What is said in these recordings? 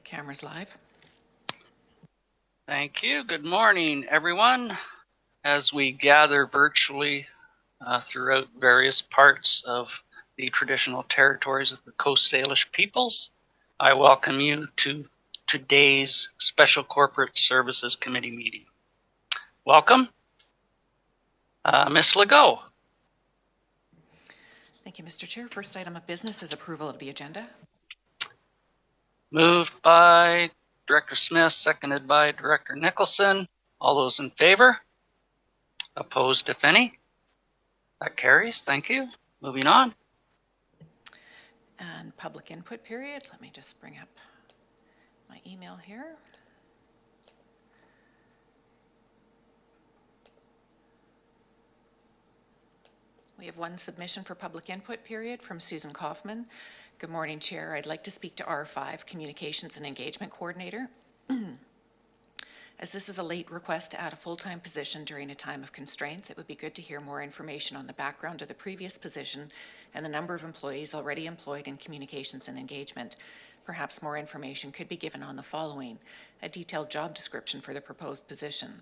Cameras live. Thank you. Good morning, everyone. As we gather virtually throughout various parts of the traditional territories of the Coast Salish peoples, I welcome you to today's Special Corporate Services Committee meeting. Welcome. Ms. Legault. Thank you, Mr. Chair. First item of business is approval of the agenda. Moved by Director Smith, seconded by Director Nicholson. All those in favor? Opposed, if any? That carries. Thank you. Moving on. And public input period. Let me just bring up my email here. We have one submission for public input period from Susan Kaufman. Good morning, Chair. I'd like to speak to R5, Communications and Engagement Coordinator. As this is a late request to add a full-time position during a time of constraints, it would be good to hear more information on the background of the previous position and the number of employees already employed in communications and engagement. Perhaps more information could be given on the following: a detailed job description for the proposed position.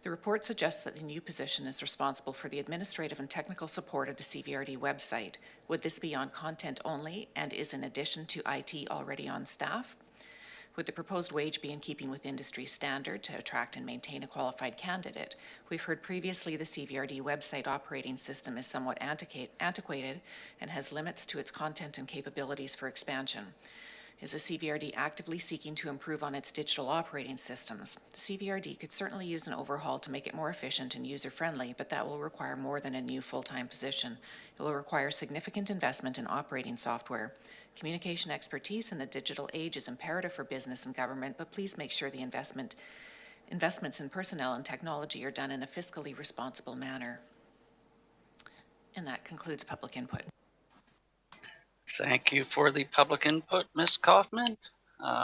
The report suggests that the new position is responsible for the administrative and technical support of the CVRD website. Would this be on content only and is in addition to IT already on staff? Would the proposed wage be in keeping with industry standard to attract and maintain a qualified candidate? We've heard previously the CVRD website operating system is somewhat antiquated and has limits to its content and capabilities for expansion. Is the CVRD actively seeking to improve on its digital operating systems? The CVRD could certainly use an overhaul to make it more efficient and user-friendly, but that will require more than a new full-time position. It will require significant investment in operating software. Communication expertise in the digital age is imperative for business and government, but please make sure the investments in personnel and technology are done in a fiscally responsible manner. And that concludes public input. Thank you for the public input, Ms. Kaufman.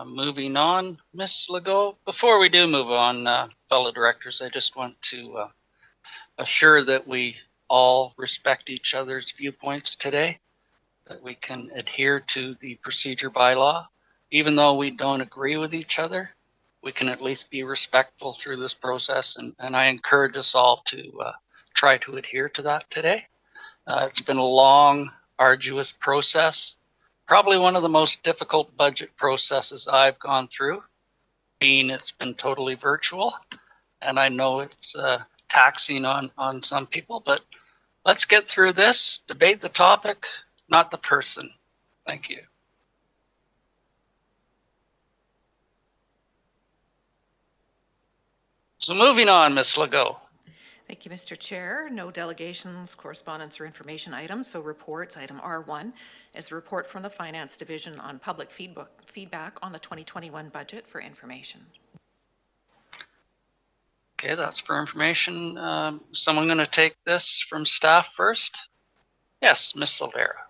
Moving on, Ms. Legault. Before we do move on, fellow directors, I just want to assure that we all respect each other's viewpoints today, that we can adhere to the procedure bylaw. Even though we don't agree with each other, we can at least be respectful through this process, and I encourage us all to try to adhere to that today. It's been a long, arduous process, probably one of the most difficult budget processes I've gone through, being it's been totally virtual, and I know it's taxing on some people, but let's get through this, debate the topic, not the person. Thank you. So moving on, Ms. Legault. Thank you, Mr. Chair. No delegations, correspondence, or information items, so reports. Item R1 is a report from the Finance Division on public feedback on the 2021 budget for information. Okay, that's for information. Someone going to take this from staff first? Yes, Ms. Silvera.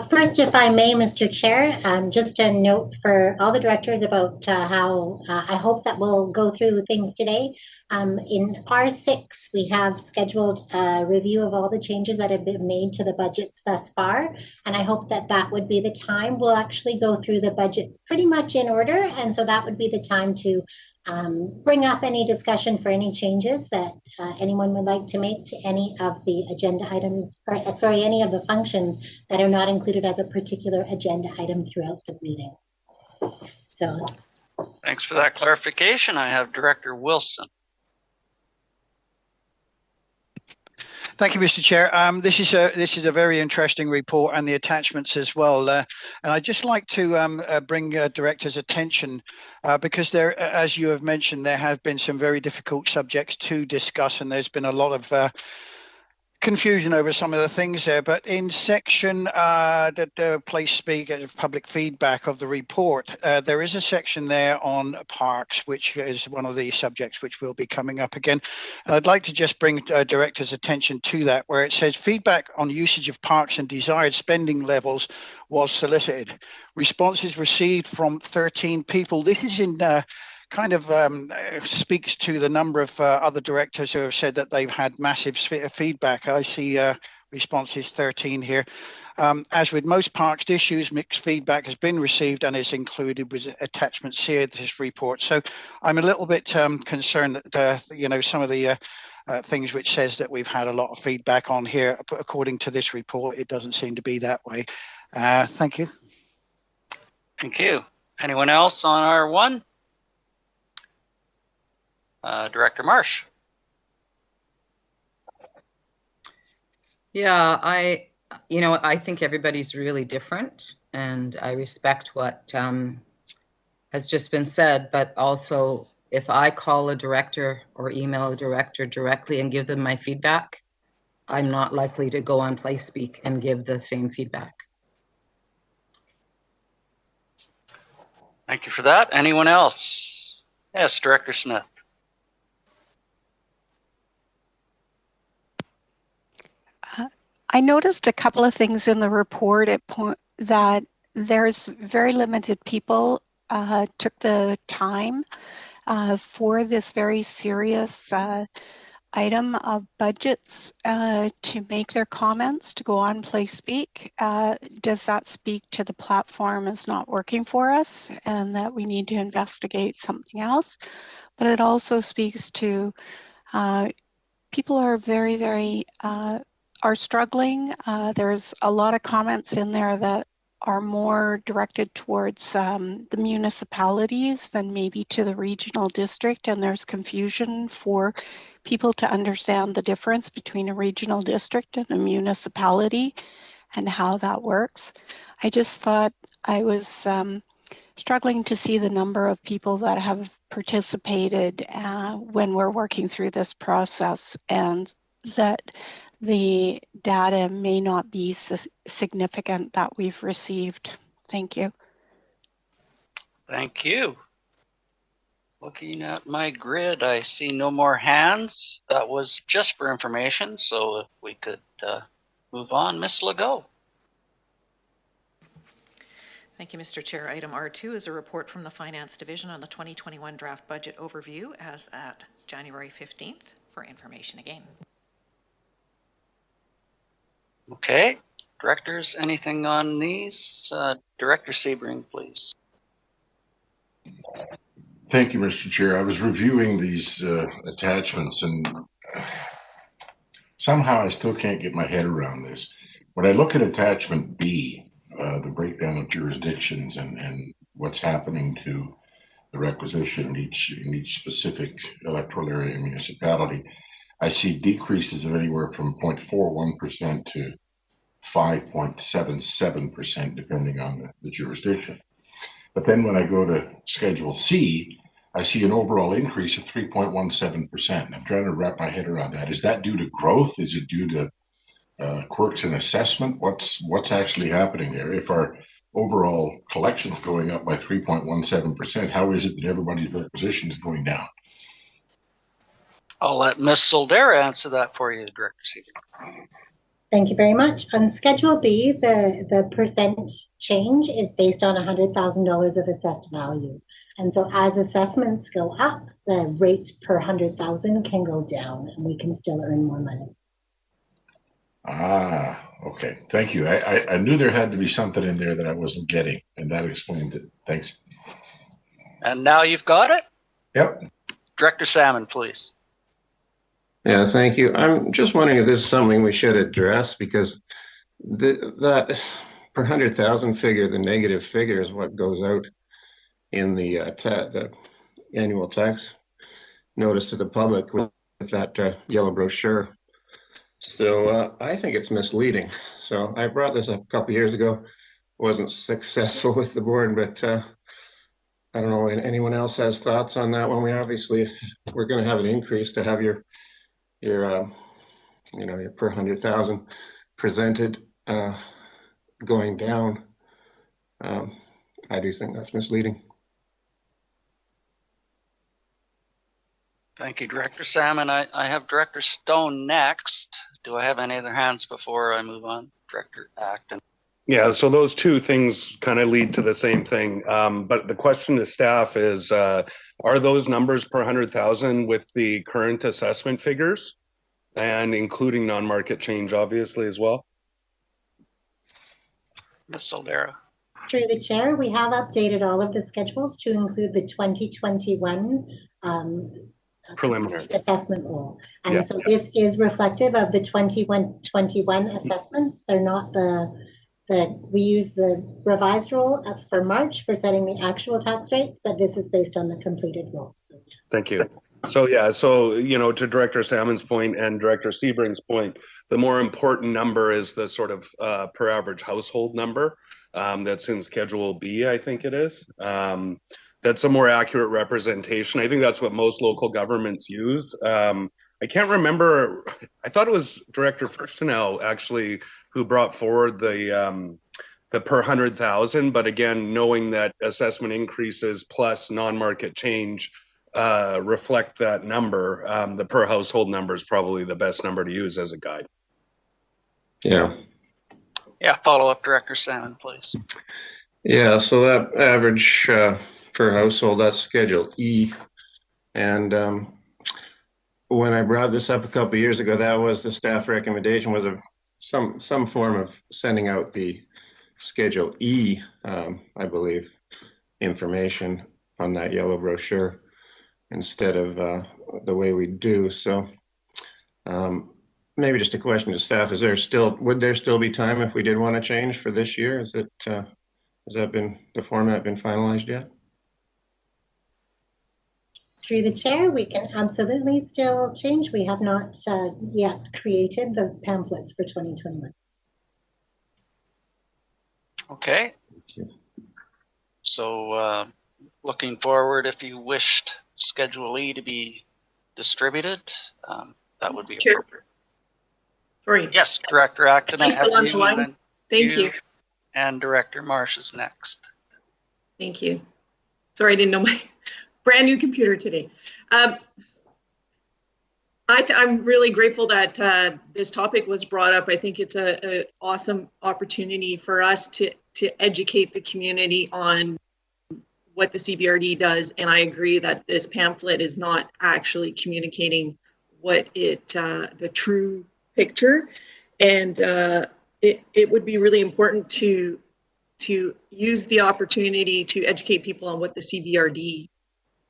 First, if I may, Mr. Chair, just a note for all the directors about how I hope that we'll go through things today. In R6, we have scheduled a review of all the changes that have been made to the budgets thus far, and I hope that that would be the time. We'll actually go through the budgets pretty much in order, and so that would be the time to bring up any discussion for any changes that anyone would like to make to any of the agenda items, or any of the functions that are not included as a particular agenda item throughout the meeting. So thanks for that clarification. I have Director Wilson. Thank you, Mr. Chair. This is a very interesting report, and the attachments as well. And I'd just like to bring directors' attention because there, as you have mentioned, there have been some very difficult subjects to discuss, and there's been a lot of confusion over some of the things there. But in section the place speak public feedback of the report, there is a section there on parks, which is one of the subjects which will be coming up again. And I'd like to just bring directors' attention to that, where it says feedback on usage of parks and desired spending levels was solicited. Responses received from 13 people. This is in kind of speaks to the number of other directors who have said that they've had massive feedback. I see responses 13 here. As with most parks issues, mixed feedback has been received and is included with attachment C of this report. So I'm a little bit concerned that, some of the things which says that we've had a lot of feedback on here, but according to this report, it doesn't seem to be that way. Thank you. Thank you. Anyone else on R1? Director Marsh. Yeah, I think everybody's really different, and I respect what has just been said, but also if I call a director or email a director directly and give them my feedback, I'm not likely to go on PlaySpeak and give the same feedback. Thank you for that. Anyone else? Yes, Director Smith. I noticed a couple of things in the report that there's very limited people took the time for this very serious item of budgets to make their comments, to go on PlaySpeak. Does that speak to the platform is not working for us and that we need to investigate something else? But it also speaks to people are very, very are struggling. There's a lot of comments in there that are more directed towards the municipalities than maybe to the regional district, and there's confusion for people to understand the difference between a regional district and a municipality and how that works. I just thought I was struggling to see the number of people that have participated when we're working through this process, and that the data may not be significant that we've received. Thank you. Thank you. Looking at my grid, I see no more hands. That was just for information, so if we could move on. Ms. Legault. Thank you, Mr. Chair. Item R2 is a report from the Finance Division on the 2021 draft budget overview as at January 15th for information again. Okay, directors, anything on these? Director Sebring, please. Thank you, Mr. Chair. I was reviewing these attachments, and somehow I still can't get my head around this. When I look at attachment B, the breakdown of jurisdictions and what's happening to the requisition in each specific electoral area and municipality, I see decreases of anywhere from 0.41% to 5.77%, depending on the jurisdiction. But then when I go to Schedule C, I see an overall increase of 3.17%. I'm trying to wrap my head around that. Is that due to growth? Is it due to quirks in assessment? What's actually happening there? If our overall collection is going up by 3.17%, how is it that everybody's requisition is going down? I'll let Ms. Soldera answer that for you, Director Sebring. Thank you very much. On Schedule B, the percent change is based on $100,000 of assessed value. And so as assessments go up, the rate per 100,000 can go down and we can still earn more money. Ah, okay. Thank you. I knew there had to be something in there that I wasn't getting, and that explains it. Thanks. And now you've got it? Yep. Director Salmon, please. Yeah, thank you. I'm just wondering if this is something we should address, because that per 100,000 figure, the negative figure, is what goes out in the annual tax notice to the public with that yellow brochure. So I think it's misleading. So I brought this up a couple of years ago. Wasn't successful with the board, but I don't know if anyone else has thoughts on that one. We're going to have an increase to have your per 100,000 presented going down. I do think that's misleading. Thank you, Director Salmon. I have Director Stone next. Do I have any other hands before I move on? Director Acton. Yeah, so those two things kind of lead to the same thing. But the question to staff is, are those numbers per 100,000 with the current assessment figures and including non-market change, obviously, as well? Ms. Soldera. Through the chair, we have updated all of the schedules to include the 2021 Preliminary. assessment rule. Yeah. And so this is reflective of the 21 assessments. They're not we use the revised rule for March for setting the actual tax rates, but this is based on the completed rules. So yes. Thank you. So yeah, so to Director Salmon's point and Director Sebring's point, the more important number is the sort of per average household number that's in Schedule B, I think it is. That's a more accurate representation. I think that's what most local governments use. I can't remember. I thought it was Director Firstenau actually who brought forward the per 100,000. But again, knowing that assessment increases plus non-market change reflect that number, the per household number is probably the best number to use as a guide. Yeah. Yeah, follow up, Director Salmon, please. Yeah, so that average per household, that's Schedule E. And when I brought this up a couple of years ago, that was the staff recommendation, was some form of sending out the Schedule E, I believe, information on that yellow brochure instead of the way we do. So maybe just a question to staff: would there still be time if we did want to change for this year? Has the format been finalized yet? Through the chair, we can absolutely still change. We have not yet created the pamphlets for 2021. Okay. So looking forward, if you wished Schedule E to be distributed, that would be appropriate. Sorry. Yes, Director Acton. I'm still on the line. Thank you. And Director Marsh is next. Thank you. Sorry, I didn't know my brand new computer today. I'm really grateful that this topic was brought up. I think it's an awesome opportunity for us to educate the community on what the CVRD does. And I agree that this pamphlet is not actually communicating what the true picture. And it would be really important to use the opportunity to educate people on what the CVRD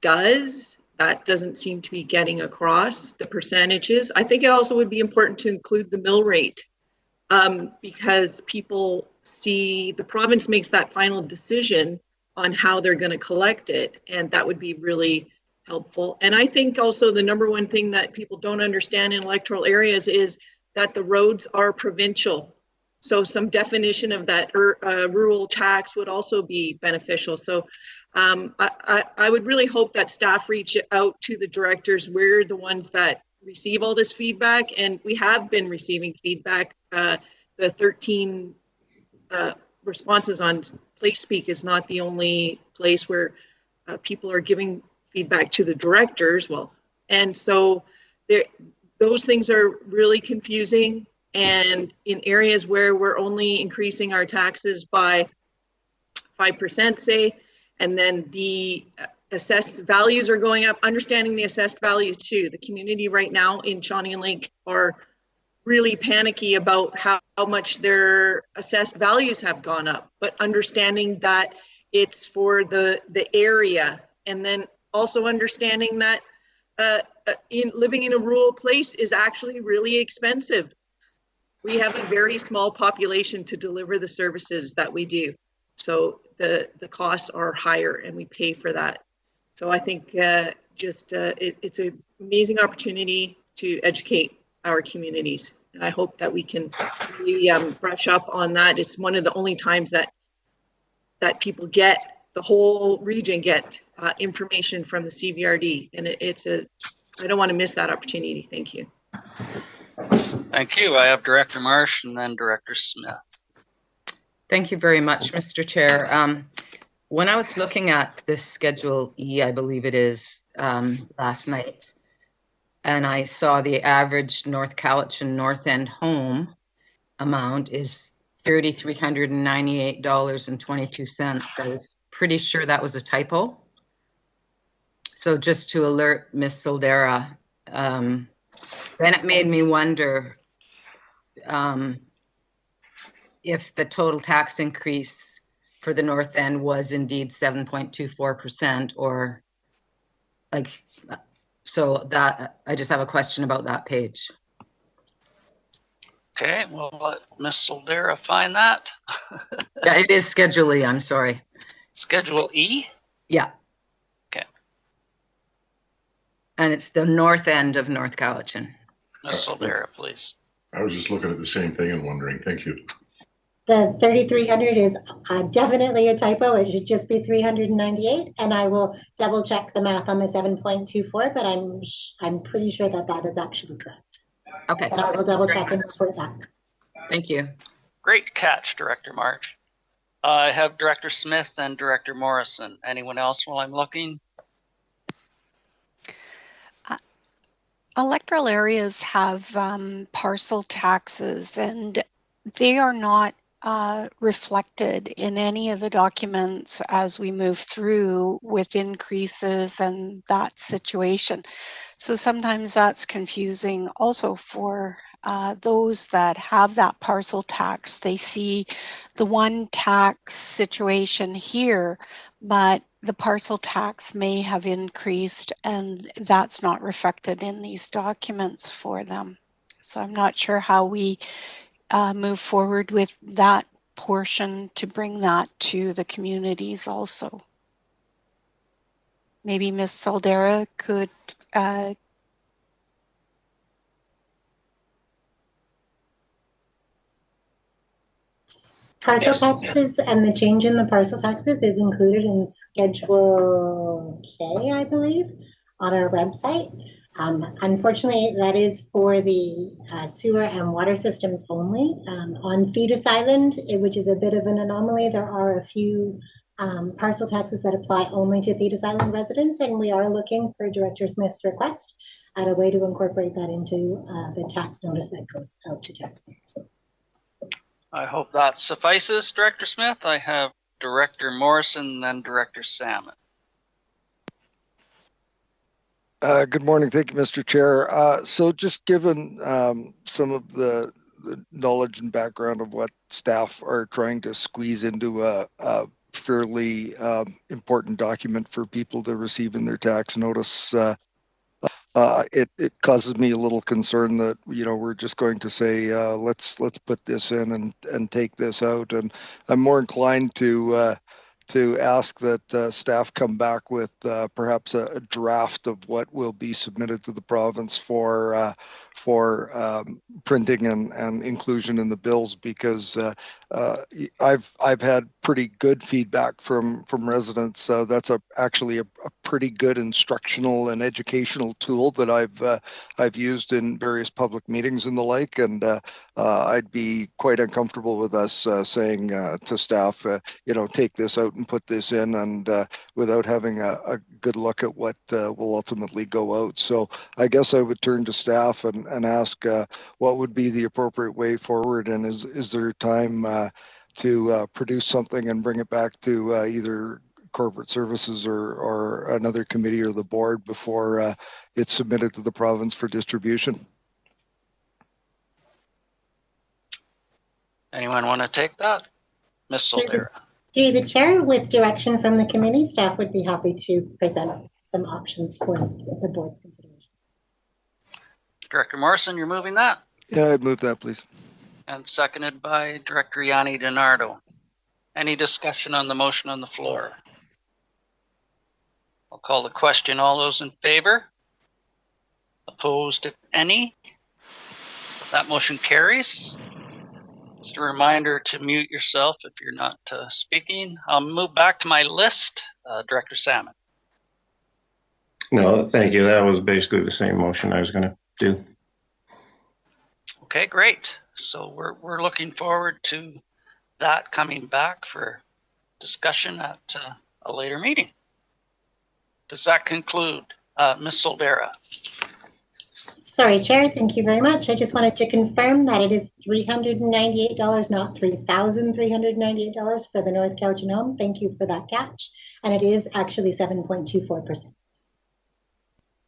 does. That doesn't seem to be getting across the percentages. I think it also would be important to include the mill rate because people see the province makes that final decision on how they're going to collect it, and that would be really helpful. And I think also the number one thing that people don't understand in electoral areas is that the roads are provincial. So some definition of that rural tax would also be beneficial. So I would really hope that staff reach out to the directors. We're the ones that receive all this feedback, and we have been receiving feedback. The 13 responses on PlaceSpeak is not the only place where people are giving feedback to the directors. And so those things are really confusing. And in areas where we're only increasing our taxes by 5%, say, and then the assessed values are going up, understanding the assessed values too. The community right now in Shawnee and Lake are really panicky about how much their assessed values have gone up, but understanding that it's for the area. And then also understanding that living in a rural place is actually really expensive. We have a very small population to deliver the services that we do. So the costs are higher and we pay for that. So I think it's an amazing opportunity to educate our communities. And I hope that we can really brush up on that. It's one of the only times that people the whole region get information from the CVRD. And I don't want to miss that opportunity. Thank you. Thank you. I have Director Marsh and then Director Smith. Thank you very much, Mr. Chair. When I was looking at this Schedule E, I believe it is, last night, and I saw the average North Cowichan North End home amount is $3,398.22. I was pretty sure that was a typo. So just to alert Ms. Soldera, then it made me wonder, if the total tax increase for the north end was indeed 7.24%, or like, so that, I just have a question about that page. Okay, we'll let Ms. Soldera find that. Yeah, it is Schedule E, I'm sorry. Schedule E? Yeah. Okay. And it's the north end of North Cowichan. Ms. Soldera, please. I was just looking at the same thing and wondering, thank you. The 3,300 is definitely a typo. It should just be 398. And I will double check the math on the 7.24, but I'm pretty sure that that is actually correct. Okay. But I will double check and report back. Thank you. Great catch, Director March. I have Director Smith and Director Morrison. Anyone else while I'm looking? Electoral areas have parcel taxes, and they are not reflected in any of the documents as we move through with increases and that situation. So sometimes that's confusing also for those that have that parcel tax. They see the one tax situation here, but the parcel tax may have increased, and that's not reflected in these documents for them. So I'm not sure how we move forward with that portion to bring that to the communities also. Maybe Ms. Soldera could Parcel Yes. taxes and the change in the parcel taxes is included in Schedule K, I believe, on our website. Unfortunately, that is for the sewer and water systems only. On Fetus Island, which is a bit of an anomaly, there are a few parcel taxes that apply only to Fetus Island residents, and we are looking for Director Smith's request at a way to incorporate that into the tax notice that goes out to taxpayers. I hope that suffices, Director Smith. I have Director Morrison, then Director Salmon. Good morning. Thank you, Mr. Chair. So just given some of the knowledge and background of what staff are trying to squeeze into a fairly important document for people to receive in their tax notice, it causes me a little concern that, you know, we're just going to say, let's put this in and take this out. And I'm more inclined to ask that staff come back with perhaps a draft of what will be submitted to the province for printing and inclusion in the bills, because I've had pretty good feedback from residents. That's actually a pretty good instructional and educational tool that I've used in various public meetings and the like. And I'd be quite uncomfortable with us saying to staff, you know, take this out and put this in, and without having a good look at what will ultimately go out. So I guess I would turn to staff and ask what would be the appropriate way forward, and is there time to produce something and bring it back to either corporate services or another committee or the board before it's submitted to the province for distribution? Anyone want to take that? Ms. Soldera. Through the chair, with direction from the committee, staff would be happy to present some options for the board's consideration. Director Morrison, you're moving that? Yeah, I'd move that, please. And seconded by Director Yanni DiNardo. Any discussion on the motion on the floor? I'll call the question. All those in favor? Opposed, if any? That motion carries. Just a reminder to mute yourself if you're not speaking. I'll move back to my list. Director Salmon. No, thank you. That was basically the same motion I was going to do. Okay, great. So we're looking forward to that coming back for discussion at a later meeting. Does that conclude, Ms. Soldera? Sorry, Chair. Thank you very much. I just wanted to confirm that it is $398, not $3,398 for the North Cowichan home. Thank you for that catch. And it is actually 7.24%.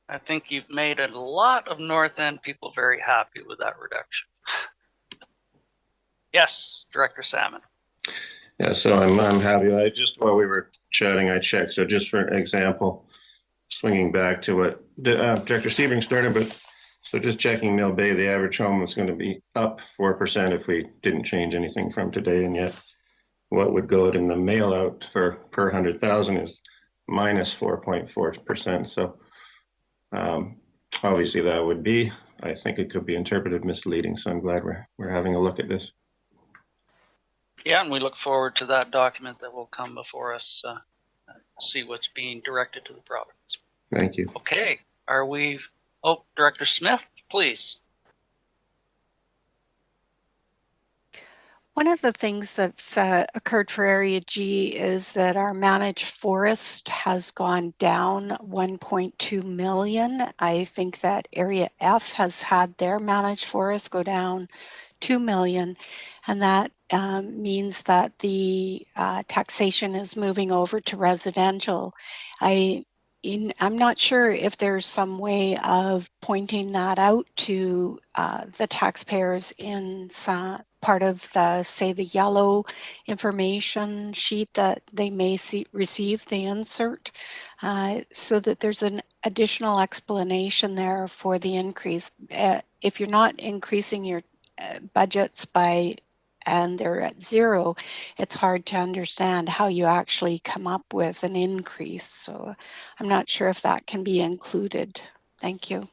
I think you've made a lot of North End people very happy with that reduction. Yes, Director Salmon. Yeah, so I'm happy. I just, while we were chatting, I checked. So just for example, swinging back to what Director Sebring started, but so just checking Mill Bay, the average home is going to be up 4% if we didn't change anything from today, and yet what would go out in the mail out for per 100,000 is minus 4.4%. So obviously that would be, I think it could be interpreted misleading. So I'm glad we're having a look at this. Yeah, and we look forward to that document that will come before us, see what's being directed to the province. Thank you. Okay, are we, oh, Director Smith, please. One of the things that's occurred for Area G is that our managed forest has gone down 1.2 million. I think that Area F has had their managed forest go down 2 million, and that means that the taxation is moving over to residential. I'm not sure if there's some way of pointing that out to the taxpayers in some part of the, say, the yellow information sheet that they may receive the insert, so that there's an additional explanation there for the increase. If you're not increasing your budgets by and they're at zero, it's hard to understand how you actually come up with an increase. So I'm not sure if that can be included. Thank you.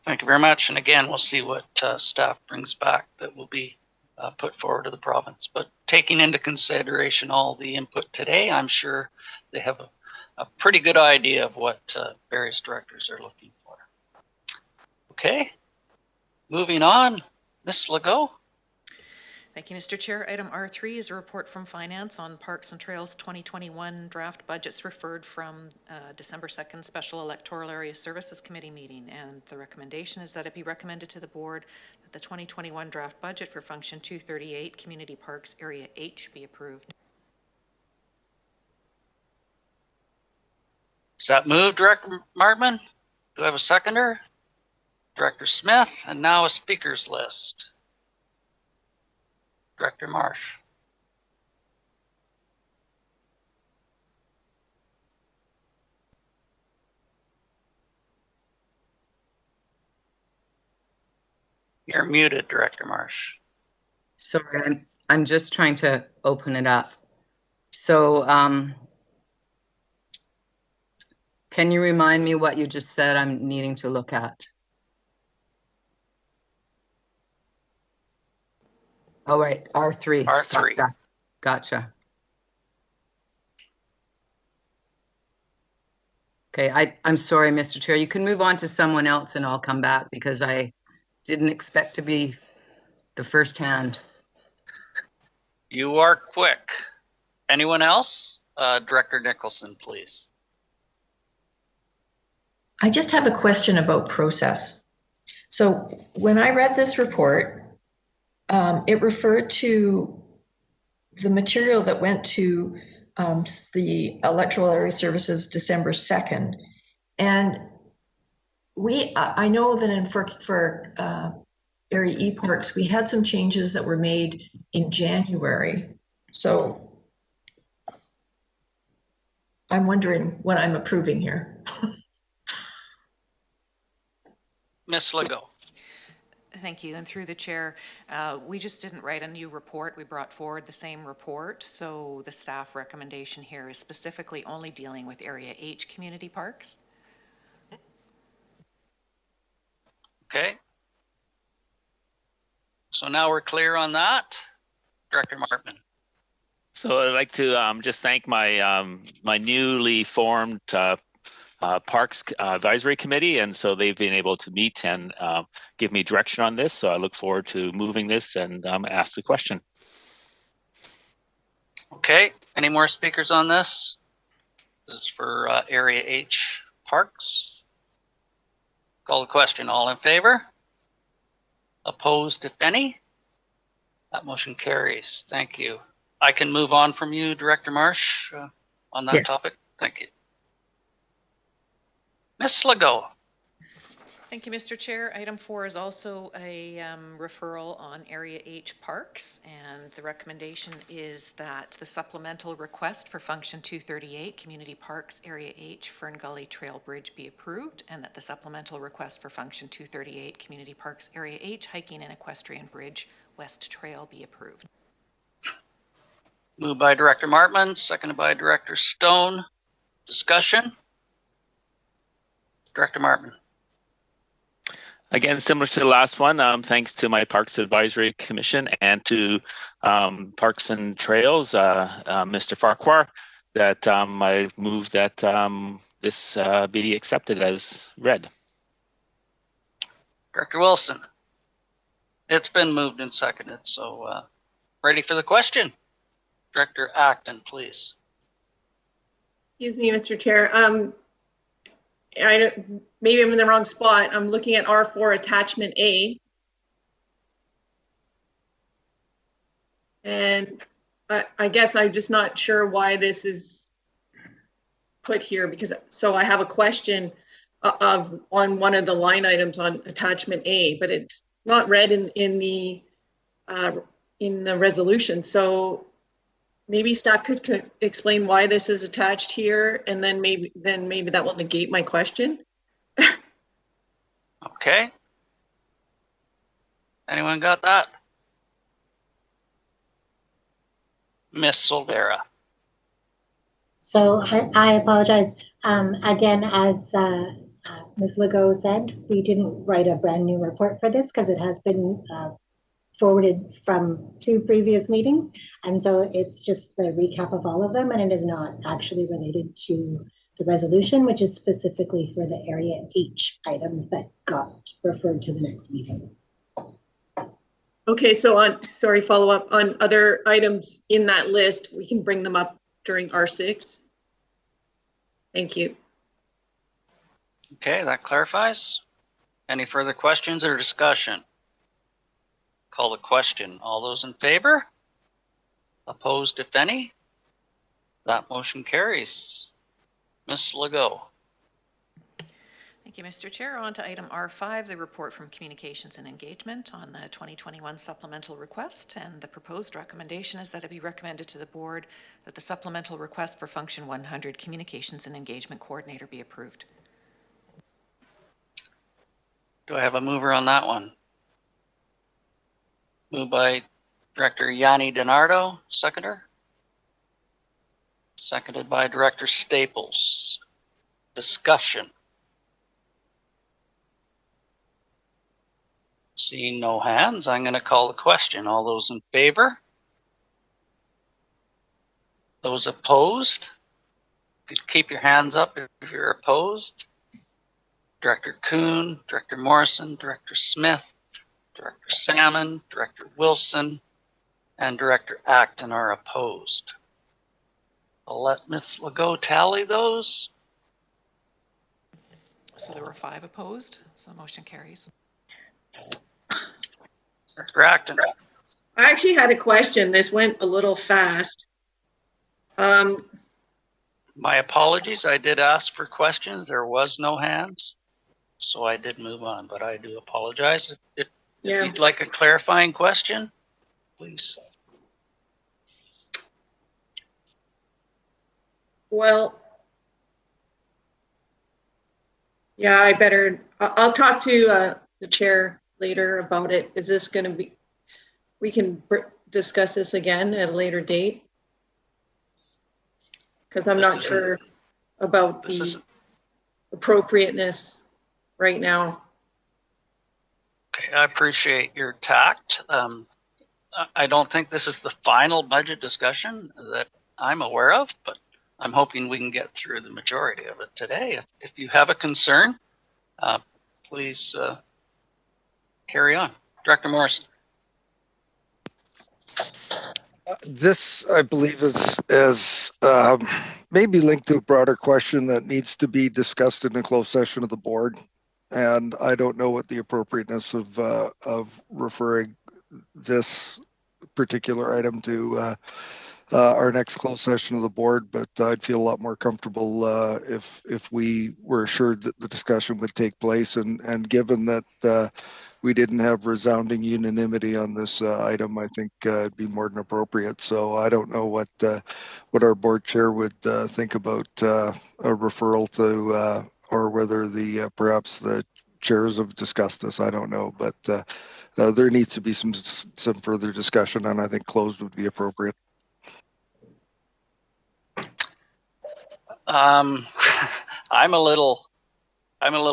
Thank you very much. And again, we'll see what staff brings back that will be put forward to the province. But taking into consideration all the input today, I'm sure they have a pretty good idea of what various directors are looking for. Okay, moving on, Ms. Legault. Thank you, Mr. Chair. Item R3 is a report from Finance on Parks and Trails 2021 draft budgets referred from December 2nd Special Electoral Area Services Committee meeting. And the recommendation is that it be recommended to the board that the 2021 draft budget for Function 238 Community Parks Area H be approved. Is that moved, Director Martman? Do I have a seconder? Director Smith, and now a speakers list. Director Marsh. You're muted, Director Marsh. Sorry, I'm just trying to open it up. So can you remind me what you just said I'm needing to look at? Oh, right, R3. R3. Gotcha. Okay, I'm sorry, Mr. Chair. You can move on to someone else and I'll come back because I didn't expect to be the first hand. You are quick. Anyone else? Director Nicholson, please. I just have a question about process. So when I read this report, it referred to the material that went to the Electoral Area Services December 2nd. And I know that for Area E Parks, we had some changes that were made in January. So I'm wondering what I'm approving here. Ms. Legault. Thank you. And through the chair, we just didn't write a new report. We brought forward the same report. So the staff recommendation here is specifically only dealing with Area H community parks. Okay. So now we're clear on that. Director Martman. So I'd like to just thank my my newly formed Parks Advisory Committee, and so they've been able to meet and give me direction on this. So I look forward to moving this and ask the question. Okay, any more speakers on this? This is for Area H Parks. Call the question. All in favor? Opposed, if any? That motion carries. Thank you. I can move on from you, Director Marsh, on that Yes. topic. Thank you. Ms. Legault. Thank you, Mr. Chair. Item 4 is also a referral on Area H parks, and the recommendation is that the supplemental request for Function 238, Community Parks Area H, Fern Gully Trail Bridge be approved, and that the supplemental request for Function 238, Community Parks Area H, Hiking and Equestrian Bridge West Trail be approved. Moved by Director Martman, seconded by Director Stone. Discussion? Director Martman. Again, similar to the last one, thanks to my Parks Advisory Commission and to Parks and Trails, Mr. Farquhar, that I move that this be accepted as read. Director Wilson. It's been moved and seconded, so ready for the question? Director Acton, please. Excuse me, Mr. Chair. Maybe I'm in the wrong spot. I'm looking at R4 attachment A. And I guess I'm just not sure why this is put here, because so I have a question on one of the line items on attachment A, but it's not read in the resolution. So maybe staff could explain why this is attached here, and then maybe that will negate my question. Okay. Anyone got that? Miss Silvera. So I apologize. Again, as Ms. Legault said, we didn't write a brand new report for this because it has been forwarded from 2 previous meetings. And so it's just the recap of all of them, and it is not actually related to the resolution, which is specifically for the Area H items that got referred to the next meeting. Okay, so follow up on other items in that list, we can bring them up during R6. Thank you. Okay, that clarifies. Any further questions or discussion? Call the question. All those in favor? Opposed, if any? That motion carries. Ms. Legault. Thank you, Mr. Chair. On to item R5, the report from Communications and Engagement on the 2021 supplemental request. And the proposed recommendation is that it be recommended to the board that the supplemental request for Function 100 Communications and Engagement Coordinator be approved. Do I have a mover on that one? Moved by Director Yanni DiNardo, seconder. Seconded by Director Staples. Discussion. Seeing no hands, I'm going to call the question. All those in favor? Those opposed? Could keep your hands up if you're opposed. Director Kuhn, Director Morrison, Director Smith, Director Salmon, Director Wilson, and Director Acton are opposed. I'll let Ms. Legault tally those. So there were 5 opposed, so the motion carries. Director Acton. I actually had a question. This went a little fast. My apologies. I did ask for questions. There was no hands, so I did move on, but I do apologize. If you'd like a clarifying question, please. Well, yeah, I'll talk to the chair later about it. Is this going to be, we can discuss this again at a later date? Because I'm not sure about the appropriateness right now. Okay, I appreciate your tact. I don't think this is the final budget discussion that I'm aware of, but I'm hoping we can get through the majority of it today. If you have a concern, please carry on. Director Morrison. This, I believe, is maybe linked to a broader question that needs to be discussed in a closed session of the board. And I don't know what the appropriateness of referring this particular item to our next closed session of the board, but I'd feel a lot more comfortable if we were assured that the discussion would take place. And given that we didn't have resounding unanimity on this item, I think it'd be more than appropriate. So I don't know what our board chair would think about a referral to, or whether the perhaps the chairs have discussed this. I don't know, but there needs to be some further discussion, and I think closed would be appropriate. I'm a little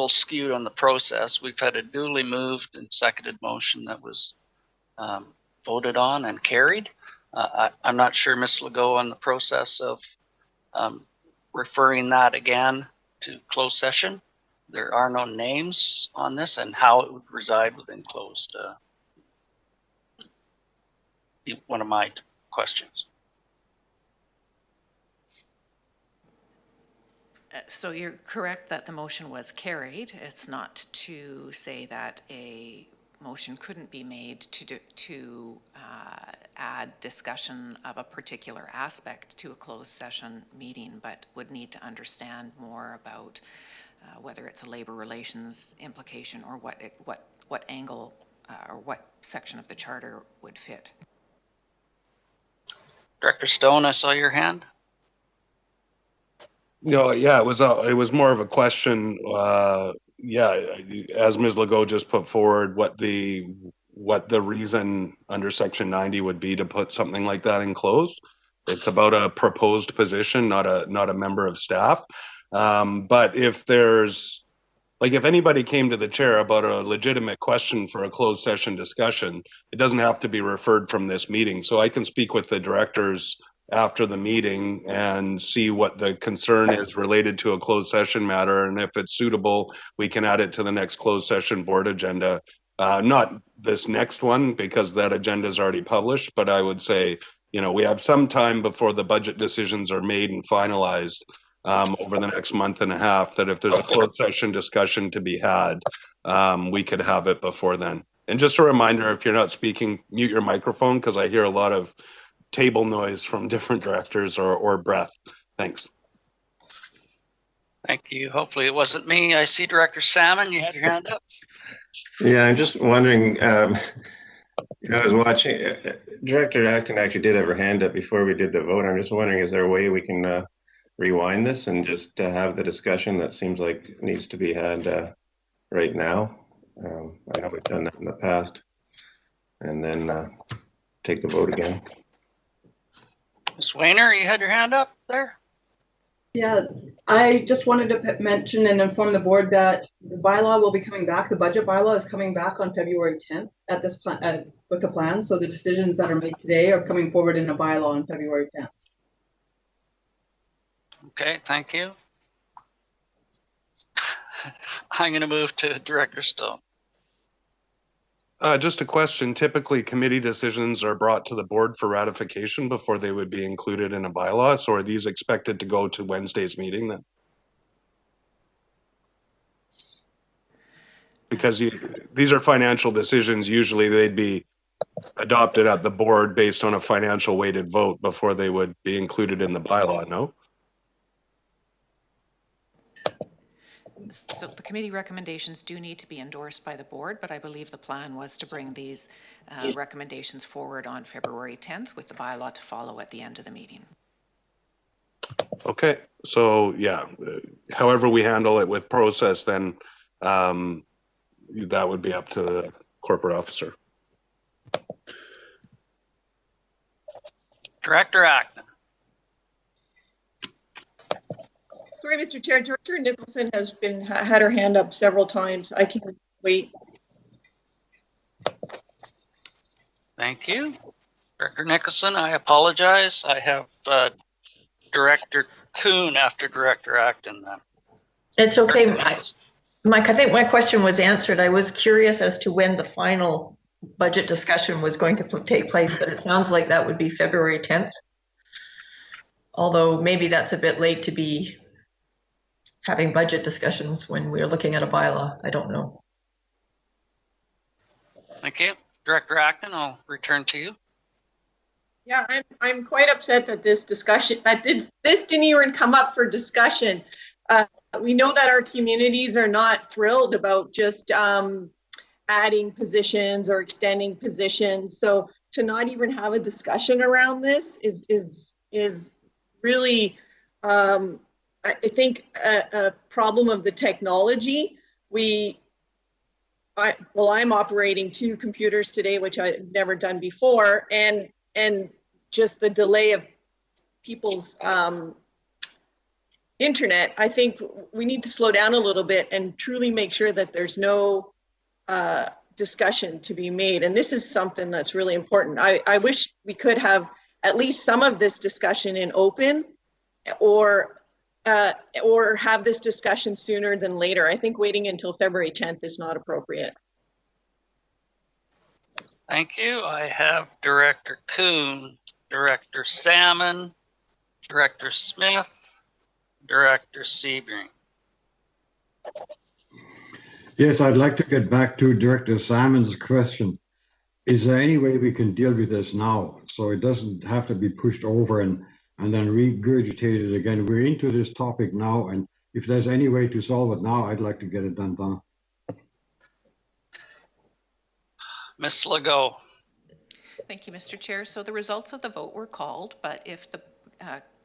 skewed on the process. We've had a duly moved and seconded motion that was voted on and carried. I'm not sure, Ms. Legault, on the process of referring that again to closed session. There are no names on this, and how it would reside within closed. Be one of my questions. So you're correct that the motion was carried. It's not to say that a motion couldn't be made to add discussion of a particular aspect to a closed session meeting, but would need to understand more about whether it's a labor relations implication or what angle or what section of the charter would fit. Director Stone, I saw your hand. No, yeah, it was more of a question. Yeah, as Ms. Legault just put forward, what the reason under Section 90 would be to put something like that in closed. It's about a proposed position, not a member of staff. But if there's, like, if anybody came to the chair about a legitimate question for a closed session discussion, it doesn't have to be referred from this meeting. So I can speak with the directors after the meeting and see what the concern is related to a closed session matter. And if it's suitable, we can add it to the next closed session board agenda. Not this next one, because that agenda is already published, but I would say, we have some time before the budget decisions are made and finalized over the next month and a half, that if there's a closed session discussion to be had, we could have it before then. And just a reminder, if you're not speaking, mute your microphone, because I hear a lot of table noise from different directors or breath. Thanks. Thank you. Hopefully it wasn't me. I see Director Salmon, you had your hand up. Yeah, I'm just wondering, I was watching, Director Acton actually did have her hand up before we did the vote. I'm just wondering, is there a way we can rewind this and just have the discussion that seems like needs to be had right now? I know we've done that in the past. And then take the vote again. Ms. Weiner, you had your hand up there? Yeah, I just wanted to mention and inform the board that the bylaw will be coming back. The budget bylaw is coming back on February 10th at this book of plans. So the decisions that are made today are coming forward in a bylaw on February 10th. Okay, thank you. I'm going to move to Director Stone. Just a question. Typically, committee decisions are brought to the board for ratification before they would be included in a bylaw. So are these expected to go to Wednesday's meeting then? Because these are financial decisions. Usually they'd be adopted at the board based on a financial weighted vote before they would be included in the bylaw, no? So the committee recommendations do need to be endorsed by the board, but I believe the plan was to bring these recommendations forward on February 10th with the bylaw to follow at the end of the meeting. Okay, so yeah, however we handle it with process, then that would be up to the corporate officer. Director Acton. Sorry, Mr. Chair, Director Nicholson has had her hand up several times. I can wait. Thank you. Director Nicholson, I apologize. I have Director Kuhn after Director Acton then. It's okay, Mike. I think my question was answered. I was curious as to when the final budget discussion was going to take place, but it sounds like that would be February 10th. Although maybe that's a bit late to be having budget discussions when we're looking at a bylaw. I don't know. Thank you. Director Acton, I'll return to you. Yeah, I'm quite upset that this didn't even come up for discussion. We know that our communities are not thrilled about just adding positions or extending positions. So to not even have a discussion around this is really, I think, a problem of the technology. I'm operating 2 computers today, which I've never done before, and just the delay of people's internet. I think we need to slow down a little bit and truly make sure that there's no discussion to be made. And this is something that's really important. I wish we could have at least some of this discussion in open, or have this discussion sooner than later. I think waiting until February 10th is not appropriate. Thank you. I have Director Kuhn, Director Salmon, Director Smith, Director Sebring. Yes, I'd like to get back to Director Salmon's question. Is there any way we can deal with this now so it doesn't have to be pushed over and then regurgitated again? We're into this topic now, and if there's any way to solve it now, I'd like to get it done. Ms. Legault. Thank you, Mr. Chair. So the results of the vote were called, but if the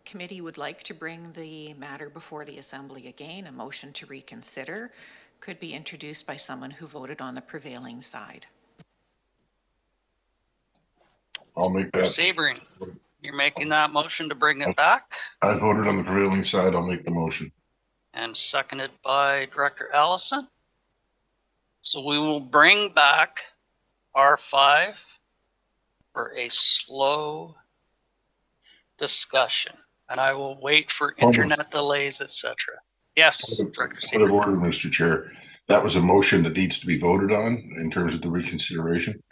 committee would like to bring the matter before the Assembly again, a motion to reconsider could be introduced by someone who voted on the prevailing side. I'll make that. Sebring, you're making that motion to bring it back? I voted on the prevailing side. I'll make the motion. And seconded by Director Allison. So we will bring back R5 for a slow discussion. And I will wait for internet delays, etc. Yes, Director Point of order, Mr. Chair. That was a motion that needs to be voted on in terms of the reconsideration.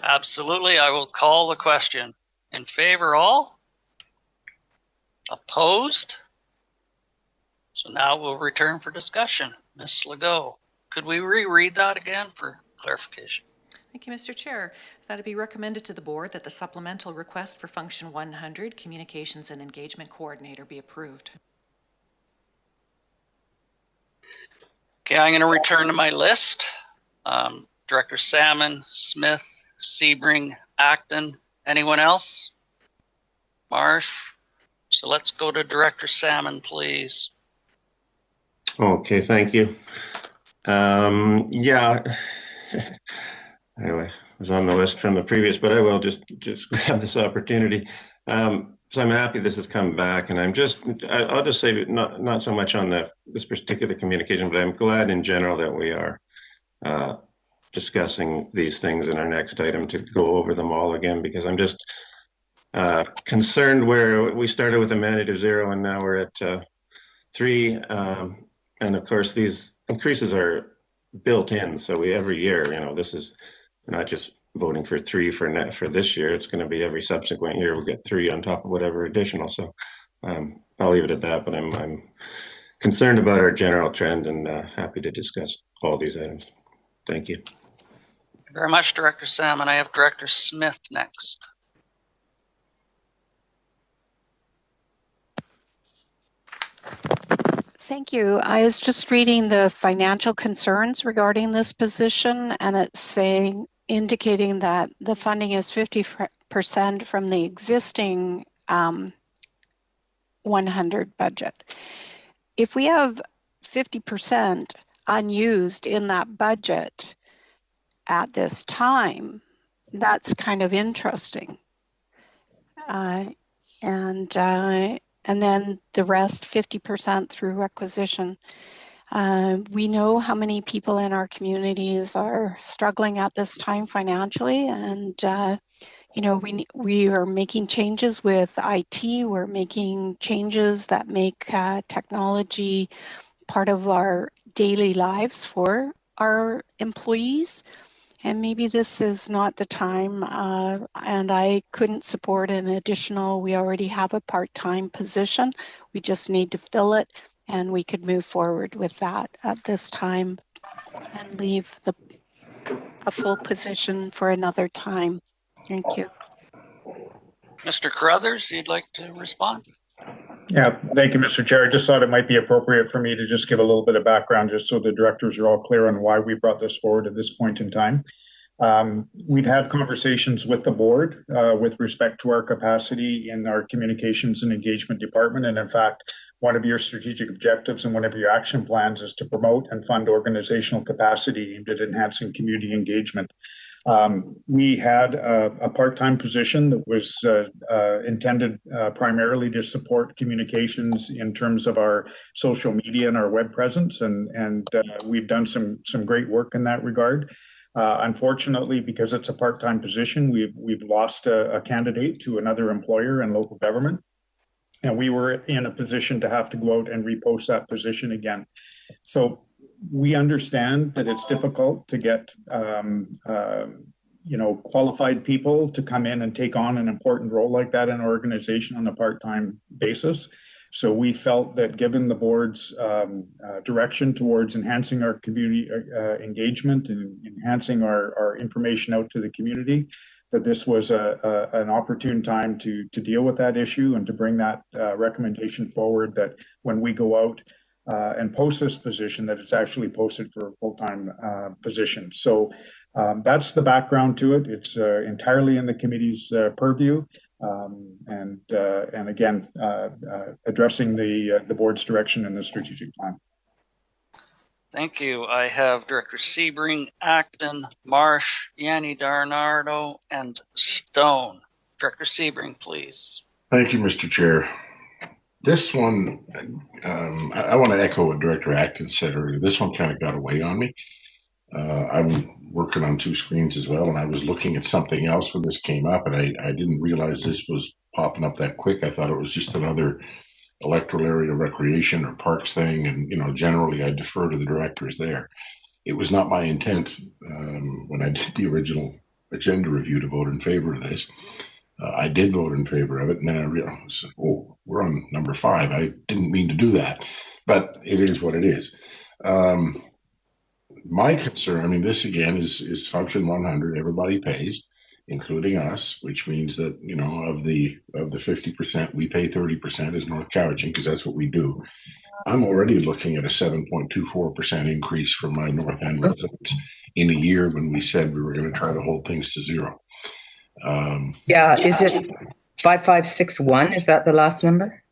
Absolutely. I will call the question. In favor, all? Opposed? So now we'll return for discussion. Ms. Legault, could we reread that again for clarification? Thank you, Mr. Chair. That it be recommended to the board that the supplemental request for function 100, Communications and Engagement Coordinator, be approved. Okay, I'm going to return to my list. Director Salmon, Smith, Sebring, Acton. Anyone else? Marsh. So let's go to Director Salmon, please. Okay, thank you. Yeah, anyway, I was on the list from the previous, but I will just grab this opportunity. So I'm happy this has come back, and I'll just say not so much on this particular communication, but I'm glad in general that we are discussing these things in our next item to go over them all again, because I'm just concerned where we started with a mandate of 0 and now we're at 3. And of course, these increases are built in. So every year, this is not just voting for 3 for this year. It's going to be every subsequent year we'll get 3 on top of whatever additional. So I'll leave it at that. But I'm concerned about our general trend and happy to discuss all these items. Thank you. Thank you very much, Director Salmon. I have Director Smith next. Thank you. I was just reading the financial concerns regarding this position, and it's indicating that the funding is 50% from the existing 100 budget. If we have 50% unused in that budget at this time, that's kind of interesting. And then the rest, 50% through requisition. We know how many people in our communities are struggling at this time financially, and we are making changes with IT. We're making changes that make technology part of our daily lives for our employees. And maybe this is not the time, and I couldn't support an additional. We already have a part-time position. We just need to fill it, and we could move forward with that at this time and leave a full position for another time. Thank you. Mr. Carruthers, you'd like to respond? Yeah, thank you, Mr. Chair. I just thought it might be appropriate for me to just give a little bit of background, just so the directors are all clear on why we brought this forward at this point in time. We've had conversations with the board with respect to our capacity in our communications and engagement department. And in fact, one of your strategic objectives and one of your action plans is to promote and fund organizational capacity aimed at enhancing community engagement. We had a part-time position that was intended primarily to support communications in terms of our social media and our web presence, and we've done some great work in that regard. Unfortunately, because it's a part-time position, we've lost a candidate to another employer in local government, and we were in a position to have to go out and repost that position again. So we understand that it's difficult to get qualified people to come in and take on an important role like that in an organization on a part-time basis. So we felt that given the board's direction towards enhancing our community engagement and enhancing our information out to the community, that this was an opportune time to deal with that issue and to bring that recommendation forward, that when we go out and post this position, that it's actually posted for a full-time position. So that's the background to it. It's entirely in the committee's purview. And again, addressing the board's direction in the strategic plan. Thank you. I have Director Sebring, Acton, Marsh, Yanni Darnardo, and Stone. Director Sebring, please. Thank you, Mr. Chair. This one, I want to echo what Director Acton said earlier. This one kind of got away on me. I'm working on two screens as well, and I was looking at something else when this came up, and I didn't realize this was popping up that quick. I thought it was just another electoral area recreation or parks thing, and generally I defer to the directors there. It was not my intent when I did the original agenda review to vote in favor of this. I did vote in favor of it, and then I realized, oh, we're on number 5. I didn't mean to do that, but it is what it is. My concern, this again is function 100. Everybody pays, including us, which means that of the 50%, we pay 30% as North Cowichan, because that's what we do. I'm already looking at a 7.24% increase for my North End residents in a year when we said we were going to try to hold things to zero. Is it 5561? Is that the last number?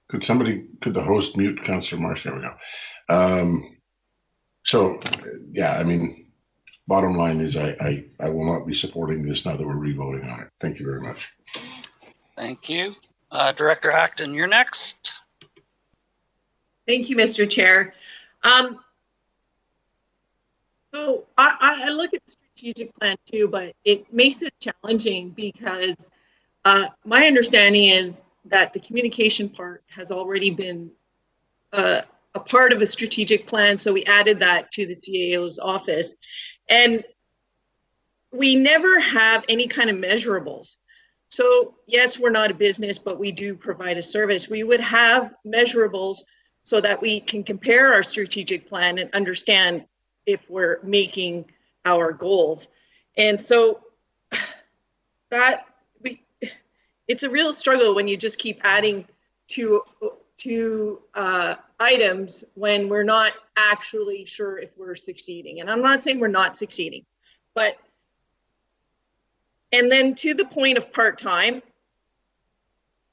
Could the host mute Councillor Marsh? There we go. So, bottom line is I will not be supporting this now that we're re-voting on it. Thank you very much. Thank you. Director Acton, you're next. Thank you, Mr. Chair. So I look at the strategic plan too, but it makes it challenging because my understanding is that the communication part has already been a part of a strategic plan. So we added that to the CAO's office. And we never have any kind of measurables. So yes, we're not a business, but we do provide a service. We would have measurables so that we can compare our strategic plan and understand if we're making our goals. And so it's a real struggle when you just keep adding to items when we're not actually sure if we're succeeding. And I'm not saying we're not succeeding, and then to the point of part-time,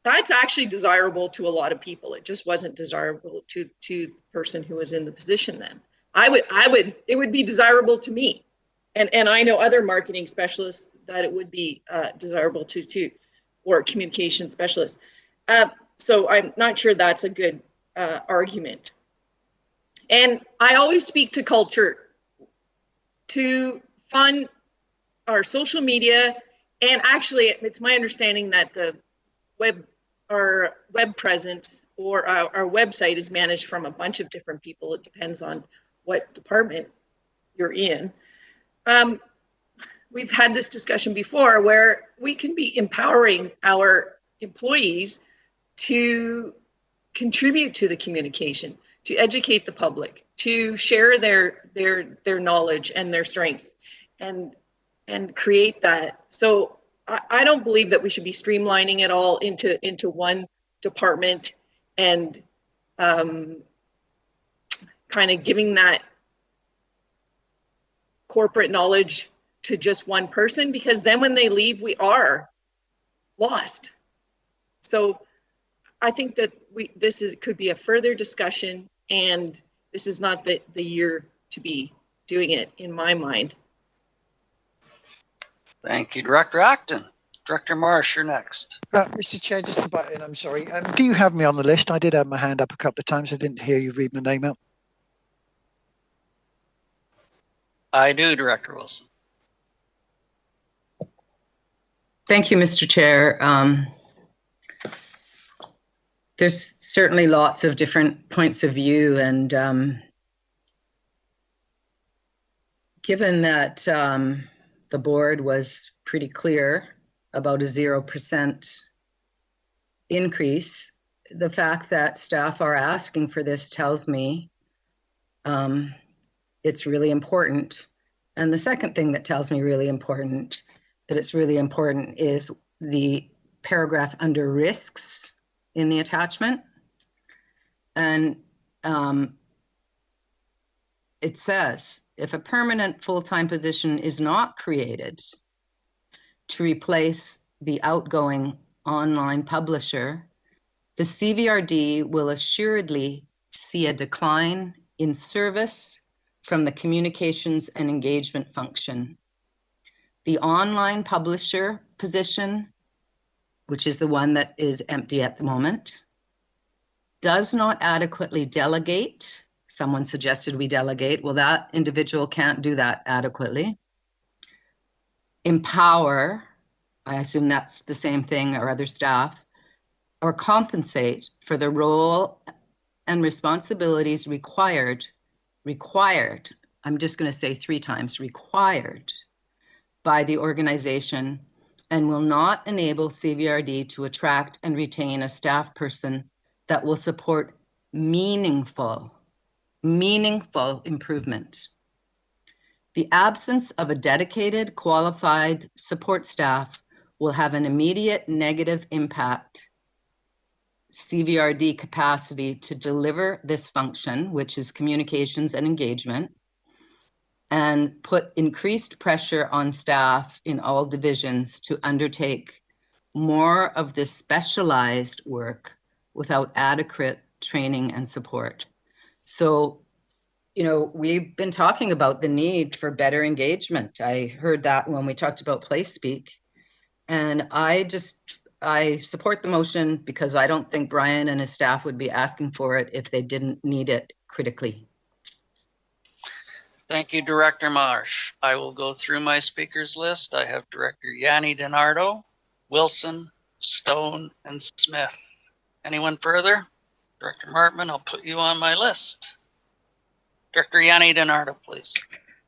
that's actually desirable to a lot of people. It just wasn't desirable to the person who was in the position then. It would be desirable to me. And I know other marketing specialists that it would be desirable to too, or communication specialists. So I'm not sure that's a good argument. And I always speak to culture, to fund our social media, and actually it's my understanding that our web presence or our website is managed from a bunch of different people. It depends on what department you're in. We've had this discussion before where we can be empowering our employees to contribute to the communication, to educate the public, to share their knowledge and their strengths and create that. So I don't believe that we should be streamlining it all into one department and kind of giving that corporate knowledge to just one person, because then when they leave, we are lost. So I think that could be a further discussion, and this is not the year to be doing it, in my mind. Thank you, Director Acton. Director Marsh, you're next. Mr. Chair, just to butt in, I'm sorry. Do you have me on the list? I did have my hand up a couple of times. I didn't hear you read my name out. I do, Director Wilson. Thank you, Mr. Chair. There's certainly lots of different points of view, and given that the board was pretty clear about a 0% increase, the fact that staff are asking for this tells me it's really important. And the second thing that tells me that it's really important is the paragraph under risks in the attachment. And it says, if a permanent full-time position is not created to replace the outgoing online publisher, the CVRD will assuredly see a decline in service from the communications and engagement function. The online publisher position, which is the one that is empty at the moment, does not adequately delegate. Someone suggested we delegate. Well, that individual can't do that adequately. Empower, I assume that's the same thing, or other staff, or compensate for the role and responsibilities required, I'm just going to say 3 times, required by the organization, and will not enable CVRD to attract and retain a staff person that will support meaningful improvement. The absence of a dedicated, qualified support staff will have an immediate negative impact CVRD capacity to deliver this function, which is communications and engagement, and put increased pressure on staff in all divisions to undertake more of this specialized work without adequate training and support. So, you know, we've been talking about the need for better engagement. I heard that when we talked about PlaySpeak, and I support the motion because I don't think Brian and his staff would be asking for it if they didn't need it critically. Thank you, Director Marsh. I will go through my speakers list. I have Director Yanni DiNardo, Wilson, Stone, and Smith. Anyone further? Director Martman, I'll put you on my list. Director Yanni DiNardo, please.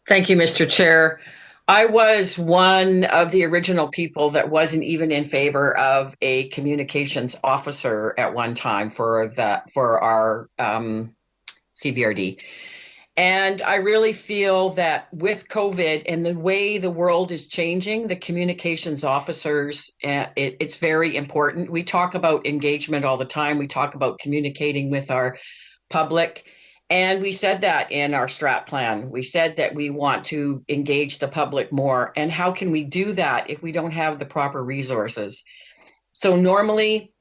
Thank you, Mr. Chair. I was one of the original people that wasn't even in favor of a communications officer at one time for our CVRD. And I really feel that with COVID and the way the world is changing, the communications officers, it's very important. We talk about engagement all the time. We talk about communicating with our public. And we said that in our strat plan. We said that we want to engage the public more. And how can we do that if we don't have the proper resources? So normally,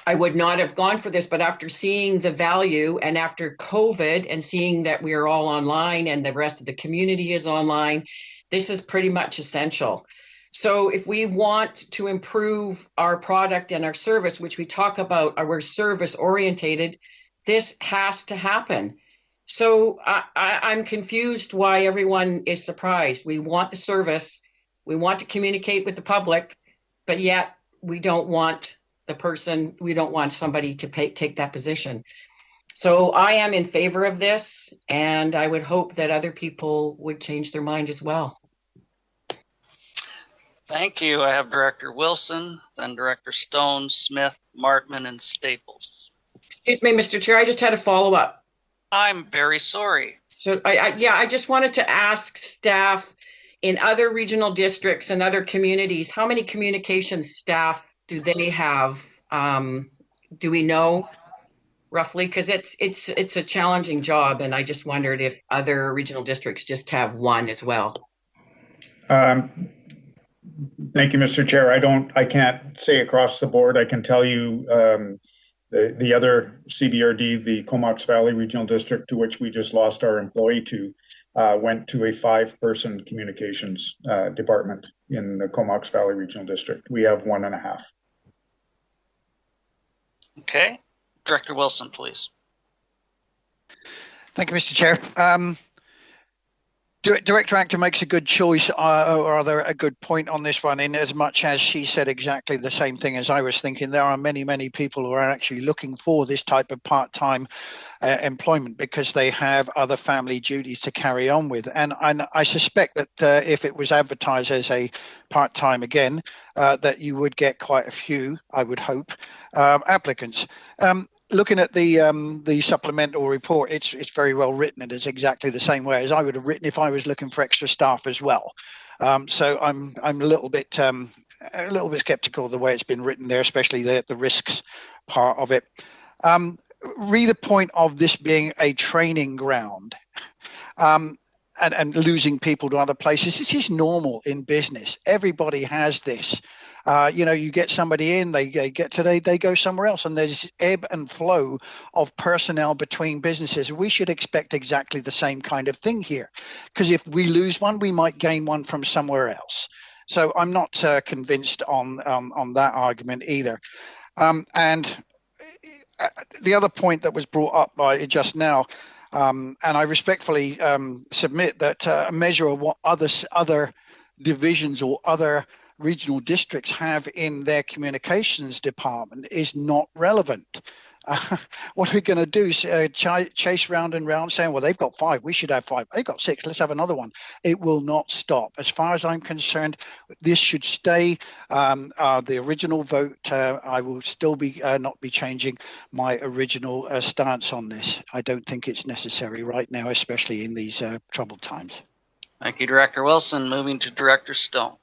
I would not have gone for this, but after seeing the value and after COVID and seeing that we are all online and the rest of the community is online, this is pretty much essential. So if we want to improve our product and our service, which we talk about, we're service orientated, this has to happen. So I'm confused why everyone is surprised. We want the service, we want to communicate with the public, but yet we don't want we don't want somebody to take that position. So I am in favor of this, and I would hope that other people would change their mind as well. Thank you. I have Director Wilson, then Director Stone, Smith, Martman, and Staples. Excuse me, Mr. Chair, I just had a follow-up. I'm very sorry. So I just wanted to ask staff, in other regional districts and other communities, how many communications staff do they have? Do we know roughly? Because it's a challenging job, and I just wondered if other regional districts just have one as well. Thank you, Mr. Chair. I can't say across the board. I can tell you the other CBRD, the Comox Valley Regional District, to which we just lost our employee to, went to a 5-person communications department in the Comox Valley Regional District. We have 1.5. Okay. Director Wilson, please. Thank you, Mr. Chair. Director Actor makes a good choice, or rather a good point on this one, in as much as she said exactly the same thing as I was thinking. There are many, many people who are actually looking for this type of part-time employment because they have other family duties to carry on with. And I suspect that if it was advertised as a part-time again, that you would get quite a few, I would hope, applicants. Looking at the supplemental report, it's very well written, and it's exactly the same way as I would have written if I was looking for extra staff as well. So I'm a little bit skeptical of the way it's been written there, especially the risks part of it. Re the point of this being a training ground. And losing people to other places. This is normal in business. Everybody has this. You get somebody in, they go somewhere else, and there's ebb and flow of personnel between businesses. We should expect exactly the same kind of thing here, because if we lose one, we might gain one from somewhere else. So I'm not convinced on that argument either. And the other point that was brought up by just now, and I respectfully submit that a measure of what other divisions or other regional districts have in their communications department is not relevant. What are we going to do? Chase round and round saying, well, they've got 5, we should have 5. They've got 6, let's have another one. It will not stop. As far as I'm concerned, this should stay the original vote. I will still be not be changing my original stance on this. I don't think it's necessary right now, especially in these troubled times. Thank you, Director Wilson. Moving to Director Stone.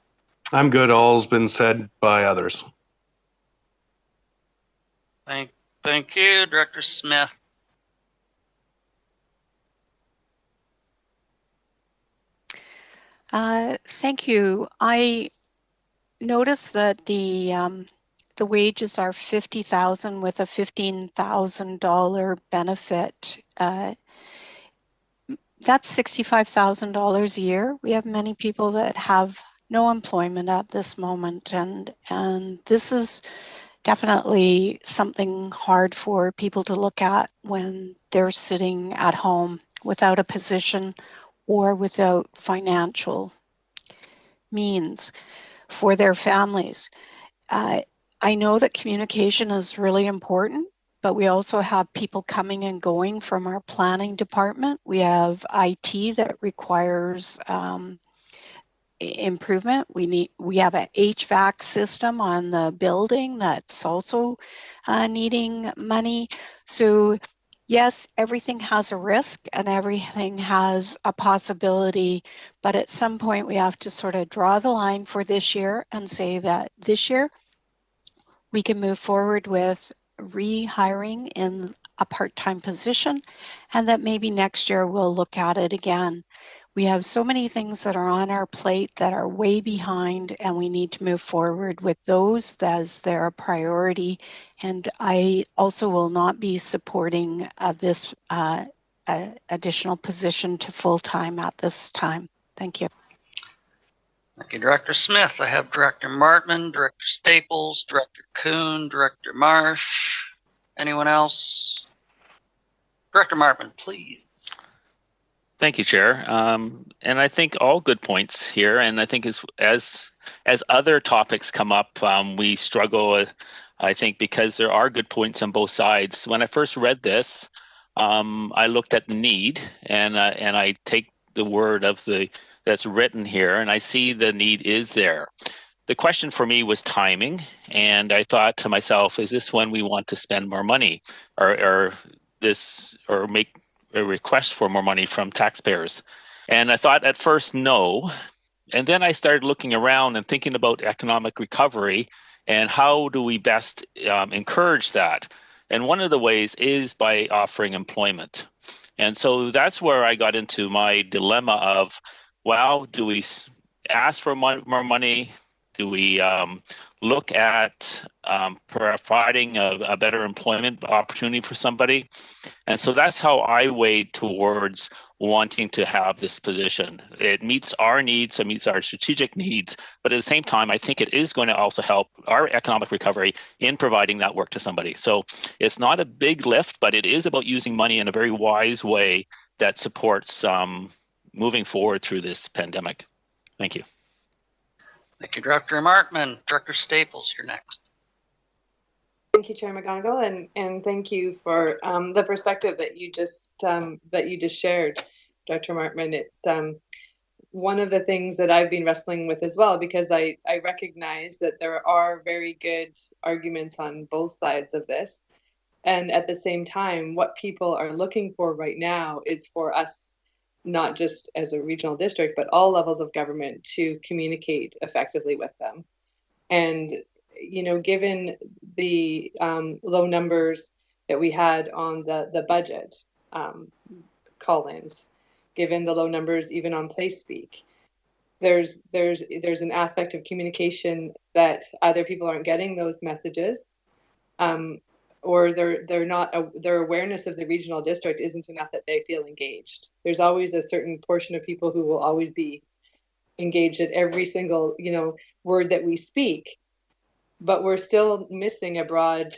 I'm good. All's been said by others. Thank you, Director Smith. Thank you. I noticed that the wages are $50,000 with a $15,000 benefit. That's $65,000 a year. We have many people that have no employment at this moment, and this is definitely something hard for people to look at when they're sitting at home without a position or without financial means for their families. I know that communication is really important, but we also have people coming and going from our planning department. We have IT that requires improvement. We have an HVAC system on the building that's also needing money. So yes, everything has a risk and everything has a possibility, but at some point we have to sort of draw the line for this year and say that this year we can move forward with rehiring in a part-time position, and that maybe next year we'll look at it again. We have so many things that are on our plate that are way behind, and we need to move forward with those as their priority. And I also will not be supporting this additional position to full-time at this time. Thank you. Thank you, Director Smith. I have Director Martman, Director Staples, Director Kuhn, Director Marsh. Anyone else? Director Martman, please. Thank you, Chair. And I think all good points here. And I think as other topics come up, we struggle, I think, because there are good points on both sides. When I first read this, I looked at the need, and I take the word of that's written here, and I see the need is there. The question for me was timing, and I thought to myself, is this when we want to spend more money, or make a request for more money from taxpayers? And I thought at first, no, And then I started looking around and thinking about economic recovery and how do we best encourage that. And one of the ways is by offering employment. And so that's where I got into my dilemma of, well, do we ask for more money? Do we look at providing a better employment opportunity for somebody? And so that's how I weighed towards wanting to have this position. It meets our needs, it meets our strategic needs, but at the same time, I think it is going to also help our economic recovery in providing that work to somebody. So it's not a big lift, but it is about using money in a very wise way that supports moving forward through this pandemic. Thank you. Thank you, Director Markman. Director Staples, you're next. Thank you, Chair McGonigal, and thank you for the perspective that you just shared, Dr. Markman. It's one of the things that I've been wrestling with as well, because I recognize that there are very good arguments on both sides of this. And at the same time, what people are looking for right now is for us, not just as a regional district, but all levels of government, to communicate effectively with them. And, you know, given the low numbers that we had on the budget call-ins, given the low numbers even on PlaySpeak, there's an aspect of communication that either people aren't getting those messages, or their awareness of the regional district isn't enough that they feel engaged. There's always a certain portion of people who will always be engaged at every single, you know, word that we speak, but we're still missing a broad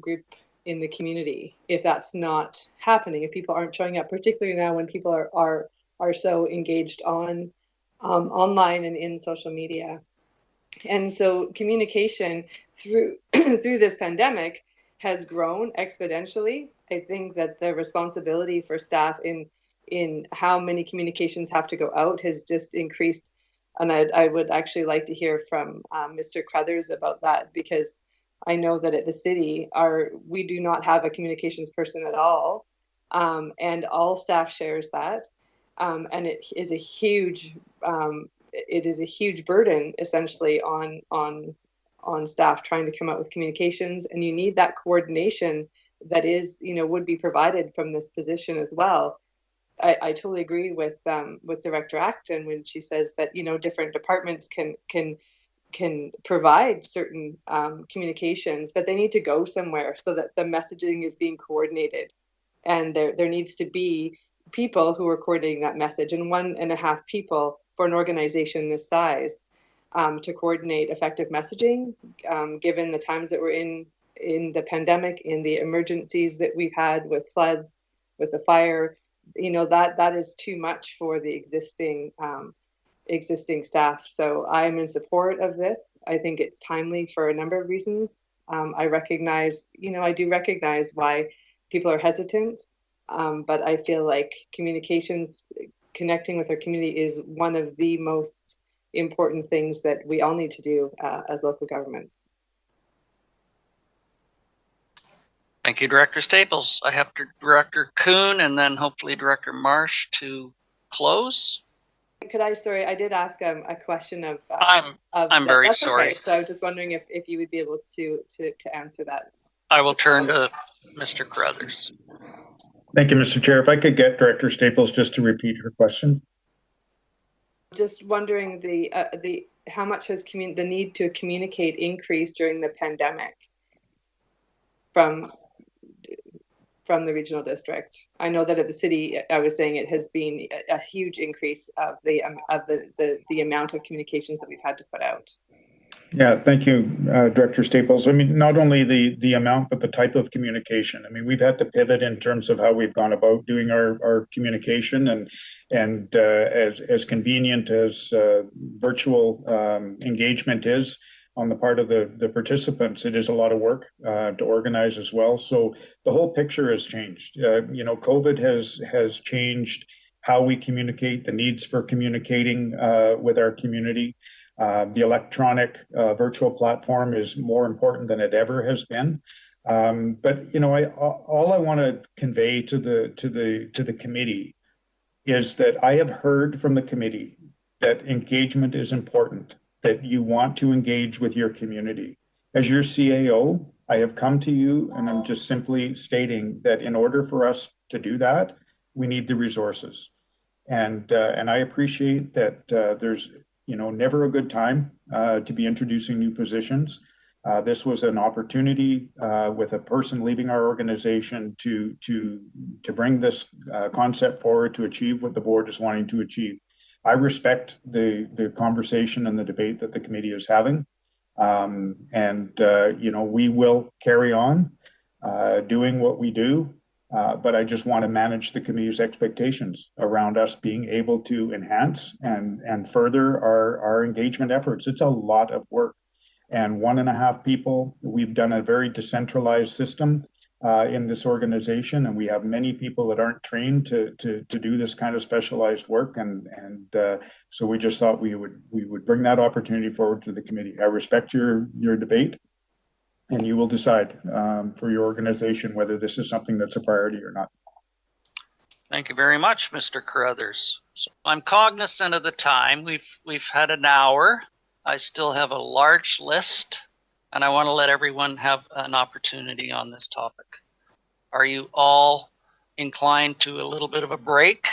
group in the community if that's not happening, if people aren't showing up, particularly now when people are so engaged on online and in social media. And so communication through this pandemic has grown exponentially. I think that the responsibility for staff in how many communications have to go out has just increased. And I would actually like to hear from Mr. Crothers about that, because I know that at the city we do not have a communications person at all, and all staff shares that, and it is a huge burden essentially on staff trying to come up with communications, and you need that coordination that is, you know, would be provided from this position as well. I totally agree with Director Acton when she says that, you know, different departments can provide certain communications, but they need to go somewhere so that the messaging is being coordinated, and there needs to be people who are coordinating that message, and 1.5 people for an organization this size to coordinate effective messaging, given the times that we're in the pandemic, in the emergencies that we've had with floods, with the fire. You know, that is too much for the existing staff. So I'm in support of this. I think it's timely for a number of reasons. I do recognize why people are hesitant, but I feel like communications, connecting with our community, is one of the most important things that we all need to do as local governments. Thank you, Director Staples. I have Director Kuhn and then hopefully Director Marsh to close. I did ask a question of. I'm very sorry. Okay. So I was just wondering if you would be able to answer that. I will turn to Mr. Crothers. Thank you, Mr. Chair. If I could get Director Staples just to repeat her question. Just wondering how much has the need to communicate increased during the pandemic from the regional district. I know that at the city, I was saying it has been a huge increase of the amount of communications that we've had to put out. Yeah, thank you, Director Staples. I mean, not only the amount, but the type of communication. I mean, we've had to pivot in terms of how we've gone about doing our communication, and as convenient as virtual engagement is on the part of the participants, it is a lot of work to organize as well. So the whole picture has changed. You know, COVID has changed how we communicate, the needs for communicating with our community. The electronic virtual platform is more important than it ever has been. But you know, all I want to convey to the committee is that I have heard from the committee that engagement is important, that you want to engage with your community. As your CAO, I have come to you and I'm just simply stating that in order for us to do that, we need the resources. And I appreciate that there's never a good time to be introducing new positions. This was an opportunity with a person leaving our organization to bring this concept forward to achieve what the board is wanting to achieve. I respect the conversation and the debate that the committee is having. We will carry on doing what we do, but I just want to manage the committee's expectations around us being able to enhance and further our engagement efforts. It's a lot of work. And 1.5 people, we've done a very decentralized system in this organization, and we have many people that aren't trained to do this kind of specialized work, and so we just thought we would bring that opportunity forward to the committee. I respect your debate, and you will decide for your organization whether this is something that's a priority or not. Thank you very much, Mr. Carruthers. So I'm cognizant of the time. We've had an hour. I still have a large list, and I want to let everyone have an opportunity on this topic. Are you all inclined to a little bit of a break,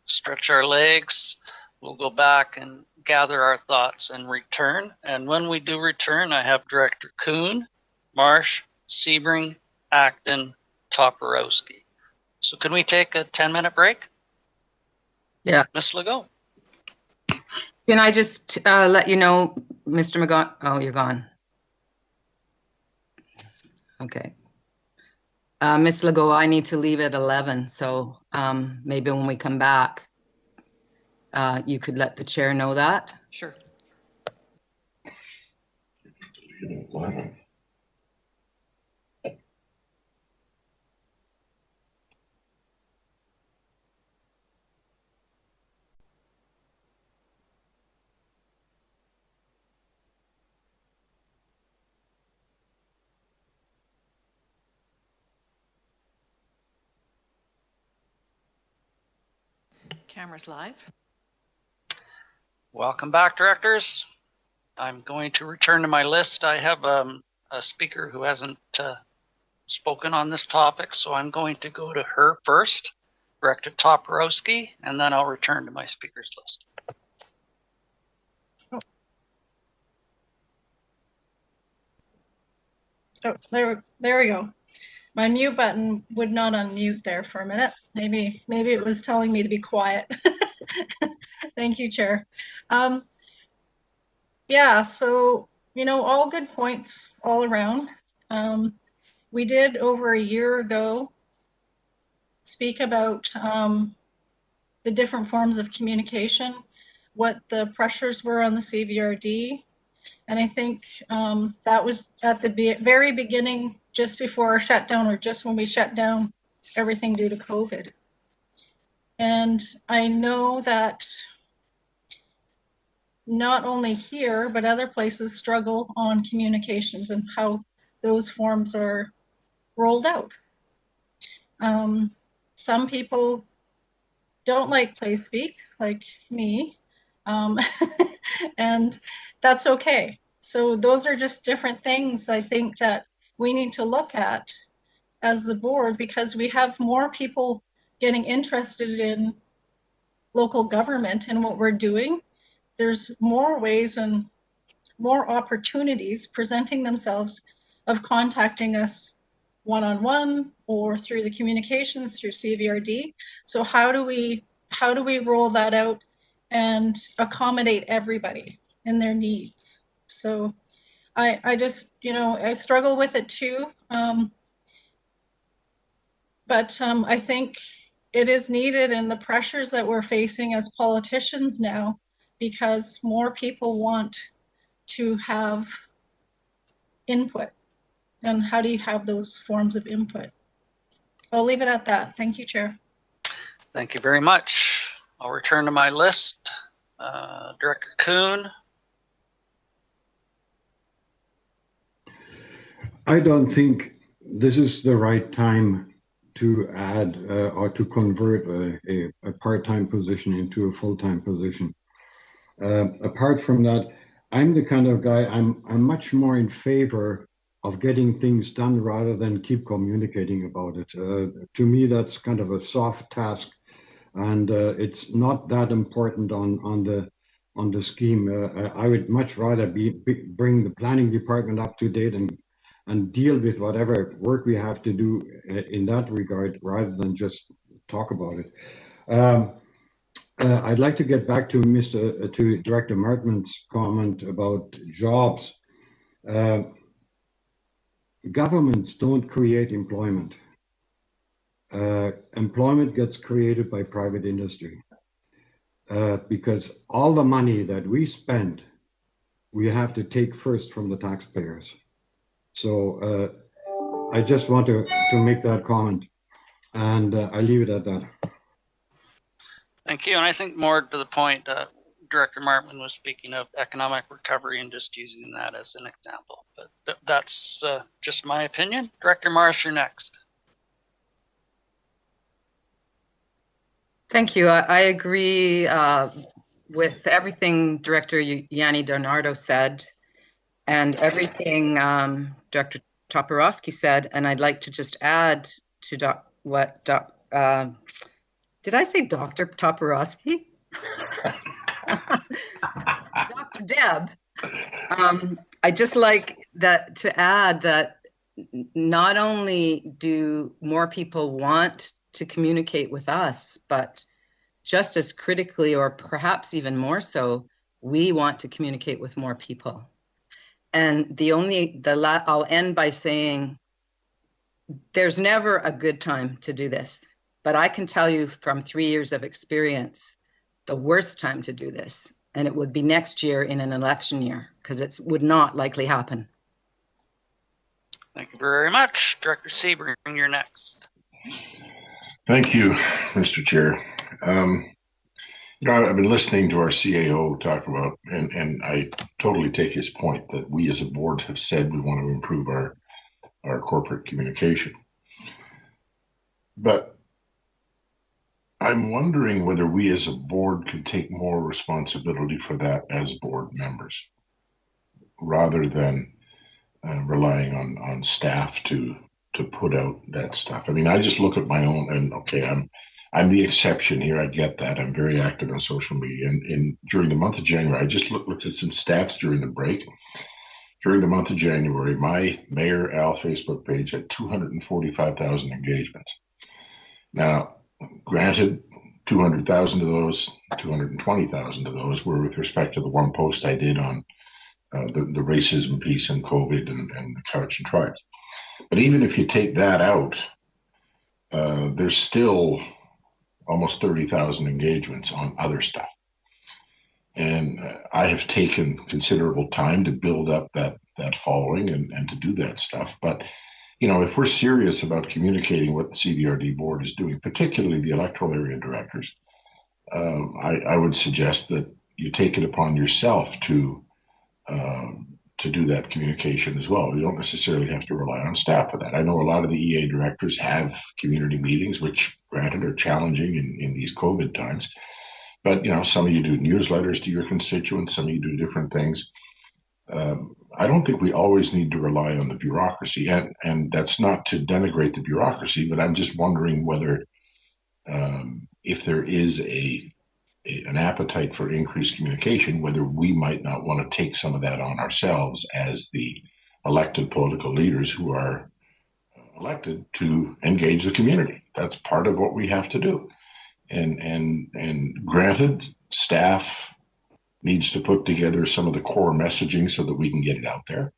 stretch our legs? We'll go back and gather our thoughts and return. And when we do return, I have Director Kuhn, Marsh, Sebring, Acton, Toporowski. So can we take a 10-minute break? Yeah. Ms. Legault. Can I just let you know, Mr. McGon? Oh, you're gone. Okay. Ms. Legault, I need to leave at 11, so maybe when we come back, you could let the chair know that. Sure. Cameras live. Welcome back, directors. I'm going to return to my list. I have a speaker who hasn't spoken on this topic, so I'm going to go to her first, Director Toporowski, and then I'll return to my speakers list. Oh, there we go. My mute button would not unmute there for a minute. Maybe it was telling me to be quiet. Thank you, Chair. Yeah, so, all good points all around. We did over a year ago speak about the different forms of communication, what the pressures were on the CVRD. And I think that was at the very beginning, just before our shutdown, or just when we shut down everything due to COVID. And I know that not only here, but other places struggle on communications and how those forms are rolled out. Some people don't like play speak, like me, and that's okay. So those are just different things I think that we need to look at as the board, because we have more people getting interested in local government and what we're doing. There's more ways and more opportunities presenting themselves of contacting us one-on-one or through the communications through CVRD. So how do we roll that out and accommodate everybody in their needs? So I just, I struggle with it too. But I think it is needed, in the pressures that we're facing as politicians now, because more people want to have input. And how do you have those forms of input? I'll leave it at that. Thank you, Chair. Thank you very much. I'll return to my list. Director Kuhn. I don't think this is the right time to add or to convert a part-time position into a full-time position. Apart from that, I'm the kind of guy, I'm much more in favor of getting things done rather than keep communicating about it. To me, that's kind of a soft task, and it's not that important on the scheme. I would much rather bring the planning department up to date and deal with whatever work we have to do in that regard, rather than just talk about it. I'd like to get back to to Director Markman's comment about jobs. Governments don't create employment. Employment gets created by private industry, because all the money that we spend, we have to take first from the taxpayers. So I just want to make that comment, and I leave it at that. Thank you. And I think more to the point, Director Markman was speaking of economic recovery and just using that as an example. But that's just my opinion. Director Morris, you're next. Thank you. I agree with everything Director Yanni Donardo said and everything Dr. Toporowski said. And I'd like to just add to did I say Dr. Toporowski? Dr. Deb. I just like that to add that not only do more people want to communicate with us, but just as critically, or perhaps even more so, we want to communicate with more people. And I'll end by saying there's never a good time to do this, but I can tell you from 3 years of experience, the worst time to do this, and it would be next year in an election year, because it would not likely happen. Thank you very much. Director Sebring, you're next. Thank you, Mr. Chair. You know, I've been listening to our CAO talk about, and I totally take his point that we as a board have said we want to improve our corporate communication. But I'm wondering whether we as a board could take more responsibility for that as board members, rather than relying on staff to put out that stuff. I mean, I just look at my own, and okay, I'm the exception here. I get that. I'm very active on social media, and during the month of January, I just looked at some stats during the break. During the month of January, my Mayor Al Facebook page had 245,000 engagements. Now, granted, 200,000 of those, 220,000 of those were with respect to the one post I did on the racism piece and COVID and the Cowichan tribes. But even if you take that out, there's still almost 30,000 engagements on other stuff. And I have taken considerable time to build up that following and to do that stuff. But, you know, if we're serious about communicating what the CBRD board is doing, particularly the electoral area directors, I would suggest that you take it upon yourself to do that communication as well. You don't necessarily have to rely on staff for that. I know a lot of the EA directors have community meetings, which granted are challenging in these COVID times. But, you know, some of you do newsletters to your constituents, some of you do different things. I don't think we always need to rely on the bureaucracy, and that's not to denigrate the bureaucracy, but I'm just wondering whether if there is an appetite for increased communication, whether we might not want to take some of that on ourselves as the elected political leaders who are elected to engage the community. That's part of what we have to do. And granted, staff needs to put together some of the core messaging so that we can get it out there.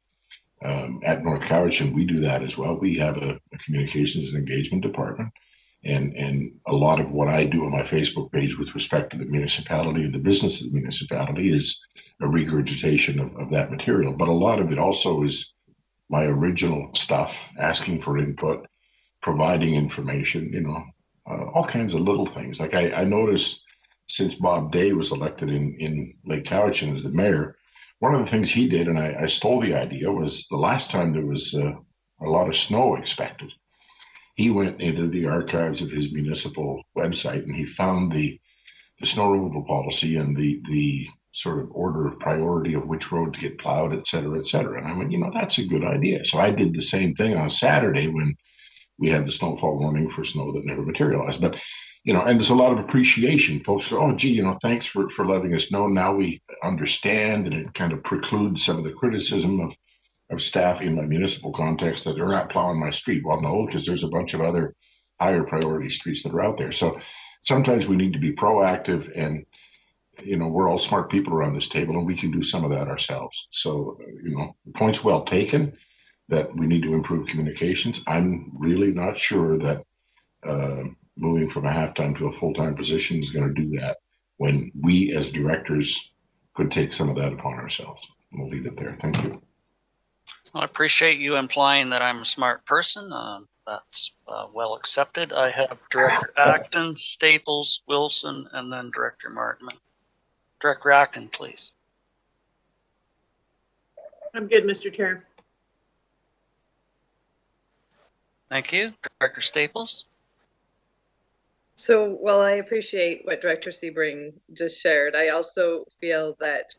At North Cowichan, we do that as well. We have a communications and engagement department. And a lot of what I do on my Facebook page with respect to the municipality and the business of the municipality is a regurgitation of that material. But a lot of it also is my original stuff, asking for input, providing information, you know, all kinds of little things. Like I noticed since Bob Day was elected in Lake Cowichan as the mayor, one of the things he did, and I stole the idea, was the last time there was a lot of snow expected, he went into the archives of his municipal website and he found the snow removal policy and the sort of order of priority of which roads get plowed, et cetera, et cetera. And I went, that's a good idea. So I did the same thing on Saturday when we had the snowfall warning for snow that never materialized. But, and there's a lot of appreciation. Folks go, oh, gee, thanks for letting us know. Now we understand, and it kind of precludes some of the criticism of staff in my municipal context that they're not plowing my street. Well, no, because there's a bunch of other higher priority streets that are out there. So sometimes we need to be proactive, and we're all smart people around this table, and we can do some of that ourselves. So, the point's well taken that we need to improve communications. I'm really not sure that moving from a half-time to a full-time position is going to do that when we as directors could take some of that upon ourselves. We'll leave it there. Thank you. I appreciate you implying that I'm a smart person. That's well accepted. I have Director Acton, Staples, Wilson, and then Director Martin. Director Acton, please. I'm good, Mr. Chair. Thank you. Director Staples? So, while I appreciate what Director Sebring just shared, I also feel that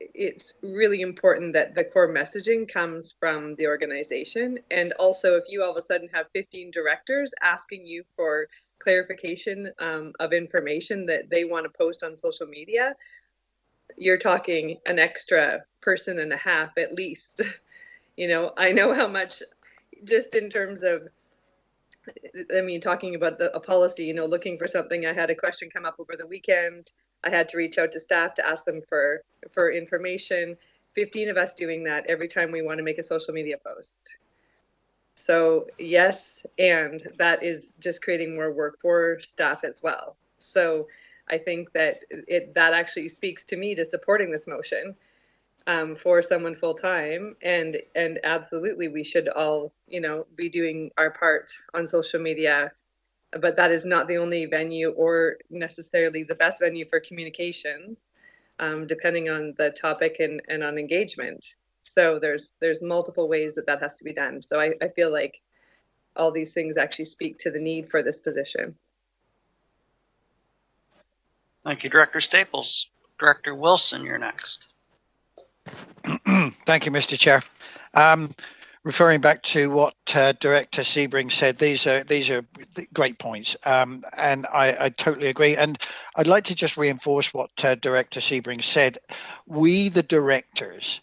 it's really important that the core messaging comes from the organization. And also, if you all of a sudden have 15 directors asking you for clarification of information that they want to post on social media, you're talking an extra person and a half at least. I know how much, just in terms of, talking about a policy, looking for something. I had a question come up over the weekend. I had to reach out to staff to ask them for information. 15 of us doing that every time we want to make a social media post. So yes, and that is just creating more work for staff as well. So I think that that actually speaks to me to supporting this motion for someone full time, and absolutely we should all be doing our part on social media, but that is not the only venue or necessarily the best venue for communications, depending on the topic and on engagement. So there's multiple ways that has to be done. So I feel like all these things actually speak to the need for this position. Thank you, Director Staples. Director Wilson, you're next. Thank you, Mr. Chair. Referring back to what Director Sebring said, these are great points, and I totally agree. And I'd like to just reinforce what Director Sebring said. We, the directors,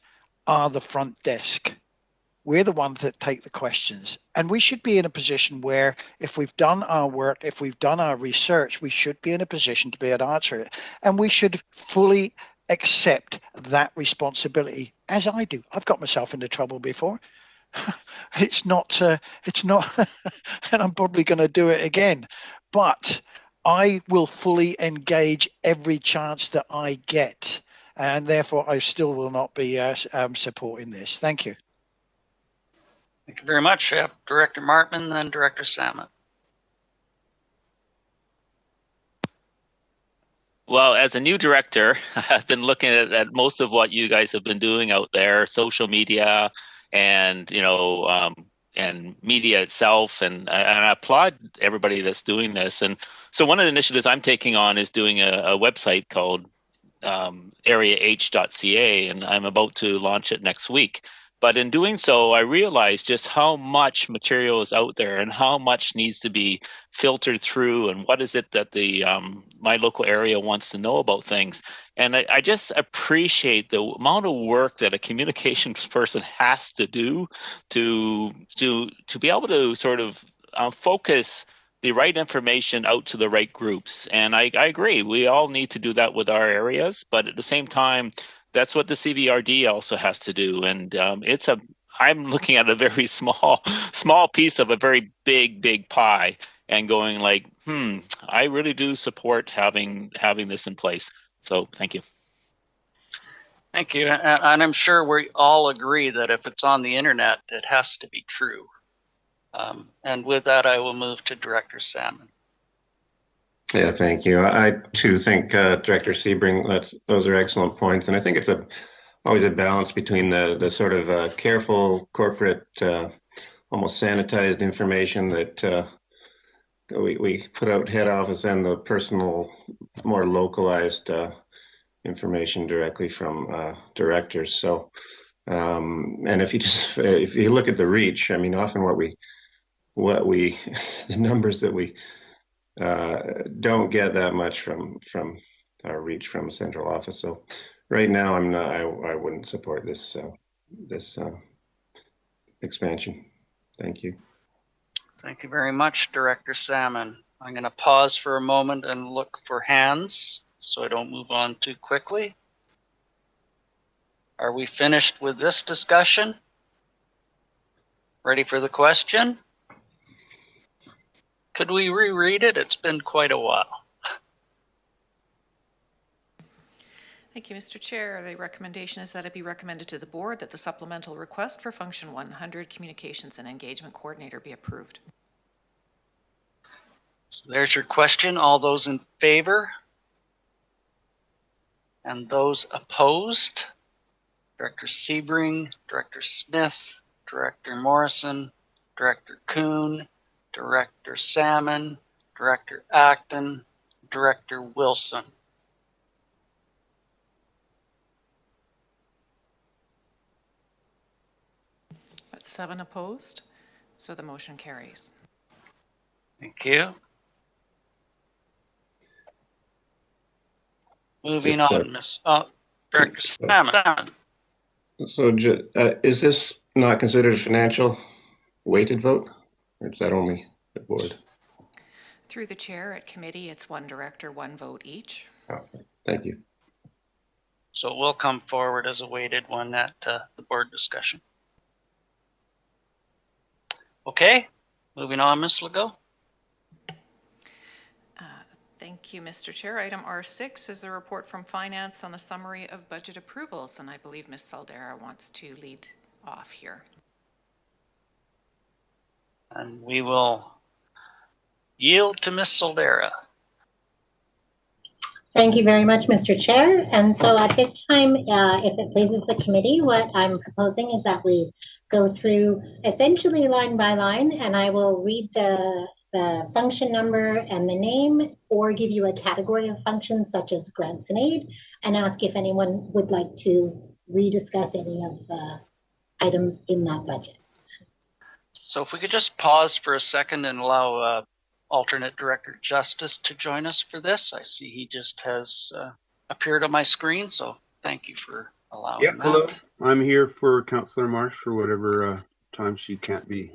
are the front desk. We're the ones that take the questions, and we should be in a position where if we've done our work, if we've done our research, we should be in a position to be able to answer it, and we should fully accept that responsibility, as I do. I've got myself into trouble before. It's not, and I'm probably going to do it again, but I will fully engage every chance that I get, and therefore I still will not be supporting this. Thank you. Thank you very much. Director Martman, then Director Salmon. Well, as a new director, I've been looking at most of what you guys have been doing out there, social media, and and media itself, and I applaud everybody that's doing this. And so one of the initiatives I'm taking on is doing a website called areah.ca, and I'm about to launch it next week. But in doing so, I realized just how much material is out there and how much needs to be filtered through, and what is it that the my local area wants to know about things. And I just appreciate the amount of work that a communications person has to do to be able to sort of focus the right information out to the right groups. And I agree, we all need to do that with our areas, but at the same time, that's what the CVRD also has to do. And I'm looking at a very small piece of a very big pie, and going like, I really do support having this in place. So thank you. Thank you. And I'm sure we all agree that if it's on the internet, it has to be true. And with that, I will move to Director Salmon. Yeah, thank you. I too think Director Sebring, those are excellent points, and I think it's always a balance between the sort of careful corporate, almost sanitized information that we put out head office, and the personal, more localized information directly from directors. So, and if you look at the reach, I mean, often the numbers that we don't get that much from our reach from a central office. So right now, I wouldn't support this expansion. Thank you. Thank you very much, Director Salmon. I'm going to pause for a moment and look for hands so I don't move on too quickly. Are we finished with this discussion? Ready for the question? Could we reread it? It's been quite a while. Thank you, Mr. Chair. The recommendation is that it be recommended to the board that the supplemental request for Function 100 Communications and Engagement Coordinator be approved. So there's your question. All those in favor? And those opposed? Director Sebring, Director Smith, Director Morrison, Director Kuhn, Director Salmon, Director Acton, Director Wilson. But 7 opposed, so the motion carries. Thank you. Moving on, Director Salmon. So is this not considered a financial weighted vote, or is that only the board? Through the chair at committee, it's 1 director, 1 vote each. Okay, thank you. So it will come forward as a weighted one at the board discussion. Okay, moving on, Ms. Legault. Thank you, Mr. Chair. Item R6 is a report from Finance on the summary of budget approvals, and I believe Ms. Saldera wants to lead off here. And we will yield to Ms. Saldera. Thank you very much, Mr. Chair. And so at this time, if it pleases the committee, what I'm proposing is that we go through essentially line by line, and I will read the function number and the name, or give you a category of functions such as grants and aid, and ask if anyone would like to rediscuss any of the items in that budget. So if we could just pause for a second and allow alternate Director Justice to join us for this. I see he just has appeared on my screen, so thank you for allowing that. Hello. I'm here for Councillor Marsh for whatever time she can't be.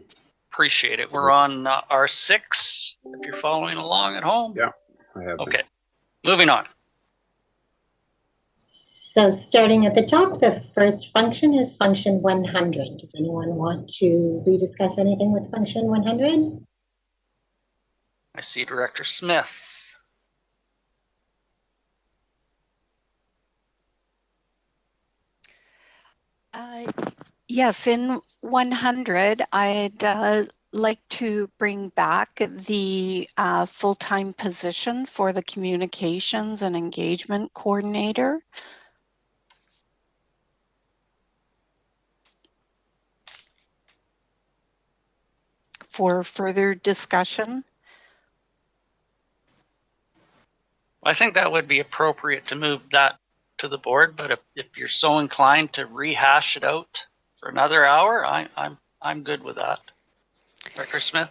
Appreciate it. We're on R6, if you're following along at home. Yeah, I have. Okay, moving on. So starting at the top, the first function is function 100. Does anyone want to rediscuss anything with function 100? I see Director Smith. Yes, in 100, I'd like to bring back the full-time position for the Communications and Engagement Coordinator. For further discussion. I think that would be appropriate to move that to the board, but if you're so inclined to rehash it out for another hour, I'm good with that. Director Smith?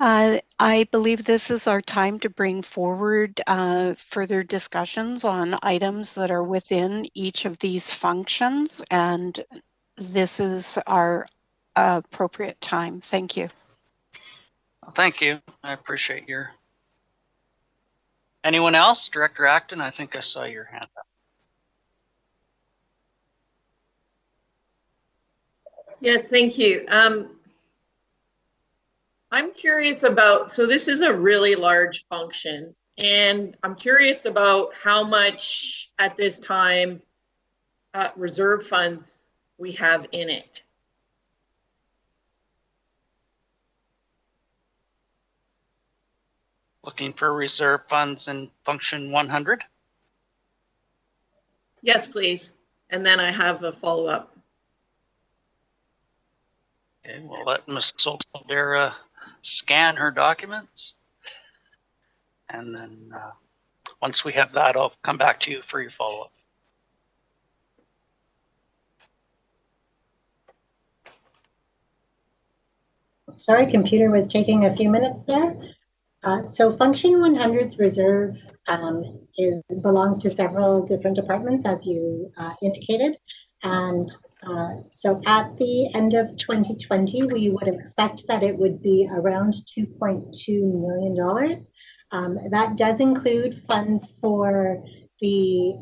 I believe this is our time to bring forward further discussions on items that are within each of these functions, and this is our appropriate time. Thank you. Well, thank you. I appreciate your... Anyone else? Director Acton, I think I saw your hand up. Yes, thank you. I'm curious about, so this is a really large function, and I'm curious about how much at this time reserve funds we have in it. Looking for reserve funds in function 100? Yes, please. And then I have a follow-up. Okay, we'll let Ms. Saldera scan her documents. And then once we have that, I'll come back to you for your follow-up. Sorry, computer was taking a few minutes there. So Function 100's reserve belongs to several different departments, as you indicated. And so at the end of 2020, we would expect that it would be around $2.2 million. That does include funds for the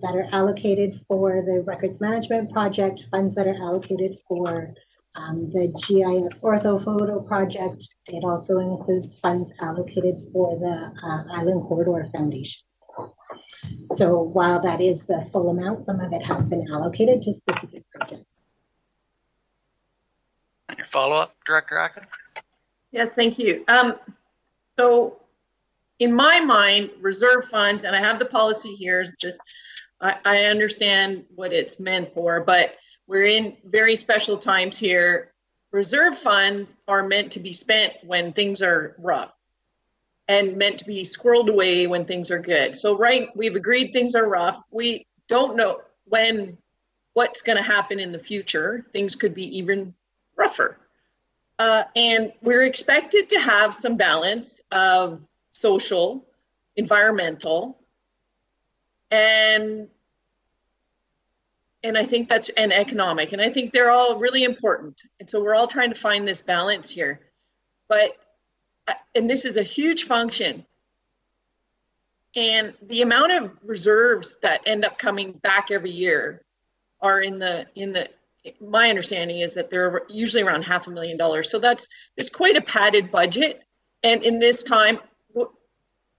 that are allocated for the records management project, funds that are allocated for the GIS orthophoto project. It also includes funds allocated for the Island Corridor Foundation. So while that is the full amount, some of it has been allocated to specific projects. And your follow-up, Director Atkins? Yes, thank you. So in my mind, reserve funds, and I have the policy here, just I understand what it's meant for, but we're in very special times here. Reserve funds are meant to be spent when things are rough and meant to be squirreled away when things are good. So we've agreed things are rough. We don't know what's going to happen in the future. Things could be even rougher. And we're expected to have some balance of social, environmental, and I think that's an economic, and I think they're all really important. And so we're all trying to find this balance here. But, and this is a huge function. And the amount of reserves that end up coming back every year are my understanding is that they're usually around $500,000. So it's quite a padded budget. And in this time,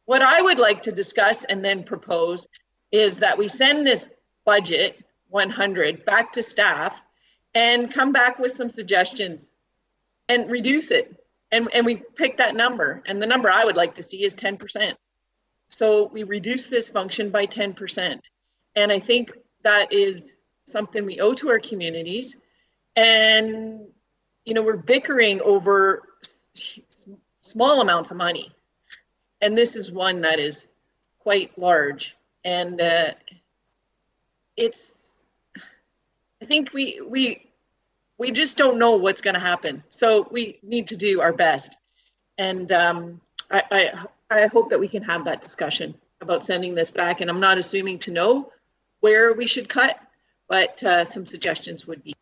what I would like to discuss and then propose is that we send this budget 100 back to staff and come back with some suggestions and reduce it. And we pick that number. And the number I would like to see is 10%. So we reduce this function by 10%. And I think that is something we owe to our communities. And, we're bickering over small amounts of money. And this is one that is quite large. And I think we just don't know what's going to happen. So we need to do our best. And I hope that we can have that discussion about sending this back. And I'm not assuming to know where we should cut, but some suggestions would be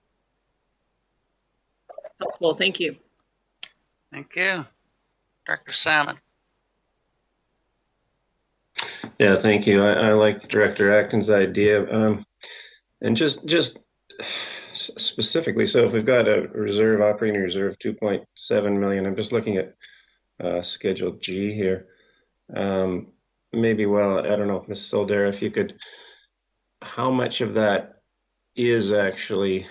helpful. Thank you. Thank you. Director Salmon. Yeah, thank you. I like Director Atkins' idea. And just specifically, so if we've got a operating reserve, 2.7 million, I'm just looking at Schedule G here. Maybe, I don't know, Ms. Soldera, if you could, how much of that is actually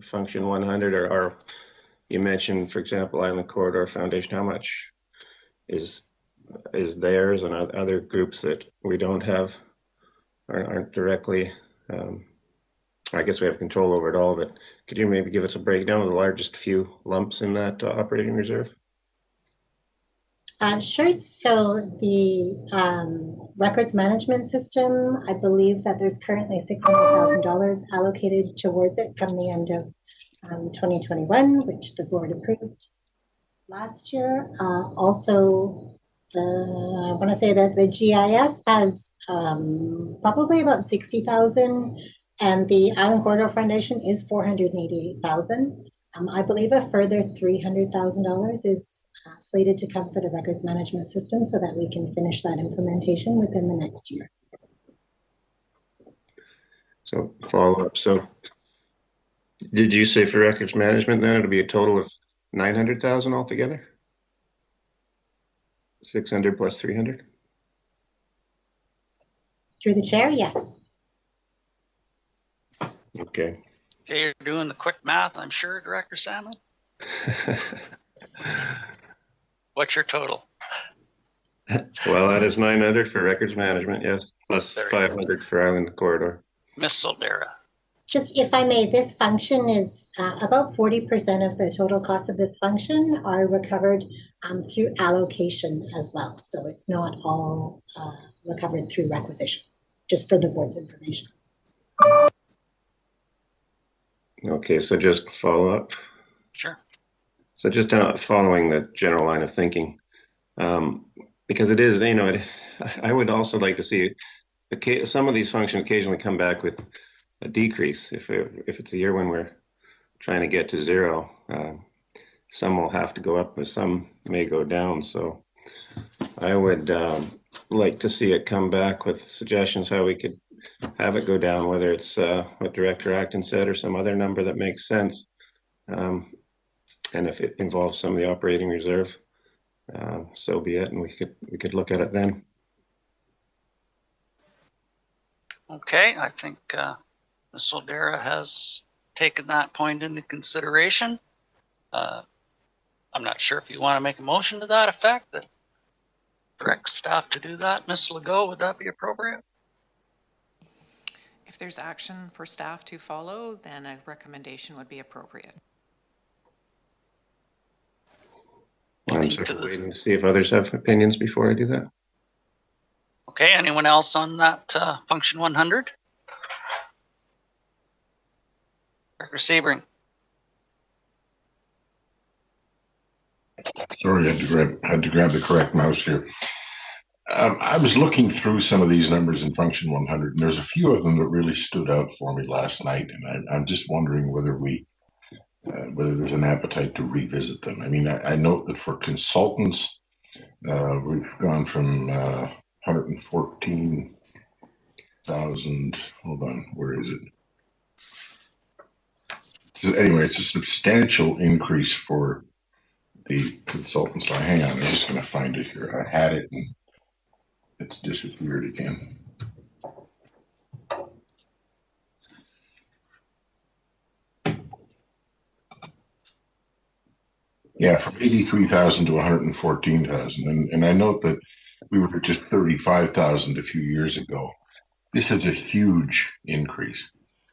Function 100 or you mentioned, for example, Island Corridor Foundation, how much is theirs and other groups that we don't have aren't directly, I guess we have control over it all, but could you maybe give us a breakdown of the largest few lumps in that operating reserve? Sure. So the records management system, I believe that there's currently $600,000 allocated towards it come the end of 2021, which the board approved last year. Also, I want to say that the GIS has probably about 60,000, and the Island Corridor Foundation is 488,000. I believe a further $300,000 is slated to come for the records management system so that we can finish that implementation within the next year. So follow up. So did you say for records management then it'll be a total of 900,000 altogether? 600 plus 300? Through the chair, yes. Okay. Okay, you're doing the quick math, I'm sure, Director Salmon. What's your total? Well, that is 900 for records management, yes, plus 500 for Island Corridor. Ms. Soldera. Just if I may, this function is about 40% of the total cost of this function are recovered through allocation as well. So it's not all recovered through requisition, just for the board's information. Okay, so just follow up. Sure. So just following the general line of thinking, because it is, I would also like to see some of these functions occasionally come back with a decrease. If it's a year when we're trying to get to zero, some will have to go up, but some may go down. So I would like to see it come back with suggestions how we could have it go down, whether it's what Director Acton said or some other number that makes sense. And if it involves some of the operating reserve, so be it, and we could look at it then. Okay, I think Ms. O'Dara has taken that point into consideration. I'm not sure if you want to make a motion to that effect, that direct staff to do that. Ms. Legault, would that be appropriate? If there's action for staff to follow, then a recommendation would be appropriate. I'm sort of waiting to see if others have opinions before I do that. Okay, anyone else on that function 100? Director Sebring. Sorry, I had to grab the correct mouse here. I was looking through some of these numbers in function 100, and there's a few of them that really stood out for me last night, and I'm just wondering whether there's an appetite to revisit them. I mean, I note that for consultants, we've gone from 114,000. Hold on, where is it? So anyway, it's a substantial increase for the consultants. Hang on, I'm just going to find it here. I had it and it's disappeared again. Yeah, from 83,000 to 114,000. And I note that we were at just 35,000 a few years ago. This is a huge increase.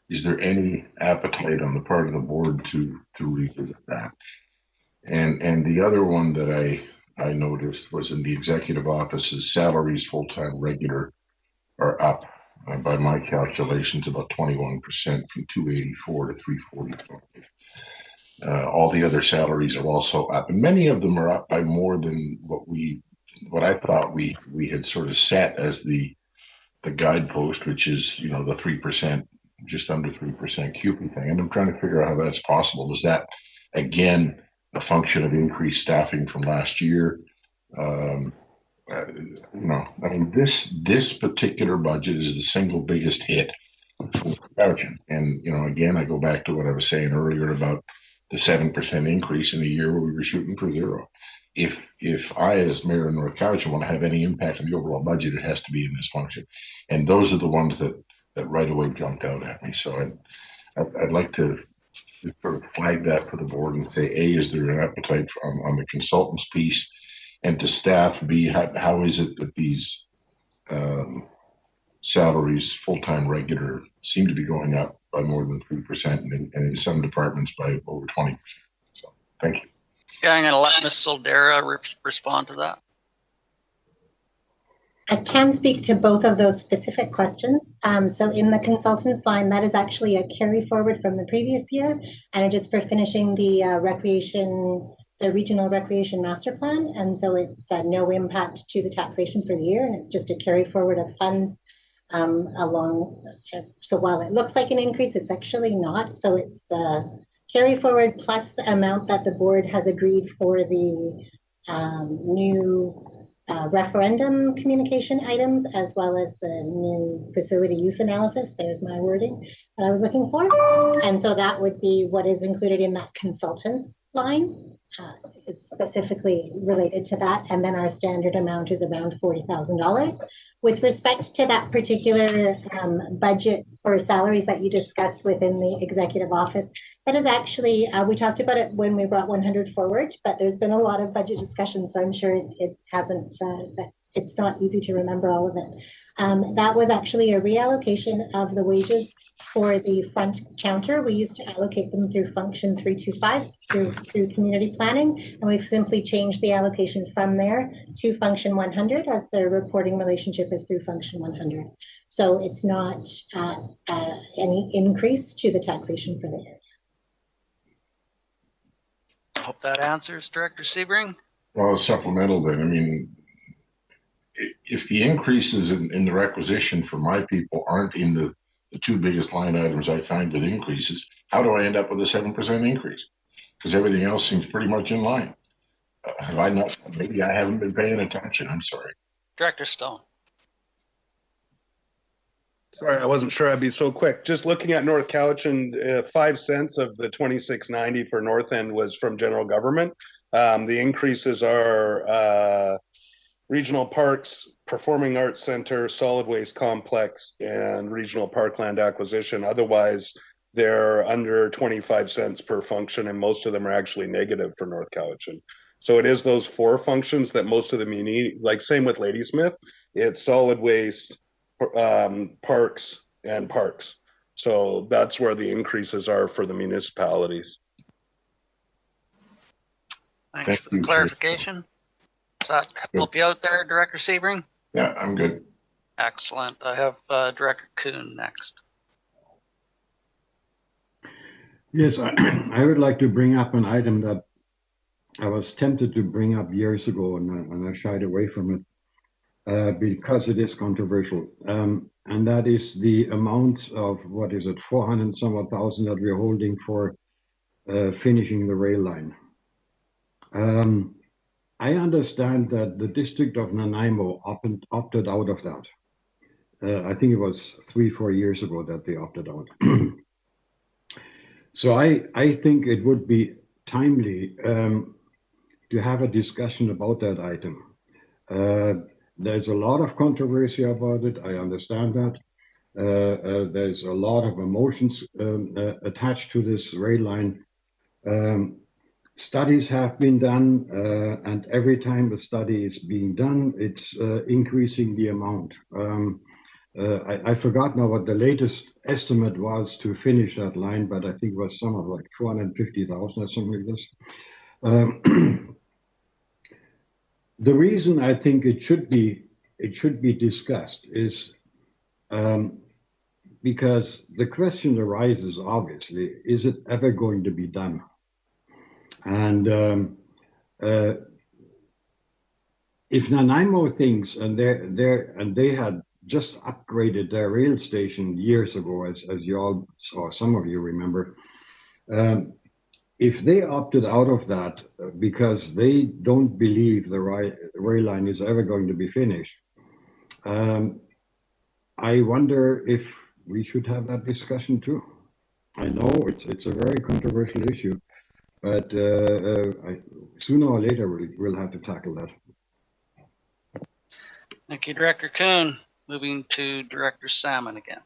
Is there any appetite on the part of the board to revisit that? And the other one that I noticed was in the executive office's salaries, full-time regular, are up by my calculations about 21% from 284 to 345. All the other salaries are also up, and many of them are up by more than what I thought we had sort of set as the guidepost, which is the 3%, just under 3% CUPE thing. And I'm trying to figure out how that's possible. Is that again a function of increased staffing from last year? I mean, this particular budget is the single biggest hit from Crouchin. And again, I go back to what I was saying earlier about the 7% increase in a year where we were shooting for zero. If I, as mayor of North Cowichan, want to have any impact on the overall budget, it has to be in this function. And those are the ones that right away jumped out at me. So I'd like to sort of flag that for the board and say, A, is there an appetite on the consultants piece, and to staff, B, how is it that these salaries, full-time regular, seem to be going up by more than 3%, and in some departments by over 20%. So thank you. Yeah, I'm going to let Ms. Soldera respond to that. I can speak to both of those specific questions. So in the consultants line, that is actually a carry forward from the previous year, and it is for finishing the regional recreation master plan. And so it's no impact to the taxation for the year, and it's just a carry forward of funds along. So while it looks like an increase, it's actually not. So it's the carry forward plus the amount that the board has agreed for the new referendum communication items, as well as the new facility use analysis. There's my wording that I was looking for. And so that would be what is included in that consultants line. It's specifically related to that. And then our standard amount is around $40,000. With respect to that particular budget for salaries that you discussed within the executive office, that is actually, we talked about it when we brought 100 forward, but there's been a lot of budget discussion, so I'm sure it hasn't, it's not easy to remember all of it. That was actually a reallocation of the wages for the front counter. We used to allocate them through function 325 through community planning, and we've simply changed the allocation from there to function 100, as the reporting relationship is through function 100. So it's not any increase to the taxation for the area. Hope that answers Director Sebring. Well, supplemental then, I mean, if the increases in the requisition for my people aren't in the two biggest line items I find with increases, how do I end up with a 7% increase? Because everything else seems pretty much in line. Have I not, maybe I haven't been paying attention, I'm sorry. Director Stone. Sorry, I wasn't sure I'd be so quick. Just looking at North Cowichan, 5 cents of the 2690 for North End was from general government. The increases are regional parks, performing arts center, solid waste complex, and regional parkland acquisition. Otherwise, they're under 25 cents per function, and most of them are actually negative for North Cowichan. So it is those 4 functions that most of them you need, like same with Ladysmith, it's solid waste, parks, and parks. So that's where the increases are for the municipalities. Thanks for the clarification. Does that help you out there, Director Sebring? Yeah, I'm good. Excellent. I have Director Kuhn next. Yes, I would like to bring up an item that I was tempted to bring up years ago, and I shied away from it because it is controversial. And that is the amount of, what is it, 400 some odd thousand that we're holding for finishing the rail line. I understand that the district of Nanaimo opted out of that. I think it was 3-4 years ago that they opted out. So I think it would be timely to have a discussion about that item. There's a lot of controversy about it. I understand that. There's a lot of emotions attached to this rail line. Studies have been done, and every time a study is being done, it's increasing the amount. I forgot now what the latest estimate was to finish that line, but I think it was some of like 450,000 or something like this. The reason I think it should be discussed is because the question arises, obviously, is it ever going to be done? And if Nanaimo thinks, and they had just upgraded their rail station years ago, as you all saw, some of you remember, if they opted out of that because they don't believe the rail line is ever going to be finished, I wonder if we should have that discussion too. I know it's a very controversial issue, but sooner or later we'll have to tackle that. Thank you, Director Kuhn. Moving to Director Salmon again.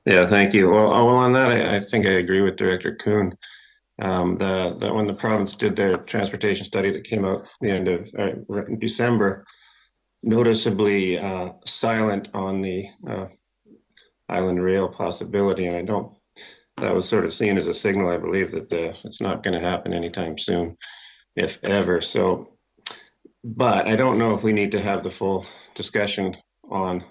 Yeah, thank you. Well, on that, I think I agree with Director Kuhn. That when the province did their transportation study that came out the end of December, noticeably silent on the island rail possibility, and that was sort of seen as a signal, I believe, that it's not going to happen anytime soon, if ever. So, but I don't know if we need to have the full discussion on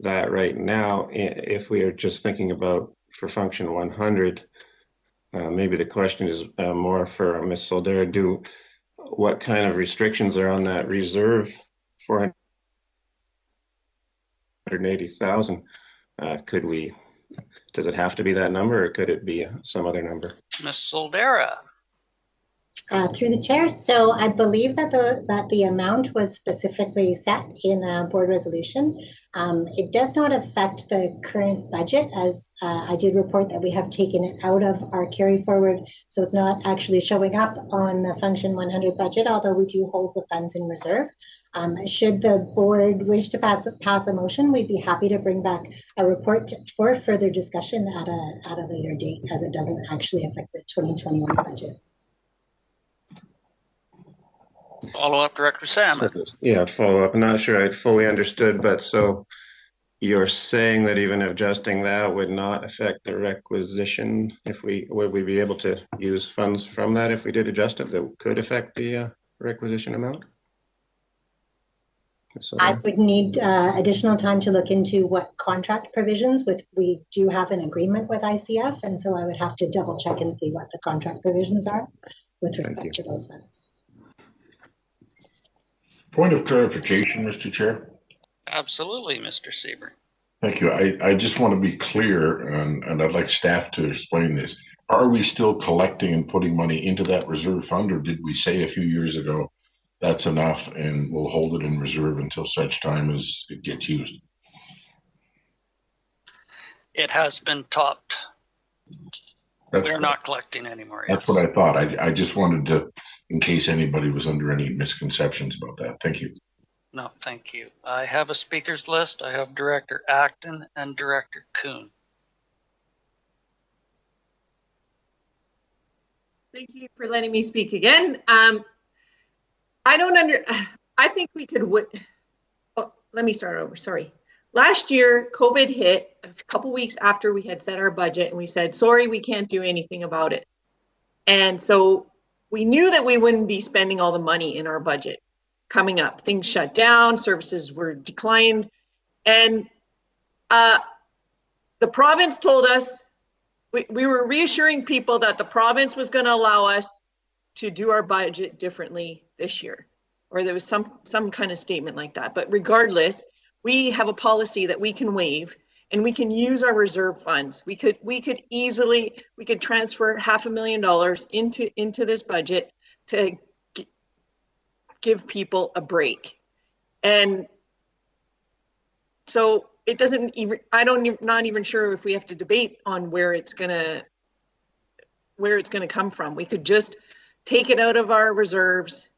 that right now. If we are just thinking about for function 100, maybe the question is more for Ms. Soldera. What kind of restrictions are on that reserve 480,000? Does it have to be that number, or could it be some other number? Ms. Soldera. Through the chair, so I believe that the amount was specifically set in a board resolution. It does not affect the current budget, as I did report that we have taken it out of our carry forward, so it's not actually showing up on the function 100 budget, although we do hold the funds in reserve. Should the board wish to pass a motion, we'd be happy to bring back a report for further discussion at a later date, as it doesn't actually affect the 2021 budget. Follow up, Director Salmon. Yeah, follow up. I'm not sure I fully understood, but so you're saying that even adjusting that would not affect the requisition? Would we be able to use funds from that if we did adjust it that could affect the requisition amount? I would need additional time to look into what contract provisions we do have an agreement with ICF, and so I would have to double check and see what the contract provisions are with respect to those funds. Point of clarification, Mr. Chair. Absolutely, Mr. Sebring. Thank you. I just want to be clear, and I'd like staff to explain this. Are we still collecting and putting money into that reserve fund, or did we say a few years ago that's enough and we'll hold it in reserve until such time as it gets used? It has been topped. That's We're not collecting anymore. That's what I thought. I just wanted to, in case anybody was under any misconceptions about that. Thank you. No, thank you. I have a speakers list. I have Director Acton and Director Kuhn. Thank you for letting me speak again. I think we could, let me start over, sorry. Last year, COVID hit a couple weeks after we had set our budget and we said, sorry, we can't do anything about it. And so we knew that we wouldn't be spending all the money in our budget coming up. Things shut down, services were declined. And the province told us, we were reassuring people that the province was going to allow us to do our budget differently this year, or there was some kind of statement like that. But regardless, we have a policy that we can waive, and we can use our reserve funds. We could transfer $500,000 into this budget to give people a break. And so it doesn't even, not even sure if we have to debate on where it's gonna come from. We could just take it out of our reserves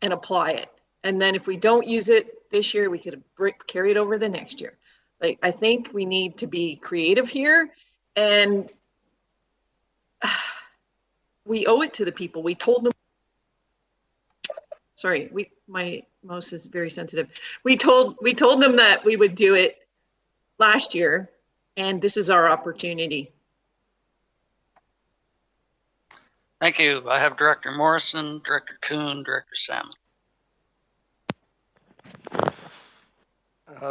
and apply it. And then if we don't use it this year, we could carry it over the next year. Like, I think we need to be creative here, and we owe it to the people. We told them, sorry, my mouse is very sensitive. We told them that we would do it last year, and this is our opportunity. Thank you. I have Director Morrison, Director Kuhn, Director Salmon.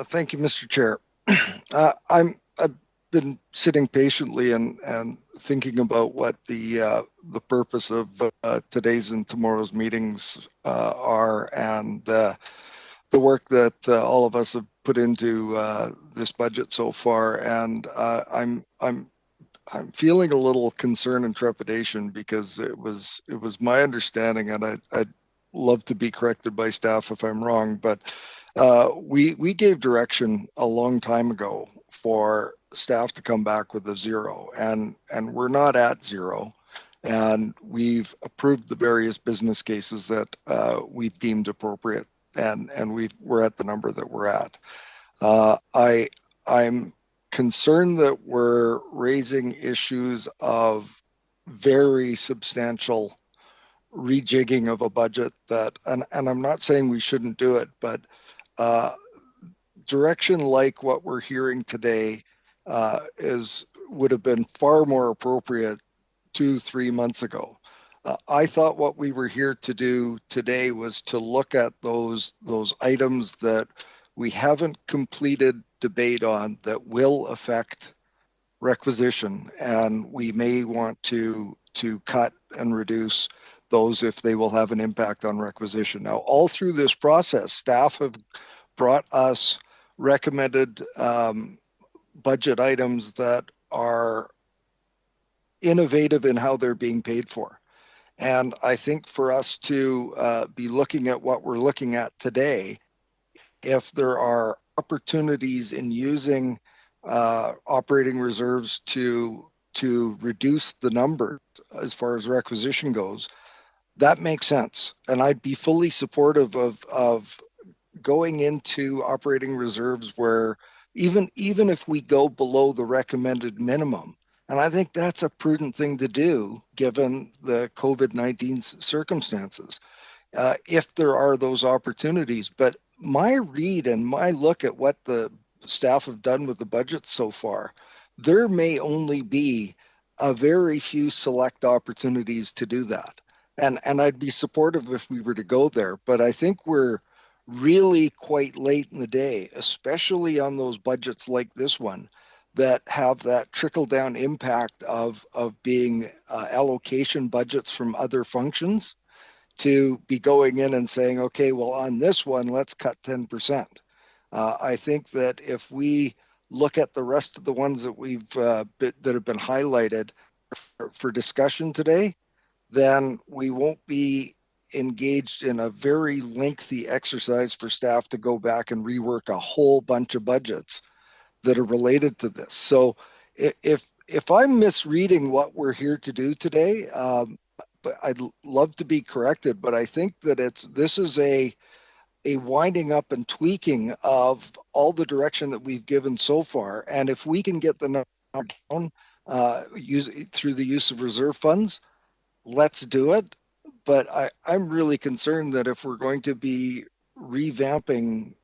Thank you, Mr. Chair. I've been sitting patiently and thinking about what the purpose of today's and tomorrow's meetings are, and the work that all of us have put into this budget so far. And I'm feeling a little concern and trepidation, because it was my understanding, and I'd love to be corrected by staff if I'm wrong, but we gave direction a long time ago for staff to come back with a zero, and we're not at zero, and we've approved the various business cases that we've deemed appropriate, and we're at the number that we're at. I'm concerned that we're raising issues of very substantial rejigging of a budget that, and I'm not saying we shouldn't do it, but direction like what we're hearing today would have been far more appropriate 2-3 months ago. I thought what we were here to do today was to look at those items that we haven't completed debate on that will affect requisition, and we may want to cut and reduce those if they will have an impact on requisition. Now, all through this process, staff have brought us recommended budget items that are innovative in how they're being paid for. And I think for us to be looking at what we're looking at today, if there are opportunities in using operating reserves to reduce the number as far as requisition goes, that makes sense. And I'd be fully supportive of going into operating reserves where even if we go below the recommended minimum, and I think that's a prudent thing to do given the COVID-19 circumstances, if there are those opportunities. But my read and my look at what the staff have done with the budget so far, there may only be a very few select opportunities to do that. And I'd be supportive if we were to go there, but I think we're really quite late in the day, especially on those budgets like this one that have that trickle down impact of being allocation budgets from other functions, to be going in and saying, okay, well, on this one, let's cut 10%. I think that if we look at the rest of the ones that that have been highlighted for discussion today, then we won't be engaged in a very lengthy exercise for staff to go back and rework a whole bunch of budgets that are related to this. So if I'm misreading what we're here to do today, but I'd love to be corrected, but I think that this is a winding up and tweaking of all the direction that we've given so far. And if we can get the number down through the use of reserve funds, let's do it. But I'm really concerned that if we're going to be revamping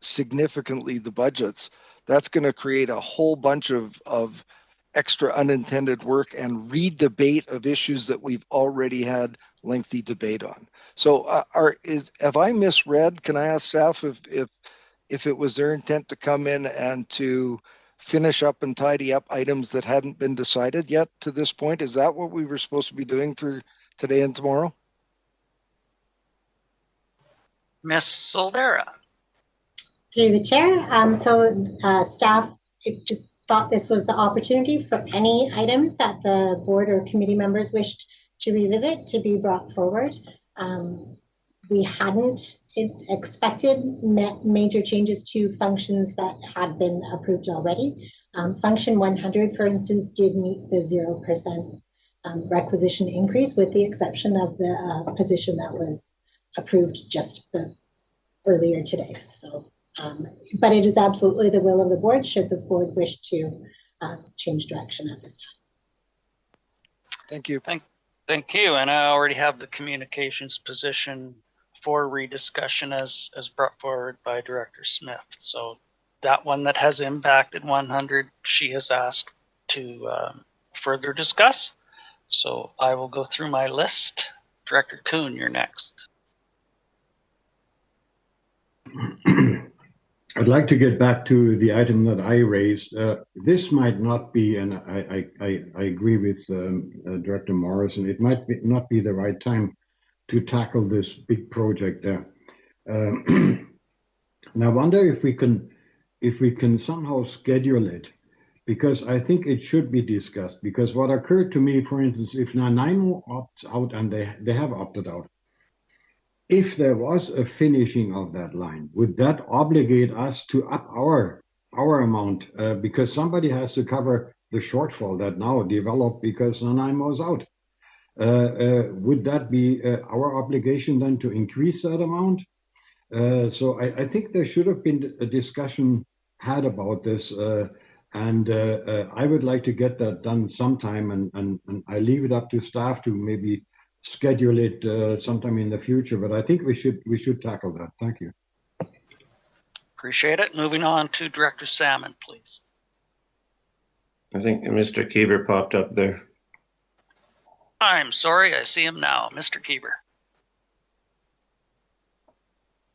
significantly the budgets, that's going to create a whole bunch of extra unintended work and re-debate of issues that we've already had lengthy debate on. So have I misread? Can I ask staff if it was their intent to come in and to finish up and tidy up items that hadn't been decided yet to this point? Is that what we were supposed to be doing for today and tomorrow? Ms. Soldera. Through the chair, staff just thought this was the opportunity for any items that the board or committee members wished to revisit to be brought forward. We hadn't expected major changes to functions that had been approved already. Function 100, for instance, did meet the 0% requisition increase, with the exception of the position that was approved just earlier today. So, but it is absolutely the will of the board should the board wish to change direction at this time. Thank you. Thank you. And I already have the communications position for rediscussion as brought forward by Director Smith. So that one that has impacted 100, she has asked to further discuss. So I will go through my list. Director Kuhn, you're next. I'd like to get back to the item that I raised. This might not be, and I agree with Director Morrison, it might not be the right time to tackle this big project there. And I wonder if we can somehow schedule it, because I think it should be discussed. Because what occurred to me, for instance, if Nanaimo opts out, and they have opted out, if there was a finishing of that line, would that obligate us to up our amount? Because somebody has to cover the shortfall that now developed because Nanaimo is out. Would that be our obligation then to increase that amount? So I think there should have been a discussion had about this, and I would like to get that done sometime, and I leave it up to staff to maybe schedule it sometime in the future, but I think we should tackle that. Thank you. Appreciate it. Moving on to Director Salmon, please. I think Mr. Kieber popped up there. I'm sorry, I see him now. Mr. Kieber.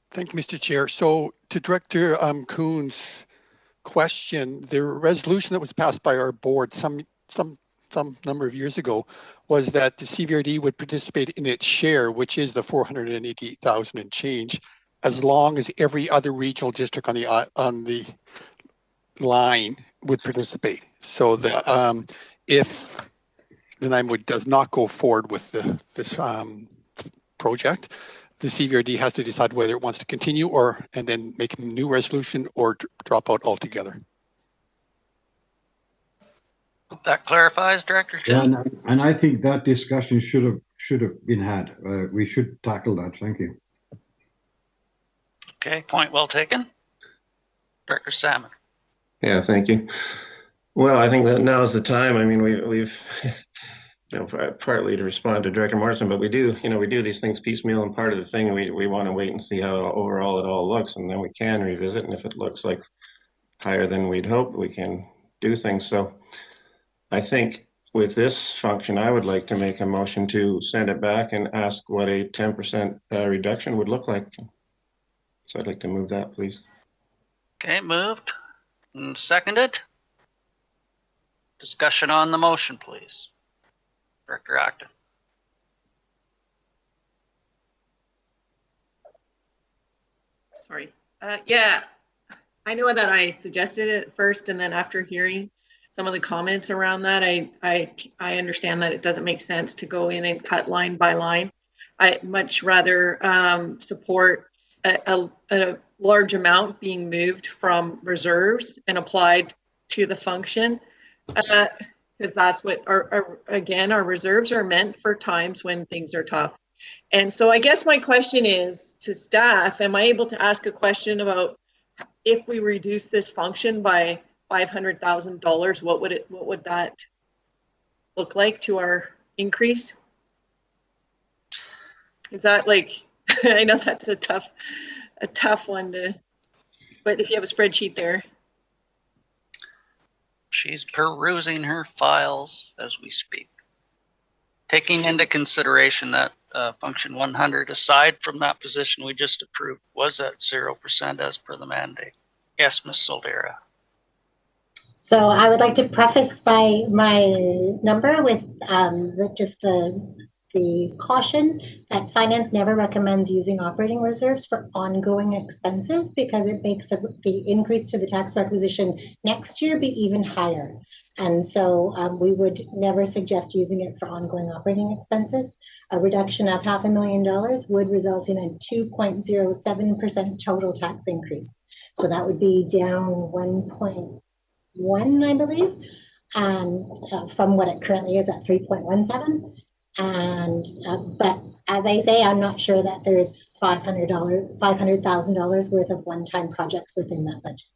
Thank you, Mr. Chair. So to Director Kuhn's question, the resolution that was passed by our board some number of years ago was that the CVRD would participate in its share, which is the 488,000 and change, as long as every other regional district on the line would participate. So the if the Nanaimo does not go forward with this project, the CVRD has to decide whether it wants to continue and then make a new resolution or drop out altogether. That clarifies, Director Kuhn. Yeah, and I think that discussion should have been had. We should tackle that. Thank you. Okay, point well taken. Director Salmon. Yeah, thank you. Well, I think that now is the time. I mean, we've partly to respond to Director Morrison, but we do these things piecemeal, and part of the thing we want to wait and see how overall it all looks, and then we can revisit. And if it looks like higher than we'd hoped, we can do things. So I think with this function, I would like to make a motion to send it back and ask what a 10% reduction would look like. So I'd like to move that, please. Okay, moved and seconded. Discussion on the motion, please. Director Acton. Sorry. Yeah, I know that I suggested it first, and then after hearing some of the comments around that, I understand that it doesn't make sense to go in and cut line by line. I much rather support a large amount being moved from reserves and applied to the function, because that's what our reserves are meant for times when things are tough. And so I guess my question is to staff, am I able to ask a question about if we reduce this function by $500,000, what would that look like to our increase? Is that like, I know that's a tough one to, but if you have a spreadsheet there. She's perusing her files as we speak. Taking into consideration that function 100, aside from that position we just approved, was at 0% as per the mandate. Yes, Ms. Soldera. So I would like to preface my number with the caution that finance never recommends using operating reserves for ongoing expenses because it makes the increase to the tax requisition next year be even higher. And so we would never suggest using it for ongoing operating expenses. A reduction of $500,000 would result in a 2.07% total tax increase. So that would be down 1.1, I believe, and from what it currently is at 3.17. And but as I say, I'm not sure that there's $500,000 worth of one-time projects within that budget.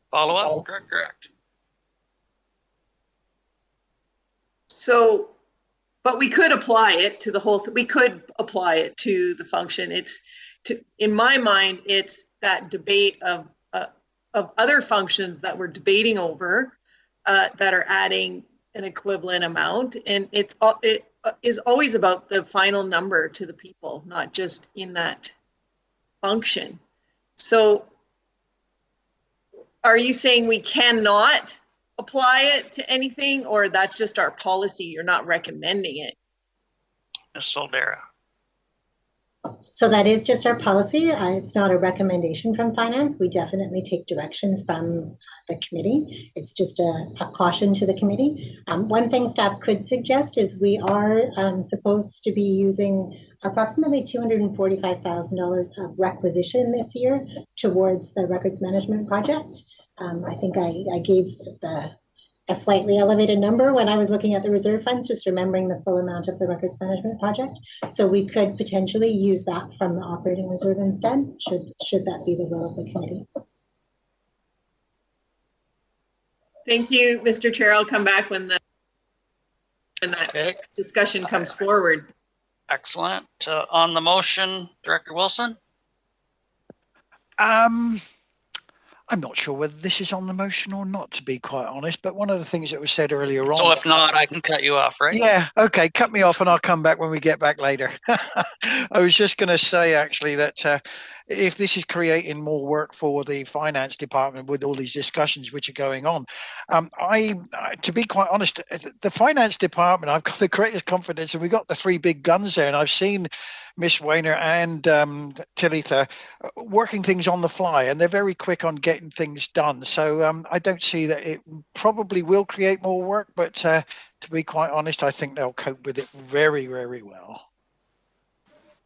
Follow up, Director Acton. So, but we could apply it to the whole, we could apply it to the function. In my mind, it's that debate of other functions that we're debating over that are adding an equivalent amount. And it is always about the final number to the people, not just in that function. So are you saying we cannot apply it to anything, or that's just our policy? You're not recommending it? Ms. Soldera. So that is just our policy. It's not a recommendation from finance. We definitely take direction from the committee. It's just a caution to the committee. One thing staff could suggest is we are supposed to be using approximately $245,000 of requisition this year towards the records management project. I think I gave a slightly elevated number when I was looking at the reserve funds, just remembering the full amount of the records management project. So we could potentially use that from the operating reserve instead, should that be the will of the committee. Thank you, Mr. Chair. I'll come back when that discussion comes forward. Excellent. On the motion, Director Wilson? I'm not sure whether this is on the motion or not, to be quite honest, but one of the things that was said earlier on. So if not, I can cut you off, right? Yeah, okay, cut me off and I'll come back when we get back later. I was just going to say, actually, that if this is creating more work for the finance department with all these discussions which are going on, to be quite honest, the finance department, I've got the greatest confidence, and we've got the three big guns there, and I've seen Miss Weiner and Talitha working things on the fly, and they're very quick on getting things done. So I don't see that it probably will create more work, but to be quite honest, I think they'll cope with it very, very well.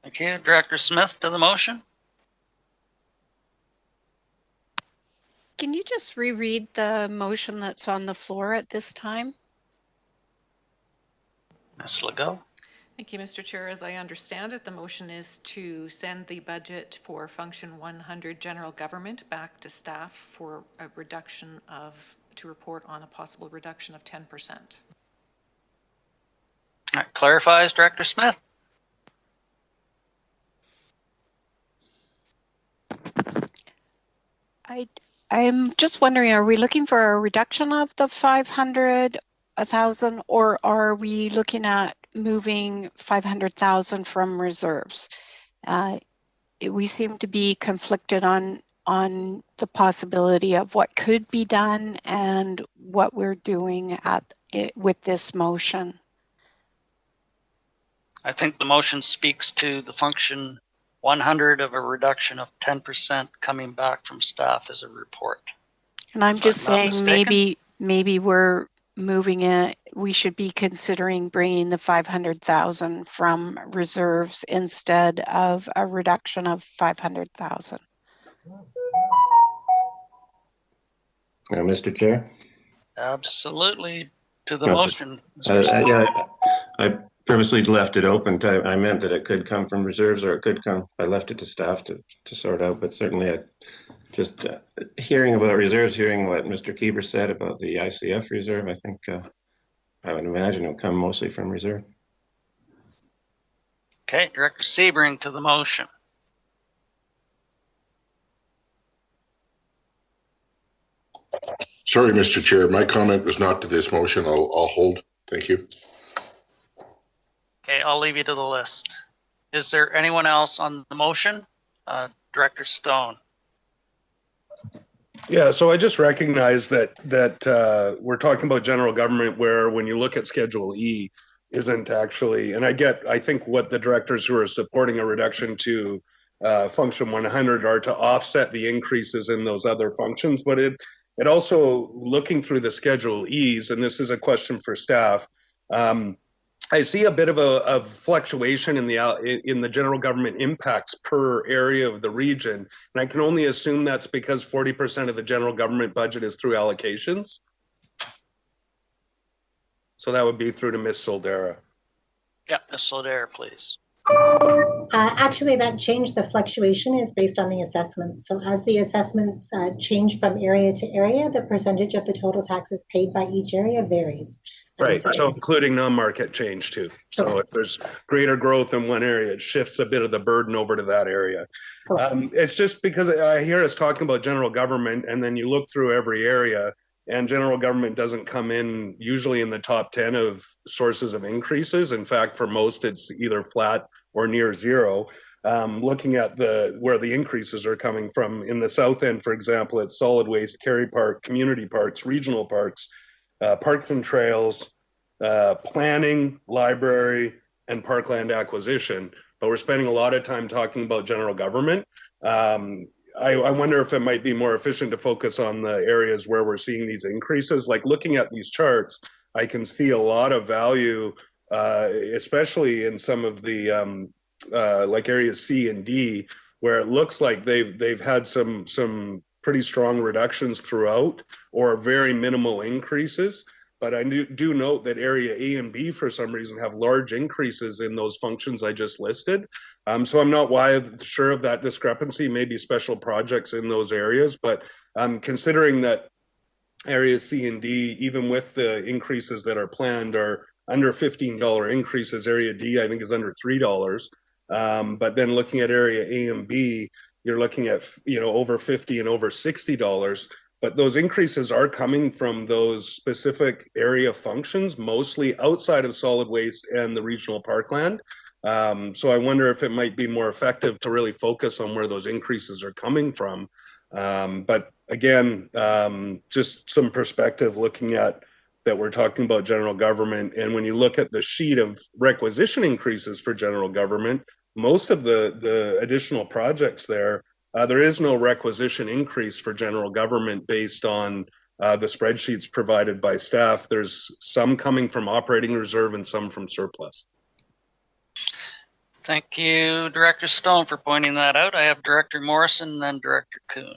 Thank you. Director Smith to the motion. Can you just reread the motion that's on the floor at this time? Ms. Legault. Thank you, Mr. Chair. As I understand it, the motion is to send the budget for Function 100 General Government back to staff for a reduction to report on a possible reduction of 10%. That clarifies, Director Smith. I'm just wondering, are we looking for a reduction of the 500, 1,000, or are we looking at moving 500,000 from reserves? we seem to be conflicted on the possibility of what could be done and what we're doing with this motion. I think the motion speaks to the function 100 of a reduction of 10% coming back from staff as a report. And I'm just saying mistaken. maybe we're moving it. We should be considering bringing the 500,000 from reserves instead of a reduction of 500,000. Mr. Chair? Absolutely. To the No, motion. Mr. Stone. Yeah, I purposely left it open. I meant that it could come from reserves or it could come. I left it to staff to sort out, but certainly I just hearing about reserves, hearing what Mr. Keeber said about the ICF reserve, I think I would imagine it will come mostly from reserve. Okay, Director Sebring to the motion. Sorry, Mr. Chair, my comment was not to this motion. I'll hold. Thank you. Okay, I'll leave you to the list. Is there anyone else on the motion? Director Stone. Yeah, so I just recognize that we're talking about general government where when you look at Schedule E isn't actually, and I think what the directors who are supporting a reduction to function 100 are to offset the increases in those other functions, but it also, looking through the Schedule E's, and this is a question for staff, I see a bit of a fluctuation in the general government impacts per area of the region, and I can only assume that's because 40% of the general government budget is through allocations. So that would be through to Ms. Soldera. Yeah, Ms. Soldera, please. Actually, that change, the fluctuation is based on the assessments. So as the assessments change from area to area, the percentage of the total taxes paid by each area varies. Right, so including non-market change too. So if there's greater growth in one area, it shifts a bit of the burden over to that area. It's just because I hear us talking about general government and then you look through every area and general government doesn't come in usually in the top 10 of sources of increases. In fact, for most, it's either flat or near zero. Looking at where the increases are coming from in the south end, for example, it's solid waste, Kerry Park, community parks, regional parks, parks and trails, planning, library, and parkland acquisition. But we're spending a lot of time talking about general government. I wonder if it might be more efficient to focus on the areas where we're seeing these increases. Like looking at these charts, I can see a lot of value, especially in some of the like areas C and D, where it looks like they've had some pretty strong reductions throughout or very minimal increases. But I do note that area A and B, for some reason, have large increases in those functions I just listed. So I'm not sure of that discrepancy, maybe special projects in those areas, but considering that areas C and D, even with the increases that are planned, are under $15 increases. Area D, I think, is under $3. But then looking at area A and B, you're looking at over $50 and over $60. But those increases are coming from those specific area functions, mostly outside of solid waste and the regional parkland. So I wonder if it might be more effective to really focus on where those increases are coming from. But again, just some perspective looking at that we're talking about general government. And when you look at the sheet of requisition increases for general government, most of the additional projects there is no requisition increase for general government based on the spreadsheets provided by staff. There's some coming from operating reserve and some from surplus. Thank you, Director Stone, for pointing that out. I have Director Morrison and then Director Kuhn.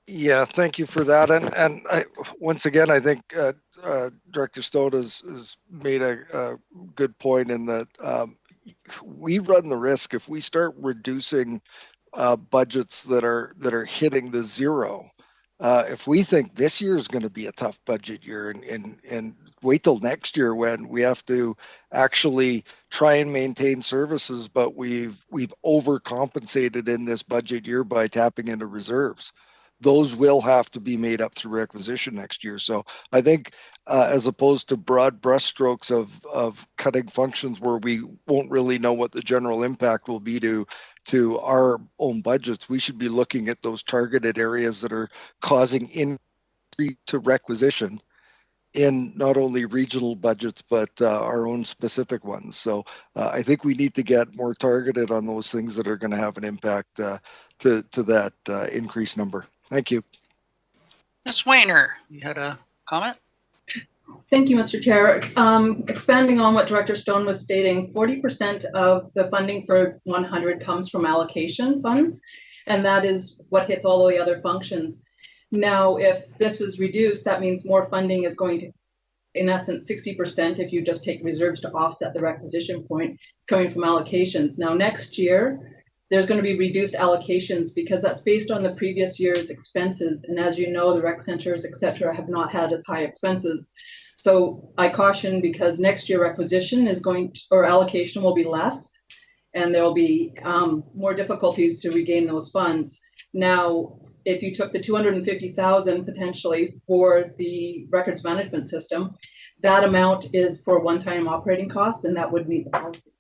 Yeah, thank you for that. And once again, I think Director Stone has made a good point in that we run the risk if we start reducing budgets that are hitting the zero. If we think this year is going to be a tough budget year and wait till next year when we have to actually try and maintain services, but we've overcompensated in this budget year by tapping into reserves. those will have to be made up through requisition next year. So I think as opposed to broad brushstrokes of cutting functions where we won't really know what the general impact will be to our own budgets, we should be looking at those targeted areas that are causing increase to requisition in not only regional budgets, but our own specific ones. So I think we need to get more targeted on those things that are going to have an impact to that increased number. Thank you. Ms. Weiner, you had a comment? Thank you, Mr. Chair. Expanding on what Director Stone was stating, 40% of the funding for 100 comes from allocation funds, and that is what hits all the other functions. Now, if this is reduced, that means more funding is going to, in essence, 60%, if you just take reserves to offset the requisition point, it's coming from allocations. Now, next year, there's going to be reduced allocations because that's based on the previous year's expenses. And as you know, the rec centers, et cetera, have not had as high expenses. So I caution because next year requisition is going to, or allocation will be less, and there'll be more difficulties to regain those funds. Now, if you took the 250,000 potentially for the records management system, that amount is for one-time operating costs, and that would meet the policy.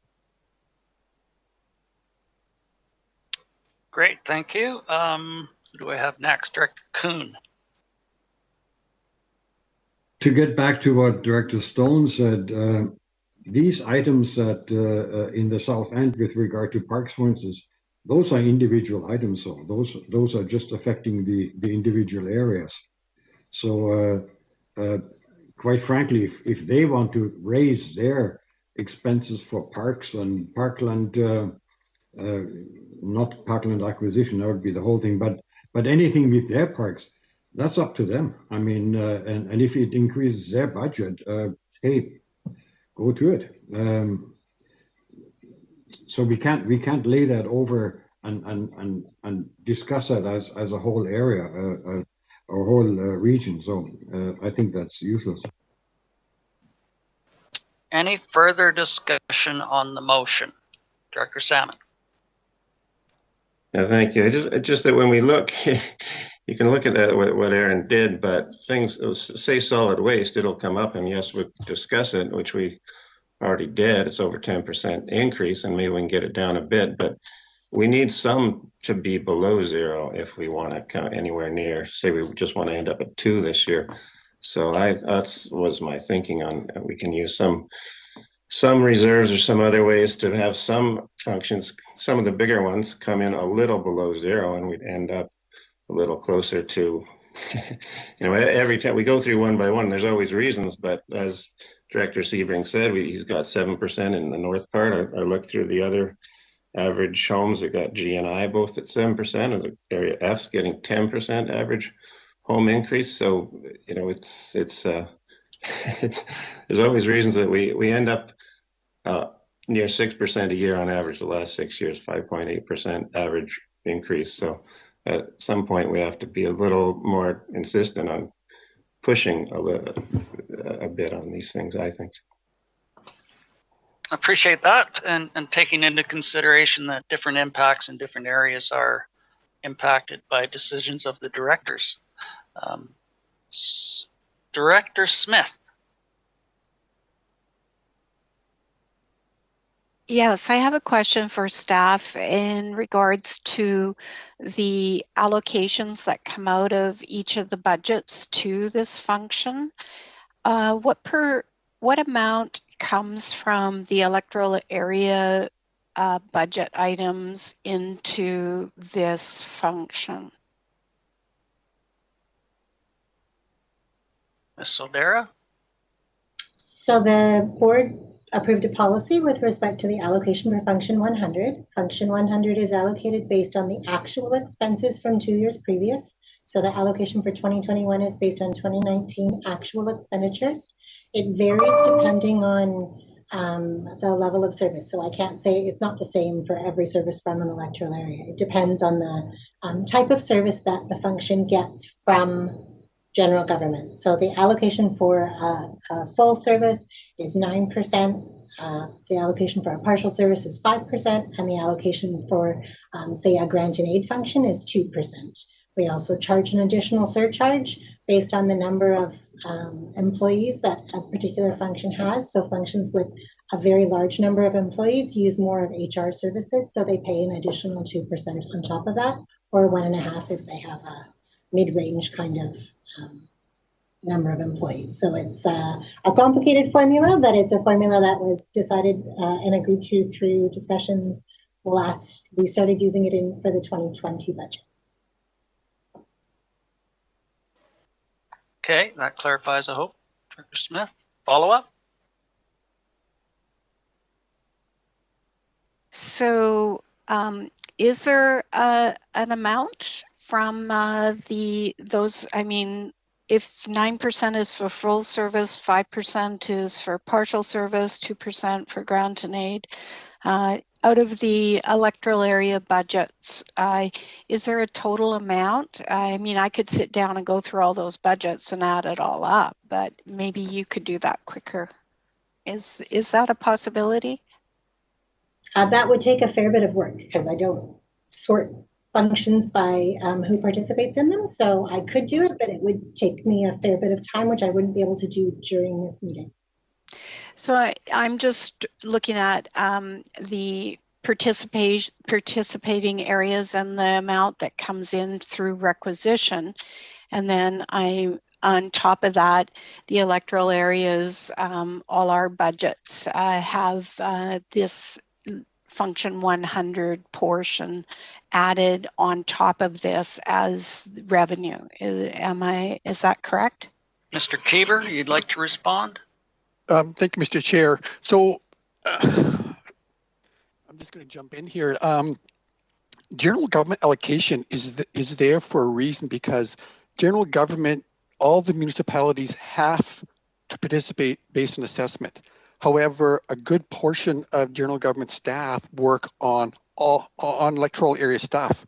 Great, thank you. Who do I have next? Director Kuhn. To get back to what Director Stone said, these items that in the South End with regard to parks, for instance, those are individual items. So those are just affecting the individual areas. So quite frankly, if they want to raise their expenses for parks and parkland, not parkland acquisition, that would be the whole thing, but anything with their parks, that's up to them. I mean, and if it increases their budget, hey, go to it. So we can't lay that over and discuss that as a whole area or whole region. So I think that's useless. Any further discussion on the motion? Director Salmon. Yeah, thank you. Just that when we look, you can look at that what Aaron did, but things say solid waste, it'll come up, and yes, we'll discuss it, which we already did. It's over 10% increase, and maybe we can get it down a bit, but we need some to be below zero if we want to come anywhere near. Say we just want to end up at 2 this year. So that was my thinking on. We can use some reserves or some other ways to have some functions, some of the bigger ones come in a little below zero, and we'd end up a little closer to, every time we go through one by one, there's always reasons, but as Director Sebring said, he's got 7% in the north part. I looked through the other average homes that got G and I both at 7%, and the area F's getting 10% average home increase. So, it's there's always reasons that we end up near 6% a year on average the last 6 years, 5.8% average increase. So at some point we have to be a little more insistent on pushing a bit on these things, I think. Appreciate that, and taking into consideration that different impacts in different areas are impacted by decisions of the directors. Director Smith. Yes, I have a question for staff in regards to the allocations that come out of each of the budgets to this function. What amount comes from the electoral area budget items into this function? Ms. Soldera? So the board approved a policy with respect to the allocation for Function 100. Function 100 is allocated based on the actual expenses from 2 years previous. So the allocation for 2021 is based on 2019 actual expenditures. It varies depending on the level of service. So I can't say it's not the same for every service from an electoral area. It depends on the type of service that the function gets from general government. So the allocation for a full service is 9%. The allocation for a partial service is 5%, and the allocation for, say, a grant and aid function is 2%. We also charge an additional surcharge based on the number of employees that a particular function has. So functions with a very large number of employees use more of HR services, so they pay an additional 2% on top of that, or 1.5% if they have a mid-range kind of number of employees. So it's a complicated formula, but it's a formula that was decided and agreed to through discussions we started using it for the 2020 budget. Okay, that clarifies, I hope. Director Smith, follow up? So is there an amount from those, I mean, if 9% is for full service, 5% is for partial service, 2% for grant and aid, out of the electoral area budgets, is there a total amount? I mean, I could sit down and go through all those budgets and add it all up, but maybe you could do that quicker. Is that a possibility? That would take a fair bit of work because I don't sort functions by who participates in them. So I could do it, but it would take me a fair bit of time, which I wouldn't be able to do during this meeting. So I'm just looking at the participating areas and the amount that comes in through requisition. And then on top of that, the electoral areas, all our budgets have this function 100 portion added on top of this as revenue. Is that correct? Mr. Keever, you'd like to respond? Thank you, Mr. Chair. So I'm just going to jump in here. General government allocation is there for a reason, because general government, all the municipalities have to participate based on assessment. However, a good portion of general government staff work on electoral area stuff.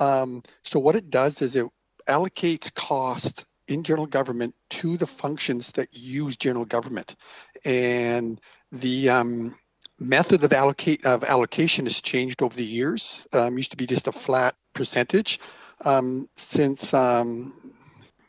So what it does is it allocates cost in general government to the functions that use general government. And the method of allocation has changed over the years. Used to be just a flat percentage. Since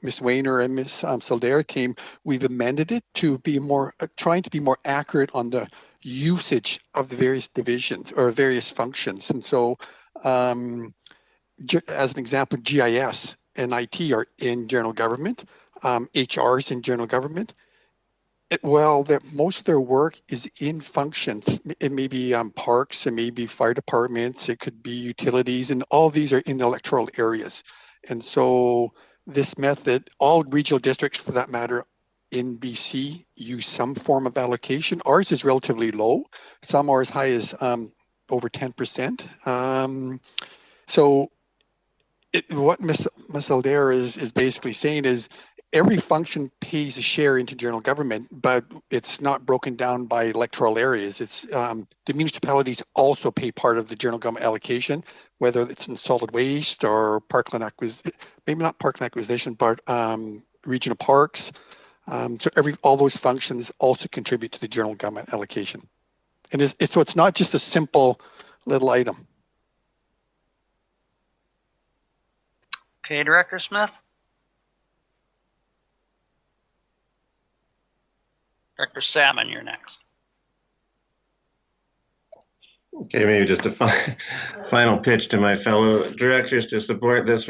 Ms. Wayner and Ms. Saldera came, we've amended it to be more, trying to be more accurate on the usage of the various divisions or various functions. And so, as an example, GIS and IT are in general government, HR is in general government. Most of their work is in functions. It may be parks, it may be fire departments, it could be utilities, and all these are in the electoral areas. And so this method, all regional districts for that matter in BC use some form of allocation. Ours is relatively low. Some are as high as over 10%. So what Ms. Aldera is basically saying is every function pays a share into general government, but it's not broken down by electoral areas. It's the municipalities also pay part of the general government allocation, whether it's in solid waste or parkland acquisition, maybe not parkland acquisition, but regional parks. So all those functions also contribute to the general government allocation. And so it's not just a simple little item. Okay, Director Smith. Director Salmon, you're next. Okay, maybe just a final pitch to my fellow directors to support this.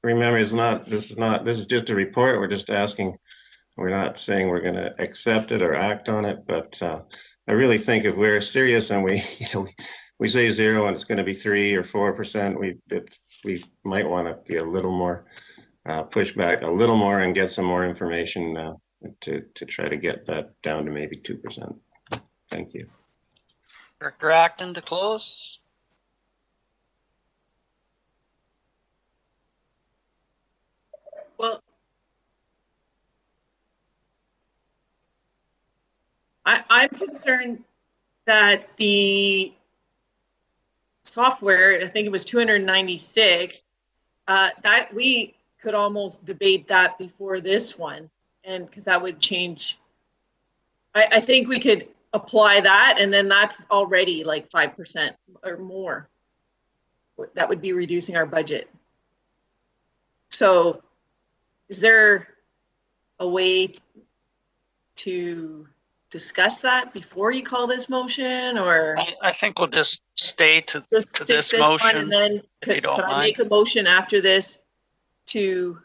Remember, this is just a report. We're just asking. We're not saying we're going to accept it or act on it, but I really think if we're serious and we say 0 and it's going to be 3 or 4%, we might want to be a little more push back a little more and get some more information to try to get that down to maybe 2%. Thank you. Director Acton to close. Well, I'm concerned that the software, I think it was 296, that we could almost debate that before this one, and because that would change. I think we could apply that, and then that's already like 5% or more. That would be reducing our budget. So is there a way to discuss that before you call this motion, or I think we'll just stay to stick this this one, motion, and then if you don't could I mind. make a motion after this to?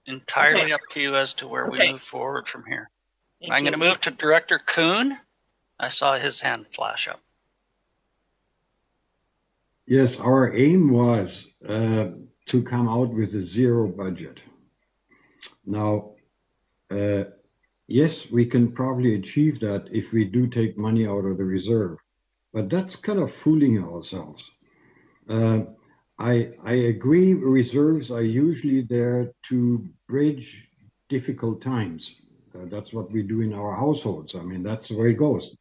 Entirely Okay. up to you as to where we Okay. move forward from here. Thank I'm going to you. move to Director Kuhn. I saw his hand flash up. Yes, our aim was to come out with a zero budget. Now, yes, we can probably achieve that if we do take money out of the reserve, but that's kind of fooling ourselves. I agree reserves are usually there to bridge difficult times. That's what we do in our households. I mean, that's the way it goes.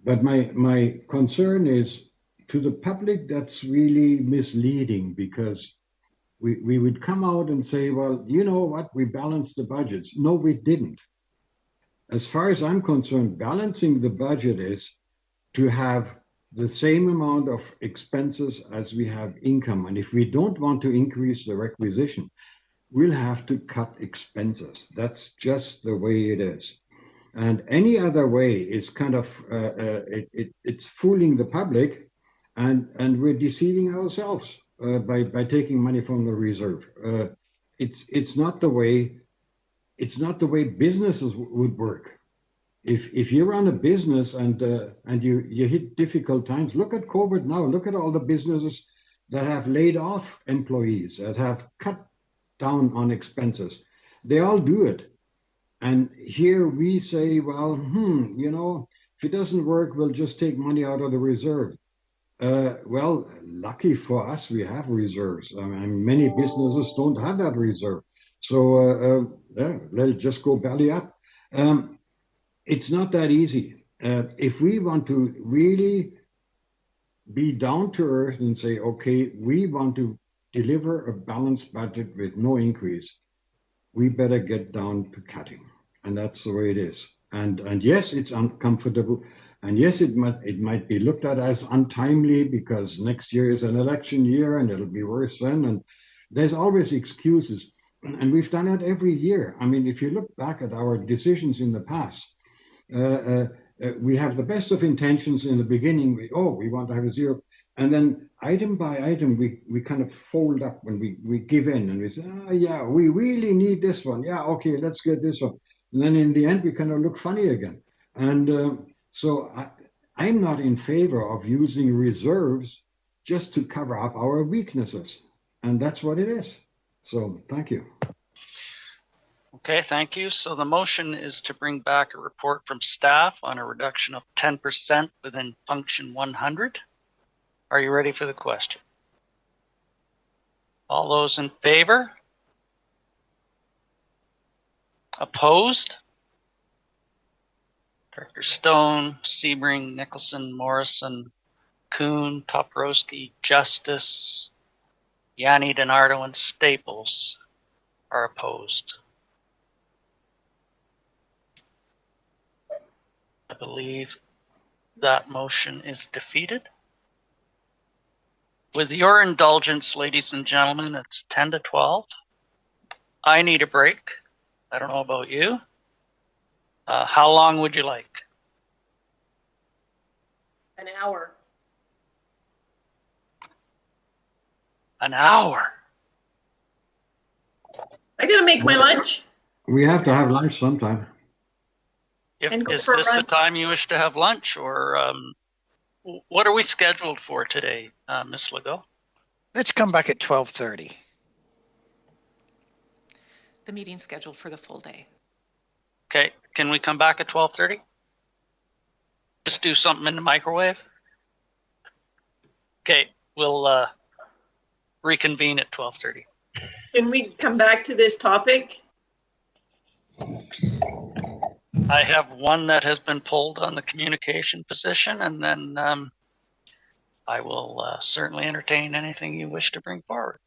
But my concern is to the public, that's really misleading, because we would come out and say, well, you know what, we balanced the budgets. No, we didn't. As far as I'm concerned, balancing the budget is to have the same amount of expenses as we have income. And if we don't want to increase the requisition, we'll have to cut expenses. That's just the way it is. And any other way is kind of, it's fooling the public, and we're deceiving ourselves by taking money from the reserve. It's not the way businesses would work. If you run a business and you hit difficult times, look at COVID now. Look at all the businesses that have laid off employees, that have cut down on expenses. They all do it. And here we say, well, you know, if it doesn't work, we'll just take money out of the reserve. Well, lucky for us, we have reserves. I mean, many businesses don't have that reserve. So yeah, let's just go belly up. It's not that easy. If we want to really be down to earth and say, okay, we want to deliver a balanced budget with no increase, we better get down to cutting. And that's the way it is. And yes, it's uncomfortable. And yes, it might be looked at as untimely because next year is an election year and it'll be worse then. And there's always excuses. And we've done it every year. I mean, if you look back at our decisions in the past, we have the best of intentions in the beginning. We want to have a zero. And then item by item, we kind of fold up when we give in and we say, yeah, we really need this one. Yeah, okay, let's get this one. And then in the end, we kind of look funny again. And so I'm not in favor of using reserves just to cover up our weaknesses. And that's what it is. So thank you. Okay, thank you. So the motion is to bring back a report from staff on a reduction of 10% within function 100. Are you ready for the question? All those in favor? Opposed? Director Stone, Sebring, Nicholson, Morrison, Kuhn, Toporowski, Justice, Yanni, DiNardo, and Staples are opposed. I believe that motion is defeated. With your indulgence, ladies and gentlemen, it's 10 to 12. I need a break. I don't know about you. How long would you like? An hour. An hour. I gotta make my lunch. We have to have lunch sometime. And go Is for a this the run. time you wish to have lunch, or what are we scheduled for today, Ms. Legault? Let's come back at 12:30. The meeting's scheduled for the full day. Okay, can we come back at 12:30? Just do something in the microwave? Okay, we'll reconvene at 12:30. Can we come back to this topic? I have one that has been pulled on the communication position, and then I will certainly entertain anything you wish to bring forward.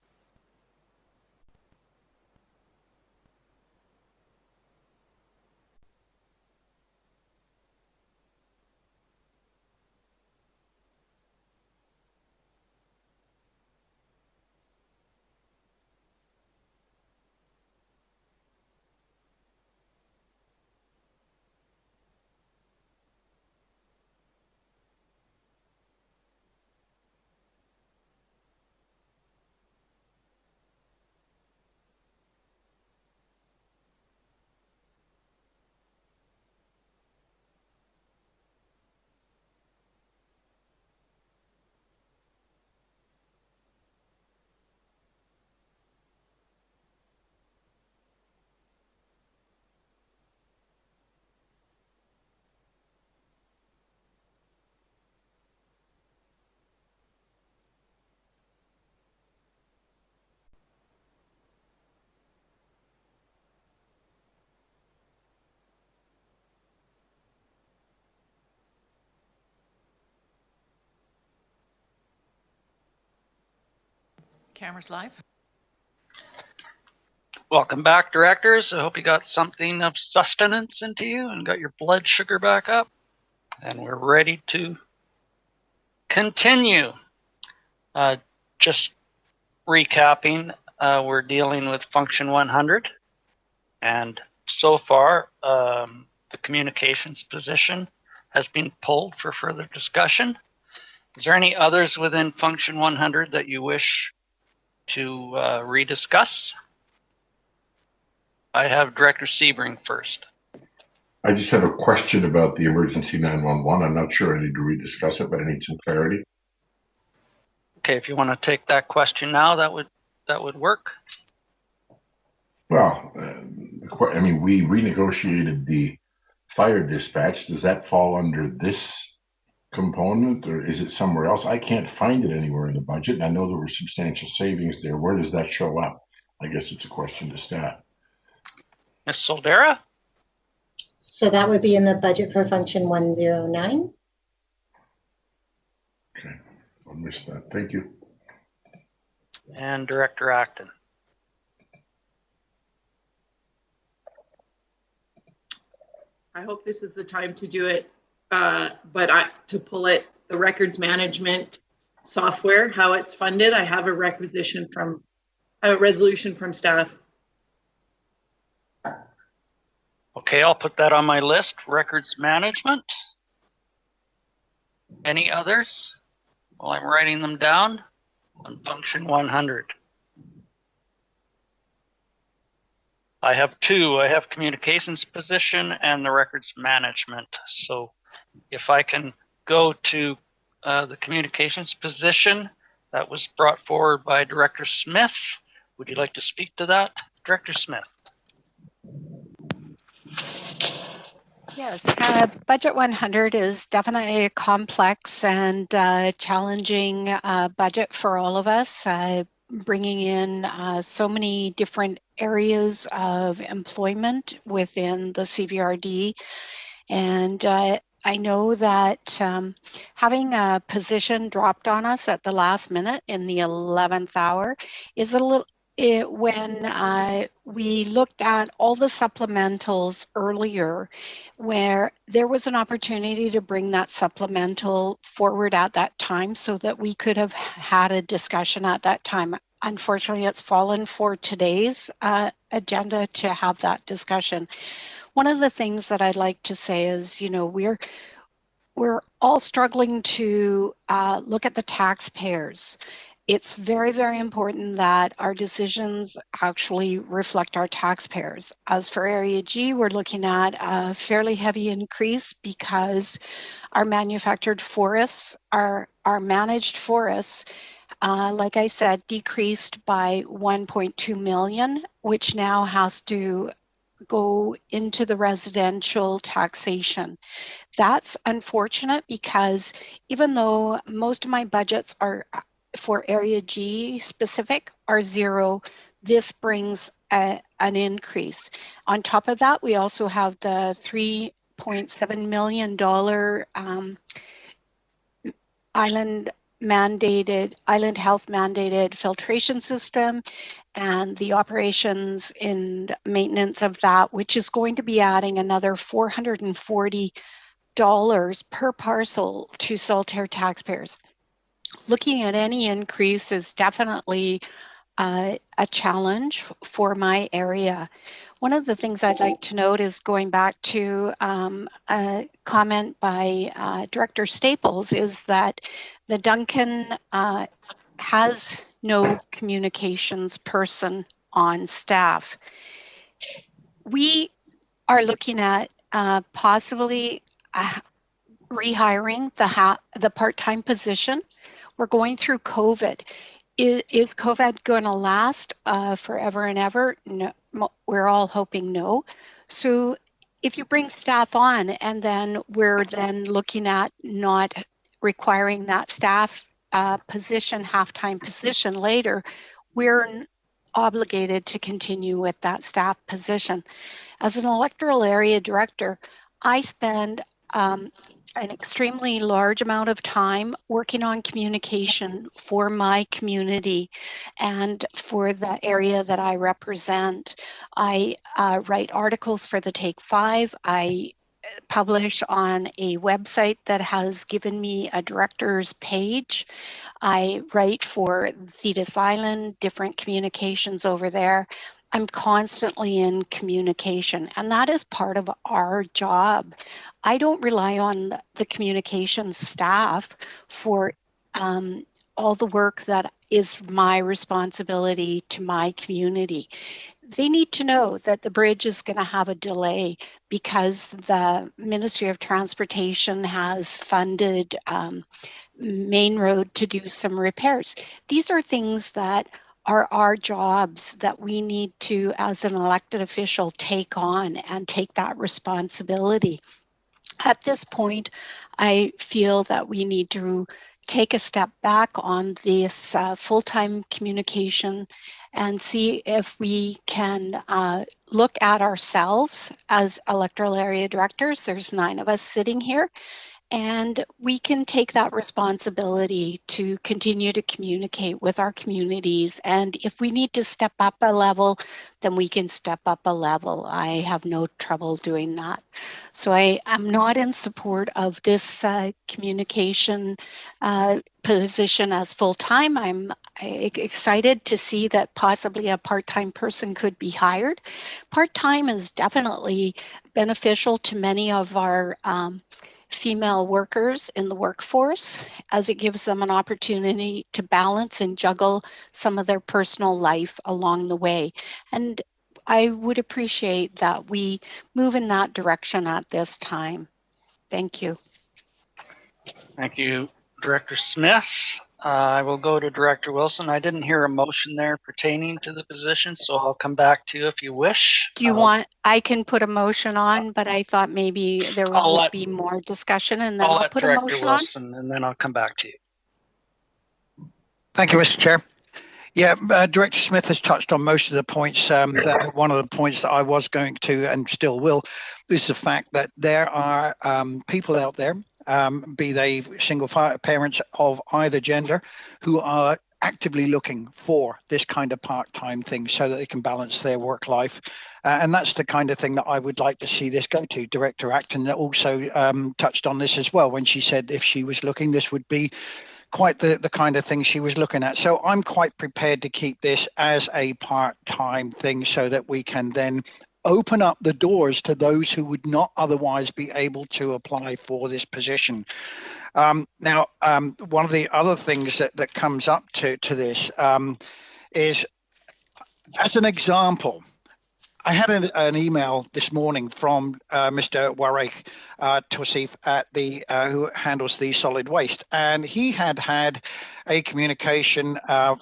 Cameras live. Welcome back, directors. I hope you got something of sustenance into you and got your blood sugar back up. And we're ready to continue. Just recapping, we're dealing with Function 100. And so far, the communications position has been pulled for further discussion. Is there any others within Function 100 that you wish to rediscuss? I have Director Sebring first. I just have a question about the emergency 911. I'm not sure I need to rediscuss it, but I need some clarity. Okay, if you want to take that question now, that would work. Well, I mean, we renegotiated the fire dispatch. Does that fall under this component, or is it somewhere else? I can't find it anywhere in the budget, and I know there were substantial savings there. Where does that show up? I guess it's a question to staff. Ms. Soldera? So that would be in the budget for Function 109. Okay, I missed that. Thank you. And Director Acton. I hope this is the time to do it, to pull it, the records management software, how it's funded. I have a resolution from staff. Okay, I'll put that on my list. Records management. Any others? While I'm writing them down on Function 100. I have two. I have communications position and the records management. So if I can go to the communications position that was brought forward by Director Smith. Would you like to speak to that, Director Smith? Yes, Budget 100 is definitely a complex and challenging budget for all of us, bringing in so many different areas of employment within the CVRD. And I know that having a position dropped on us at the last minute in the 11th hour is a little, when we looked at all the supplementals earlier, where there was an opportunity to bring that supplemental forward at that time so that we could have had a discussion at that time. Unfortunately, it's fallen for today's agenda to have that discussion. One of the things that I'd like to say is, you know, we're all struggling to look at the taxpayers. It's very, very important that our decisions actually reflect our taxpayers. As for Area G, we're looking at a fairly heavy increase because our manufactured forests, our managed forests, like I said, decreased by 1.2 million, which now has to go into the residential taxation. That's unfortunate because even though most of my budgets are for Area G specific are zero, this brings an increase. On top of that, we also have the $3.7 million island health mandated filtration system and the operations and maintenance of that, which is going to be adding another $440 per parcel to Saltaire taxpayers. Looking at any increase is definitely a challenge for my area. One of the things I'd like to note is going back to a comment by Director Staples is that the Duncan has no communications person on staff. We are looking at possibly rehiring the part-time position. We're going through COVID. Is COVID going to last forever and ever? No, we're all hoping no. So if you bring staff on and then we're then looking at not requiring that staff position, half-time position later, we're obligated to continue with that staff position. As an electoral area director, I spend an extremely large amount of time working on communication for my community and for the area that I represent. I write articles for the Take 5. I publish on a website that has given me a director's page. I write for Thetis Island, different communications over there. I'm constantly in communication, and that is part of our job. I don't rely on the communications staff for all the work that is my responsibility to my community. They need to know that the bridge is going to have a delay because the Ministry of Transportation has funded Main Road to do some repairs. These are things that are our jobs that we need to, as an elected official, take on and take that responsibility. At this point, I feel that we need to take a step back on this full-time communication and see if we can look at ourselves as electoral area directors. There's 9 of us sitting here, and we can take that responsibility to continue to communicate with our communities. And if we need to step up a level, then we can step up a level. I have no trouble doing that. So I am not in support of this communication position as full-time. I'm excited to see that possibly a part-time person could be hired. Part-time is definitely beneficial to many of our female workers in the workforce, as it gives them an opportunity to balance and juggle some of their personal life along the way. And I would appreciate that we move in that direction at this time. Thank you. Thank you, Director Smith. I will go to Director Wilson. I didn't hear a motion there pertaining to the position, so I'll come back to you if you wish. Do you want, I can put a motion on, but I thought maybe there would be more discussion, and then I'll put a motion on. Wilson, and then I'll come back to you. Thank you, Mr. Chair. Yeah, Director Smith has touched on most of the points. That one of the points that I was going to and still will is the fact that there are people out there, be they single parents of either gender, who are actively looking for this kind of part-time thing so that they can balance their work life. And that's the kind of thing that I would like to see this go to. Director Acton also touched on this as well when she said if she was looking, this would be quite the kind of thing she was looking at. So I'm quite prepared to keep this as a part-time thing so that we can then open up the doors to those who would not otherwise be able to apply for this position. Now, one of the other things that comes up to this is, as an example, I had an email this morning from Mr. Warwick Tosif at the who handles the solid waste, and he had a communication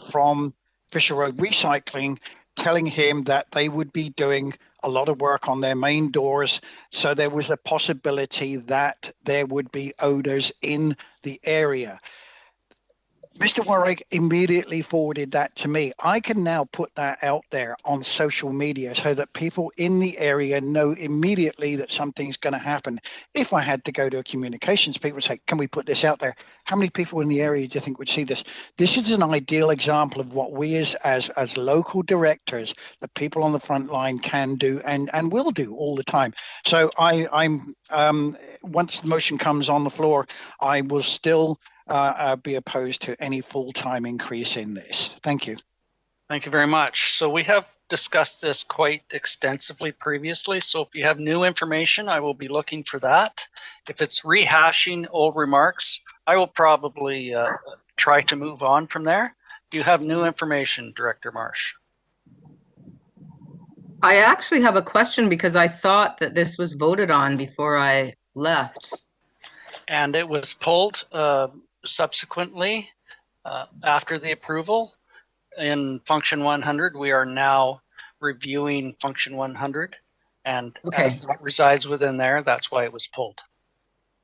from Fisher Road Recycling telling him that they would be doing a lot of work on their main doors, so there was a possibility that there would be odors in the area. Mr. Warwick immediately forwarded that to me. I can now put that out there on social media so that people in the area know immediately that something's going to happen. If I had to go to a communications, people would say, can we put this out there? How many people in the area do you think would see this? This is an ideal example of what we as local directors, the people on the front line can do and will do all the time. So I'm once the motion comes on the floor, I will still be opposed to any full-time increase in this. Thank you. Thank you very much. So we have discussed this quite extensively previously. So if you have new information, I will be looking for that. If it's rehashing old remarks, I will probably try to move on from there. Do you have new information, Director Marsh? I actually have a question because I thought that this was voted on before I left. And it was pulled subsequently after the approval in Function 100. We are now reviewing Function 100, and as that resides within there, that's why it was pulled.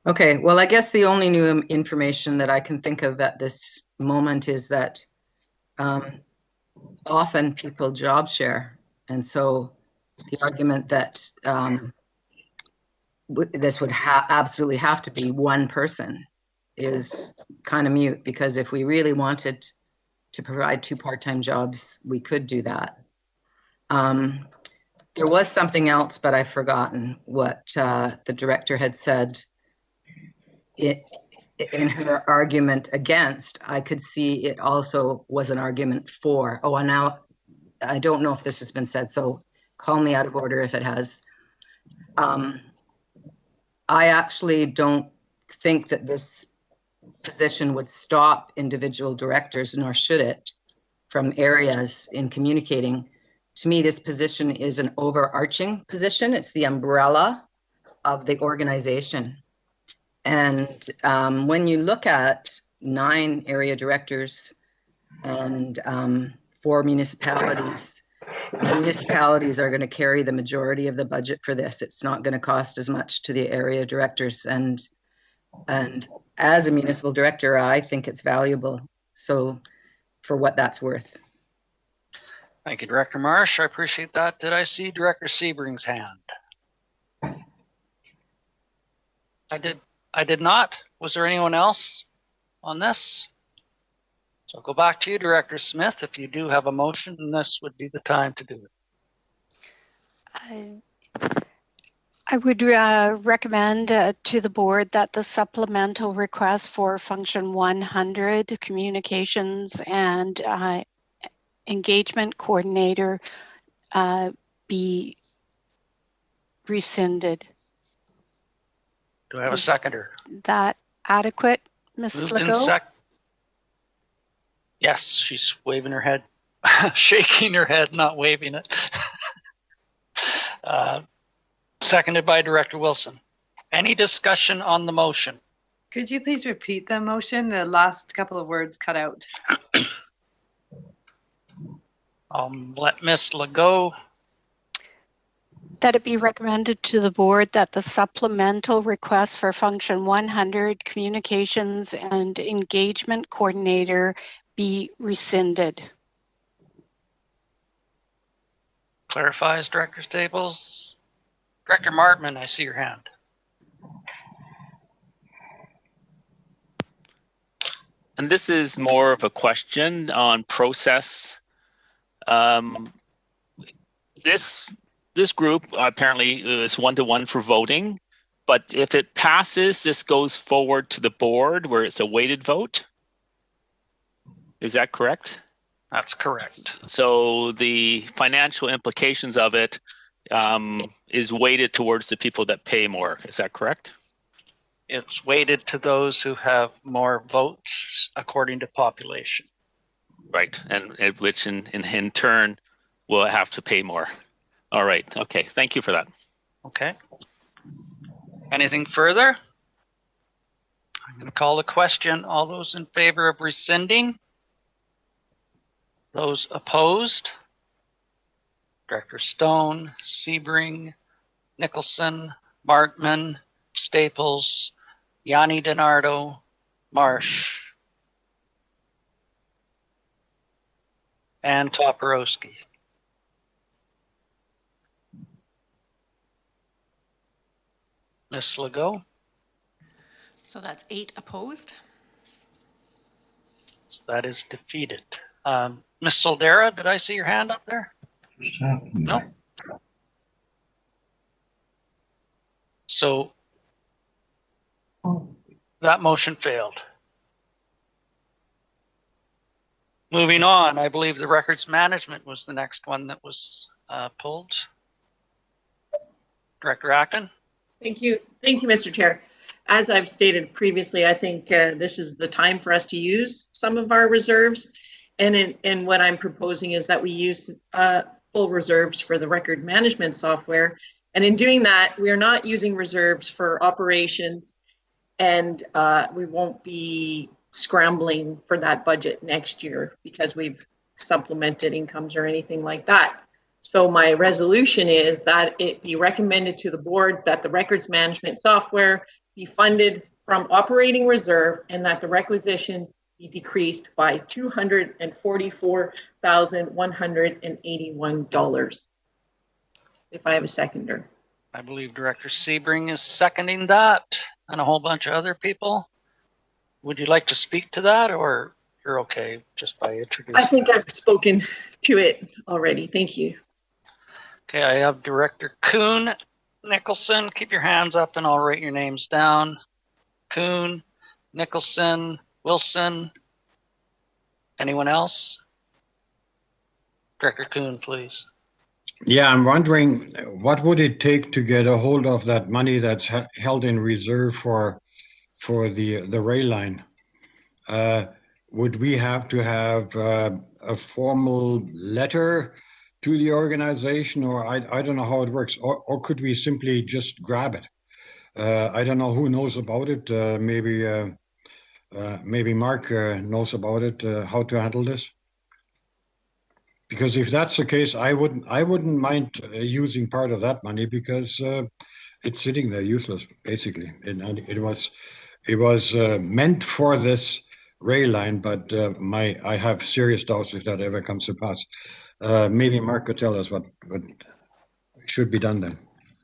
Okay, well, I guess the only new information that I can think of at this moment is that often people job share. And so the argument that this would absolutely have to be one person is kind of mute, because if we really wanted to provide 2 part-time jobs, we could do that. There was something else, but I've forgotten what the director had said. In her argument against, I could see it also was an argument for. Oh, and now I don't know if this has been said, so call me out of order if it has. I actually don't think that this position would stop individual directors, nor should it, from areas in communicating. To me, this position is an overarching position. It's the umbrella of the organization. And when you look at 9 area directors and 4 municipalities, the municipalities are going to carry the majority of the budget for this. It's not going to cost as much to the area directors. And as a municipal director, I think it's valuable. So for what that's worth. Thank you, Director Marsh. I appreciate that. Did I see Director Sebring's hand? I did not. Was there anyone else on this? So I'll go back to you, Director Smith. If you do have a motion, then this would be the time to do it. I would recommend to the board that the supplemental request for function 100, communications and engagement coordinator, be rescinded. Do I have a seconder? That adequate, Ms. Legault? Yes, she's waving her head, shaking her head, not waving it. Seconded by Director Wilson. Any discussion on the motion? Could you please repeat the motion? The last couple of words cut out. Let Ms. Legault. That it be recommended to the board that the supplemental request for function 100, communications and engagement coordinator, be rescinded. Clarifies Director Staples. Director Martman, I see your hand. And this is more of a question on process. This group apparently is 1-to-1 for voting, but if it passes, this goes forward to the board where it's a weighted vote. Is that correct? That's correct. So the financial implications of it is weighted towards the people that pay more. Is that correct? It's weighted to those who have more votes according to population. Right, and which in turn will have to pay more. All right, okay, thank you for that. Okay. Anything further? I'm going to call the question. All those in favor of rescinding? Those opposed? Director Stone, Sebring, Nicholson, Martman, Staples, Yanni DiNardo, Marsh, and Toporowski. Ms. Legault? So that's 8 opposed. So that is defeated. Ms. Soldera, did I see your hand up there? No. So that motion failed. Moving on, I believe the records management was the next one that was pulled. Director Acton? Thank you, Mr. Chair. As I've stated previously, I think this is the time for us to use some of our reserves. And what I'm proposing is that we use full reserves for the record management software. And in doing that, we are not using reserves for operations, and we won't be scrambling for that budget next year because we've supplemented incomes or anything like that. So my resolution is that it be recommended to the board that the records management software be funded from operating reserve and that the requisition be decreased by $244,181. If I have a seconder. I believe Director Sebring is seconding that, and a whole bunch of other people. Would you like to speak to that, or you're okay just by introducing? I think I've spoken to it already. Thank you. Okay, I have Director Kuhn, Nicholson. Keep your hands up and I'll write your names down. Kuhn, Nicholson, Wilson. Anyone else? Director Kuhn, please. Yeah, I'm wondering, what would it take to get a hold of that money that's held in reserve for the rail line? Would we have to have a formal letter to the organization, or I don't know how it works, or could we simply just grab it? I don't know who knows about it. Maybe Mark knows about it, how to handle this. Because if that's the case, I wouldn't mind using part of that money, because it's sitting there useless, basically. And it was meant for this rail line, but I have serious doubts if that ever comes to pass. Maybe Mark could tell us what should be done then.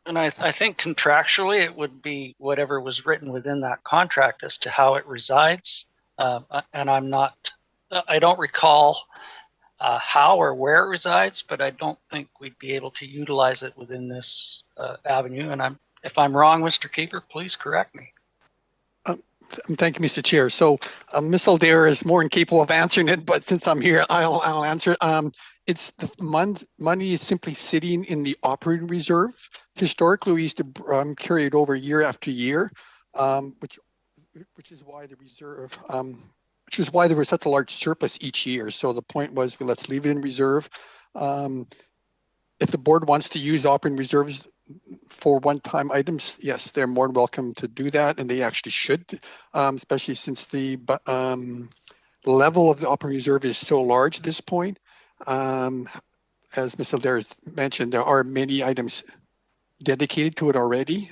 And I think contractually it would be whatever was written within that contract as to how it resides. And I don't recall how or where it resides, but I don't think we'd be able to utilize it within this avenue. And if I'm wrong, Mr. Keeper, please correct me. Thank you, Mr. Chair. So Ms. Aldair is more than capable of answering it, but since I'm here, I'll answer it. It's the money is simply sitting in the operating reserve. Historically, we used to carry it over year after year, which is why the reserve, which is why there was such a large surplus each year. So the point was, well, let's leave it in reserve. If the board wants to use operating reserves for one-time items, yes, they're more than welcome to do that, and they actually should, especially since the level of the operating reserve is so large at this point. As Mr. Aldair mentioned, there are many items dedicated to it already,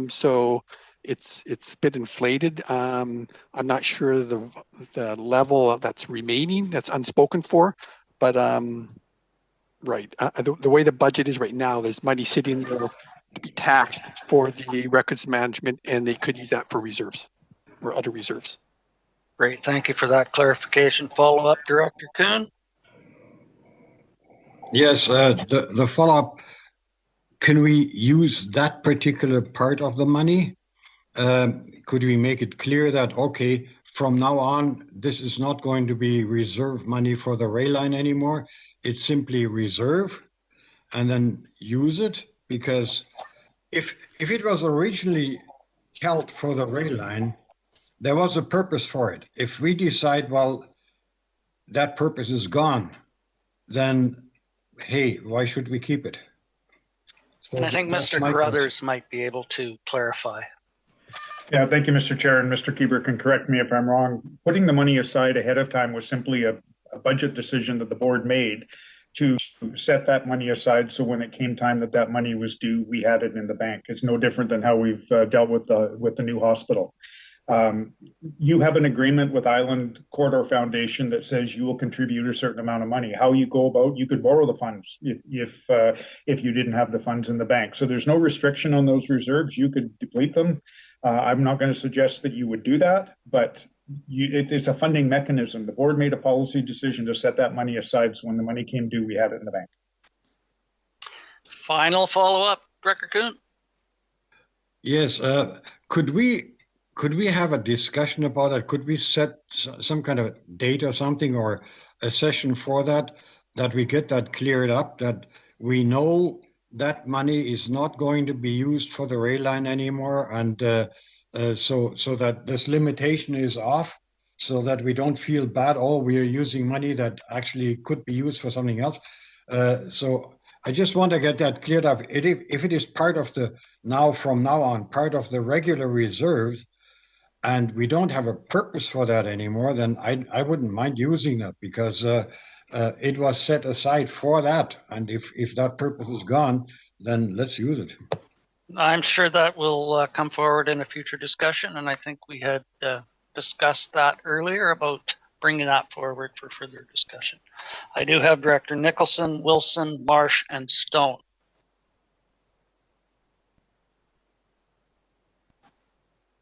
so it's a bit inflated. I'm not sure the level that's remaining, that's unspoken for, but right, the way the budget is right now, there's money sitting there to be taxed for the records management, and they could use that for reserves or other reserves. Great, thank you for that clarification. Follow up, Director Kuhn. Yes, the follow-up, can we use that particular part of the money? Could we make it clear that, okay, from now on, this is not going to be reserve money for the rail line anymore? It's simply reserve, and then use it? Because if it was originally held for the rail line, there was a purpose for it. If we decide, well, that purpose is gone, then hey, why should we keep it? So and I think Mr. Carruthers might be able to clarify. Yeah, thank you, Mr. Chair, and Mr. Keeper can correct me if I'm wrong. Putting the money aside ahead of time was simply a budget decision that the board made to set that money aside, so when it came time that money was due, we had it in the bank. It's no different than how we've dealt with the new hospital. You have an agreement with Island Corridor Foundation that says you will contribute a certain amount of money. How you go about, you could borrow the funds if you didn't have the funds in the bank. So there's no restriction on those reserves. You could deplete them. I'm not going to suggest that you would do that, but it's a funding mechanism. The board made a policy decision to set that money aside, so when the money came due, we had it in the bank. Final follow-up, Director Kuhn? Yes, could we have a discussion about that? Could we set some kind of date or something, or a session for that we get that cleared up, that we know that money is not going to be used for the rail line anymore, and so that this limitation is off, so that we don't feel bad, oh, we are using money that actually could be used for something else. So I just want to get that cleared up. If it is part of from now on, part of the regular reserves, and we don't have a purpose for that anymore, then I wouldn't mind using that, because it was set aside for that. And if that purpose is gone, then let's use it. I'm sure that will come forward in a future discussion, and I think we had discussed that earlier about bringing that forward for further discussion. I do have Director Nicholson, Wilson, Marsh, and Stone.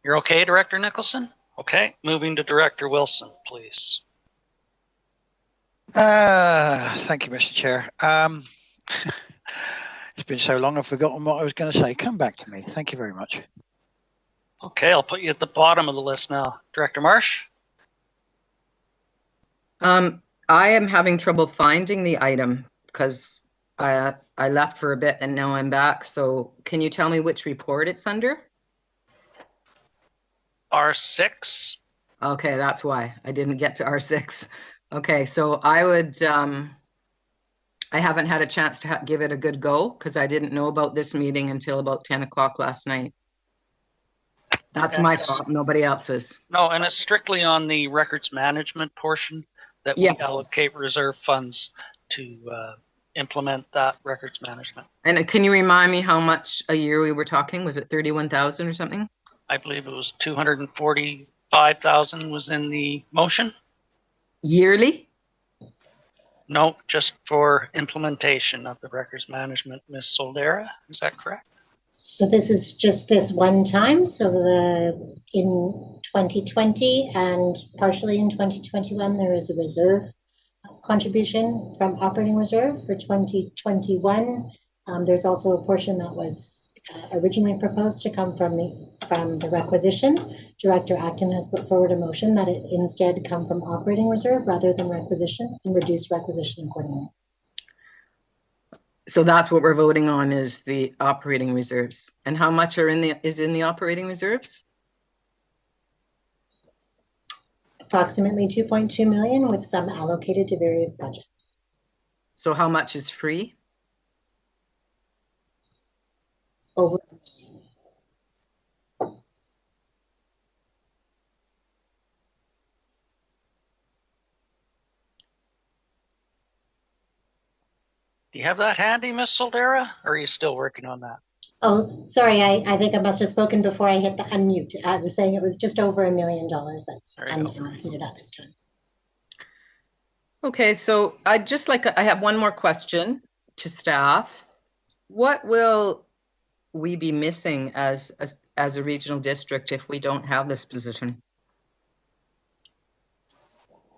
You're okay, Director Nicholson? Okay, moving to Director Wilson, please. Thank you, Mr. Chair. It's been so long I've forgotten what I was going to say. Come back to me. Thank you very much. Okay, I'll put you at the bottom of the list now. Director Marsh? I am having trouble finding the item because I left for a bit and now I'm back. So can you tell me which report it's under? R6. Okay, that's why I didn't get to R6. Okay, so I would, I haven't had a chance to give it a good go because I didn't know about this meeting until about 10 o'clock last night. That's my fault, nobody else's. No, and it's strictly on the records management portion that we Yes. allocate reserve funds to implement that records management. And can you remind me how much a year we were talking? Was it 31,000 or something? I believe it was 245,000 was in the motion. Yearly? No, just for implementation of the records management, Ms. Soldera, is that correct? So this is just this one time, so in 2020 and partially in 2021, there is a reserve contribution from operating reserve. For 2021, there's also a portion that was originally proposed to come from the requisition. Director Acton has put forward a motion that it instead come from operating reserve rather than requisition, and reduce requisition accordingly. So that's what we're voting on, is the operating reserves. And how much is in the operating reserves? Approximately 2.2 million, with some allocated to various budgets. So how much is free? Over. Do you have that handy, Ms. Soldera, or are you still working on that? Oh, sorry, I think I must have spoken before I hit the unmute. I was saying it was just over $1 million that's unallocated at this time. Okay, so I have one more question to staff. What will we be missing as a regional district if we don't have this position?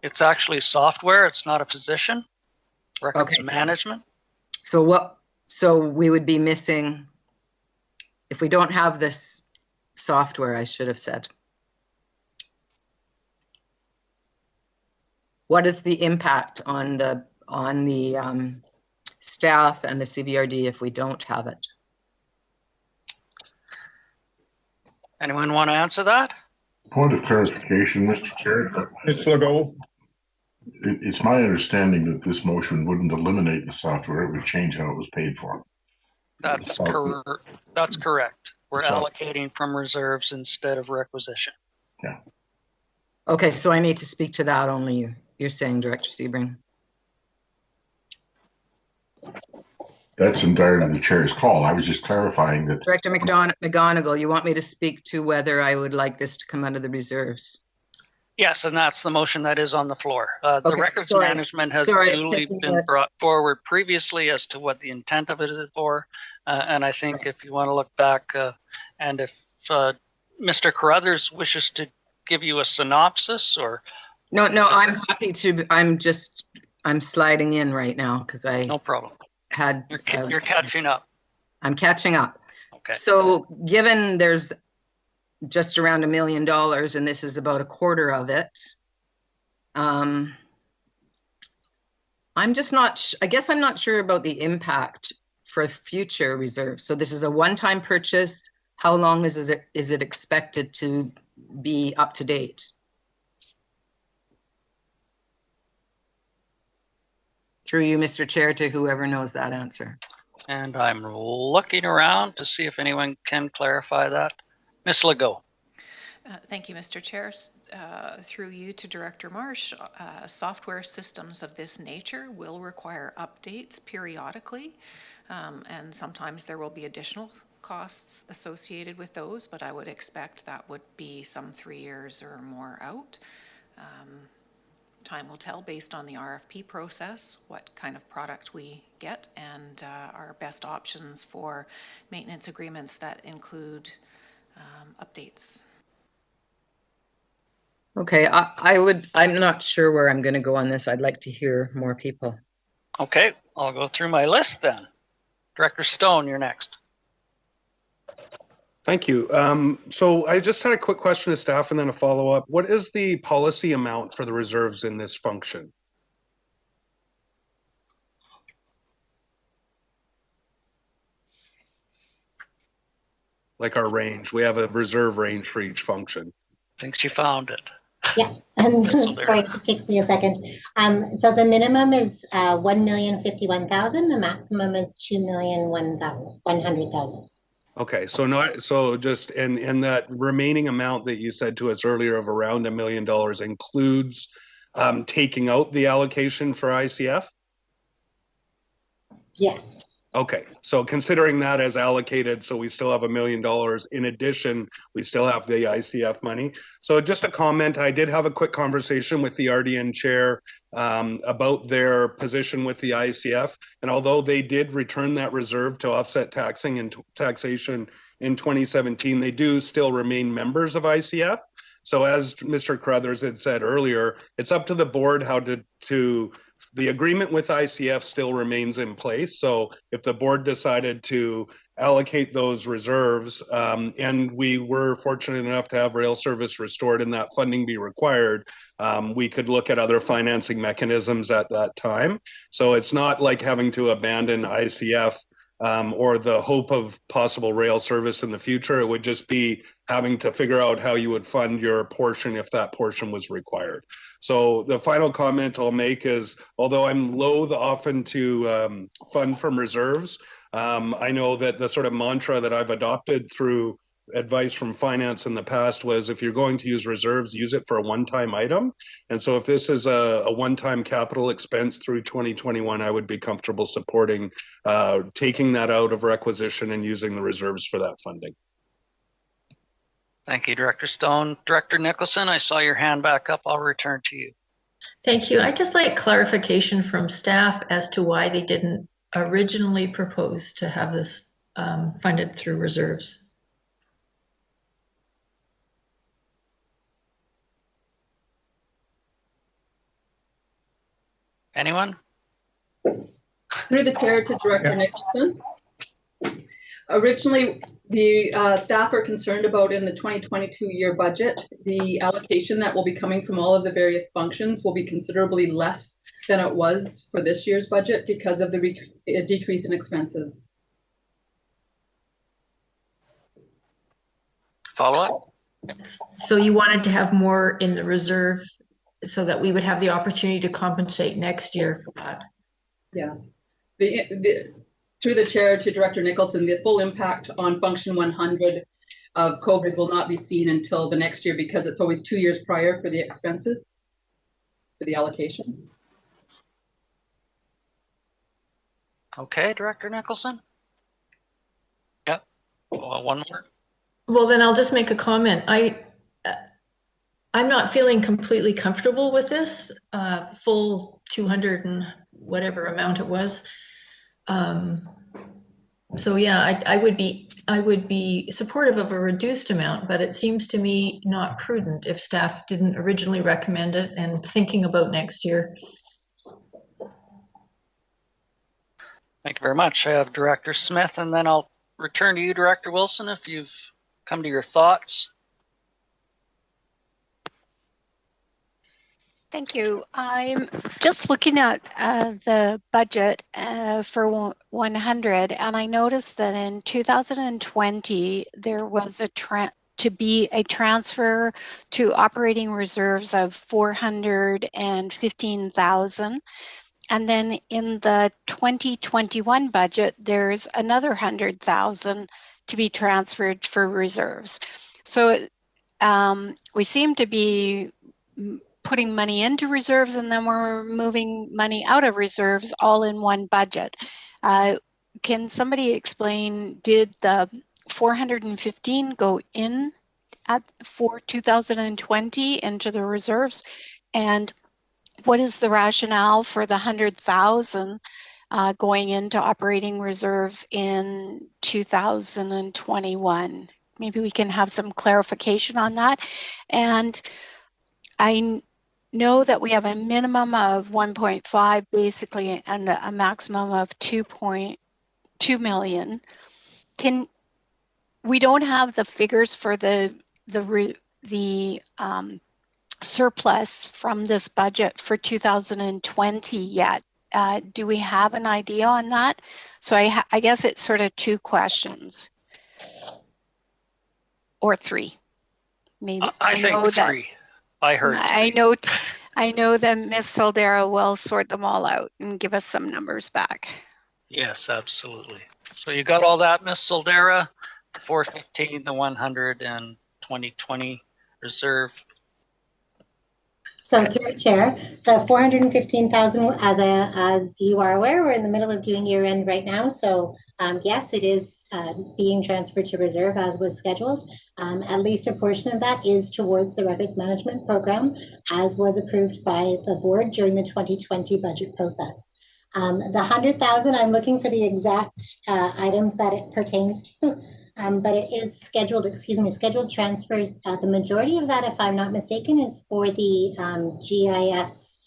It's actually software. It's not a position. Records management. So we would be missing, if we don't have this software, I should have said. What is the impact on the staff and the CBRD if we don't have it? Anyone want to answer that? Point of clarification, Mr. Chair. Ms. Legault. It's my understanding that this motion wouldn't eliminate the software, it would change how it was paid for. That's correct. We're allocating from reserves instead of requisition. Yeah. Okay, so I need to speak to that only, you're saying, Director Sebring? That's entirely the chair's call. I was just clarifying that. Director McGonigal, you want me to speak to whether I would like this to come out of the reserves? Yes, and that's the motion that is on the floor. The records management has Sorry, duly been brought forward previously as to what the intent of it is for. And I think if you want to look back, and if Mr. Carruthers wishes to give you a synopsis or. No, I'm happy to. I'm sliding in right now because I. No problem. You're catching up. I'm catching up. Okay. So given there's just around $1 million and this is about a quarter of it, I'm just not, I guess I'm not sure about the impact for future reserves. So this is a one-time purchase. How long is it expected to be up to date? Through you, Mr. Chair, to whoever knows that answer. And I'm looking around to see if anyone can clarify that. Ms. Legault. Thank you, Mr. Chair. Through you to Director Marsh, software systems of this nature will require updates periodically, and sometimes there will be additional costs associated with those, but I would expect that would be some 3 years or more out. Time will tell based on the RFP process what kind of product we get and our best options for maintenance agreements that include updates. Okay, I'm not sure where I'm going to go on this. I'd like to hear more people. Okay, I'll go through my list then. Director Stone, you're next. Thank you. So I just had a quick question to staff and then a follow-up. What is the policy amount for the reserves in this function? Like our range, we have a reserve range for each function. I think she found it. Yeah, sorry, it just takes me a second. So the minimum is 1,051,000. The maximum is 2,100,000. Okay, so just and that remaining amount that you said to us earlier of around $1 million includes taking out the allocation for ICF? Yes. Okay, so considering that as allocated, so we still have $1 million. In addition, we still have the ICF money. So just a comment, I did have a quick conversation with the RDN chair about their position with the ICF. And although they did return that reserve to offset taxation in 2017, they do still remain members of ICF. So as Mr. Carruthers had said earlier, it's up to the board how to the agreement with ICF still remains in place. So if the board decided to allocate those reserves, and we were fortunate enough to have rail service restored and that funding be required, we could look at other financing mechanisms at that time. So it's not like having to abandon ICF or the hope of possible rail service in the future. It would just be having to figure out how you would fund your portion if that portion was required. So the final comment I'll make is, although I'm loath often to fund from reserves, I know that the sort of mantra that I've adopted through advice from finance in the past was, if you're going to use reserves, use it for a one-time item. And so if this is a one-time capital expense through 2021, I would be comfortable supporting taking that out of requisition and using the reserves for that funding. Thank you, Director Stone. Director Nicholson, I saw your hand back up. I'll return to you. Thank you. I'd just like clarification from staff as to why they didn't originally propose to have this funded through reserves. Anyone? Through the chair to Director Nicholson. Originally, the staff are concerned about in the 2022 year budget, the allocation that will be coming from all of the various functions will be considerably less than it was for this year's budget because of the decrease in expenses. Follow up? So you wanted to have more in the reserve so that we would have the opportunity to compensate next year for that? Yes. Through the chair to Director Nicholson, the full impact on Function 100 of COVID will not be seen until the next year because it's always 2 years prior for the expenses, for the allocations. Okay, Director Nicholson? Yep. Well, one more. Well, then I'll just make a comment. I'm not feeling completely comfortable with this full 200 and whatever amount it was. So yeah, I would be supportive of a reduced amount, but it seems to me not prudent if staff didn't originally recommend it and thinking about next year. Thank you very much. I have Director Smith, and then I'll return to you, Director Wilson, if you've come to your thoughts. Thank you. I'm just looking at the budget for 100, and I noticed that in 2020 there was a transfer to operating reserves of 415,000, and then in the 2021 budget there's another 100,000 to be transferred for reserves. So we seem to be putting money into reserves and then we're moving money out of reserves all in one budget. Can somebody explain, did the 415 go in for 2020 into the reserves? And what is the rationale for the 100,000 going into operating reserves in 2021? Maybe we can have some clarification on that. And know that we have a minimum of 1.5 basically and a maximum of 2.2 million. We don't have the figures for the surplus from this budget for 2020 yet. Do we have an idea on that? So I guess it's sort of two questions or three, maybe. I think three. I heard three. I know that Ms. Soldera will sort them all out and give us some numbers back. Yes, absolutely. So you got all that, Ms. Soldera? The 415, the 100, and 2020 reserve. So through the chair, the 415,000, as you are aware, we're in the middle of doing year end right now. So yes, it is being transferred to reserve as was scheduled. At least a portion of that is towards the records management program, as was approved by the board during the 2020 budget process. The 100,000, I'm looking for the exact items that it pertains to. But it is scheduled transfers. The majority of that, if I'm not mistaken, is for the GIS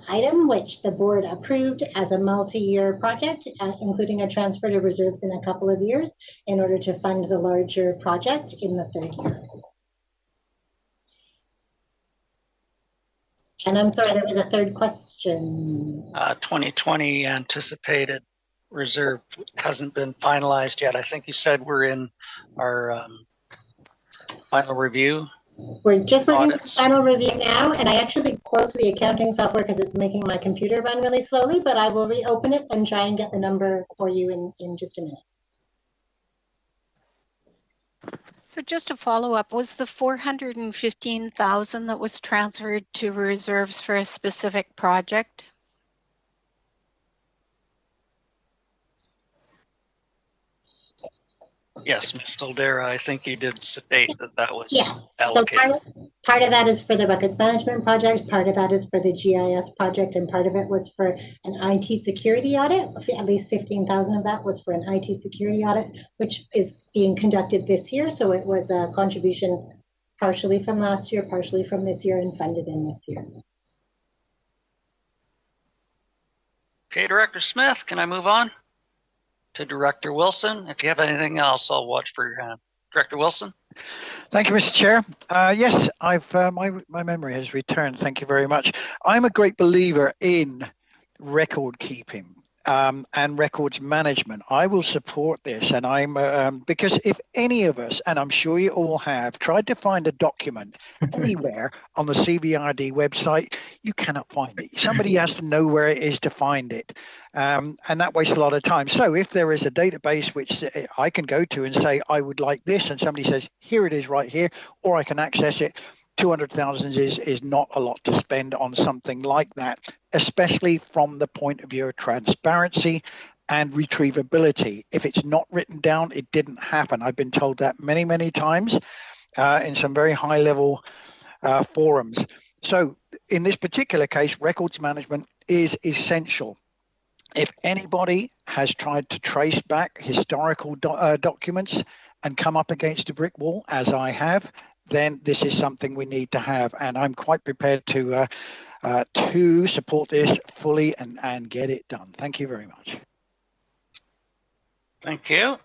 item, which the board approved as a multi-year project, including a transfer to reserves in a couple of years in order to fund the larger project in the third year. And I'm sorry, there was a third question. 2020 anticipated reserve hasn't been finalized yet. I think you said we're in our final review. We're just working on the final review now, and I actually closed the accounting software because it's making my computer run really slowly, but I will reopen it and try and get the number for you in just a minute. So just to follow up, was the 415,000 that was transferred to reserves for a specific project? Yes, Ms. Soldera, I think you did state that was So allocated. part of that is for the records management project, part of that is for the GIS project, and part of it was for an IT security audit. At least 15,000 of that was for an IT security audit, which is being conducted this year. So it was a contribution partially from last year, partially from this year, and funded in this year. Okay, Director Smith, can I move on to Director Wilson? If you have anything else, I'll watch for your hand. Director Wilson? Thank you, Mr. Chair. Yes, my memory has returned. Thank you very much. I'm a great believer in record keeping and records management. I will support this, and because if any of us, and I'm sure you all have, tried to find a document anywhere on the CBRD website, you cannot find it. Somebody has to know where it is to find it. And that wastes a lot of time. So if there is a database which I can go to and say, I would like this, and somebody says, here it is right here, or I can access it, 200,000 is not a lot to spend on something like that, especially from the point of view of transparency and retrievability. If it's not written down, it didn't happen. I've been told that many, many times in some very high level forums. So in this particular case, records management is essential. If anybody has tried to trace back historical documents and come up against a brick wall, as I have, then this is something we need to have. And I'm quite prepared to support this fully and get it done. Thank you very much. Thank you.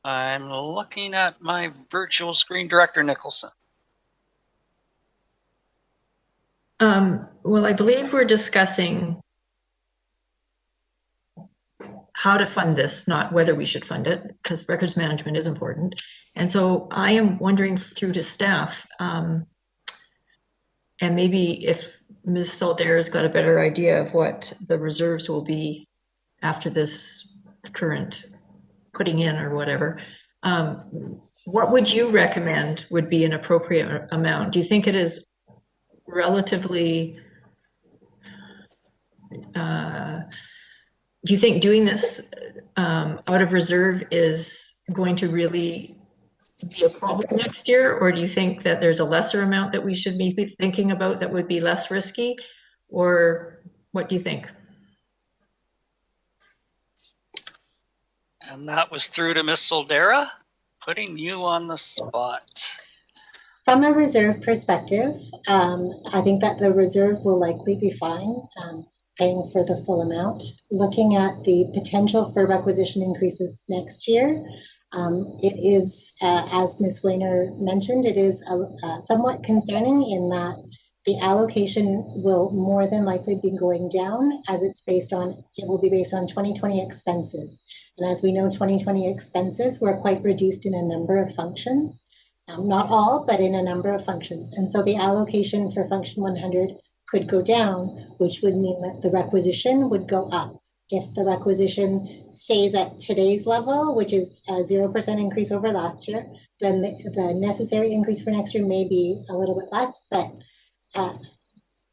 I'm looking at my virtual screen, Director Nicholson. Well, I believe we're discussing how to fund this, not whether we should fund it, because records management is important. And so I am wondering through to staff, and maybe if Ms. Soldera's got a better idea of what the reserves will be after this current putting in or whatever, what would you recommend would be an appropriate amount? Do you think it is relatively, do you think doing this out of reserve is going to really be a problem next year? Or do you think that there's a lesser amount that we should be thinking about that would be less risky? Or what do you think? And that was through to Ms. Soldera, putting you on the spot. From a reserve perspective, I think that the reserve will likely be fine, paying for the full amount. Looking at the potential for requisition increases next year, it is, as Ms. Weiner mentioned, it is somewhat concerning in that the allocation will more than likely be going down as it will be based on 2020 expenses. And as we know, 2020 expenses were quite reduced in a number of functions. Not all, but in a number of functions. And so the allocation for function 100 could go down, which would mean that the requisition would go up. If the requisition stays at today's level, which is a 0% increase over last year, then the necessary increase for next year may be a little bit less, but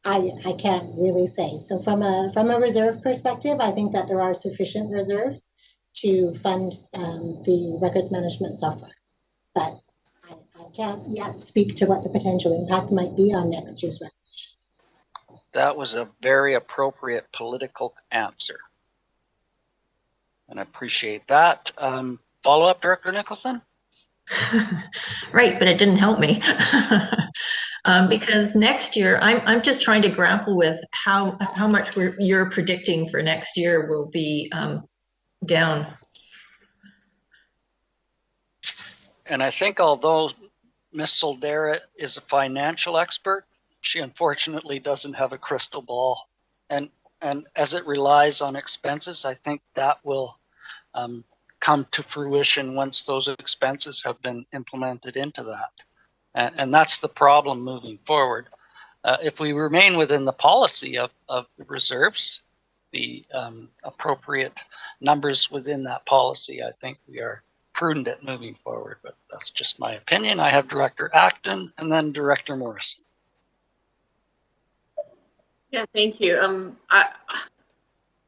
I can't really say. So from a reserve perspective, I think that there are sufficient reserves to fund the records management software. But I can't yet speak to what the potential impact might be on next year's requisition. That was a very appropriate political answer. And I appreciate that. Follow up, Director Nicholson? Right, but it didn't help me. Because next year, I'm just trying to grapple with how much you're predicting for next year will be down. And I think although Ms. Soldera is a financial expert, she unfortunately doesn't have a crystal ball. And as it relies on expenses, I think that will come to fruition once those expenses have been implemented into that. And that's the problem moving forward. If we remain within the policy of the reserves, the appropriate numbers within that policy, I think we are prudent at moving forward, but that's just my opinion. I have Director Acton and then Director Morrison. Yeah, thank you.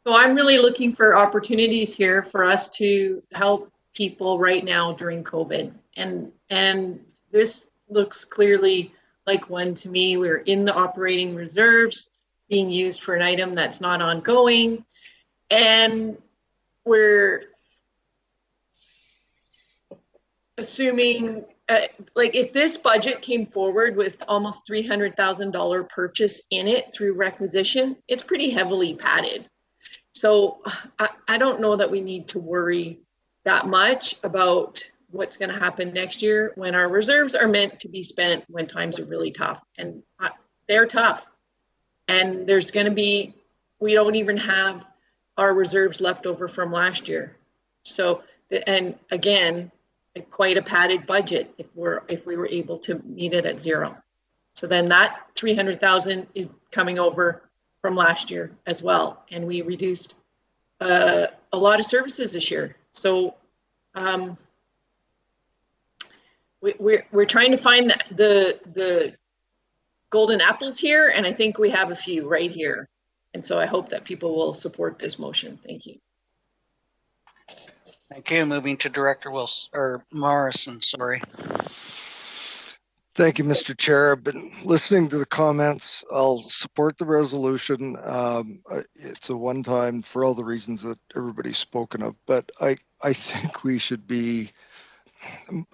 So I'm really looking for opportunities here for us to help people right now during COVID. And this looks clearly like one to me. We're in the operating reserves being used for an item that's not ongoing. And we're assuming, like if this budget came forward with almost $300,000 purchase in it through requisition, it's pretty heavily padded. So I don't know that we need to worry that much about what's going to happen next year when our reserves are meant to be spent when times are really tough, and they're tough. And there's going to be, we don't even have our reserves left over from last year. So, and again, quite a padded budget if we were able to meet it at zero. So then that 300,000 is coming over from last year as well, and we reduced a lot of services this year. So we're trying to find the golden apples here, and I think we have a few right here. And so I hope that people will support this motion. Thank you. Thank you. Moving to Director Wilson, or Morrison, sorry. Thank you, Mr. Chair. I've been listening to the comments. I'll support the resolution. It's a one-time for all the reasons that everybody's spoken of, but I think we should be,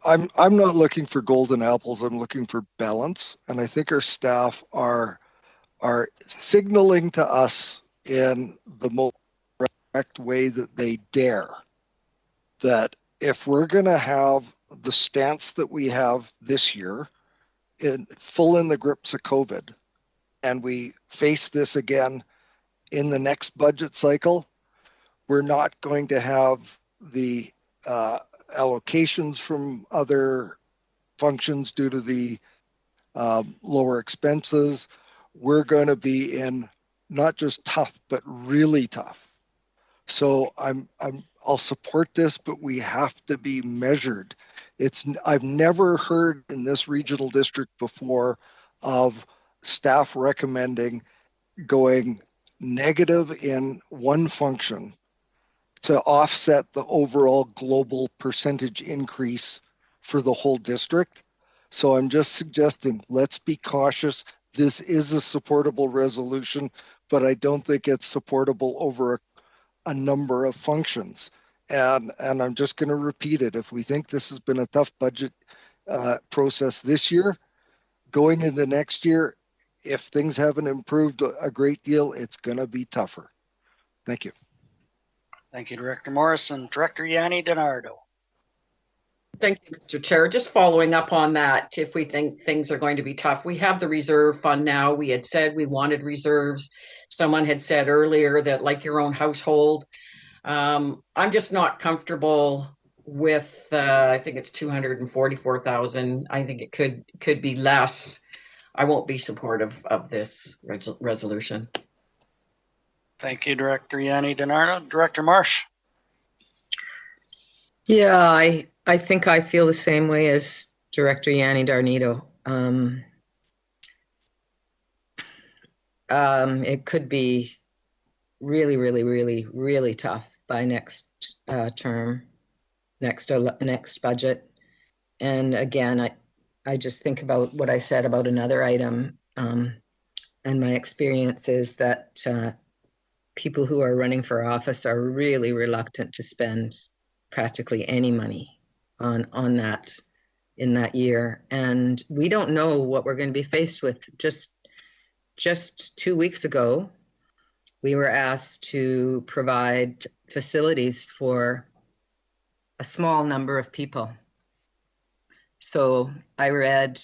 I'm not looking for golden apples. I'm looking for balance. And I think our staff are signaling to us in the most direct way that they dare that if we're going to have the stance that we have this year, in the grips of COVID, and we face this again in the next budget cycle, we're not going to have the allocations from other functions due to the lower expenses. We're going to be in not just tough, but really tough. So I'll support this, but we have to be measured. I've never heard in this regional district before of staff recommending going negative in one function to offset the overall global percentage increase for the whole district. So I'm just suggesting, let's be cautious. This is a supportable resolution, but I don't think it's supportable over a number of functions. And I'm just going to repeat it. If we think this has been a tough budget process this year, going into next year, if things haven't improved a great deal, it's going to be tougher. Thank you. Thank you, Director Morrison. Director Yanni DiNardo. Thank you, Mr. Chair. Just following up on that, if we think things are going to be tough, we have the reserve fund now. We had said we wanted reserves. Someone had said earlier that like your own household. I'm just not comfortable with, I think it's 244,000. I think it could be less. I won't be supportive of this resolution. Thank you, Director Yanni DiNardo. Director Marsh. Yeah, I think I feel the same way as Director Yanni DiNardo. It could be really, really, really, really tough by next term, next budget. And again, I just think about what I said about another item, and my experience is that people who are running for office are really reluctant to spend practically any money on that in that year. And we don't know what we're going to be faced with. Just 2 weeks ago, we were asked to provide facilities for a small number of people. So I read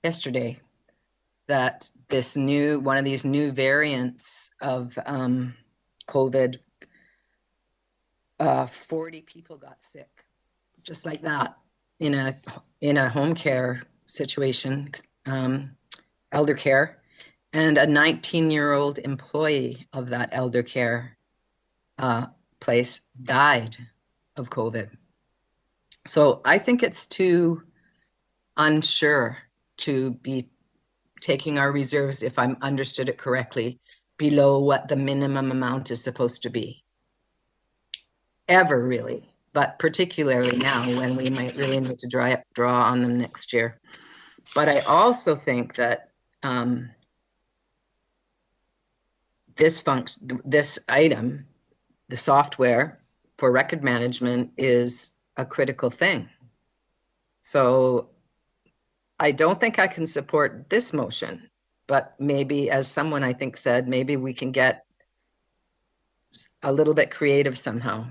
yesterday, that one of these new variants of COVID, 40 people got sick, just like that, in a home care situation, elder care, and a 19-year-old employee of that elder care place died of COVID. So I think it's too unsure to be taking our reserves, if I'm understood it correctly, below what the minimum amount is supposed to be. Ever really, but particularly now when we might really need to draw on them next year. But I also think that this item, the software for record management, is a critical thing. So I don't think I can support this motion, but maybe, as someone I think said, maybe we can get a little bit creative somehow.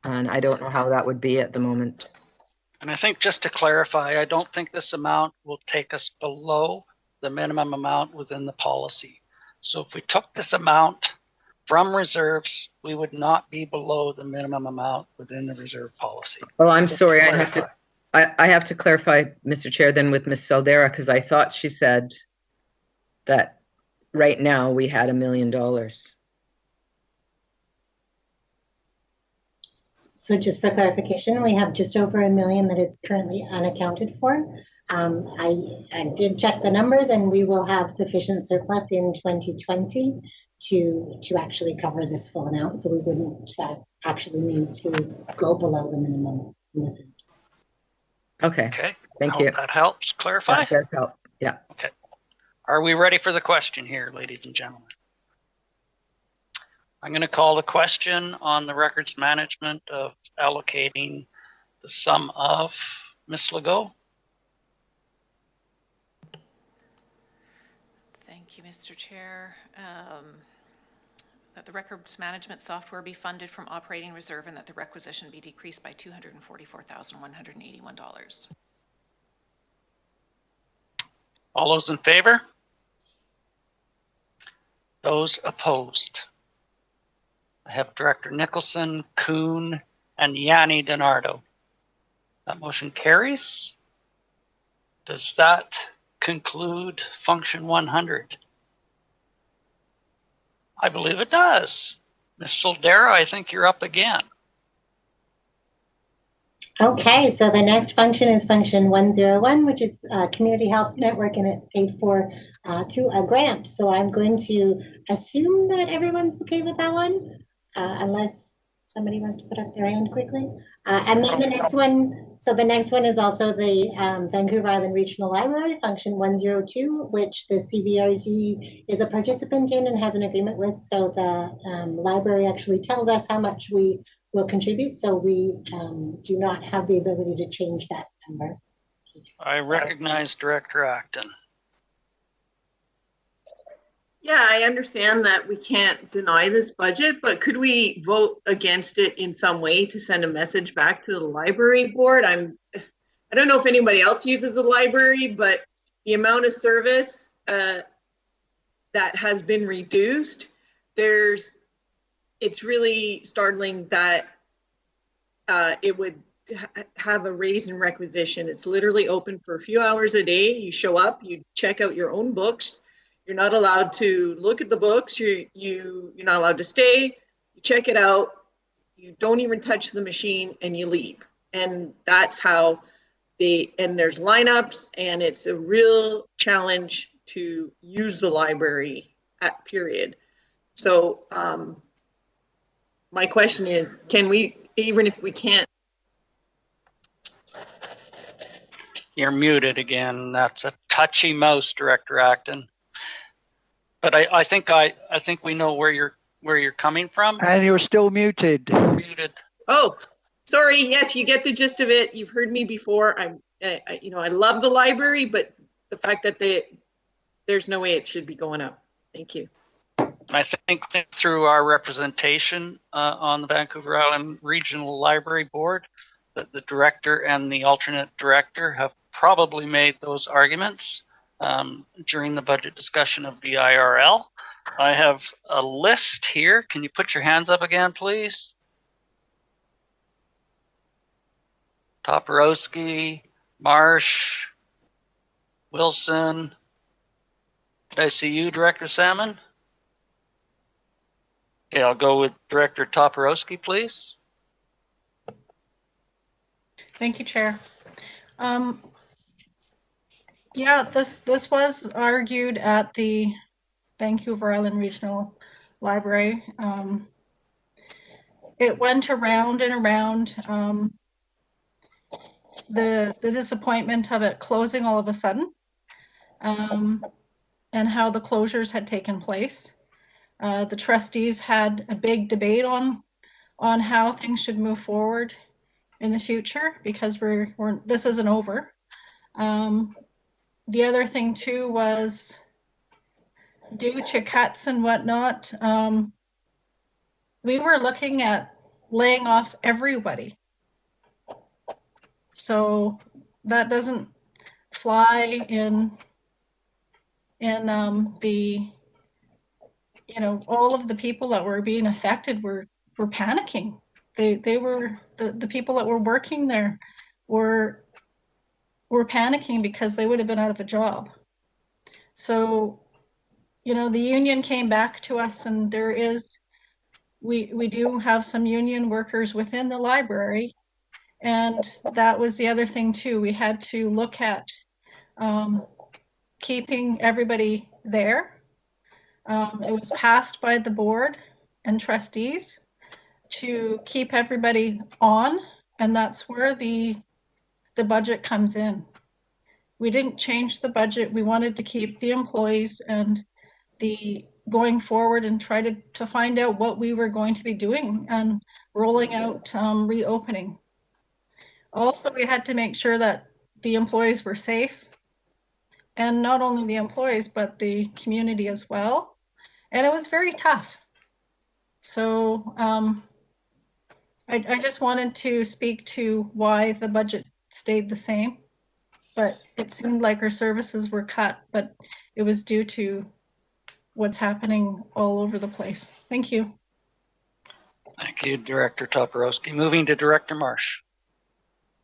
And I don't know how that would be at the moment. And I think, just to clarify, I don't think this amount will take us below the minimum amount within the policy. So if we took this amount from reserves, we would not be below the minimum amount within the reserve policy. Oh, I'm sorry. I have to clarify, Mr. Chair, then with Ms. Saldera, because I thought she said that right now we had $1 million. So just for clarification, we have just over $1 million that is currently unaccounted for. I did check the numbers, and we will have sufficient surplus in 2020 to actually cover this full amount. So we wouldn't actually need to go below the minimum in this instance. Okay. Thank you. That helps clarify. That does help. Yeah. Okay. Are we ready for the question here, ladies and gentlemen? I'm going to call the question on the records management of allocating the sum of Ms. Legault. Thank you, Mr. Chair. That the records management software be funded from operating reserve, and that the requisition be decreased by $244,181. All those in favor? Those opposed? I have Director Nicholson, Kuhn, and Yanni DiNardo. That motion carries. Does that conclude Function 100? I believe it does. Ms. Saldera, I think you're up again. Okay, so the next function is Function 101, which is Community Health Network, and it's paid for through a grant. So I'm going to assume that everyone's okay with that one, unless somebody wants to put up their hand quickly. And then the next one, so the next one is also the Vancouver Island Regional Library, Function 102, which the CBRD is a participant in and has an agreement with. So the library actually tells us how much we will contribute. So we do not have the ability to change that number. I recognize Director Acton. Yeah, I understand that we can't deny this budget, but could we vote against it in some way to send a message back to the library board? I don't know if anybody else uses the library, but the amount of service that has been reduced, it's really startling that it would have a raise in requisition. It's literally open for a few hours a day. You show up, you check out your own books. You're not allowed to look at the books. You're not allowed to stay. You check it out. You don't even touch the machine and you leave. And that's how there's lineups, and it's a real challenge to use the library at period. So my question is, can we, even if we can't? You're muted again. That's a touchy mouse, Director Acton. But I think we know where you're coming from. And you're still muted. Muted. Oh, sorry. Yes, you get the gist of it. You've heard me before. I love the library, but the fact that there's no way it should be going up. Thank you. I think through our representation on the Vancouver Island Regional Library Board, that the director and the alternate director have probably made those arguments during the budget discussion of the IRL. I have a list here. Can you put your hands up again, please? Toporowski, Marsh, Wilson. Did I see you, Director Salmon? Okay, I'll go with Director Toporowski, please. Thank you, Chair. Yeah, this was argued at the Vancouver Island Regional Library. It went around and around. The disappointment of it closing all of a sudden, and how the closures had taken place. The trustees had a big debate on how things should move forward in the future, because this isn't over. The other thing too was, due to cuts and whatnot, we were looking at laying off everybody. So that doesn't fly in the, all of the people that were being affected were panicking. They were, the people that were working there were panicking because they would have been out of a job. So, the union came back to us, and we do have some union workers within the library. And that was the other thing too. We had to look at keeping everybody there. It was passed by the board and trustees to keep everybody on, and that's where the budget comes in. We didn't change the budget. We wanted to keep the employees and the going forward and try to find out what we were going to be doing and rolling out reopening. Also, we had to make sure that the employees were safe, and not only the employees, but the community as well. And it was very tough. So I just wanted to speak to why the budget stayed the same, but it seemed like our services were cut, but it was due to what's happening all over the place. Thank you. Thank you, Director Toporowski. Moving to Director Marsh.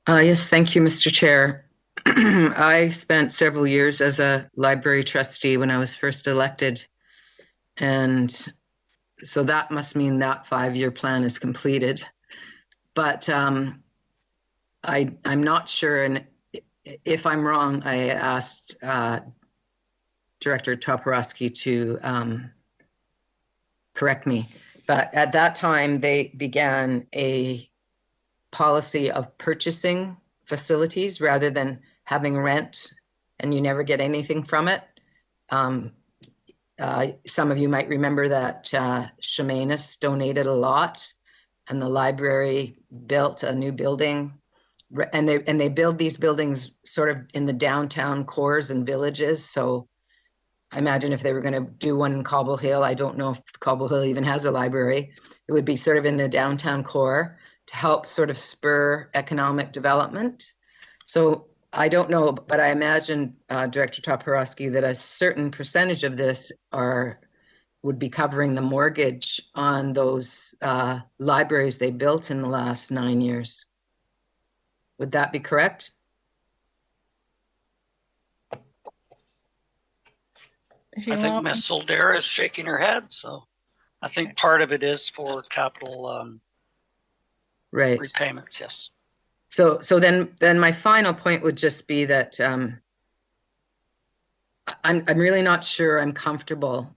Yes, thank you, Mr. Chair. I spent several years as a library trustee when I was first elected. And so that must mean that 5-year plan is completed. But I'm not sure, and if I'm wrong, I asked Director Toporowski to correct me. But at that time, they began a policy of purchasing facilities rather than having rent, and you never get anything from it. Some of you might remember that Chemainus donated a lot, and the library built a new building and they build these buildings sort of in the downtown cores and villages. So I imagine if they were going to do one in Cobble Hill, I don't know if Cobble Hill even has a library. It would be sort of in the downtown core to help sort of spur economic development. So I don't know, but I imagine, Director Toporowski, that a certain percentage of this would be covering the mortgage on those libraries they built in the last 9 years. Would that be correct? I think Ms. Soldera is shaking her head, so I think part of it is for capital right repayments. Yes. So then my final point would just be that I'm really not sure I'm comfortable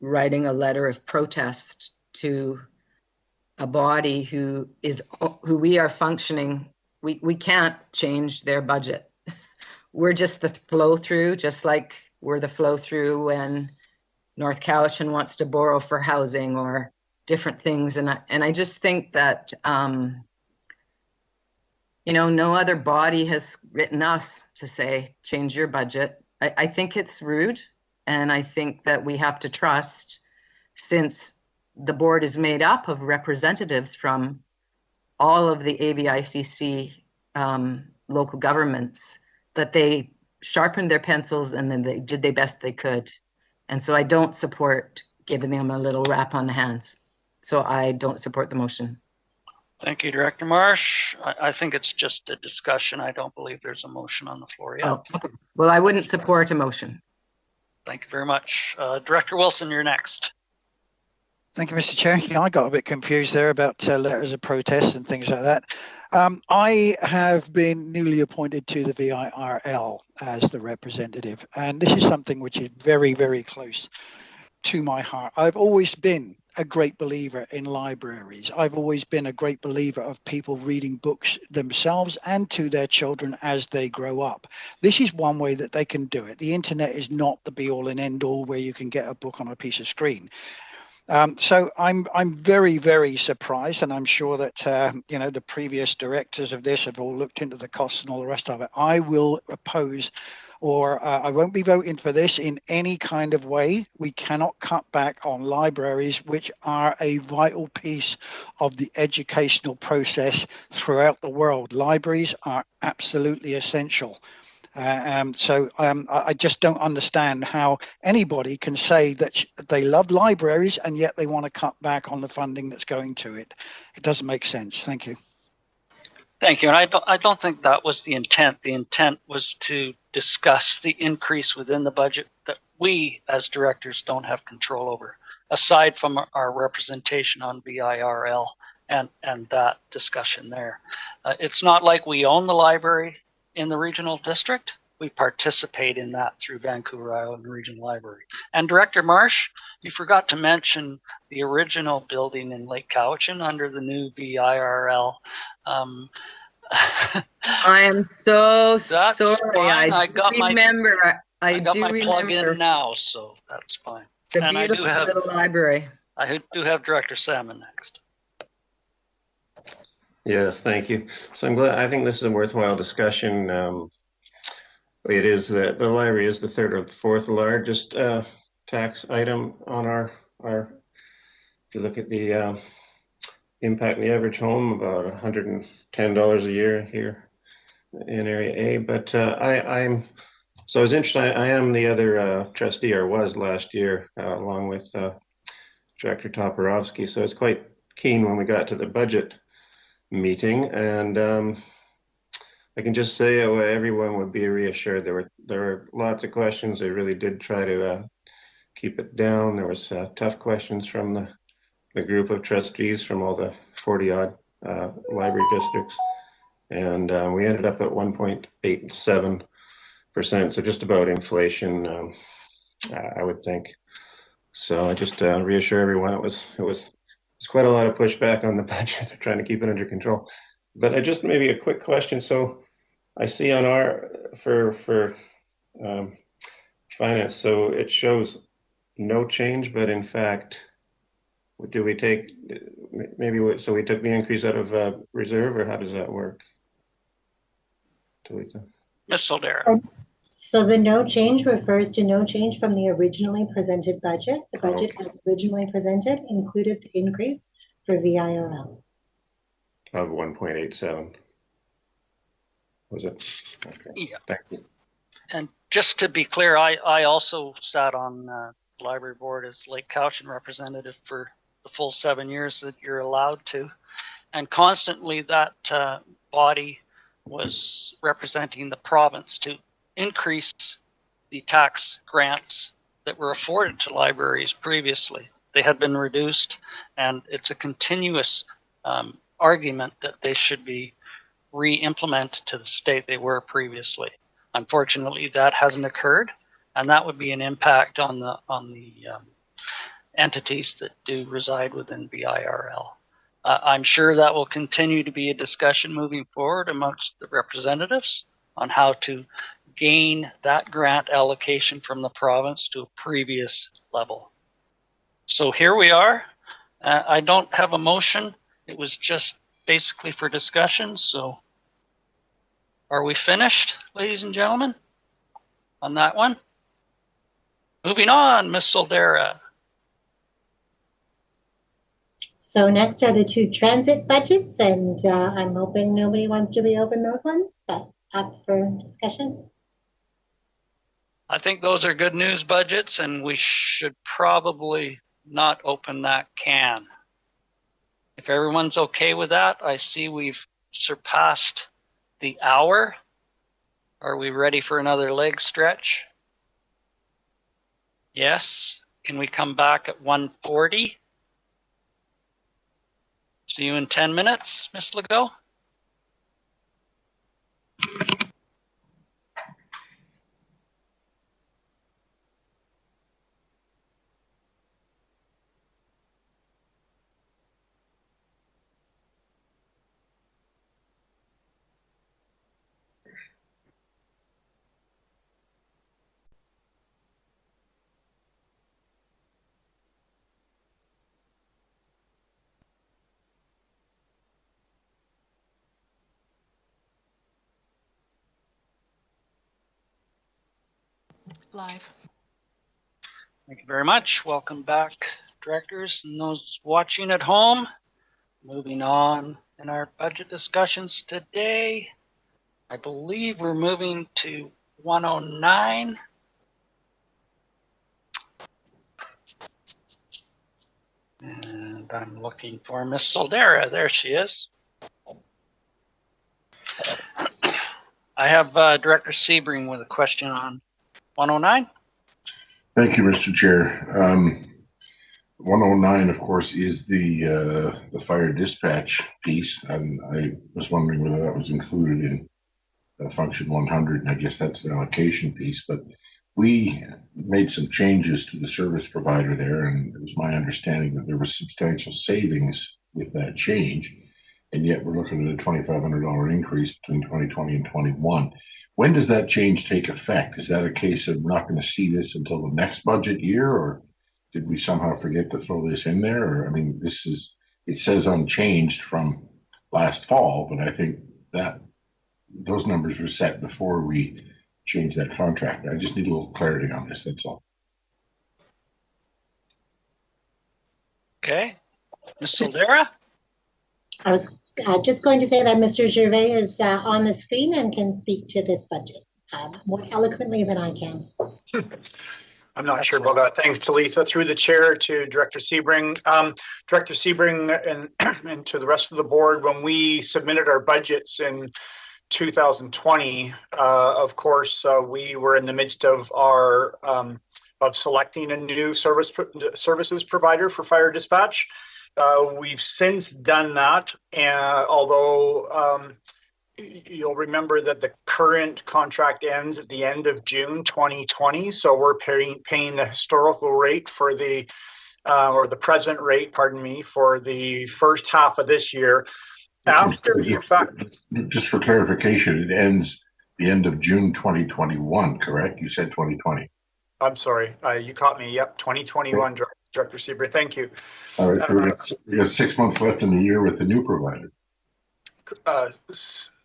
writing a letter of protest to a body who we are functioning. We can't change their budget. We're just the flow through, just like we're the flow through when North Cowichan wants to borrow for housing or different things. And I just think that, no other body has written us to say, change your budget. I think it's rude. And I think that we have to trust, since the board is made up of representatives from all of the AVICC local governments, that they sharpened their pencils and then they did the best they could. And so I don't support giving them a little rap on the hands. So I don't support the motion. Thank you, Director Marsh. I think it's just a discussion. I don't believe there's a motion on the floor yet. Oh, okay. Well, I wouldn't support a motion. Thank you very much. Director Wilson, you're next. Thank you, Mr. Chair. Yeah, I got a bit confused there about letters of protest and things like that. I have been newly appointed to the VIRL as the representative, and this is something which is very, very close to my heart. I've always been a great believer in libraries. I've always been a great believer of people reading books themselves and to their children as they grow up. This is one way that they can do it. The internet is not the be all and end all where you can get a book on a piece of screen. So I'm very, very surprised, and I'm sure that the previous directors of this have all looked into the costs and all the rest of it. I will oppose, or I won't be voting for this in any kind of way. We cannot cut back on libraries, which are a vital piece of the educational process throughout the world. Libraries are absolutely essential. I just don't understand how anybody can say that they love libraries and yet they want to cut back on the funding that's going to it. It doesn't make sense. Thank you. Thank you. And I don't think that was the intent. The intent was to discuss the increase within the budget that we as directors don't have control over, aside from our representation on VIRL and that discussion there. It's not like we own the library in the regional district. We participate in that through Vancouver Island Regional Library. And Director Marsh, you forgot to mention the original building in Lake Cowichan under the new VIRL. I am so sorry. Fine. I do remember. I got my plug in now, so that's fine. It's a beautiful little library. I do have Director Salmon next. Yes, thank you. So I'm glad. I think this is a worthwhile discussion. It is the library is the third or fourth largest tax item on our. If you look at the impact in the average home, about $110 a year here in Area A. But I was interested. I am the other trustee, or was last year, along with Director Toporowski. So I was quite keen when we got to the budget meeting, and I can just say everyone would be reassured. There were lots of questions. They really did try to keep it down. There was tough questions from the group of trustees from all the 40 odd library districts, and we ended up at 1.87%, so just about inflation, I would think. So I just reassure everyone it was quite a lot of pushback on the budget. They're trying to keep it under control. But I just maybe a quick question. So I see on our for finance, so it shows no change, but in fact, do we take so we took the increase out of reserve, or how does that work? Talitha. Ms. Soldera. So the no change refers to no change from the originally presented budget. The budget as originally presented included the increase for VIRL. Of 1.87. Was it? Okay. Yeah. Thank you. And just to be clear, I also sat on the library board as Lake Cowichan representative for the full 7 years that you're allowed to. And constantly that body was representing the province to increase the tax grants that were afforded to libraries previously. They had been reduced, and it's a continuous argument that they should be re-implemented to the state they were previously. Unfortunately, that hasn't occurred, and that would be an impact on the entities that do reside within VIRL. I'm sure that will continue to be a discussion moving forward amongst the representatives on how to gain that grant allocation from the province to a previous level. So here we are. I don't have a motion. It was just basically for discussion. So are we finished, ladies and gentlemen, on that one? Moving on, Ms. Soldera. So next are the two transit budgets, and I'm hoping nobody wants to reopen those ones, but up for discussion. I think those are good news budgets, and we should probably not open that can. If everyone's okay with that, I see we've surpassed the hour. Are we ready for another leg stretch? Yes. Can we come back at 1:40? See you in 10 minutes, Ms. Legault. Live. Thank you very much. Welcome back, directors and those watching at home. Moving on in our budget discussions today, I believe we're moving to 109. And I'm looking for Ms. Soldera. There she is. I have Director Sebring with a question on 109. Thank you, Mr. Chair. 109, of course, is the fire dispatch piece, and I was wondering whether that was included in function 100, and I guess that's the allocation piece. But we made some changes to the service provider there, and it was my understanding that there was substantial savings with that change, and yet we're looking at a $2,500 increase between 2020 and 21. When does that change take effect? Is that a case of we're not going to see this until the next budget year, or did we somehow forget to throw this in there? Or, I mean, it says unchanged from last fall, but I think that those numbers were set before we changed that contract. I just need a little clarity on this, that's all. Okay. Ms. Soldera? I was just going to say that Mr. Gervais is on the screen and can speak to this budget more eloquently than I can. I'm not sure about that. Thanks, Talitha. Through the chair to Director Sebring. Director Sebring and to the rest of the board, when we submitted our budgets in 2020, of course, we were in the midst of our of selecting a new services provider for fire dispatch. We've since done that, and although you'll remember that the current contract ends at the end of June 2020, so we're paying the historical rate for the or the present rate, pardon me, for the first half of this year. After you just for clarification, it ends the end of June 2021, correct? You said 2020. I'm sorry, you caught me. Yep, 2021, Director Sebring. Thank you. All right, we got 6 months left in the year with the new provider.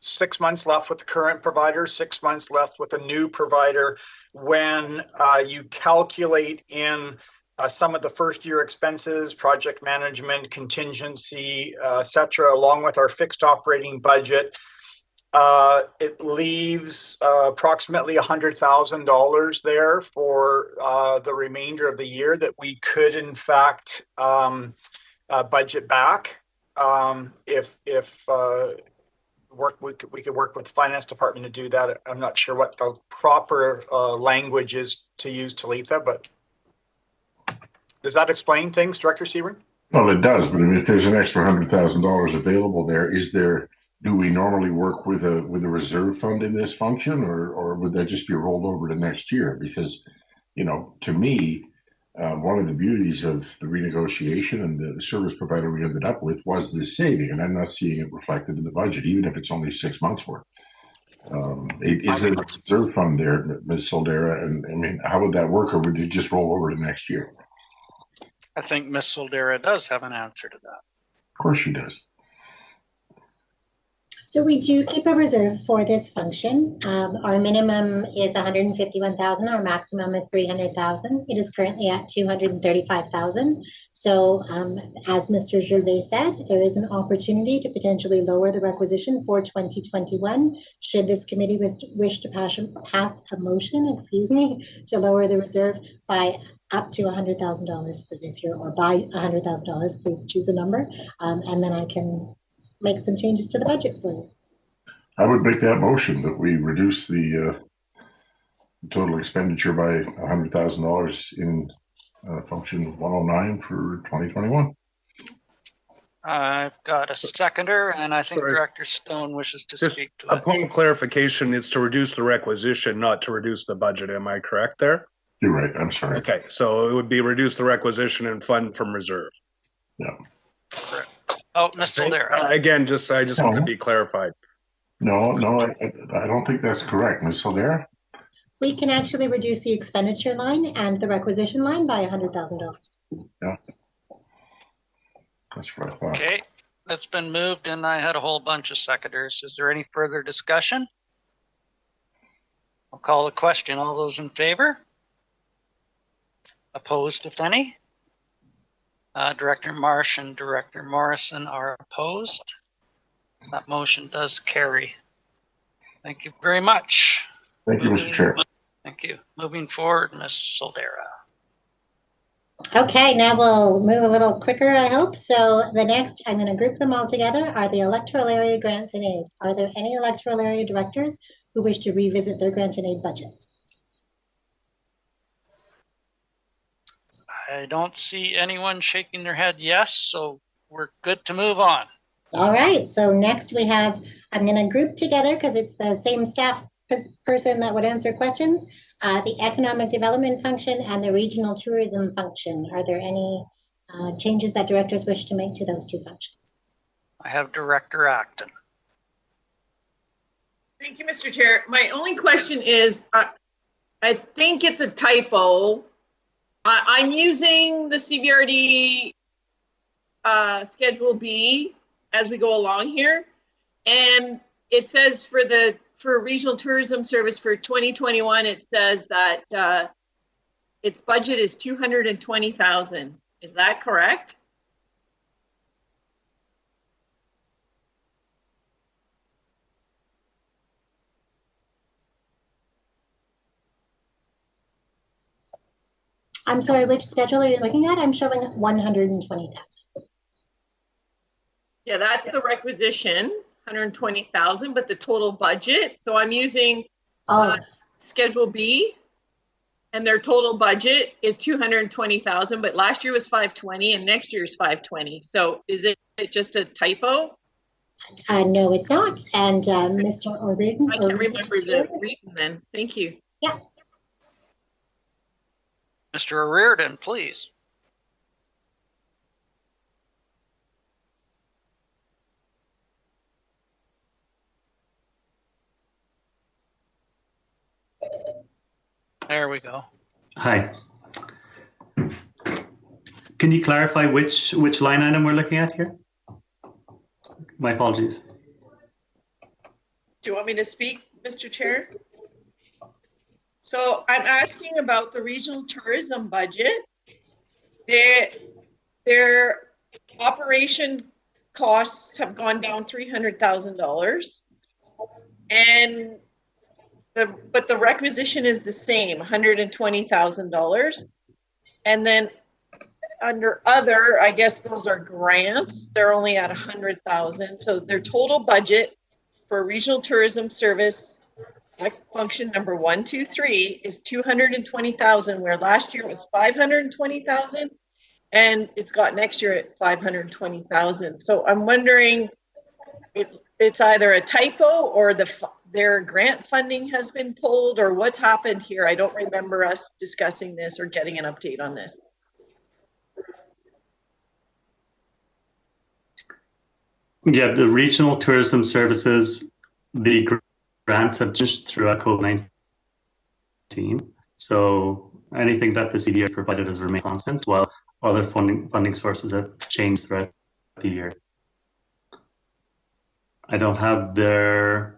6 months left with the current provider, 6 months left with a new provider. When you calculate in some of the first year expenses, project management, contingency, et cetera, along with our fixed operating budget, it leaves approximately $100,000 there for the remainder of the year that we could in fact budget back. If we could work with the finance department to do that. I'm not sure what the proper language is to use, Talitha, but does that explain things, Director Sebring? Well, it does, but I mean, if there's an extra $100,000 available there, do we normally work with a reserve fund in this function, or would that just be rolled over to next year? Because, you know, to me, one of the beauties of the renegotiation and the service provider we ended up with was this saving, and I'm not seeing it reflected in the budget, even if it's only 6 months worth. Is there a reserve fund there, Ms. Soldera? And I mean, how would that work, or would it just roll over to next year? I think Ms. Soldera does have an answer to that. Of course she does. So we do keep a reserve for this function. Our minimum is 151,000. Our maximum is 300,000. It is currently at 235,000. So as Mr. Gervais said, there is an opportunity to potentially lower the requisition for 2021 should this committee wish to pass a motion, to lower the reserve by up to $100,000 for this year, or by $100,000. Please choose a number, and then I can make some changes to the budget for you. I would make that motion that we reduce the total expenditure by $100,000 in function 109 for 2021. I've got a seconder, and I think Sorry. Director Stone wishes to Just speak to a it. point of clarification is to reduce the requisition, not to reduce the budget. Am I correct there? You're right. I'm sorry. Okay, so it would be reduce the requisition and fund from reserve. Yeah. Correct. Oh, Ms. Soldera. Again, I just want to be clarified. No, I don't think that's correct, Ms. Soldera. We can actually reduce the expenditure line and the requisition line by $100,000. Yeah. That's what I thought. Okay, that's been moved, and I had a whole bunch of seconders. Is there any further discussion? I'll call the question. All those in favor? Opposed, if any? Director Marsh and Director Morrison are opposed. That motion does carry. Thank you very much. Thank you, Mr. Chair. Thank you. Moving forward, Ms. Soldera. Okay, now we'll move a little quicker, I hope. So the next, I'm going to group them all together, are the electoral area grants and aid. Are there any electoral area directors who wish to revisit their grant and aid budgets? I don't see anyone shaking their head yes, so we're good to move on. All right, so next we have, I'm going to group together because it's the same staff person that would answer questions, the economic development function and the regional tourism function. Are there any changes that directors wish to make to those two functions? I have Director Acton. Thank you, Mr. Chair. My only question is, I think it's a typo. I'm using the CBRD Schedule B as we go along here, and it says for regional tourism service for 2021, it says that its budget is 220,000. Is that correct? I'm sorry, which schedule are you looking at? I'm showing 120,000. Yeah, that's the requisition, 120,000, but the total budget. So I'm using Schedule B, and their total budget is 220,000, but last year was 520 and next year's 520. So is it just a typo? No, it's not. And Mr. O'Riordan. I can't remember the reason then. Thank you. Yeah. Mr. O'Riordan, please. There we go. Hi. Can you clarify which line item we're looking at here? My apologies. Do you want me to speak, Mr. Chair? So I'm asking about the regional tourism budget. Their operation costs have gone down $300,000, and but the requisition is the same, $120,000. And then under other, I guess those are grants. They're only at 100,000. So their total budget for regional tourism service function number 123 is 220,000, where last year it was 520,000, and it's got next year at 520,000. So I'm wondering if it's either a typo or their grant funding has been pulled, or what's happened here. I don't remember us discussing this or getting an update on this. Yeah, the regional tourism services, the grants have changed throughout COVID-19. So anything that the CBR provided has remained constant, while other funding sources have changed throughout the year. I don't have their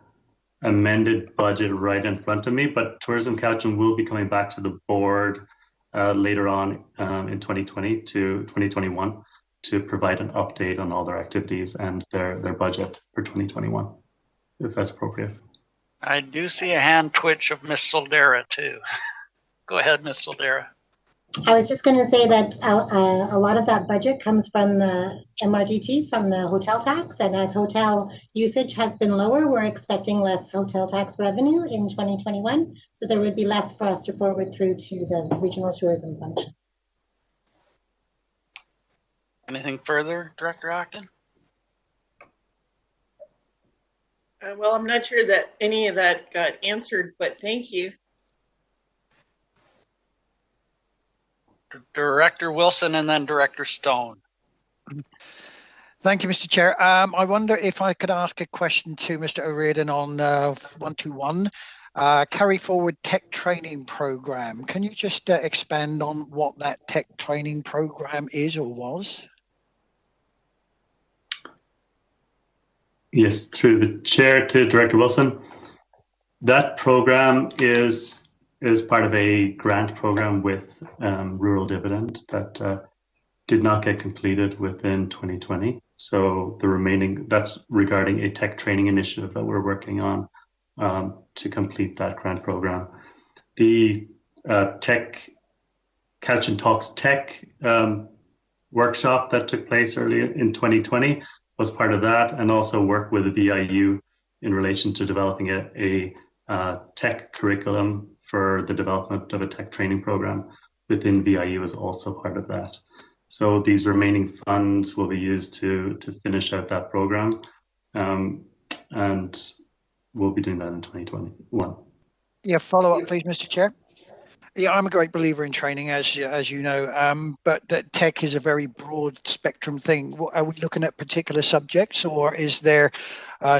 amended budget right in front of me, but Tourism Council will be coming back to the board later on in 2020 to 2021 to provide an update on all their activities and their budget for 2021, if that's appropriate. I do see a hand twitch of Miss Soldera too. Go ahead, Miss Soldera. I was just going to say that a lot of that budget comes from the MRGT, from the hotel tax. And as hotel usage has been lower, we're expecting less hotel tax revenue in 2021. So there would be less for us to forward through to the regional tourism function. Anything further, Director Acton? Well, I'm not sure that any of that got answered, but thank you. Director Wilson and then Director Stone. Thank you, Mr. Chair. I wonder if I could ask a question to Mr. O'Riordan on 121, Carry Forward Tech Training Program. Can you just expand on what that tech training program is or was? Yes, through the chair to Director Wilson. That program is part of a grant program with Rural Dividend that did not get completed within 2020. So the remaining, that's regarding a tech training initiative that we're working on to complete that grant program. The Tech Couch and Talks Tech workshop that took place earlier in 2020 was part of that, and also work with the VIU in relation to developing a tech curriculum for the development of a tech training program within VIU is also part of that. So these remaining funds will be used to finish out that program, and we'll be doing that in 2021. Yeah, follow up, please, Mr. Chair. Yeah, I'm a great believer in training, as you know, but tech is a very broad spectrum thing. Are we looking at particular subjects, or is there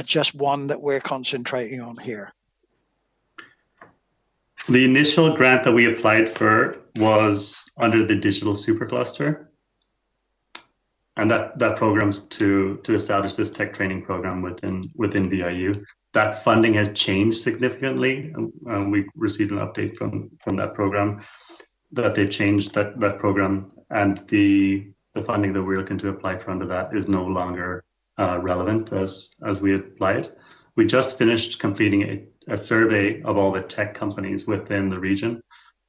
just one that we're concentrating on here? The initial grant that we applied for was under the Digital Supercluster, and that program's to establish this tech training program within VIU. That funding has changed significantly. We received an update from that program that they've changed that program, and the funding that we're looking to apply for under that is no longer relevant as we had applied. We just finished completing a survey of all the tech companies within the region.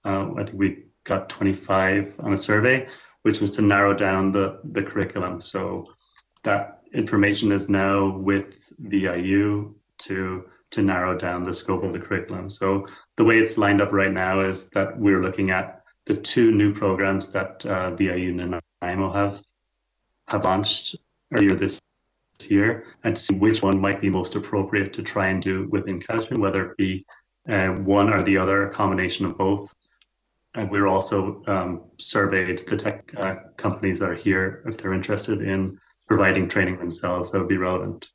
I think we got 25 on a survey, which was to narrow down the curriculum. So that information is now with VIU to narrow down the scope of the curriculum. So the way it's lined up right now is that we're looking at the two new programs that VIU and Nanaimo have launched earlier this year, and to see which one might be most appropriate to try and do within Calgary, whether it be one or the other, a combination of both. And we're also surveyed the tech companies that are here if they're interested in providing training themselves that would be relevant.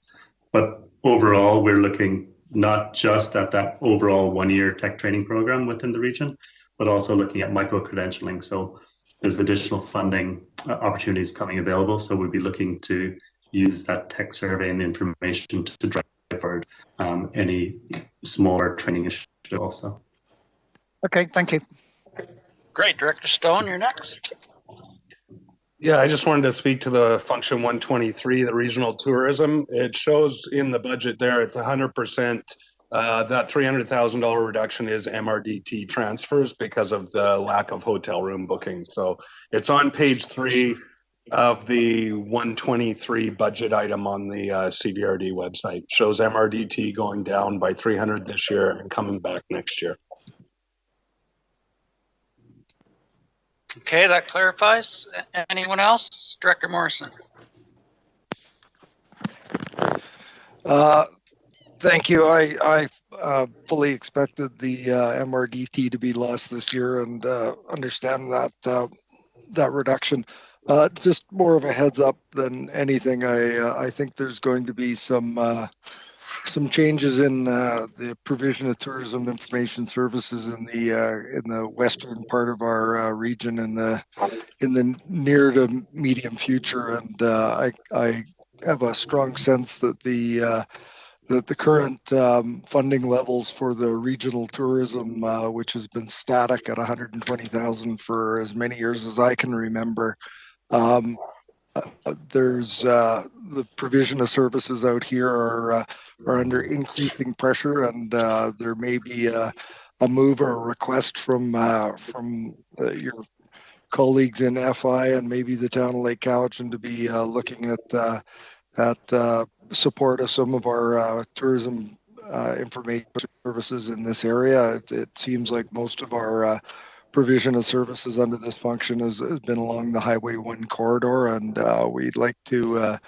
But overall, we're looking not just at that overall one-year tech training program within the region, but also looking at micro-credentialing. So there's additional funding opportunities coming available. So we'll be looking to use that tech survey and the information to drive for any smaller training issue also. Okay, thank you. Great, Director Stone, you're next. Yeah, I just wanted to speak to the function 123, the regional tourism. It shows in the budget there, it's 100%. That $300,000 reduction is MRDT transfers because of the lack of hotel room bookings. So it's on page 3 of the 123 budget item on the CVRD website. Shows MRDT going down by 300 this year and coming back next year. Okay, that clarifies. Anyone else? Director Morrison. Thank you. I fully expected the MRDT to be less this year and understand that that reduction. Just more of a heads up than anything. I think there's going to be some changes in the provision of tourism information services in the western part of our region in the near to medium future, and I have a strong sense that the current funding levels for the regional tourism, which has been static at 120,000 for as many years as I can remember, there's the provision of services out here are under increasing pressure, and there may be a move or a request from your colleagues in FI and maybe the town of Lake Cowichan to be looking at support of some of our tourism information services in this area. It seems like most of our provision of services under this function has been along the Highway 1 corridor, and we'd like to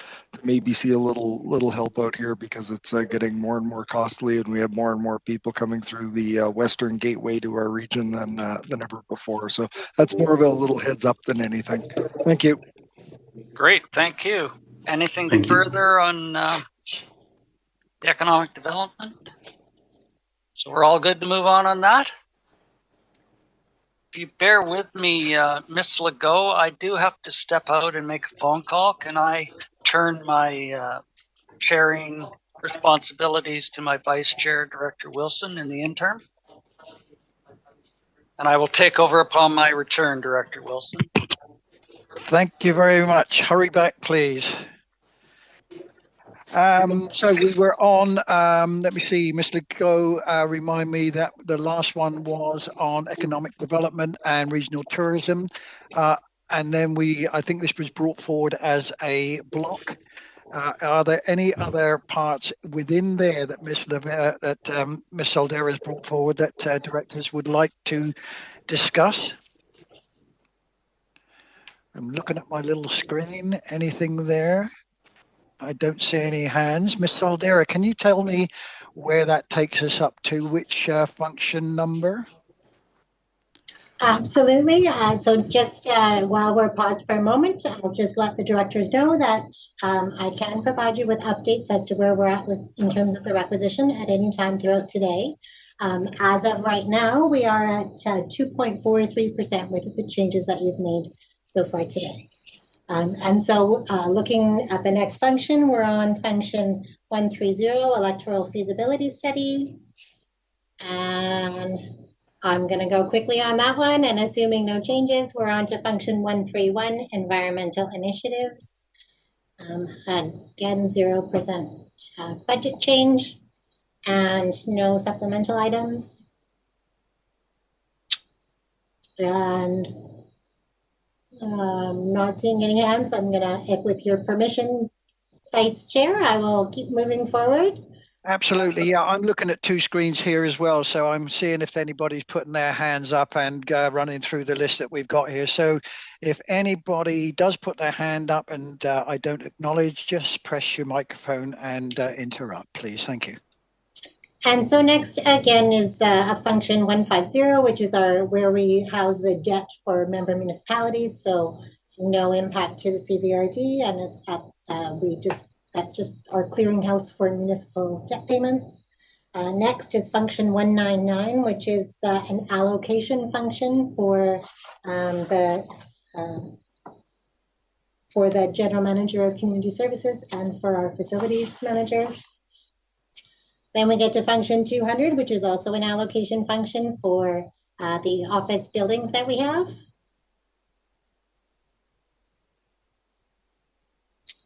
maybe see a little help out here because it's getting more and more costly, and we have more and more people coming through the western gateway to our region than ever before. So that's more of a little heads up than anything. Thank you. Great, thank you. Anything further on the economic development? So we're all good to move on that? If you bear with me, Ms. Legault, I do have to step out and make a phone call. Can I turn my chairing responsibilities to my Vice Chair, Director Wilson, in the interim? And I will take over upon my return, Director Wilson. Thank you very much. Hurry back, please. So we were on, let me see, Ms. Legault, remind me that the last one was on economic development and regional tourism. And then I think this was brought forward as a block. Are there any other parts within there that Ms. Soldera has brought forward that directors would like to discuss? I'm looking at my little screen. Anything there? I don't see any hands. Ms. Soldera, can you tell me where that takes us up to? Which function number? Absolutely. So just while we're paused for a moment, I'll just let the directors know that I can provide you with updates as to where we're at in terms of the requisition at any time throughout today. As of right now, we are at 2.43% with the changes that you've made so far today. And so looking at the next function, we're on function 130, electoral feasibility study. And I'm going to go quickly on that one, and assuming no changes, we're on to function 131, environmental initiatives. Again, 0% budget change and no supplemental items. And not seeing any hands. I'm gonna, with your permission, Vice Chair, I will keep moving forward. Absolutely, yeah. I'm looking at two screens here as well, so I'm seeing if anybody's putting their hands up and running through the list that we've got here. So if anybody does put their hand up and I don't acknowledge, just press your microphone and interrupt, please. Thank you. And so next again is a function 150, which is where we house the debt for member municipalities. So no impact to the CVRD, and it's at that's just our clearinghouse for municipal debt payments. Next is function 199, which is an allocation function for the general manager of community services and for our facilities managers. Then we get to function 200, which is also an allocation function for the office buildings that we have.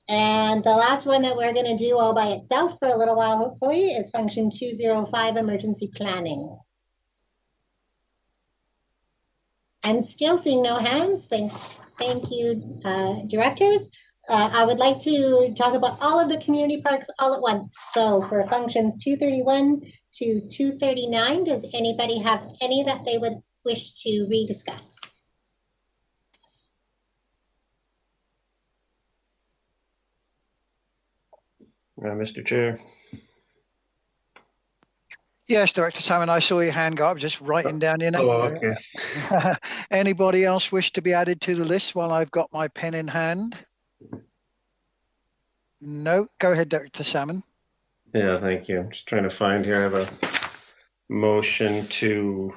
And the last one that we're going to do all by itself for a little while, hopefully, is function 205, emergency planning. And still seeing no hands. Thank you, directors. I would like to talk about all of the community parks all at once. So for functions 231 to 239, does anybody have any that they would wish to rediscuss? Mr. Chair. Yes, Director Salmon, I saw your hand go up, just writing down your name. Oh, okay. Anybody else wish to be added to the list while I've got my pen in hand? No, go ahead, Director Salmon. Yeah, thank you. I'm just trying to find here. I have a motion to,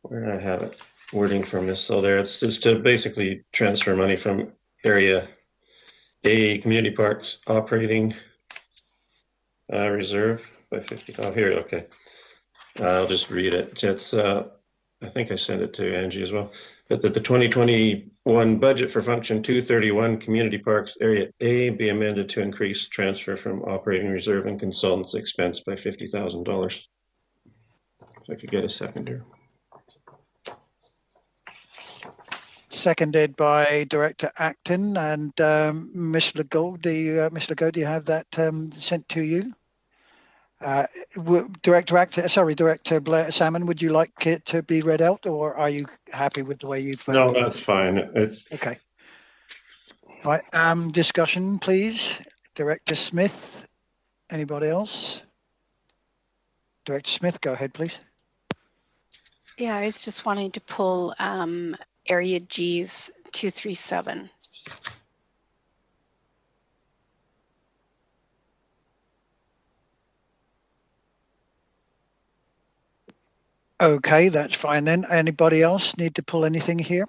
where did I have it? Wording from this. So there, it's just to basically transfer money from area A, community parks operating reserve by 50. Oh, here, okay. I'll just read it. It's, I think I sent it to Angie as well. But that the 2021 budget for function 231 community parks area A be amended to increase transfer from operating reserve and consultants expense by $50,000. If I could get a seconder. Seconded by Director Acton and Ms. Legault. Ms. Legault, do you have that sent to you? Director Blair Salmon, would you like it to be read out, or are you happy with the way you've? No, that's fine. Okay. Right. Discussion, please. Director Smith. Anybody else? Director Smith, go ahead, please. Yeah, I was just wanting to pull Area G's 237. Okay, that's fine then. Anybody else need to pull anything here?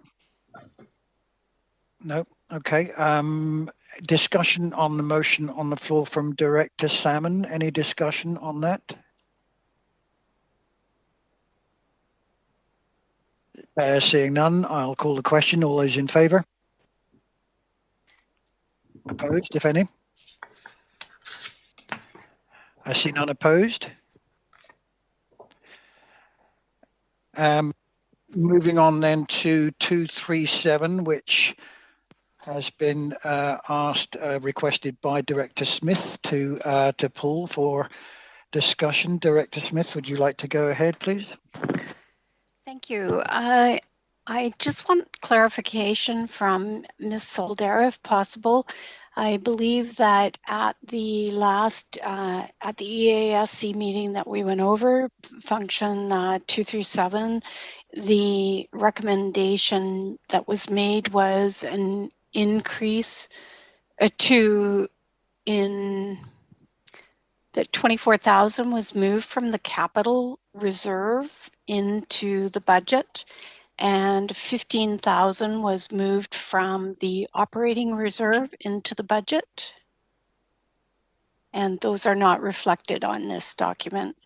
No. Okay. Discussion on the motion on the floor from Director Salmon. Any discussion on that? Seeing none, I'll call the question. All those in favour? Opposed, if any? I see none opposed. Moving on then to 237, which has been requested by Director Smith to pull for discussion. Director Smith, would you like to go ahead, please? Thank you. I just want clarification from Ms. Soldera, if possible. I believe that at the last, at the EASC meeting that we went over, function 237, the recommendation that was made was an increase that 24,000 was moved from the capital reserve into the budget, and 15,000 was moved from the operating reserve into the budget. And those are not reflected on this document.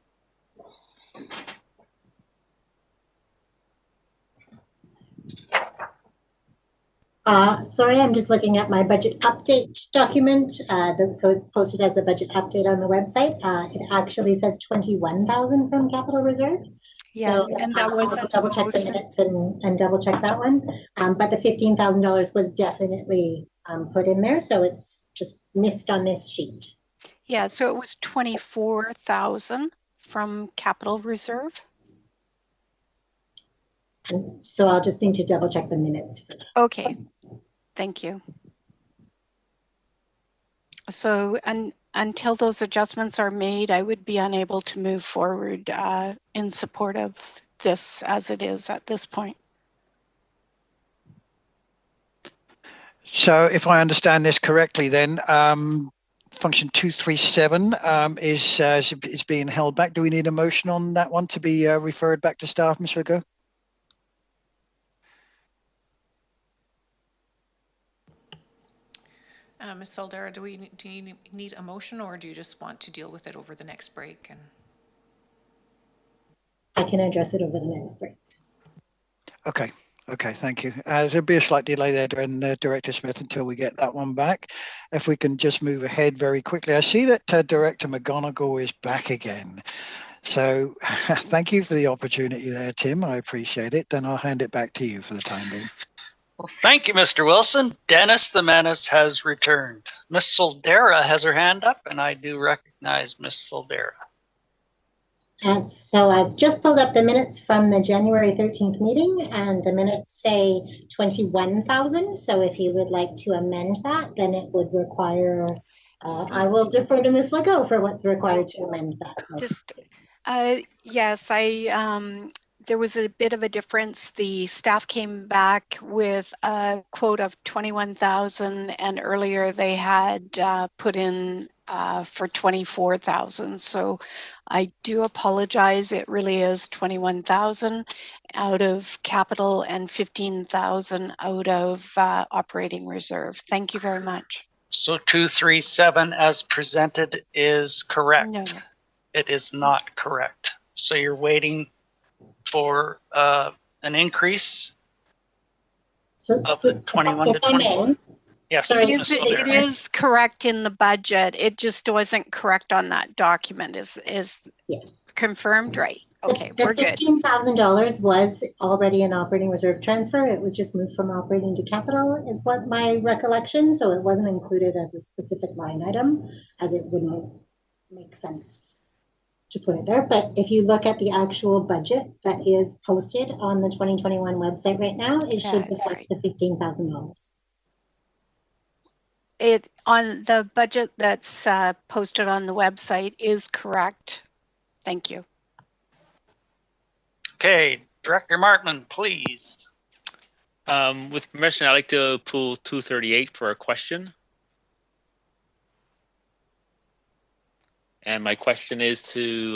Sorry, I'm just looking at my budget update document. So it's posted as the budget update on the website. It actually says 21,000 from capital reserve. Yeah, so, and that was I'll double check the minutes and double check that one. But the $15,000 was definitely put in there, so it's just missed on this sheet. Yeah, so it was 24,000 from capital reserve. And so I'll just need to double check the minutes for that. Okay, thank you. So, until those adjustments are made, I would be unable to move forward in support of this as it is at this point. So if I understand this correctly, then function 237 is being held back. Do we need a motion on that one to be referred back to staff, Ms. Legault? Ms. Soldera, do you need a motion, or do you just want to deal with it over the next break? And I can address it over the next break. Okay. Okay, thank you. There'll be a slight delay there, and Director Smith, until we get that one back. If we can just move ahead very quickly. I see that Director McGonigal is back again. So thank you for the opportunity there, Tim. I appreciate it. Then I'll hand it back to you for the time being. Well, thank you, Mr. Wilson. Dennis the Menace has returned. Miss Soldera has her hand up, and I do recognize Miss Soldera. And so I've just pulled up the minutes from the January 13th meeting, and the minutes say 21,000. So if you would like to amend that, then it would require, I will defer to Ms. Legault for what's required to amend that. Just, yes, there was a bit of a difference. The staff came back with a quote of 21,000, and earlier they had put in for 24,000. So I do apologize. It really is 21,000 out of capital and 15,000 out of operating reserve. Thank you very much. So 237 as presented is correct. No. It is not correct. So you're waiting for an increase of the 21 to 21? Yes. It is correct in the budget. It just wasn't correct on that document. Is yes confirmed? Right. Okay, the we're good. $15,000 was already an operating reserve transfer. It was just moved from operating to capital, is what my recollection. So it wasn't included as a specific line item, as it wouldn't make sense to put it there. But if you look at the actual budget that is posted on the 2021 website right now, it should reflect the $15,000. It on the budget that's posted on the website is correct. Thank you. Okay, Director Martman, please. With permission, I'd like to pull 238 for a question. And my question is to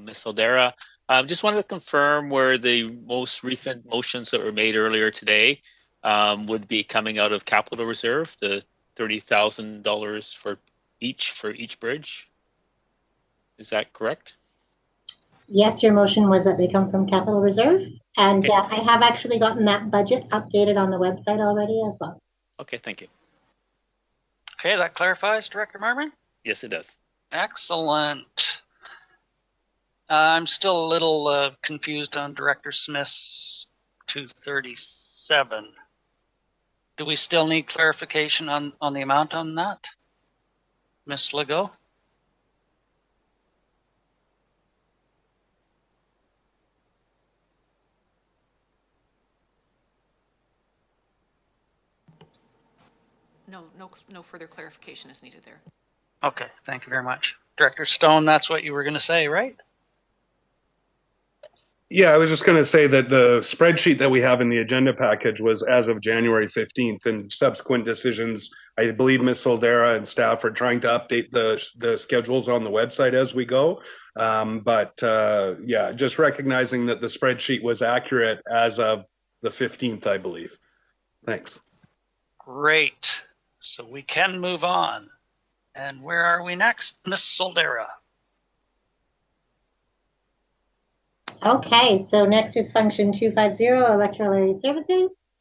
Ms. Soldera. Just wanted to confirm where the most recent motions that were made earlier today would be coming out of capital reserve, the $30,000 for each bridge. Is that correct? Yes, your motion was that they come from capital reserve. And I have actually gotten that budget updated on the website already as well. Okay, thank you. Okay, that clarifies, Director Martman? Yes, it does. Excellent. I'm still a little confused on Director Smith's 237. Do we still need clarification on the amount on that? Ms. Legault? No further clarification is needed there. Okay, thank you very much. Director Stone, that's what you were going to say, right? Yeah, I was just going to say that the spreadsheet that we have in the agenda package was as of January 15th, and subsequent decisions, I believe Ms. Soldera and staff are trying to update the schedules on the website as we go. Yeah, just recognizing that the spreadsheet was accurate as of the 15th, I believe. Thanks. Great. So we can move on. And where are we next? Ms. Soldera. Okay, so next is function 250, electrical area services.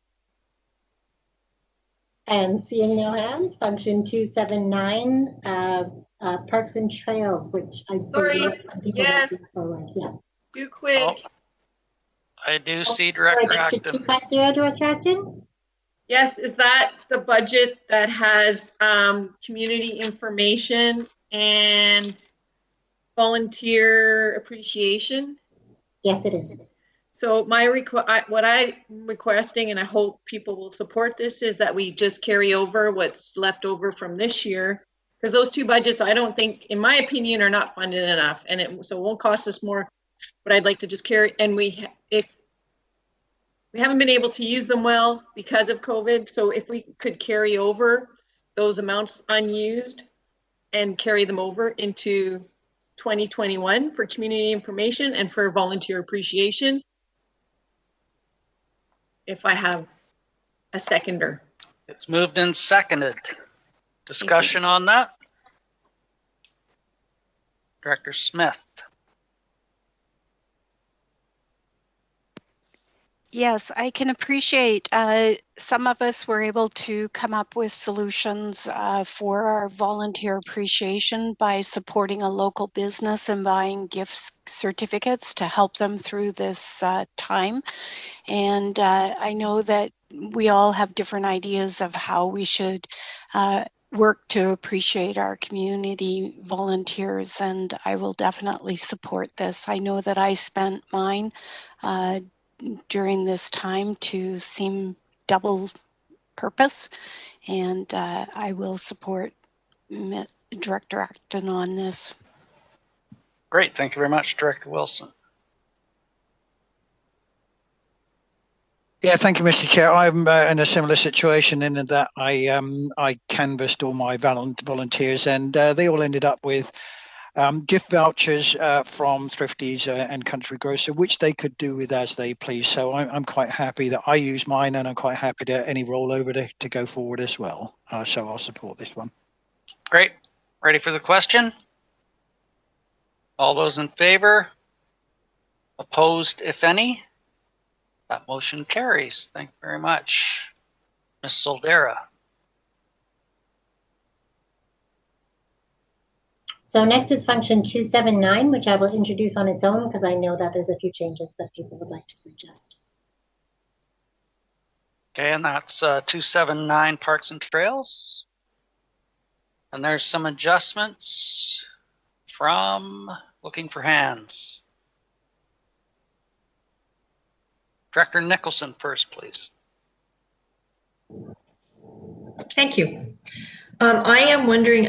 And seeing no hands, function 279, parks and trails, which I believe some people yes. are forward. Yeah. Too quick. Oh, I do see Director Acton. 250, Director Acton? Yes, is that the budget that has community information and volunteer appreciation? Yes, it is. So what I'm requesting, and I hope people will support this, is that we just carry over what's left over from this year, because those two budgets, I don't think, in my opinion, are not funded enough, and so it won't cost us more. But I'd like to just carry, and if we haven't been able to use them well because of COVID, so if we could carry over those amounts unused and carry them over into 2021 for community information and for volunteer appreciation. If I have a seconder. It's moved and seconded. Discussion on that? Director Smith. Yes, I can appreciate some of us were able to come up with solutions for our volunteer appreciation by supporting a local business and buying gift certificates to help them through this time. And I know that we all have different ideas of how we should work to appreciate our community volunteers, and I will definitely support this. I know that I spent mine during this time to seem double purpose, and I will support Director Acton on this. Great, thank you very much, Director Wilson. Yeah, thank you, Mr. Chair. I'm in a similar situation in that I canvassed all my volunteers, and they all ended up with gift vouchers from Thrifties and Country Grocer, which they could do with as they please. So I'm quite happy that I use mine, and I'm quite happy to any rollover to go forward as well. So I'll support this one. Great. Ready for the question? All those in favor? Opposed, if any? That motion carries. Thank you very much. Ms. Soldera. So next is function 279, which I will introduce on its own because I know that there's a few changes that people would like to suggest. Okay, and that's 279 Parks and Trails. And there's some adjustments from looking for hands. Director Nicholson first, please. Thank you. I am wondering,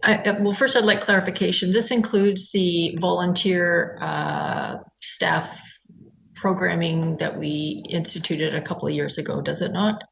well, first I'd like clarification. This includes the volunteer staff programming that we instituted a couple of years ago, does it not?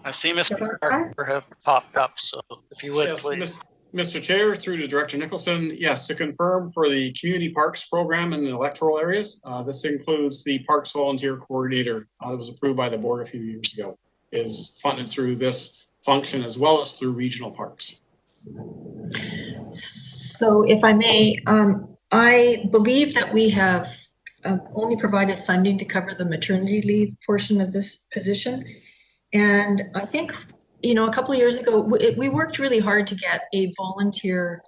I see Mr. Parker have popped up, so if you would, yes, please. Mr. Chair, through to Director Nicholson, yes, to confirm for the Community Parks Program in the electoral areas, this includes the Parks Volunteer Coordinator that was approved by the board a few years ago, is funded through this function as well as through regional parks. So if I may, I believe that we have only provided funding to cover the maternity leave portion of this position. And I think, you know, a couple of years ago, we worked really hard to get a volunteer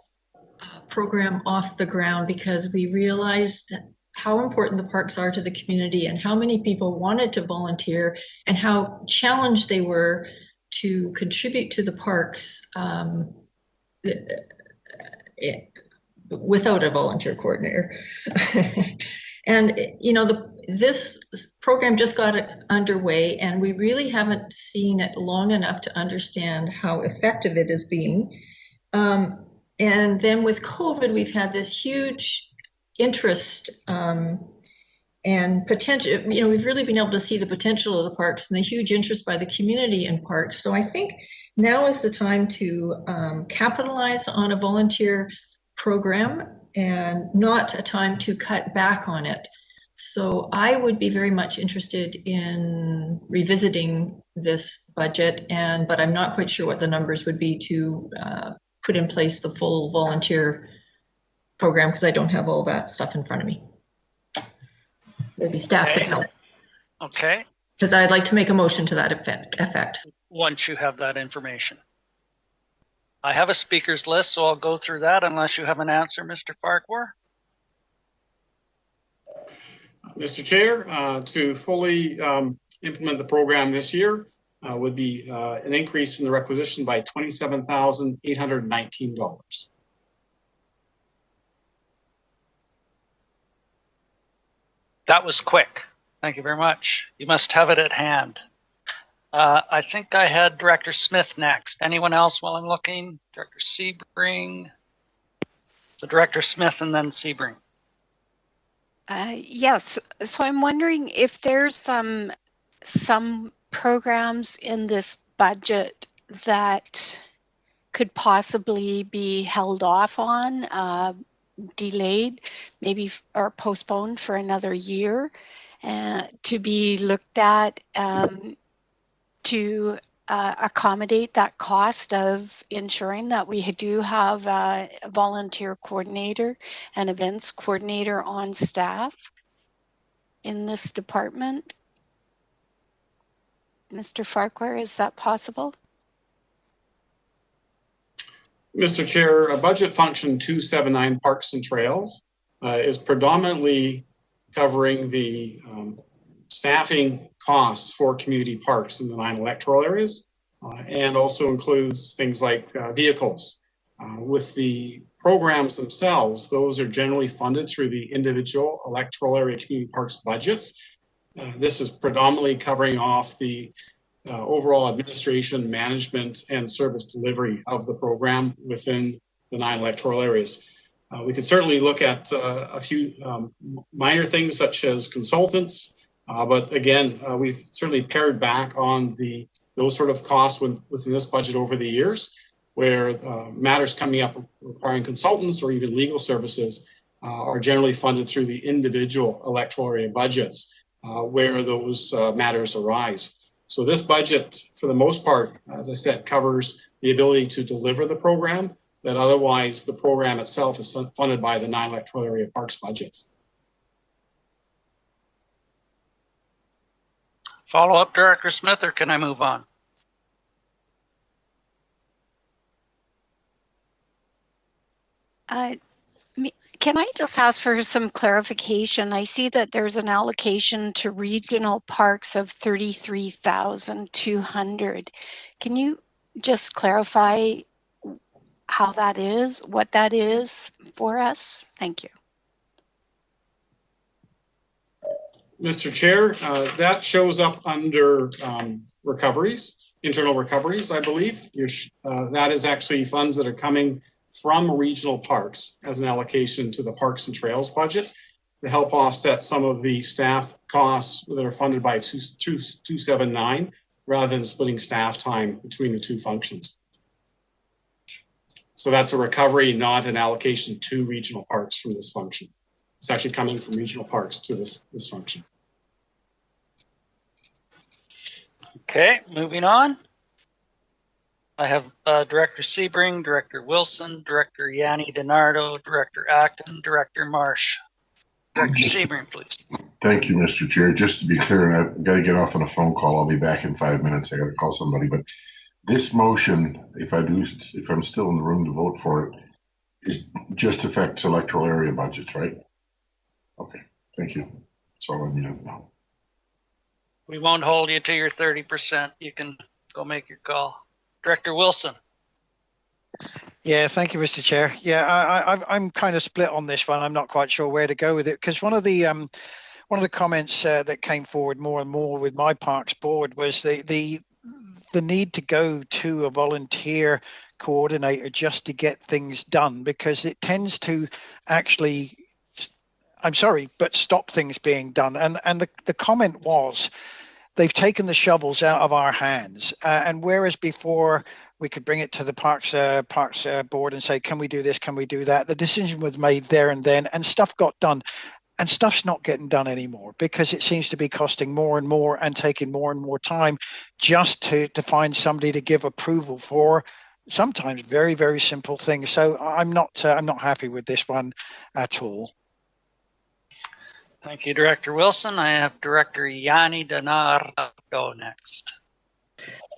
program off the ground because we realized how important the parks are to the community and how many people wanted to volunteer and how challenged they were to contribute to the parks without a volunteer coordinator. And, you know, this program just got underway and we really haven't seen it long enough to understand how effective it is being. And then with COVID, we've had this huge interest and potential, you know, we've really been able to see the potential of the parks and the huge interest by the community in parks. So I think now is the time to capitalize on a volunteer program and not a time to cut back on it. So I would be very much interested in revisiting this budget, but I'm not quite sure what the numbers would be to put in place the full volunteer program because I don't have all that stuff in front of me. Maybe staff could help. Okay. Because I'd like to make a motion to that effect. Once you have that information. I have a speakers list, so I'll go through that unless you have an answer, Mr. Farquhar. Mr. Chair, to fully implement the program this year would be an increase in the requisition by $27,819. That was quick. Thank you very much. You must have it at hand. I think I had Director Smith next. Anyone else while I'm looking? Director Sebring. So Director Smith and then Sebring. Yes, so I'm wondering if there's some programs in this budget that could possibly be held off on delayed, maybe or postponed for another year, to be looked at to accommodate that cost of ensuring that we do have a volunteer coordinator and events coordinator on staff in this department. Mr. Farquhar, is that possible? Mr. Chair, budget function 279 Parks and Trails is predominantly covering the staffing costs for community parks in the 9 electoral areas, and also includes things like vehicles. With the programs themselves, those are generally funded through the individual electoral area community parks budgets. This is predominantly covering off the overall administration, management, and service delivery of the program within the 9 electoral areas. We could certainly look at a few minor things such as consultants, but again, we've certainly pared back on those sort of costs within this budget over the years, where matters coming up requiring consultants or even legal services are generally funded through the individual electoral area budgets where those matters arise. So this budget, for the most part, as I said, covers the ability to deliver the program, that otherwise the program itself is funded by the 9 electoral area parks budgets. Follow up, Director Smith, or can I move on? Can I just ask for some clarification? I see that there's an allocation to regional parks of 33,200. Can you just clarify how that is, what that is for us? Thank you. Mr. Chair, that shows up under recoveries, internal recoveries, I believe. That is actually funds that are coming from regional parks as an allocation to the Parks and Trails budget to help offset some of the staff costs that are funded by 279 rather than splitting staff time between the two functions. So that's a recovery, not an allocation to regional parks from this function. It's actually coming from regional parks to this function. Okay, moving on. I have Director Sebring, Director Wilson, Director Yanni DiNardo, Director Acton, Director Marsh. Director Sebring, please. Thank you, Mr. Chair. Just to be clear, and I've got to get off on a phone call. I'll be back in 5 minutes. I got to call somebody. But this motion, if I'm still in the room to vote for it, is just affects electoral area budgets, right? Okay, thank you. That's all I needed to know. We won't hold you to your 30%. You can go make your call. Director Wilson. Yeah, thank you, Mr. Chair. Yeah, I'm kind of split on this one. I'm not quite sure where to go with it, because one of the comments that came forward more and more with my parks board was the need to go to a volunteer coordinator just to get things done, because it tends to actually, I'm sorry, but stop things being done. And the comment was, they've taken the shovels out of our hands. And whereas before we could bring it to the parks board and say, can we do this? Can we do that? The decision was made there and then, and stuff got done. And stuff's not getting done anymore because it seems to be costing more and more and taking more and more time just to find somebody to give approval for sometimes very, very simple things. So I'm not happy with this one at all. Thank you, Director Wilson. I have Director Yanni DiNardo next.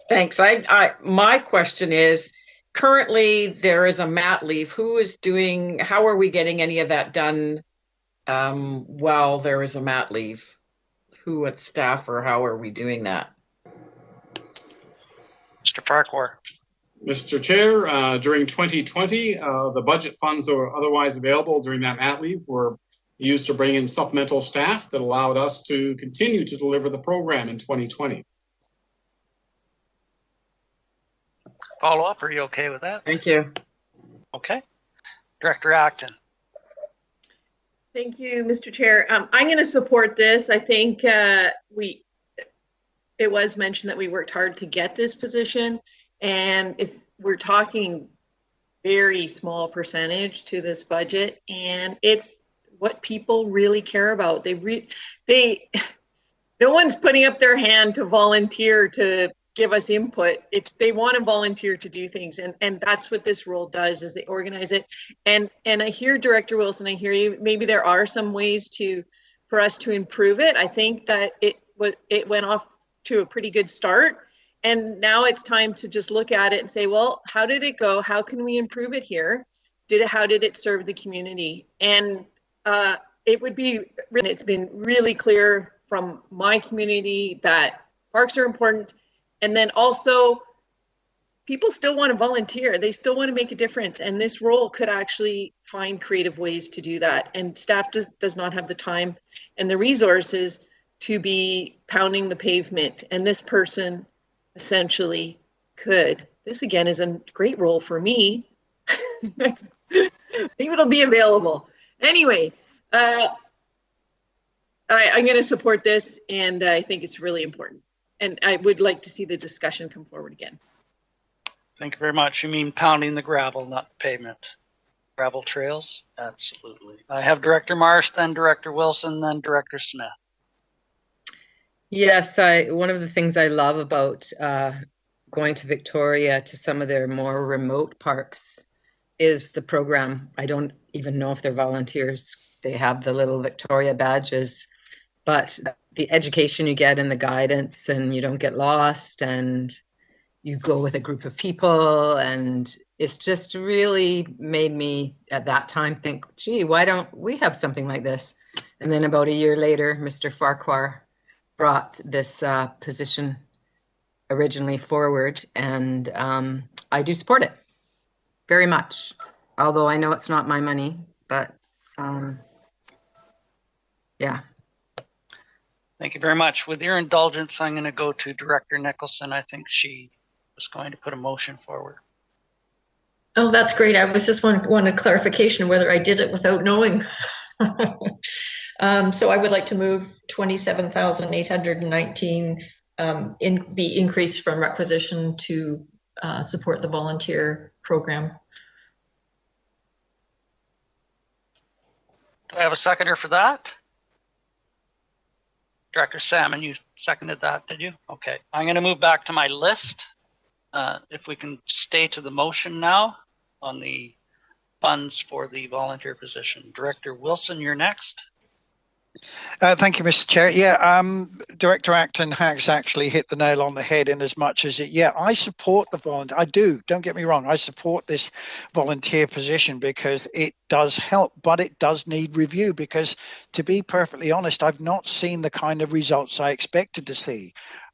Thanks. My question is, currently there is a mat leave. How are we getting any of that done while there is a mat leave? Who at staff, or how are we doing that? Mr. Farquhar. Mr. Chair, during 2020, the budget funds that were otherwise available during that mat leave were used to bring in supplemental staff that allowed us to continue to deliver the program in 2020. Follow up, are you okay with that? Thank you. Okay. Director Acton. Thank you, Mr. Chair. I'm going to support this. I think it was mentioned that we worked hard to get this position, and we're talking very small percentage to this budget, and it's what people really care about. No one's putting up their hand to volunteer to give us input. They want to volunteer to do things, and that's what this role does, is they organize it. And I hear Director Wilson, I hear you. Maybe there are some ways for us to improve it. I think that it went off to a pretty good start, and now it's time to just look at it and say, well, how did it go? How can we improve it here? How did it serve the community? And it's been really clear from my community that parks are important. And then also, people still want to volunteer. They still want to make a difference. And this role could actually find creative ways to do that. And staff does not have the time and the resources to be pounding the pavement. And this person essentially could. This again is a great role for me. Maybe it'll be available. Anyway, I'm going to support this, and I think it's really important. And I would like to see the discussion come forward again. Thank you very much. You mean pounding the gravel, not the pavement? Gravel trails? Absolutely. I have Director Marsh, then Director Wilson, then Director Smith. Yes, one of the things I love about going to Victoria to some of their more remote parks is the program. I don't even know if they're volunteers. They have the little Victoria badges, but the education you get and the guidance, and you don't get lost, and you go with a group of people, and it's just really made me at that time think, gee, why don't we have something like this? And then about a year later, Mr. Farquhar brought this position originally forward, and I do support it very much, although I know it's not my money, but yeah. Thank you very much. With your indulgence, I'm going to go to Director Nicholson. I think she was going to put a motion forward. Oh, that's great. I was just want a clarification whether I did it without knowing. So I would like to move 27,819 be increased from requisition to support the volunteer program. Do I have a seconder for that? Director Salmon, you seconded that, did you? Okay, I'm going to move back to my list. If we can stay to the motion now on the funds for the volunteer position. Director Wilson, you're next. Thank you, Mr. Chair. Yeah, Director Acton has actually hit the nail on the head in as much as I support the volunteer. I do, don't get me wrong. I support this volunteer position because it does help, but it does need review because, to be perfectly honest, I've not seen the kind of results I expected to see.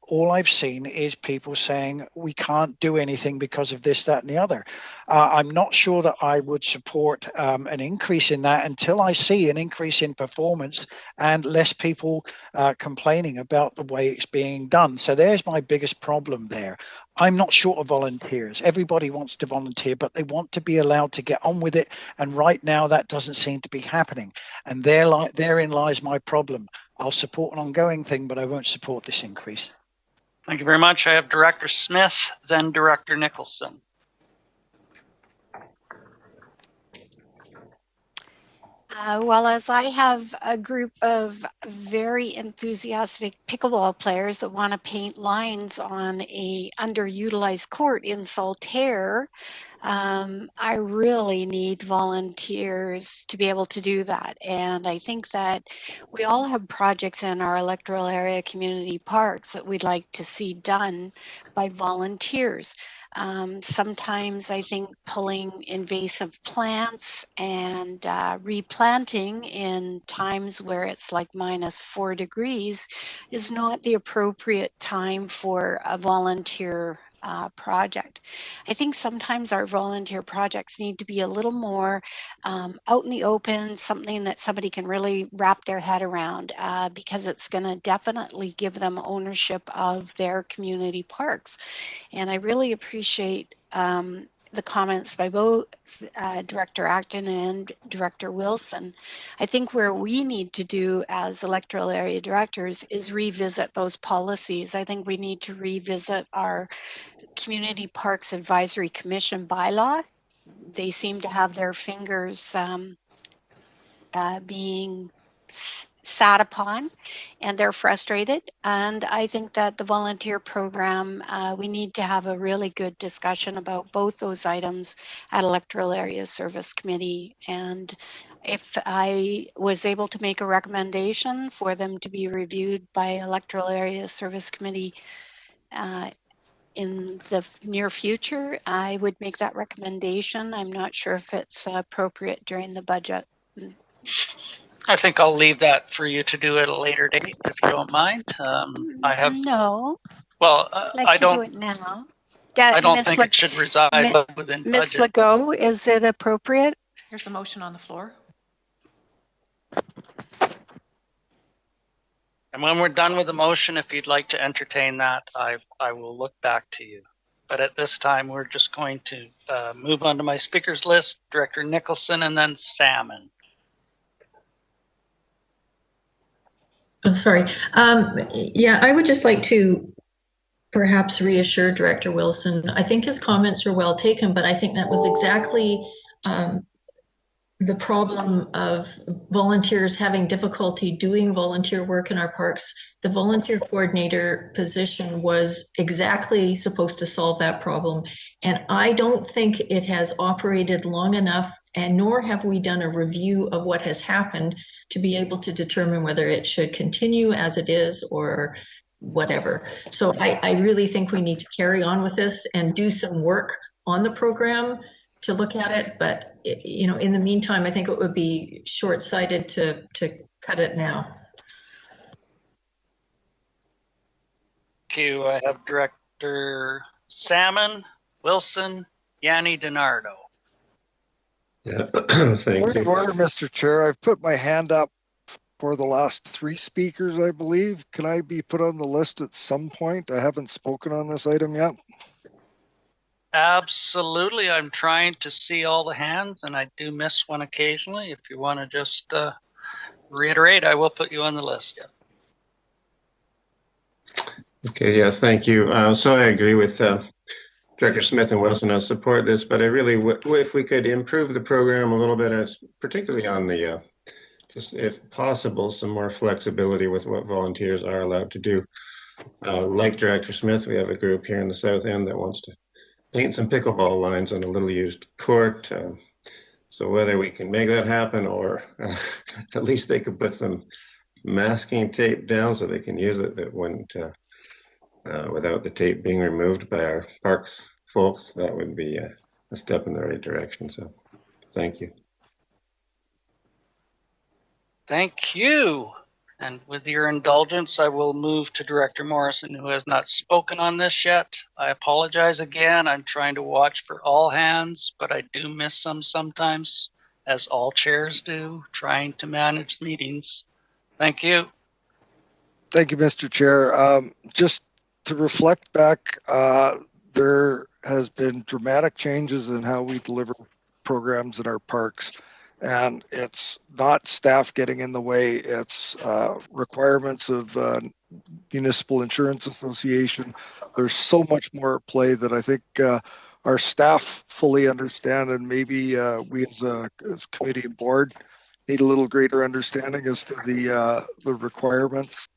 All I've seen is people saying we can't do anything because of this, that, and the other. I'm not sure that I would support an increase in that until I see an increase in performance and less people complaining about the way it's being done. So there's my biggest problem there. I'm not short of volunteers. Everybody wants to volunteer, but they want to be allowed to get on with it. And right now that doesn't seem to be happening. And therein lies my problem. I'll support an ongoing thing, but I won't support this increase. Thank you very much. I have Director Smith, then Director Nicholson. Well, as I have a group of very enthusiastic pickleball players that want to paint lines on a underutilized court in Saltaire, I really need volunteers to be able to do that. And I think that we all have projects in our electoral area community parks that we'd like to see done by volunteers. Sometimes I think pulling invasive plants and replanting in times where it's like -4 degrees is not the appropriate time for a volunteer project. I think sometimes our volunteer projects need to be a little more out in the open, something that somebody can really wrap their head around because it's going to definitely give them ownership of their community parks. And I really appreciate the comments by both Director Acton and Director Wilson. I think where we need to do as electoral area directors is revisit those policies. I think we need to revisit our Community Parks Advisory Commission bylaw they seem to have their fingers being sat upon, and they're frustrated. And I think that the volunteer program, we need to have a really good discussion about both those items at Electoral Area Service Committee. And if I was able to make a recommendation for them to be reviewed by Electoral Area Service Committee in the near future, I would make that recommendation. I'm not sure if it's appropriate during the budget. I think I'll leave that for you to do at a later date, if you don't mind. I have no. Well, Like I to do don't. it now. I don't think it should reside within Ms. budget. Legault, is it appropriate? Here's a motion on the floor. And when we're done with the motion, if you'd like to entertain that, I will look back to you. But at this time, we're just going to move on to my speakers list, Director Nicholson and then Salmon. Oh, sorry. Yeah, I would just like to perhaps reassure Director Wilson. I think his comments are well taken, but I think that was exactly the problem of volunteers having difficulty doing volunteer work in our parks. The volunteer coordinator position was exactly supposed to solve that problem. And I don't think it has operated long enough, and nor have we done a review of what has happened to be able to determine whether it should continue as it is or whatever. So I really think we need to carry on with this and do some work on the program to look at it. But, you know, in the meantime, I think it would be short-sighted to cut it now. Thank you. I have Director Salmon, Wilson, Yanni DiNardo. Yeah, thank Point you. of order, Mr. Chair. I've put my hand up for the last 3 speakers, I believe. Can I be put on the list at some point? I haven't spoken on this item yet. Absolutely. I'm trying to see all the hands, and I do miss one occasionally. If you want to just reiterate, I will put you on the list. Yeah. Okay, yeah, thank you. So I agree with Director Smith and Wilson. I support this, but I really, if we could improve the program a little bit, particularly on the, just if possible, some more flexibility with what volunteers are allowed to do. Like Director Smith, we have a group here in the South End that wants to paint some pickleball lines on a little used court. So whether we can make that happen, or at least they could put some masking tape down so they can use it that wouldn't, without the tape being removed by our parks folks, that would be a step in the right direction. So thank you. Thank you. And with your indulgence, I will move to Director Morrison, who has not spoken on this yet. I apologize again. I'm trying to watch for all hands, but I do miss some sometimes, as all chairs do, trying to manage meetings. Thank you. Thank you, Mr. Chair. Just to reflect back, there has been dramatic changes in how we deliver programs in our parks. And it's not staff getting in the way, it's requirements of Municipal Insurance Association. There's so much more at play that I think our staff fully understand, and maybe we as committee and board need a little greater understanding as to the requirements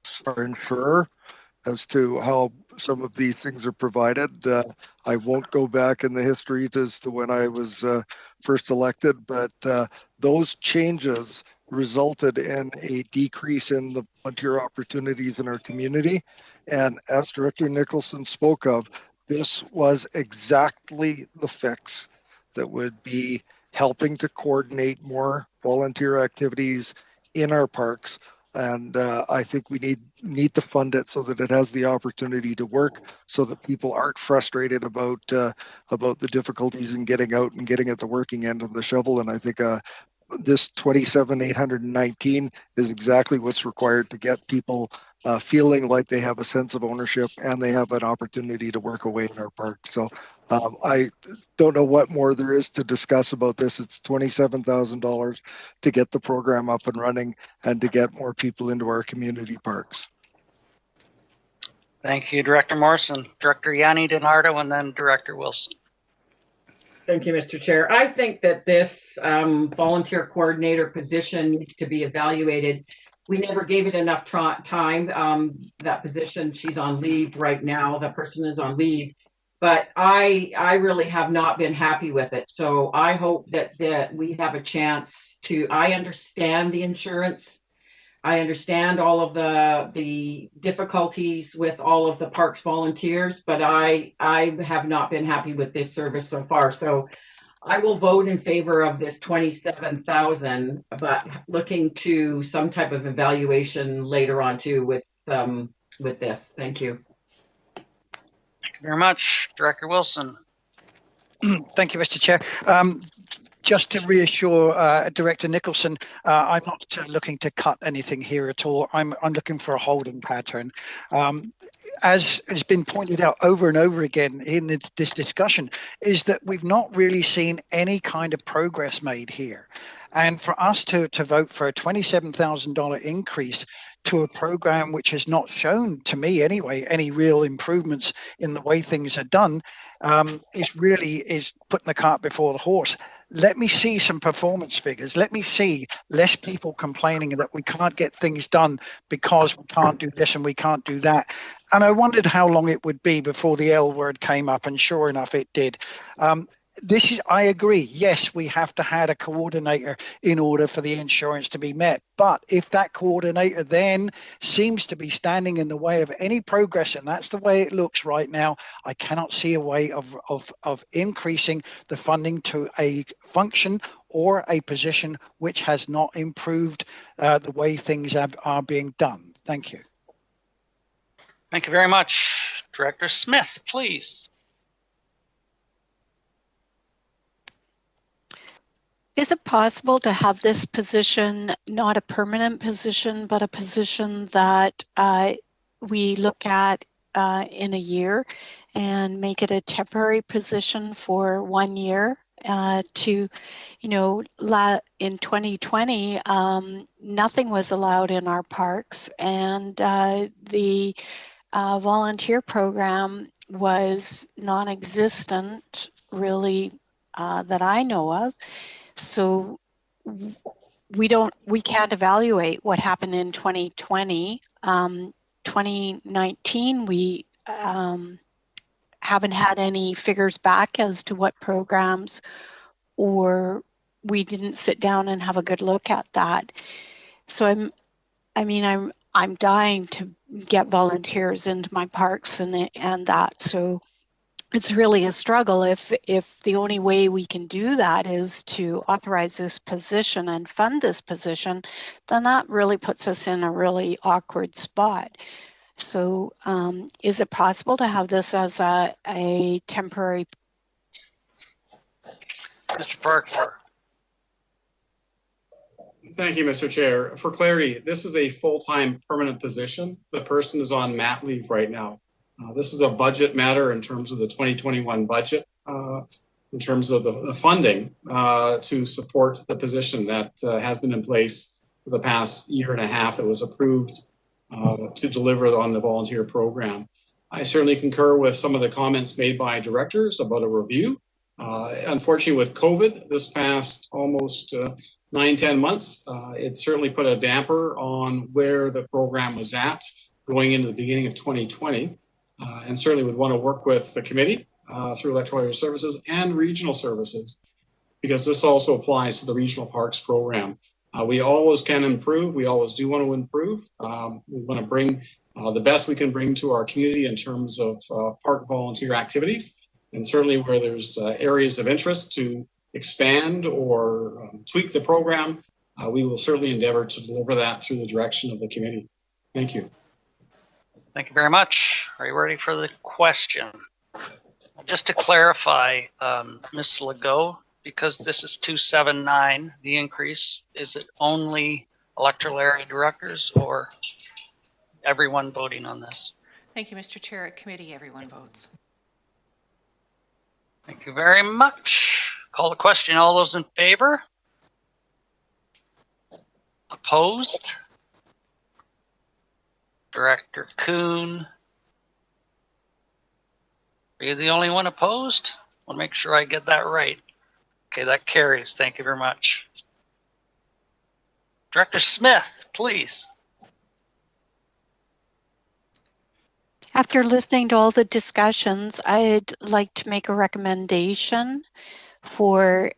for our insurer as to how some of these things are provided. I won't go back in the history as to when I was first elected, but those changes resulted in a decrease in the volunteer opportunities in our community. And as Director Nicholson spoke of, this was exactly the fix that would be helping to coordinate more volunteer activities in our parks. And I think we need to fund it so that it has the opportunity to work, so that people aren't frustrated about the difficulties in getting out and getting at the working end of the shovel. And I think this 27,819 is exactly what's required to get people feeling like they have a sense of ownership and they have an opportunity to work away in our park. So I don't know what more there is to discuss about this. It's $27,000 to get the program up and running and to get more people into our community parks. Thank you, Director Morrison. Director Yanni DiNardo, and then Director Wilson. Thank you, Mr. Chair. I think that this volunteer coordinator position needs to be evaluated. We never gave it enough time. That position, she's on leave right now. That person is on leave. But I really have not been happy with it. So I hope that we have a chance to, I understand the insurance. I understand all of the difficulties with all of the parks volunteers, but I have not been happy with this service so far. So I will vote in favor of this 27,000, but looking to some type of evaluation later on too with this. Thank you. Thank you very much, Director Wilson. Thank you, Mr. Chair. Just to reassure Director Nicholson, I'm not looking to cut anything here at all. I'm looking for a holding pattern. As has been pointed out over and over again in this discussion, is that we've not really seen any kind of progress made here. And for us to vote for a $27,000 increase to a program which has not shown, to me anyway, any real improvements in the way things are done, is putting the cart before the horse. Let me see some performance figures. Let me see less people complaining that we can't get things done because we can't do this and we can't do that. And I wondered how long it would be before the L word came up, and sure enough, it did. I agree. Yes, we have to have a coordinator in order for the insurance to be met. But if that coordinator then seems to be standing in the way of any progress, and that's the way it looks right now, I cannot see a way of increasing the funding to a function or a position which has not improved the way things are being done. Thank you. Thank you very much. Director Smith, please. Is it possible to have this position not a permanent position, but a position that we look at in a year and make it a temporary position for 1 year? In 2020, nothing was allowed in our parks, and the volunteer program was non-existent, really, that I know of. So we can't evaluate what happened in 2020. 2019, we haven't had any figures back as to what programs, or we didn't sit down and have a good look at that. So I'm dying to get volunteers into my parks and that. So it's really a struggle. If the only way we can do that is to authorize this position and fund this position, then that really puts us in a really awkward spot. So is it possible to have this as a temporary? Mr. Parker. Thank you, Mr. Chair. For clarity, this is a full-time permanent position. The person is on mat leave right now. This is a budget matter in terms of the 2021 budget, in terms of the funding to support the position that has been in place for the past year and a half that was approved to deliver on the volunteer program. I certainly concur with some of the comments made by directors about a review. Unfortunately, with COVID, this past almost 9-10 months, it certainly put a damper on where the program was at going into the beginning of 2020. And certainly would want to work with the committee through electoral area services and regional services, because this also applies to the regional parks program. We always can improve. We always do want to improve. We want to bring the best we can bring to our community in terms of park volunteer activities, and certainly where there's areas of interest to expand or tweak the program, we will certainly endeavor to deliver that through the direction of the committee. Thank you. Thank you very much. Are you ready for the question? Just to clarify, Ms. Legault, because this is 279, the increase, is it only electoral area directors or everyone voting on this? Thank you, Mr. Chair. At committee, everyone votes. Thank you very much. Call the question. All those in favor? Opposed? Director Kuhn. Are you the only one opposed? I'll make sure I get that right. Okay, that carries. Thank you very much. Director Smith, please. After listening to all the discussions, I'd like to make a recommendation for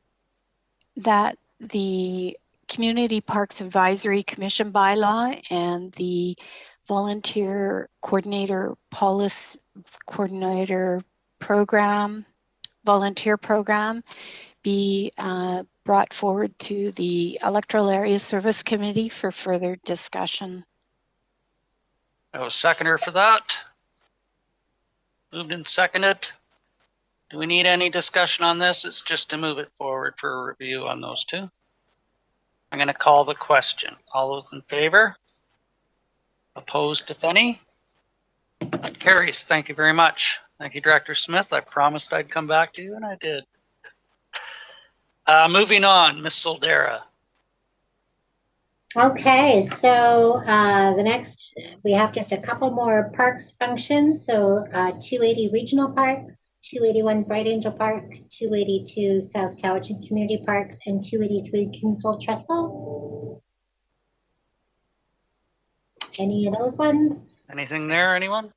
that the Community Parks Advisory Commission bylaw and the volunteer coordinator policy coordinator program, volunteer program be brought forward to the Electoral Area Service Committee for further discussion. No seconder for that. Moved and seconded. Do we need any discussion on this? It's just to move it forward for a review on those two. I'm going to call the question. All those in favor? Opposed, if any? That carries. Thank you very much. Thank you, Director Smith. I promised I'd come back to you, and I did. Moving on, Ms. Soldera. Okay, so the next, we have just a couple more parks functions. So 280 Regional Parks, 281 Bright Angel Park, 282 South Cowichan Community Parks, and 283 Kingsville Trestle. Any of those ones? Anything there, anyone?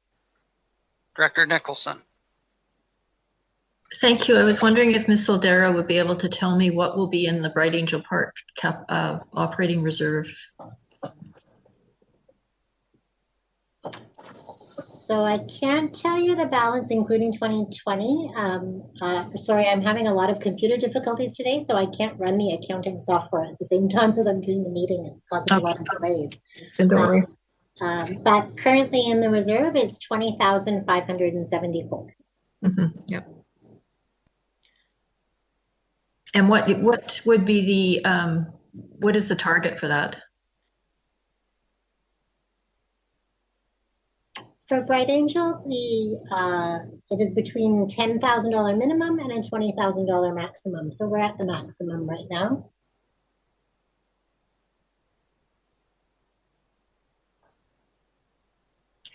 Director Nicholson. Thank you. I was wondering if Ms. Soldera would be able to tell me what will be in the Bright Angel Park operating reserve. So I can't tell you the balance, including 2020. Sorry, I'm having a lot of computer difficulties today, so I can't run the accounting software at the same time as I'm doing the meeting. It's causing a lot of delays. Don't worry. But currently in the reserve is 20,574. Yep. And what would be the what is the target for that? For Bright Angel, it is between $10,000 minimum and a $20,000 maximum. So we're at the maximum right now.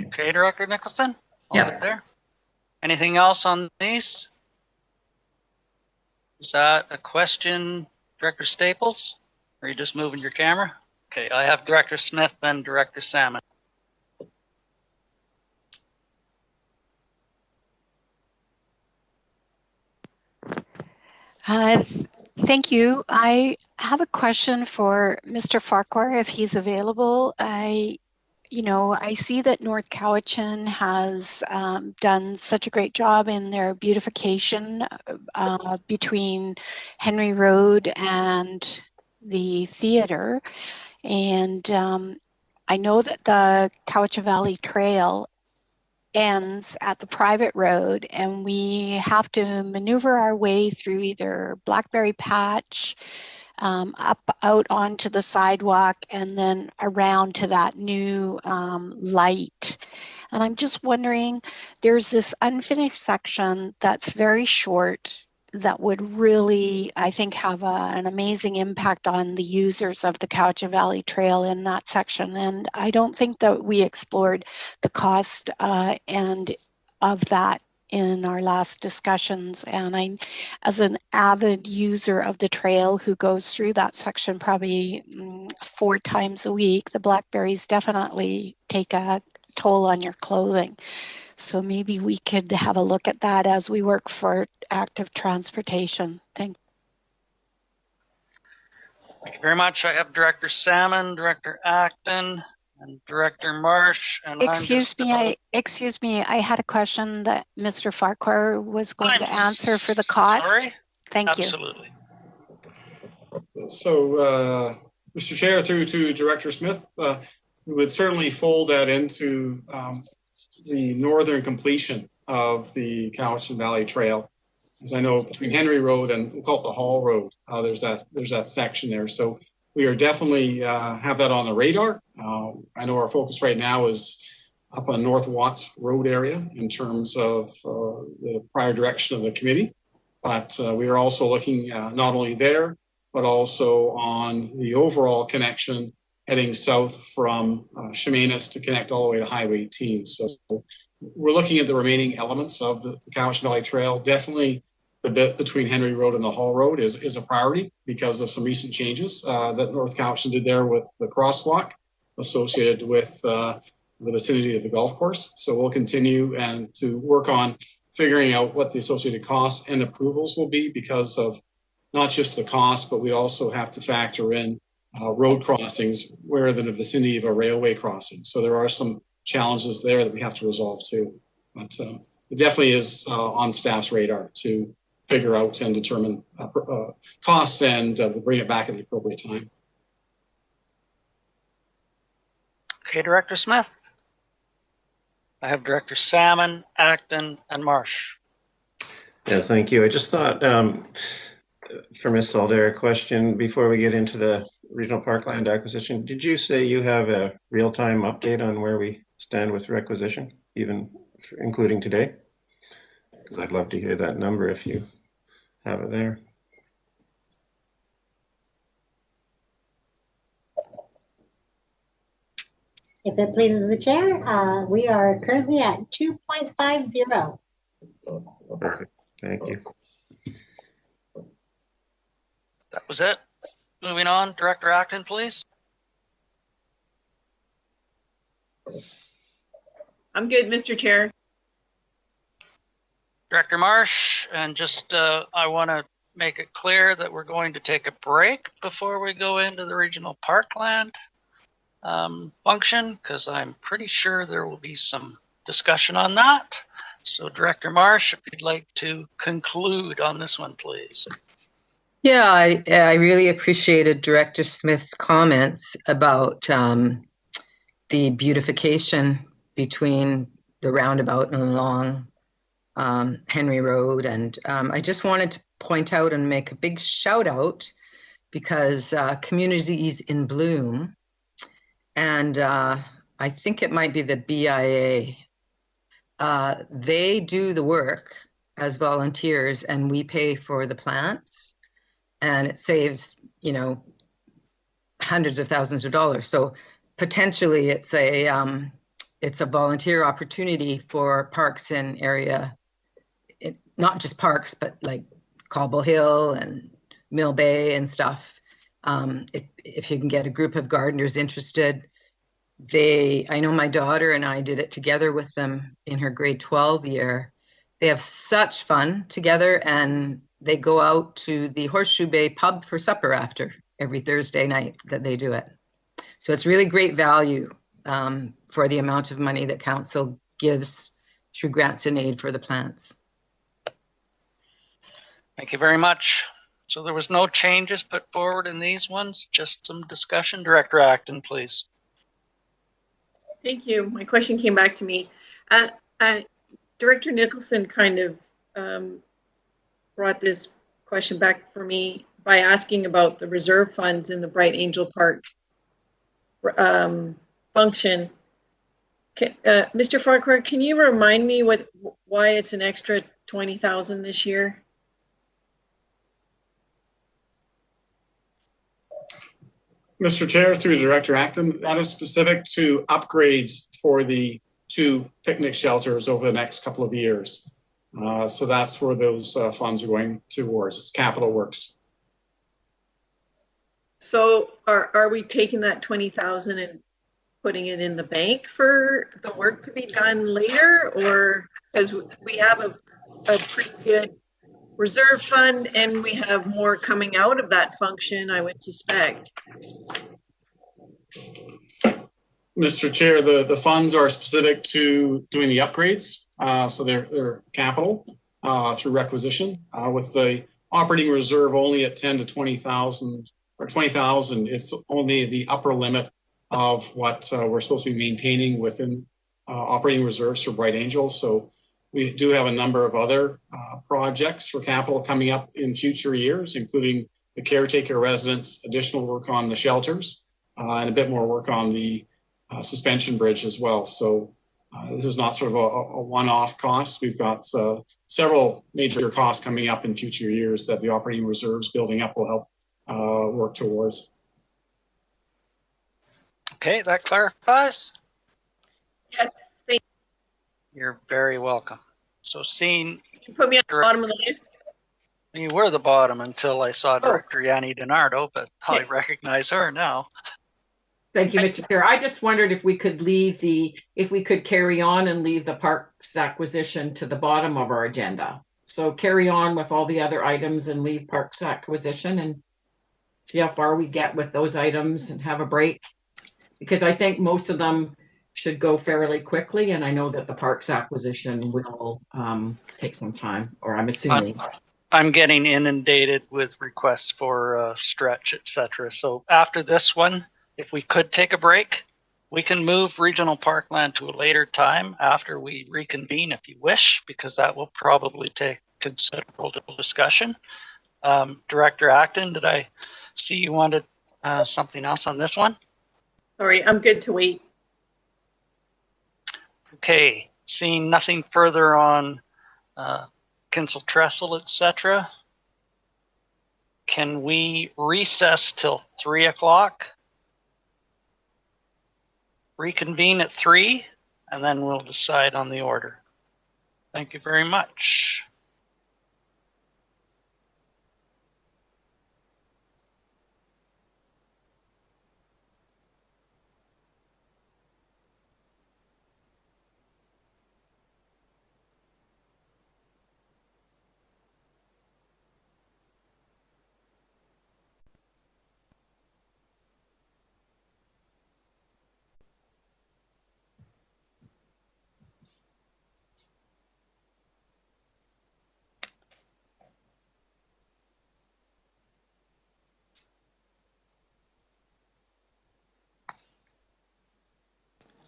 Okay, Director Nicholson? Yeah. There. Anything else on these? Is that a question, Director Staples? Or are you just moving your camera? Okay, I have Director Smith, then Director Salmon. Thank you. I have a question for Mr. Farquhar, if he's available. I see that North Cowichan has done such a great job in their beautification between Henry Road and the theater. And I know that the Cowichan Valley Trail ends at the private road, and we have to maneuver our way through either Blackberry Patch, up out onto the sidewalk, and then around to that new light. And I'm just wondering, there's this unfinished section that's very short that would really, I think, have an amazing impact on the users of the Cowichan Valley Trail in that section. And I don't think that we explored the cost and of that in our last discussions. And I, as an avid user of the trail who goes through that section probably 4 times a week, the blackberries definitely take a toll on your clothing. So maybe we could have a look at that as we work for active transportation. Thank you very much. I have Director Salmon, Director Acton, and Director Marsh. And excuse me, I had a question that Mr. Farquhar was going to answer for the cost. Sorry? Thank you. Absolutely. So, Mr. Chair, through to Director Smith, we would certainly fold that into the northern completion of the Cowichan Valley Trail. As I know, between Henry Road and we'll call it the Hall Road, there's that section there. So we are definitely have that on the radar. I know our focus right now is up on North Watts Road area in terms of the prior direction of the committee. But we are also looking not only there, but also on the overall connection heading south from Chemainus to connect all the way to Highway 18. So we're looking at the remaining elements of the Cowichan Valley Trail. Definitely the bit between Henry Road and the Hall Road is a priority because of some recent changes that North Cowichan did there with the crosswalk associated with the vicinity of the golf course. So we'll continue and to work on figuring out what the associated costs and approvals will be because of not just the cost, but we also have to factor in road crossings where in the vicinity of a railway crossing. So there are some challenges there that we have to resolve too. But it definitely is on staff's radar to figure out and determine costs and bring it back at the appropriate time. Okay, Director Smith. I have Director Salmon, Acton, and Marsh. Yeah, thank you. I just thought for Ms. Saldera, a question before we get into the regional parkland acquisition. Did you say you have a real-time update on where we stand with requisition, even including today? Because I'd love to hear that number if you have it there. If it pleases the chair, we are currently at 2.50. Perfect. Thank you. That was it. Moving on, Director Acton, please. I'm good, Mr. Chair. Director Marsh, and just I want to make it clear that we're going to take a break before we go into the regional parkland function, because I'm pretty sure there will be some discussion on that. So Director Marsh, if you'd like to conclude on this one, please. Yeah, I really appreciated Director Smith's comments about the beautification between the roundabout and along Henry Road. And I just wanted to point out and make a big shout out because Communities in Bloom, and I think it might be the BIA, they do the work as volunteers and we pay for the plants, and it saves, you know, hundreds of thousands of dollars. So potentially it's a volunteer opportunity for parks in area, not just parks, but like Cobble Hill and Mill Bay and stuff. If you can get a group of gardeners interested, I know my daughter and I did it together with them in her grade 12 year. They have such fun together, and they go out to the Horseshoe Bay pub for supper after every Thursday night that they do it. So it's really great value for the amount of money that council gives through grants and aid for the plants. Thank you very much. So there was no changes put forward in these ones, just some discussion. Director Acton, please. Thank you. My question came back to me. Director Nicholson kind of brought this question back for me by asking about the reserve funds in the Bright Angel Park function. Mr. Farquhar, can you remind me why it's an extra $20,000 this year? Mr. Chair, through Director Acton, that is specific to upgrades for the 2 picnic shelters over the next couple of years. So that's where those funds are going towards. It's capital works. So are we taking that $20,000 and putting it in the bank for the work to be done later, or because we have a pretty good reserve fund and we have more coming out of that function, I would suspect. Mr. Chair, the funds are specific to doing the upgrades. So they're capital through requisition. With the operating reserve only at 10 to 20,000 or 20,000, it's only the upper limit of what we're supposed to be maintaining within operating reserves for Bright Angel. So we do have a number of other projects for capital coming up in future years, including the caretaker residence, additional work on the shelters, and a bit more work on the suspension bridge as well. So this is not sort of a one-off cost. We've got several major costs coming up in future years that the operating reserves building up will help work towards. Okay, that clarifies. Yes, thank you. You're very welcome. So seeing... You put me at the bottom of the list. You were the bottom until I saw Director Yanni DiNardo, but I recognize her now. Thank you, Mr. Chair. I just wondered if we could carry on and leave the parks acquisition to the bottom of our agenda. So carry on with all the other items and leave parks acquisition and see how far we get with those items and have a break. Because I think most of them should go fairly quickly, and I know that the parks acquisition will take some time, or I'm assuming. I'm getting inundated with requests for stretch, etc. So after this one, if we could take a break, we can move regional parkland to a later time after we reconvene if you wish, because that will probably take considerable discussion. Director Acton, did I see you wanted something else on this one? Sorry, I'm good to wait. Okay, seeing nothing further on Kinsel Trestle, etc. Can we recess till 3 o'clock? Reconvene at 3, and then we'll decide on the order. Thank you very much.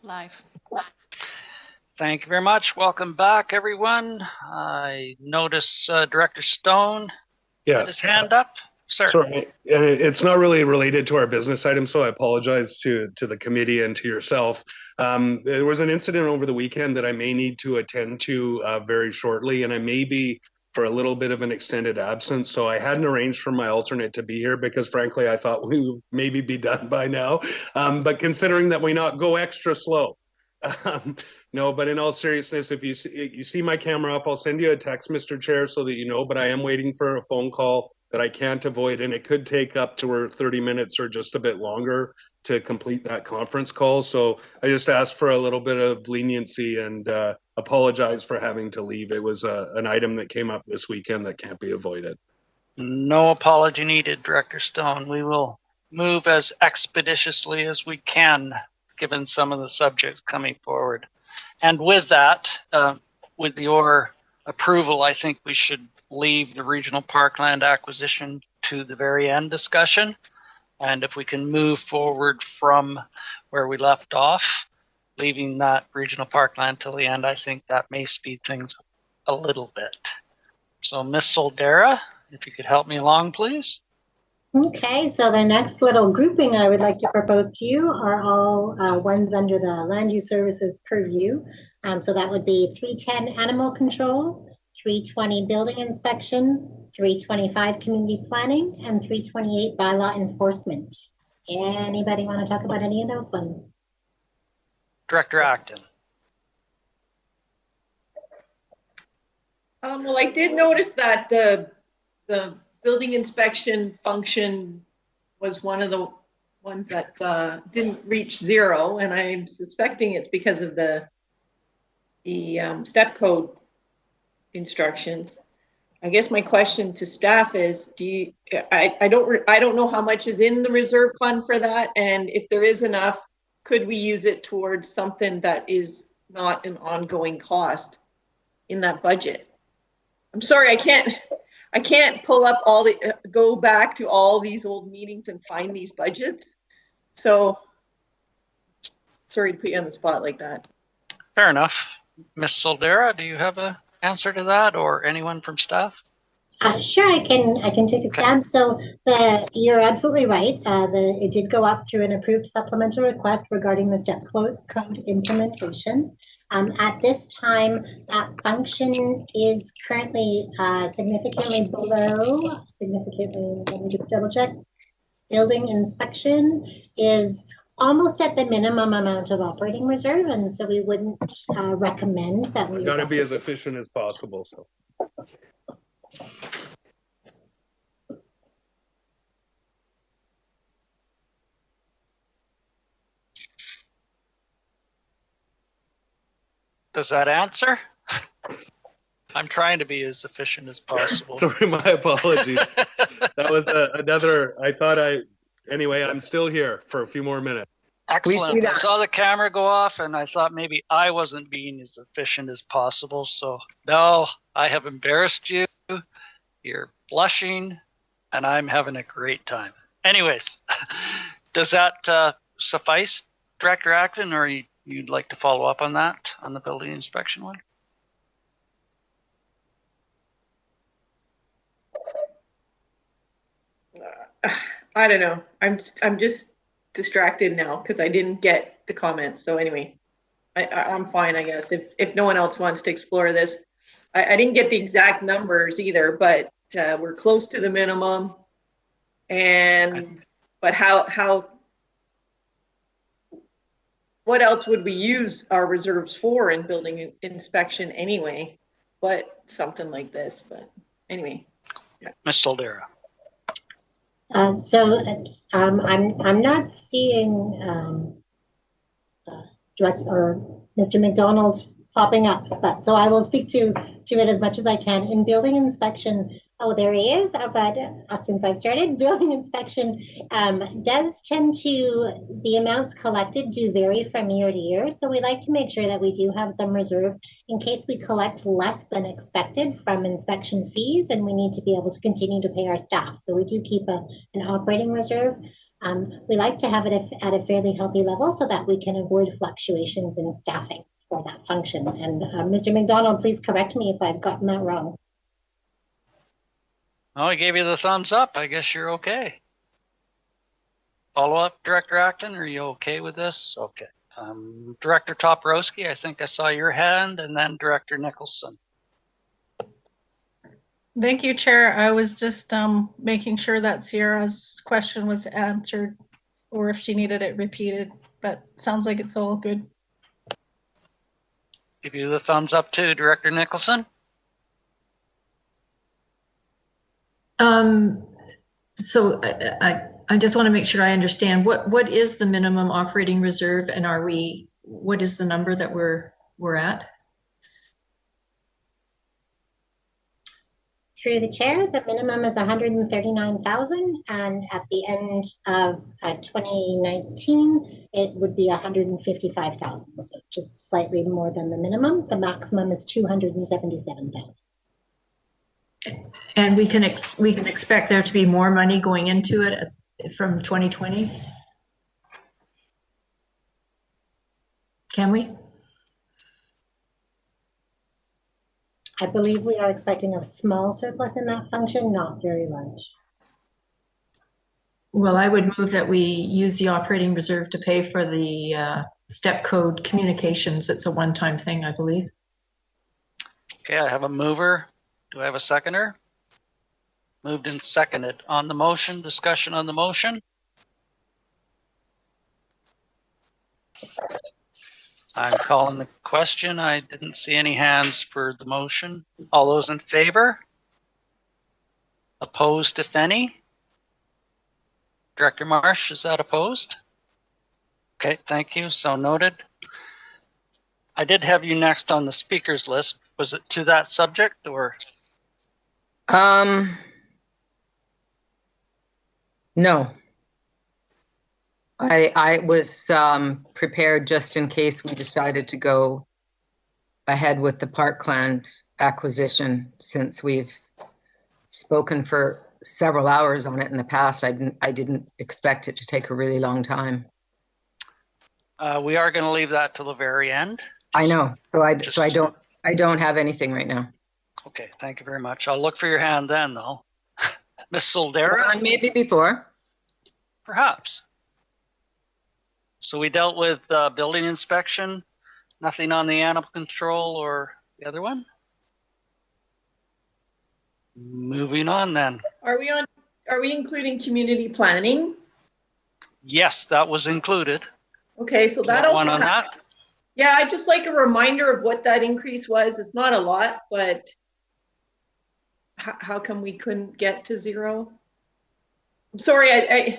Live. Thank you very much. Welcome back, everyone. I notice Director Stone had his hand up. Sir. Sorry, it's not really related to our business item, so I apologize to the committee and to yourself. There was an incident over the weekend that I may need to attend to very shortly, and I may be for a little bit of an extended absence. So I hadn't arranged for my alternate to be here because frankly, I thought we would maybe be done by now. But considering that we not go extra slow. No, but in all seriousness, if you see my camera off, I'll send you a text, Mr. Chair, so that you know, but I am waiting for a phone call that I can't avoid, and it could take up to 30 minutes or just a bit longer to complete that conference call. So I just asked for a little bit of leniency and apologize for having to leave. It was an item that came up this weekend that can't be avoided. No apology needed, Director Stone. We will move as expeditiously as we can, given some of the subjects coming forward. And with that, with your approval, I think we should leave the regional parkland acquisition to the very end discussion. And if we can move forward from where we left off, leaving that regional parkland till the end, I think that may speed things a little bit. So Ms. Soldera, if you could help me along, please. Okay, so the next little grouping I would like to propose to you are all ones under the land use services purview. So that would be 310 animal control, 320 building inspection, 325 community planning, and 328 bylaw enforcement. Anybody want to talk about any of those ones? Director Acton. Well, I did notice that the building inspection function was one of the ones that didn't reach 0, and I'm suspecting it's because of the step code instructions. I guess my question to staff is, I don't know how much is in the reserve fund for that, and if there is enough, could we use it towards something that is not an ongoing cost in that budget? I'm sorry, I can't pull up go back to all these old meetings and find these budgets. So sorry to put you on the spot like that. Fair enough. Ms. Soldera, do you have an answer to that, or anyone from staff? Sure, I can take a stab. So you're absolutely right. It did go up through an approved supplemental request regarding the step code implementation. At this time, that function is currently significantly below, let me just double check. Building inspection is almost at the minimum amount of operating reserve, and so we wouldn't recommend that we Got to be as efficient as possible. So. Does that answer? I'm trying to be as efficient as possible. Sorry, my apologies. That was another, anyway, I'm still here for a few more minutes. Excellent. I saw the camera go off and I thought maybe I wasn't being as efficient as possible. So no, I have embarrassed you. You're blushing and I'm having a great time. Anyways, does that suffice, Director Acton, or you'd like to follow up on that, on the building inspection one? I don't know. I'm just distracted now because I didn't get the comments. So anyway, I'm fine, I guess. If no one else wants to explore this, I didn't get the exact numbers either, but we're close to the minimum. But what else would we use our reserves for in building inspection anyway? But something like this. But anyway, yeah. Ms. Soldera. I'm not seeing Mr. McDonald popping up, but so I will speak to it as much as I can. In building inspection, oh, there he is. But since I've started, building inspection does tend to, the amounts collected do vary from year to year. So we like to make sure that we do have some reserve in case we collect less than expected from inspection fees, and we need to be able to continue to pay our staff. So we do keep an operating reserve. We like to have it at a fairly healthy level so that we can avoid fluctuations in staffing for that function. And Mr. McDonald, please correct me if I've gotten that wrong. Oh, I gave you the thumbs up. I guess you're okay. Follow up, Director Acton, are you okay with this? Okay. Director Toporowski, I think I saw your hand, and then Director Nicholson. Thank you, Chair. I was just making sure that Sierra's question was answered or if she needed it repeated, but sounds like it's all good. Give you the thumbs up too, Director Nicholson. So I just want to make sure I understand what is the minimum operating reserve, and what is the number that we're at? Through the chair, the minimum is 139,000, and at the end of 2019, it would be 155,000. So just slightly more than the minimum. The maximum is 277,000. And we can expect there to be more money going into it from 2020. Can we? I believe we are expecting a small surplus in that function, not very large. Well, I would move that we use the operating reserve to pay for the step code communications. It's a one-time thing, I believe. Okay, I have a mover. Do I have a seconder? Moved and seconded. On the motion, discussion on the motion. I'm calling the question. I didn't see any hands for the motion. All those in favor? Opposed, if any? Director Marsh, is that opposed? Okay, thank you. So noted. I did have you next on the speakers list. Was it to that subject or? No. I was prepared just in case we decided to go ahead with the Parkland acquisition, since we've spoken for several hours on it in the past. I didn't expect it to take a really long time. We are going to leave that till the very end. I know. So I don't have anything right now. Okay, thank you very much. I'll look for your hand then, though. Ms. Soldera? Maybe before. Perhaps. So we dealt with building inspection, nothing on the animal control or the other one? Moving on then. Are we including community planning? Yes, that was included. Okay, so that also one on that? Yeah, I'd just like a reminder of what that increase was. It's not a lot, but how come we couldn't get to zero? I'm sorry,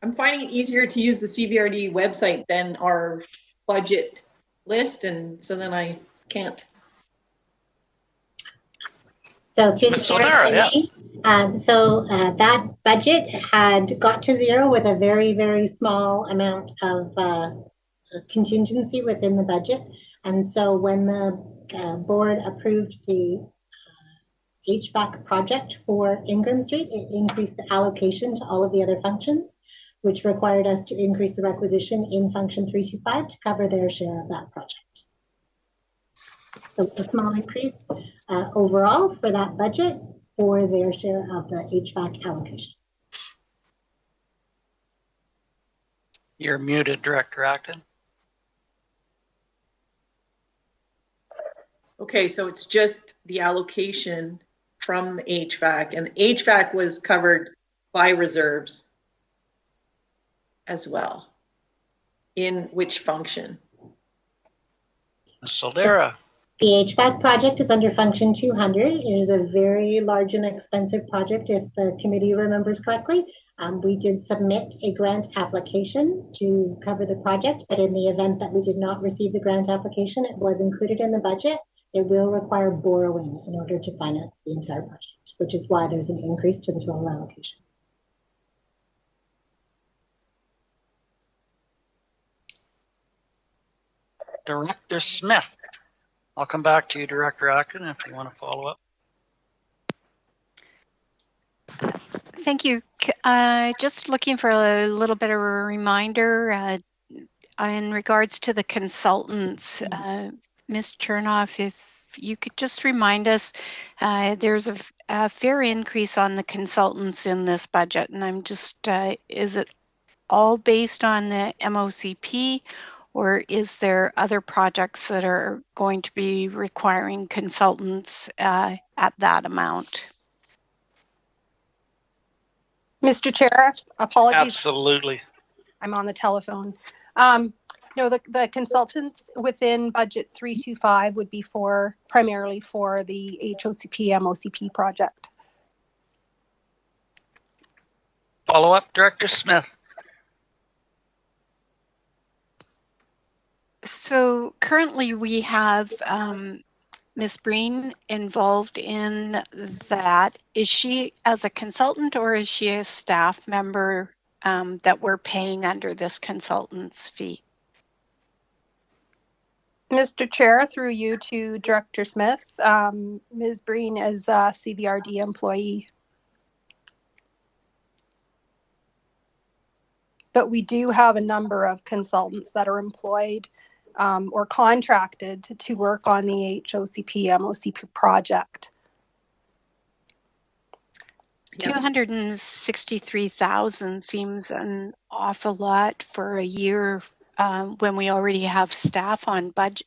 I'm finding it easier to use the CVRD website than our budget list, and so then I can't. So through the Ms. chair, if Solera, I may, that budget had got to zero with a very, very small amount of contingency within the budget. And so when the board approved the HVAC project for Ingram Street, it increased the allocation to all of the other functions, which required us to increase the requisition in function 325 to cover their share of that project. So it's a small increase overall for that budget for their share of the HVAC allocation. You're muted, Director Acton. Okay, so it's just the allocation from the HVAC, and HVAC was covered by reserves as well. In which function? Ms. Solera. The HVAC project is under function 200. It is a very large and expensive project, if the committee remembers correctly. We did submit a grant application to cover the project, but in the event that we did not receive the grant application, it was included in the budget. It will require borrowing in order to finance the entire project, which is why there's an increase to the total allocation. Director Smith. I'll come back to you, Director Acton, if you want to follow up. Thank you. Just looking for a little bit of a reminder in regards to the consultants. Ms. Chernoff, if you could just remind us, there's a fair increase on the consultants in this budget, and I'm just, is it all based on the MOCP, or is there other projects that are going to be requiring consultants at that amount? Mr. Chair, apologies. Absolutely. I'm on the telephone. No, the consultants within budget 325 would be primarily for the HOCP MOCP project. Follow up, Director Smith. So currently we have Ms. Breen involved in that. Is she as a consultant, or is she a staff member that we're paying under this consultant's fee? Mr. Chair, through you to Director Smith, Ms. Breen is a CBRD employee. But we do have a number of consultants that are employed or contracted to work on the HOCP MOCP project. 263,000 seems an awful lot for a year when we already have staff on budget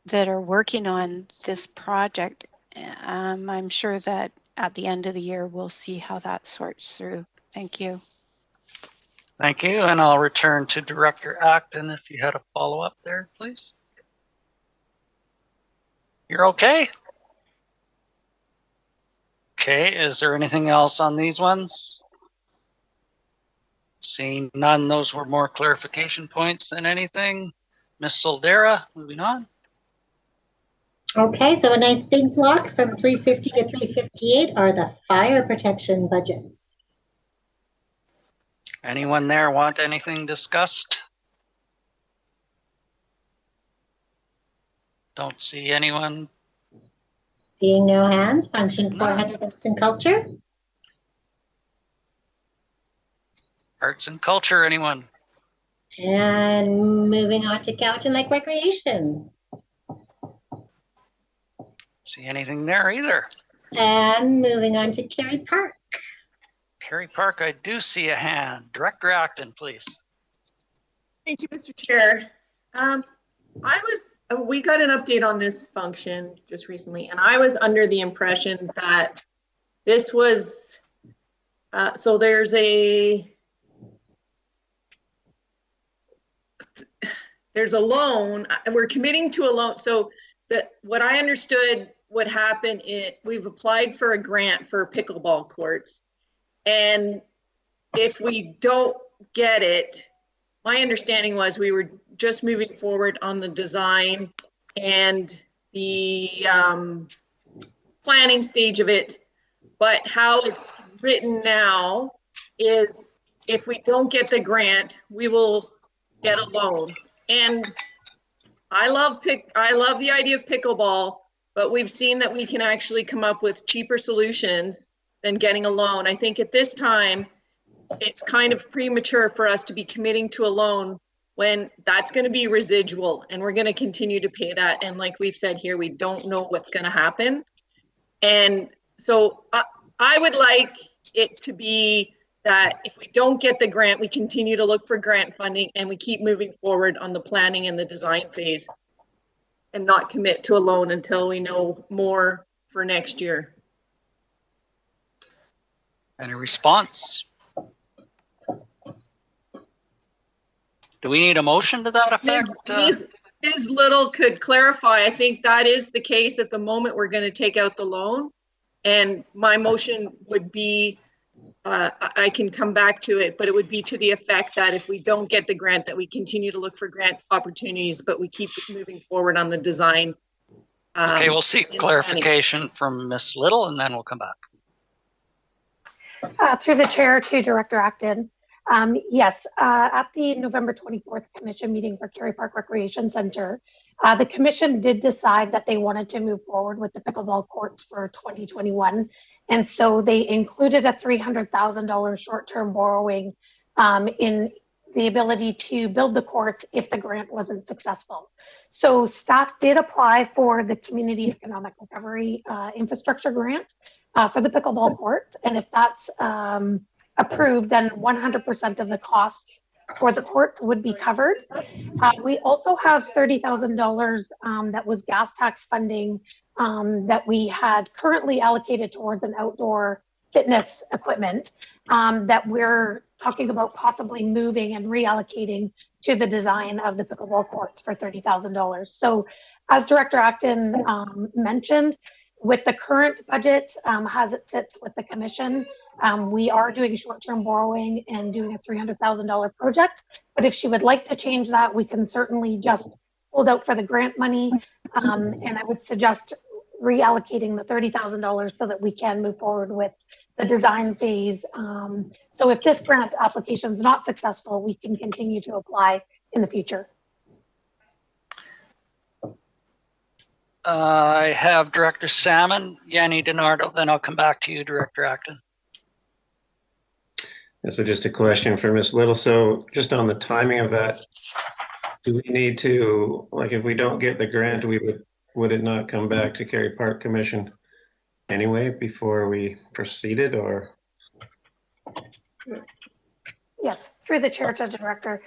that are working on this project. I'm sure that at the end of the year we'll see how that sorts through. Thank you. Thank you, and I'll return to Director Acton if you had a follow-up there, please. You're okay? Okay, is there anything else on these ones? Seeing none, those were more clarification points than anything. Ms. Solera, moving on. Okay, so a nice big block from 350 to 358 are the fire protection budgets. Anyone there want anything discussed? Don't see anyone. Seeing no hands, function 400, arts and culture. Arts and culture, anyone? And moving on to couch and lake recreation. See anything there either. And moving on to Kerry Park. Kerry Park, I do see a hand. Director Acton, please. Thank you, Mr. Chair. We got an update on this function just recently, and I was under the impression that this was, so there's a loan, we're committing to a loan. So what I understood would happen is we've applied for a grant for pickleball courts. And if we don't get it, my understanding was we were just moving forward on the design and the planning stage of it. But how it's written now is if we don't get the grant, we will get a loan. And I love the idea of pickleball, but we've seen that we can actually come up with cheaper solutions than getting a loan. I think at this time, it's kind of premature for us to be committing to a loan when that's going to be residual and we're going to continue to pay that. And like we've said here, we don't know what's going to happen. And so I would like it to be that if we don't get the grant, we continue to look for grant funding and we keep moving forward on the planning and the design phase and not commit to a loan until we know more for next year. Any response? Do we need a motion to that effect? Ms. Little could clarify. I think that is the case at the moment. We're going to take out the loan. And my motion would be, I can come back to it, but it would be to the effect that if we don't get the grant, that we continue to look for grant opportunities, but we keep moving forward on the design. Okay, we'll seek clarification from Ms. Little and then we'll come back. Through the chair to Director Acton. Yes, at the November 24th commission meeting for Kerry Park Recreation Center, the commission did decide that they wanted to move forward with the pickleball courts for 2021. And so they included a $300,000 short-term borrowing in the ability to build the courts if the grant wasn't successful. So staff did apply for the Community Economic Recovery Infrastructure Grant for the pickleball courts. And if that's approved, then 100% of the costs for the courts would be covered. We also have $30,000 that was gas tax funding that we had currently allocated towards an outdoor fitness equipment that we're talking about possibly moving and reallocating to the design of the pickleball courts for $30,000. So as Director Acton mentioned, with the current budget as it sits with the commission, we are doing short-term borrowing and doing a $300,000 project. But if she would like to change that, we can certainly just hold out for the grant money. And I would suggest reallocating the $30,000 so that we can move forward with the design phase. So if this grant application is not successful, we can continue to apply in the future. I have Director Salmon, Yanni DiNardo, then I'll come back to you, Director Acton. Yeah, so just a question for Ms. Little. So just on the timing of that, do we need to, like, if we don't get the grant, would it not come back to Kerry Park Commission anyway before we proceeded, or? Yes, through the chair to the director.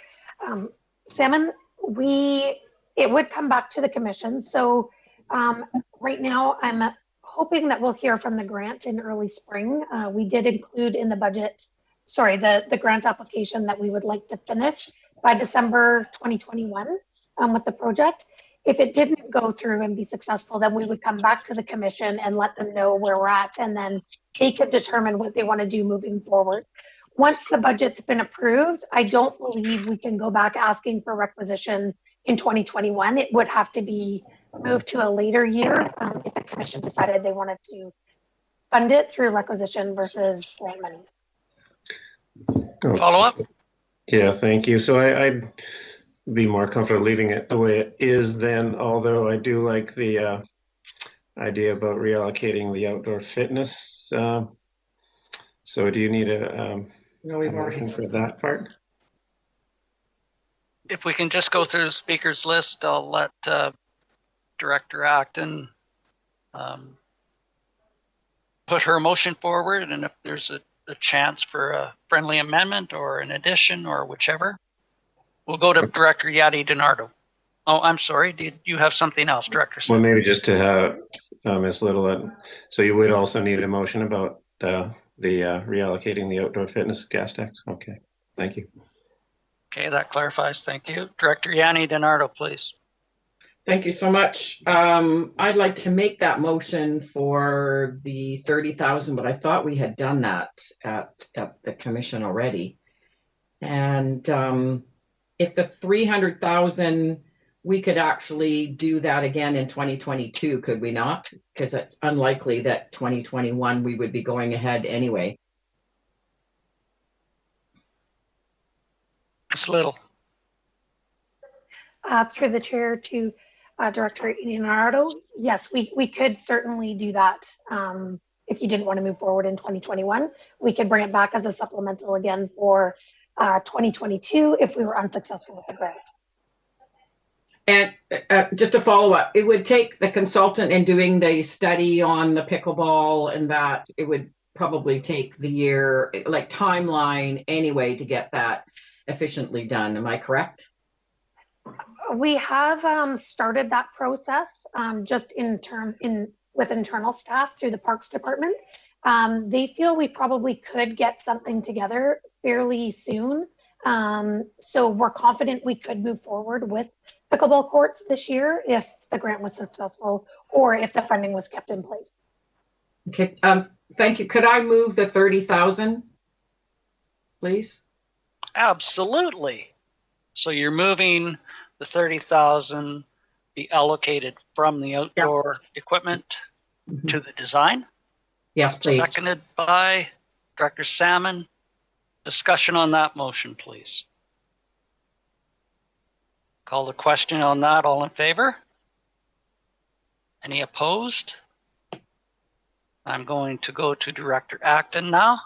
Salmon, it would come back to the commission. So right now I'm hoping that we'll hear from the grant in early spring. We did include in the budget, the grant application that we would like to finish by December 2021 with the project. If it didn't go through and be successful, then we would come back to the commission and let them know where we're at, and then they could determine what they want to do moving forward. Once the budget's been approved, I don't believe we can go back asking for requisition in 2021. It would have to be moved to a later year if the commission decided they wanted to fund it through requisition versus grant monies. Okay. Follow up? Yeah, thank you. So I'd be more comfortable leaving it the way it is then, although I do like the idea about reallocating the outdoor fitness. So do you need a motion for that part? If we can just go through the speakers list, I'll let Director Acton put her motion forward, and if there's a chance for a friendly amendment or an addition or whichever, we'll go to Director Yanni DiNardo. Oh, I'm sorry. Did you have something else, Director? Well, maybe just to have Ms. Little. So you would also need a motion about the reallocating the outdoor fitness gas tax. Okay, thank you. Okay, that clarifies. Thank you. Director Yanni DiNardo, please. Thank you so much. I'd like to make that motion for the 30,000, but I thought we had done that at the commission already. And if the 300,000, we could actually do that again in 2022, could we not? Because it's unlikely that 2021 we would be going ahead anyway. Ms. Little. Through the chair to Director Leonardo, yes, we could certainly do that. If you didn't want to move forward in 2021, we could bring it back as a supplemental again for 2022 if we were unsuccessful with the grant. And just a follow up, it would take the consultant in doing the study on the pickleball and that it would probably take the year, like timeline anyway, to get that efficiently done. Am I correct? We have started that process just with internal staff through the Parks Department. They feel we probably could get something together fairly soon. So we're confident we could move forward with pickleball courts this year if the grant was successful or if the funding was kept in place. Okay, thank you. Could I move the 30,000, please? Absolutely. So you're moving the 30,000 be allocated from the outdoor equipment to the design? Yes, please. Seconded by Director Salmon. Discussion on that motion, please. Call the question on that. All in favor? Any opposed? I'm going to go to Director Acton now.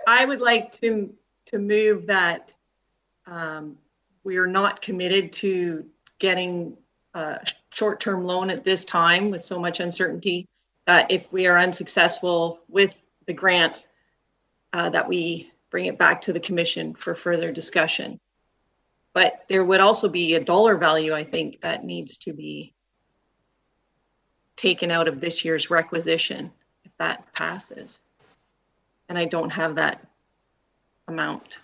I would like to move that we are not committed to getting a short-term loan at this time with so much uncertainty. If we are unsuccessful with the grants, that we bring it back to the commission for further discussion. But there would also be a dollar value, I think, that needs to be taken out of this year's requisition if that passes. And I don't have that amount.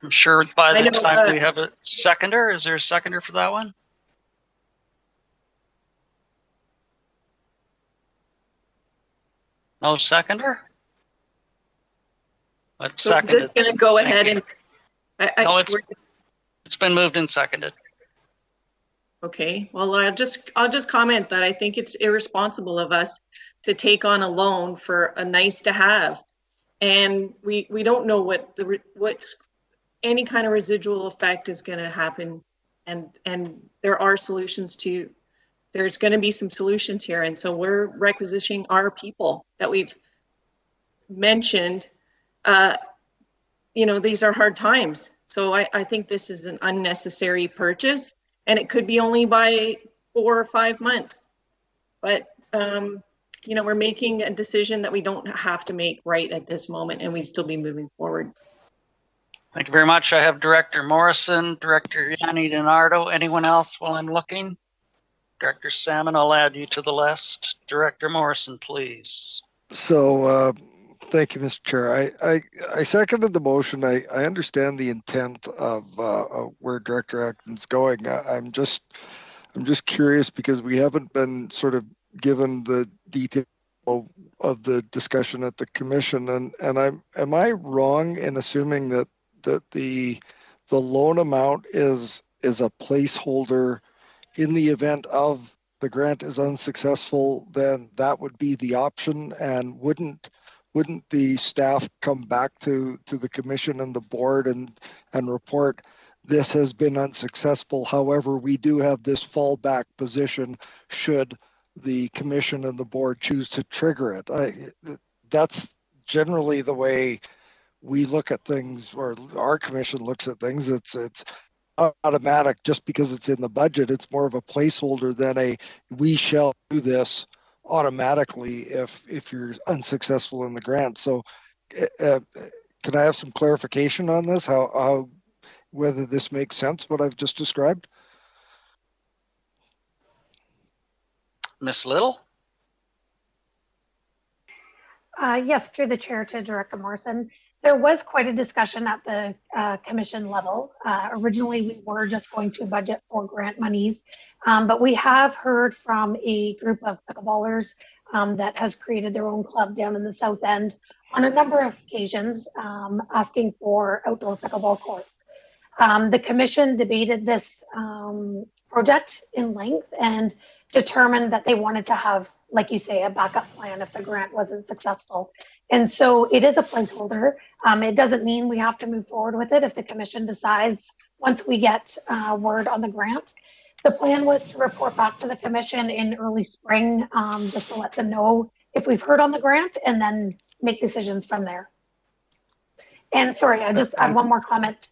I'm sure by the time we have a seconder, is there a seconder for that one? No seconder? But So seconded. I'm just going to go ahead and. No, it's been moved and seconded. Okay, well, I'll just comment that I think it's irresponsible of us to take on a loan for a nice to have. And we don't know what's any kind of residual effect is going to happen. And there are solutions there's going to be some solutions here. And so we're requisitioning our people that we've mentioned. These are hard times. So I think this is an unnecessary purchase, and it could be only by 4 or 5 months. But, we're making a decision that we don't have to make right at this moment, and we'd still be moving forward. Thank you very much. I have Director Morrison, Director Yanni DiNardo. Anyone else while I'm looking? Director Salmon, I'll add you to the list. Director Morrison, please. So, thank you, Mr. Chair. I seconded the motion. I understand the intent of where Director Acton's going. I'm just curious because we haven't been sort of given the detail of the discussion at the commission. And am I wrong in assuming that the loan amount is a placeholder in the event of the grant is unsuccessful? Then that would be the option, and wouldn't the staff come back to the commission and the board and report this has been unsuccessful? However, we do have this fallback position should the commission and the board choose to trigger it. That's generally the way we look at things, or our commission looks at things. It's automatic just because it's in the budget. It's more of a placeholder than we shall do this automatically if you're unsuccessful in the grant. So can I have some clarification on this, how whether this makes sense what I've just described? Ms. Little? Yes, through the chair to Director Morrison. There was quite a discussion at the commission level. Originally, we were just going to budget for grant monies, but we have heard from a group of pickleballers that has created their own club down in the South End on a number of occasions, asking for outdoor pickleball courts. The commission debated this project in length and determined that they wanted to have, like you say, a backup plan if the grant wasn't successful. And so it is a placeholder. It doesn't mean we have to move forward with it if the commission decides once we get word on the grant. The plan was to report back to the commission in early spring, just to let them know if we've heard on the grant and then make decisions from there. And sorry, I just have one more comment.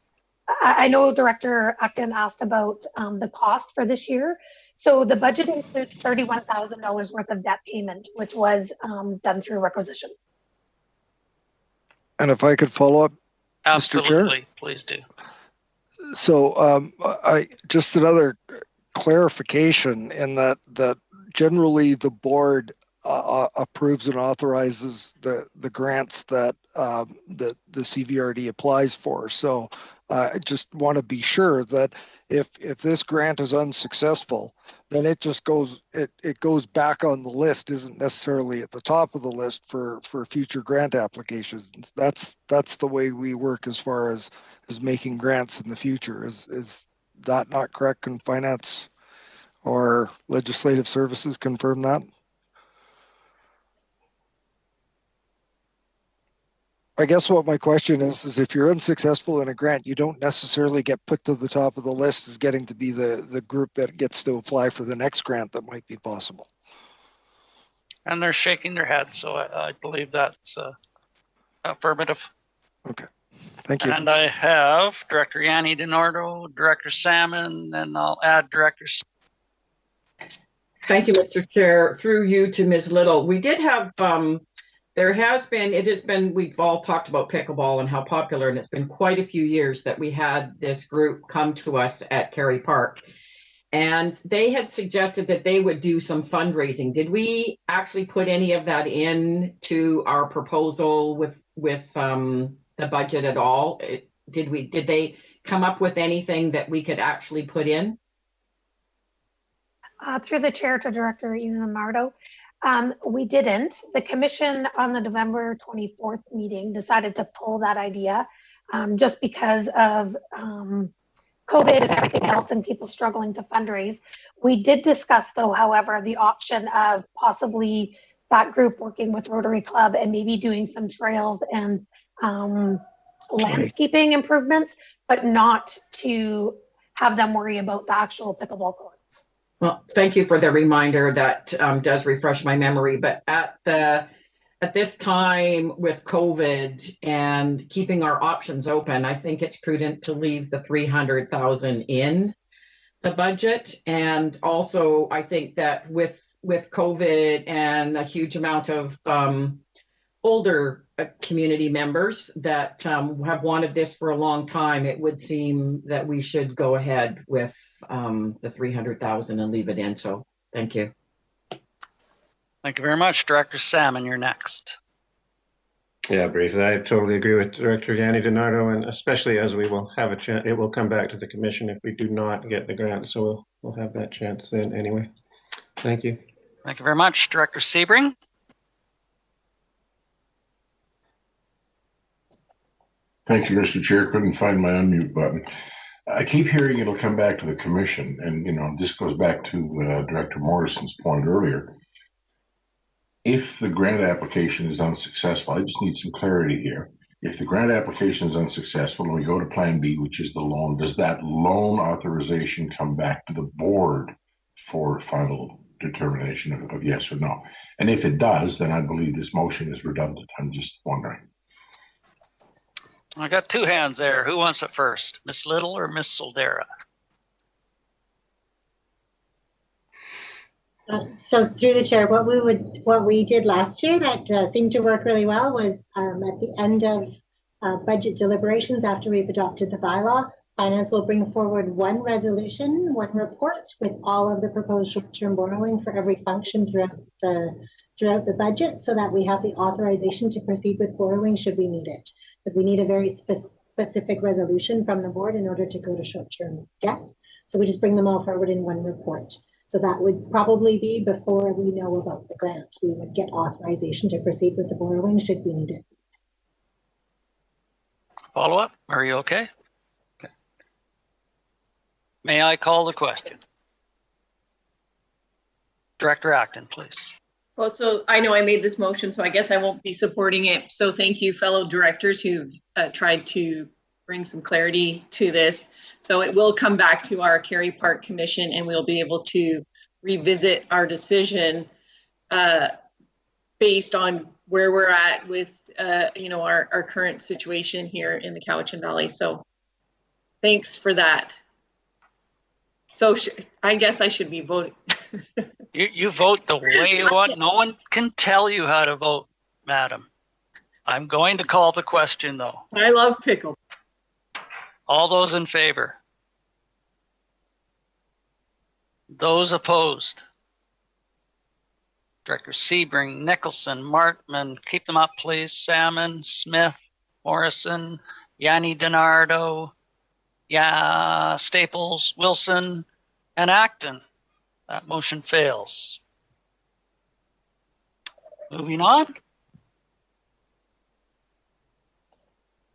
I know Director Acton asked about the cost for this year. So the budget includes $31,000 worth of debt payment, which was done through requisition. And if I could follow up, Mr. Chair? Absolutely, please do. So I just another clarification in that generally the board approves and authorizes the grants that the CVRD applies for. So I just want to be sure that if this grant is unsuccessful, then it just goes it goes back on the list, isn't necessarily at the top of the list for future grant applications. That's the way we work as far as making grants in the future. Is that not correct? Can finance or legislative services confirm that? I guess what my question is if you're unsuccessful in a grant, you don't necessarily get put to the top of the list as getting to be the group that gets to apply for the next grant that might be possible. And they're shaking their head, so I believe that's affirmative. Okay, thank you. And I have Director Yanni DiNardo, Director Salmon, and I'll add Director. Thank you, Mr. Chair. Through you to Ms. Little. We did have, we've all talked about pickleball and how popular, and it's been quite a few years that we had this group come to us at Kerry Park. And they had suggested that they would do some fundraising. Did we actually put any of that in to our proposal with the budget at all? Did they come up with anything that we could actually put in? Through the chair to Director Ian Mardo, we didn't. The commission on the November 24th meeting decided to pull that idea just because of COVID and everything else and people struggling to fundraise. We did discuss, though, however, the option of possibly that group working with Rotary Club and maybe doing some trails and landscaping improvements, but not to have them worry about the actual pickleball courts. Well, thank you for the reminder. That does refresh my memory. But at this time with COVID and keeping our options open, I think it's prudent to leave the 300,000 in the budget. And also, I think that with COVID and a huge amount of older community members that have wanted this for a long time, it would seem that we should go ahead with the 300,000 and leave it in. So thank you. Thank you very much. Director Salmon, you're next. Yeah, briefly, I totally agree with Director Yanni DiNardo, and especially as we will have a chance, it will come back to the commission if we do not get the grant. So we'll have that chance then anyway. Thank you. Thank you very much. Director Sebring. Thank you, Mr. Chair. Couldn't find my unmute button. I keep hearing it'll come back to the commission, and this goes back to Director Morrison's point earlier. If the grant application is unsuccessful, I just need some clarity here. If the grant application is unsuccessful and we go to Plan B, which is the loan, does that loan authorization come back to the board for final determination of yes or no? And if it does, then I believe this motion is redundant. I'm just wondering. I got two hands there. Who wants it first? Miss Little or Miss Soldera? So through the chair, what we did last year that seemed to work really well was at the end of budget deliberations, after we've adopted the bylaw, Finance will bring forward one resolution, one report with all of the proposed short-term borrowing for every function throughout the budget, so that we have the authorization to proceed with borrowing should we need it. Because we need a very specific resolution from the board in order to go to short-term debt. So we just bring them all forward in one report. So that would probably be before we know about the grant. We would get authorization to proceed with the borrowing should we need it. Follow up? Are you okay? Okay. May I call the question? Director Acton, please. Well, so I know I made this motion, so I guess I won't be supporting it. So thank you, fellow directors who've tried to bring some clarity to this. So it will come back to our Kerry Park Commission and we'll be able to revisit our decision based on where we're at with, our current situation here in the Cowichan Valley. So thanks for that. So I guess I should be voting. You vote the way you want. No one can tell you how to vote, madam. I'm going to call the question, though. I love pickle. All those in favor? Those opposed? Director Sebring, Nicholson, Martman, keep them up, please. Salmon, Smith, Morrison, Yanni DiNardo, Staples, Wilson, and Acton. That motion fails. Moving on.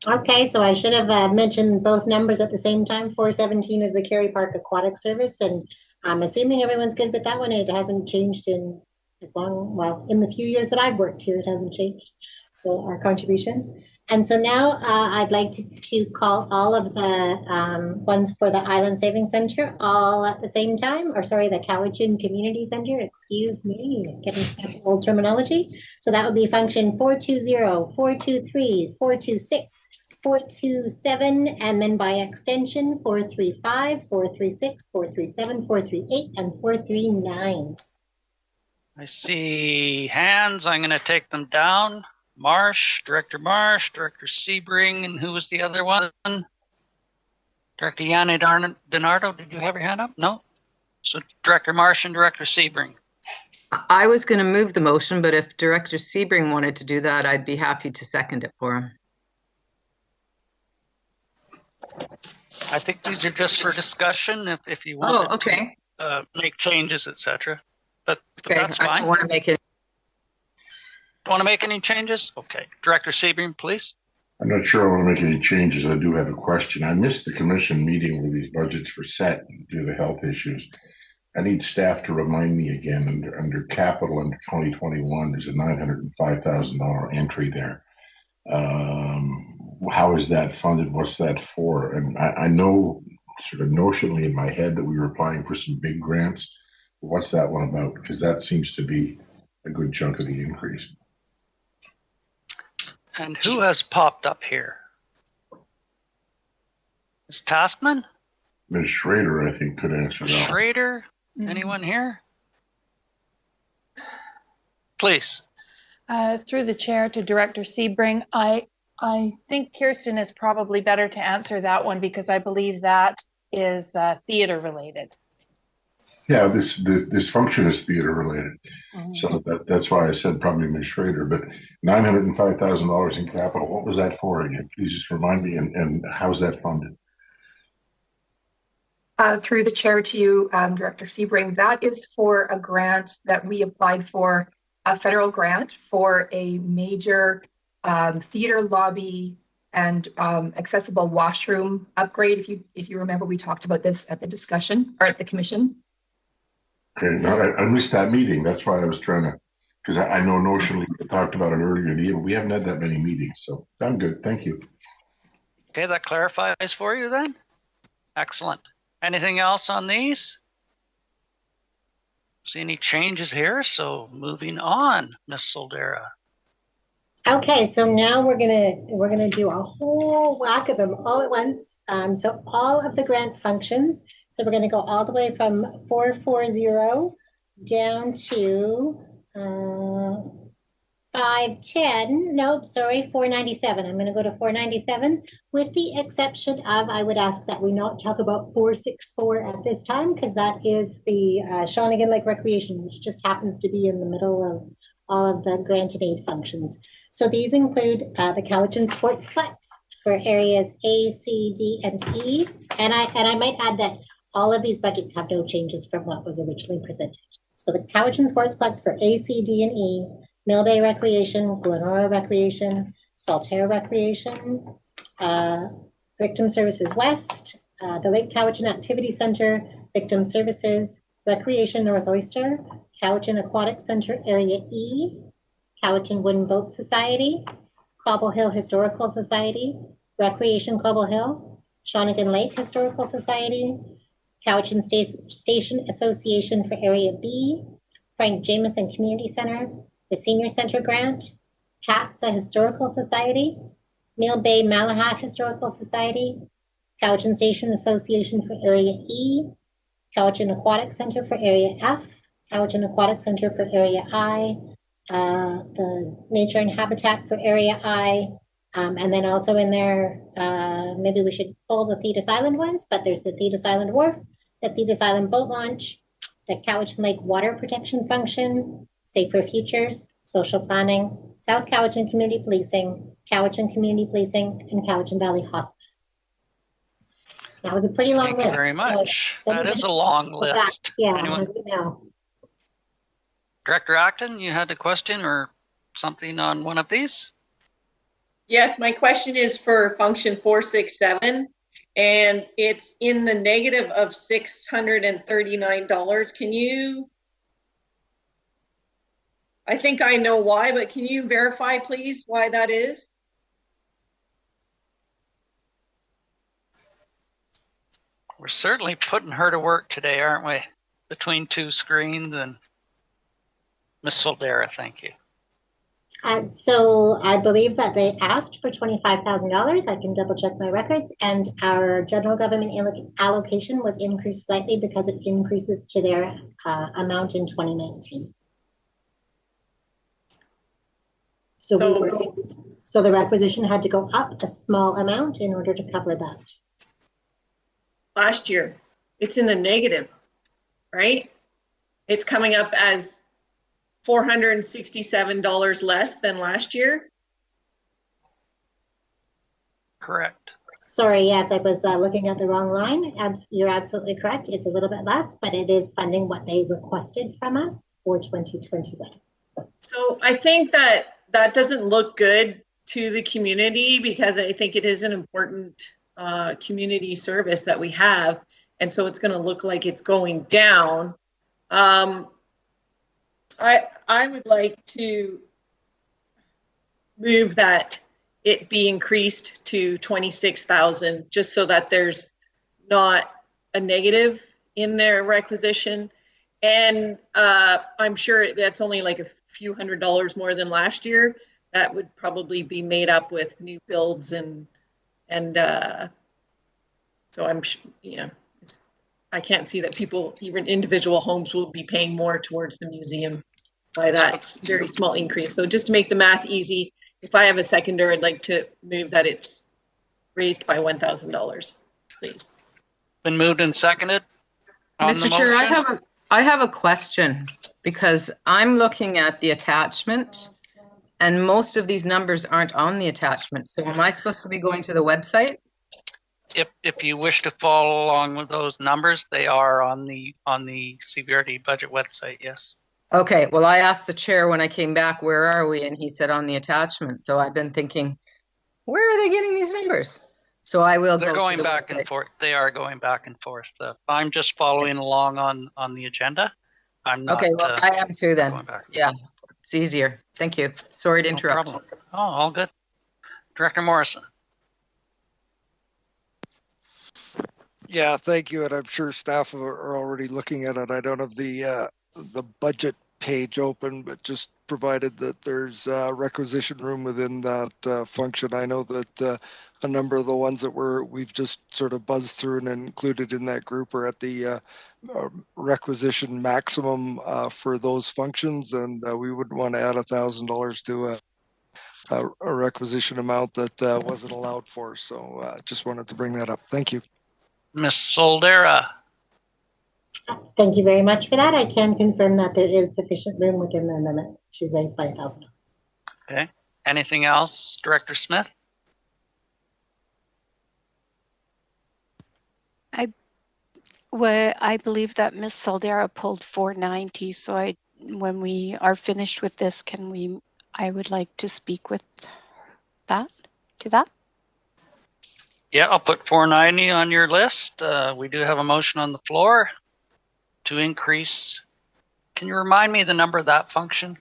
Okay, so I should have mentioned both numbers at the same time. 417 is the Kerry Park Aquatic Service, and I'm assuming everyone's good with that one. It hasn't changed in in the few years that I've worked here, it hasn't changed. So our contribution. And so now I'd like to call all of the ones for the Island Savings Center all at the same time, or sorry, the Cowichan Community Center, excuse me, getting stuck in old terminology. So that would be function 420, 423, 426, 427, and then by extension 435, 436, 437, 438, and 439. I see hands. I'm going to take them down. Director Marsh, Director Sebring, and who was the other one? Director Yanni DiNardo, did you have your hand up? No? So Director Marsh and Director Sebring. I was going to move the motion, but if Director Sebring wanted to do that, I'd be happy to second it for him. I think these are just for discussion if you want okay. to make changes, etc. But Okay, that's fine. I don't want to make it. Don't want to make any changes? Okay. Director Sebring, please. I'm not sure I want to make any changes. I do have a question. I missed the commission meeting where these budgets were set due to health issues. I need staff to remind me again, under capital under 2021, there's a $905,000 entry there. How is that funded? What's that for? And I know sort of notionally in my head that we were applying for some big grants. What's that one about? Because that seems to be a good chunk of the increase. And who has popped up here? Ms. Taskman? Ms. Schrader, I think, could answer that. Schrader? Anyone here? Please. Through the chair to Director Sebring, I think Kirsten is probably better to answer that one because I believe that is theater related. Yeah, this function is theater related. So that's why I said probably Ms. Schrader, but $905,000 in capital, what was that for again? Please just remind me, and how's that funded? Through the chair to you, Director Sebring, that is for a grant that we applied for, a federal grant for a major theater lobby and accessible washroom upgrade. If you remember, we talked about this at the discussion or at the commission. Okay, now I missed that meeting. That's why I was trying to, because I know notionally we talked about it earlier in the year, but we haven't had that many meetings, so I'm good. Thank you. Okay, that clarifies for you then. Excellent. Anything else on these? See any changes here? So moving on, Ms. Soldera. Okay, so now we're gonna do a whole whack of them all at once. So all of the grant functions. So we're gonna go all the way from 440 down to 510. Nope, sorry, 497. I'm gonna go to 497, with the exception of, I would ask that we not talk about 464 at this time, because that is the Shawnigan Lake Recreation, which just happens to be in the middle of all of the grant and aid functions. So these include the Cowichan Sportsplex for areas A, C, D, and E. And I might add that all of these budgets have no changes from what was originally presented. So the Cowichan Sportsplex for A, C, D, and E, Mill Bay Recreation, Glenora Recreation, Saltaire Recreation, Victim Services West, the Lake Cowichan Activity Center, Victim Services, Recreation North Oyster, Cowichan Aquatic Center Area E, Cowichan Wooden Boat Society, Cobble Hill Historical Society, Recreation Cobble Hill, Shawnigan Lake Historical Society, Cowichan Station Association for Area B, Frank Jameson Community Center, the Senior Center Grant, CATSA Historical Society, Mill Bay Malahat Historical Society, Cowichan Station Association for Area E, Cowichan Aquatic Center for Area F, Cowichan Aquatic Center for Area I, the Nature and Habitat for Area I, and then also in there, maybe we should pull the Thetis Island ones, but there's the Thetis Island Wharf, the Thetis Island Boat Launch, the Cowichan Lake Water Protection Function, Safer Futures, Social Planning, South Cowichan Community Policing, Cowichan Community Policing, and Cowichan Valley Hospice. That was a pretty long list. Thank you very much. That is a long list. Yeah, Anyone? I know. Director Acton, you had a question or something on one of these? Yes, my question is for function 467, and it's in the negative of $639. Can you, I think I know why, but can you verify please why that is? We're certainly putting her to work today, aren't we? Between two screens and Ms. Soldera, thank you. So I believe that they asked for $25,000. I can double check my records, and our general government allocation was increased slightly because it increases to their amount in 2019. So the requisition had to go up a small amount in order to cover that. Last year, it's in the negative, right? It's coming up as $467 less than last year. Correct. Sorry, yes, I was looking at the wrong line. You're absolutely correct. It's a little bit less, but it is funding what they requested from us for 2021. So I think that that doesn't look good to the community, because I think it is an important community service that we have. And so it's going to look like it's going down. I would like to move that it be increased to 26,000, just so that there's not a negative in their requisition. And I'm sure that's only like a few $100s more than last year. That would probably be made up with new builds and so I'm, yeah, I can't see that people, even individual homes, will be paying more towards the museum by that very small increase. So just to make the math easy, if I have a seconder, I'd like to move that it's raised by $1,000, please. Been moved and seconded. Mr. Chair, I have a question, because I'm looking at the attachment and most of these numbers aren't on the attachment. So am I supposed to be going to the website? If you wish to follow along with those numbers, they are on the CBRD budget website, yes. Okay, well, I asked the chair when I came back, where are we? And he said on the attachment. So I've been thinking, where are they getting these numbers? So I will They're go going to the back website. and forth. They are going back and forth. I'm just following along on the agenda. I'm not. Okay, well, I am too then. going back. Yeah, it's easier. Thank you. Sorry to No interrupt. problem. Oh, all good. Director Morrison. Yeah, thank you. And I'm sure staff are already looking at it. I don't have the budget page open, but just provided that there's requisition room within that function. I know that a number of the ones that we've just sort of buzzed through and included in that group are at the requisition maximum for those functions, and we wouldn't want to add $1,000 to a requisition amount that wasn't allowed for. So just wanted to bring that up. Thank you. Ms. Soldera. Thank you very much for that. I can confirm that there is sufficient room within the limit to raise by $1,000. Okay. Anything else, Director Smith? Well, I believe that Ms. Soldera pulled 490, so when we are finished with this, I would like to speak with that, to that. Yeah, I'll put 490 on your list. We do have a motion on the floor to increase. Can you remind me the number of that function,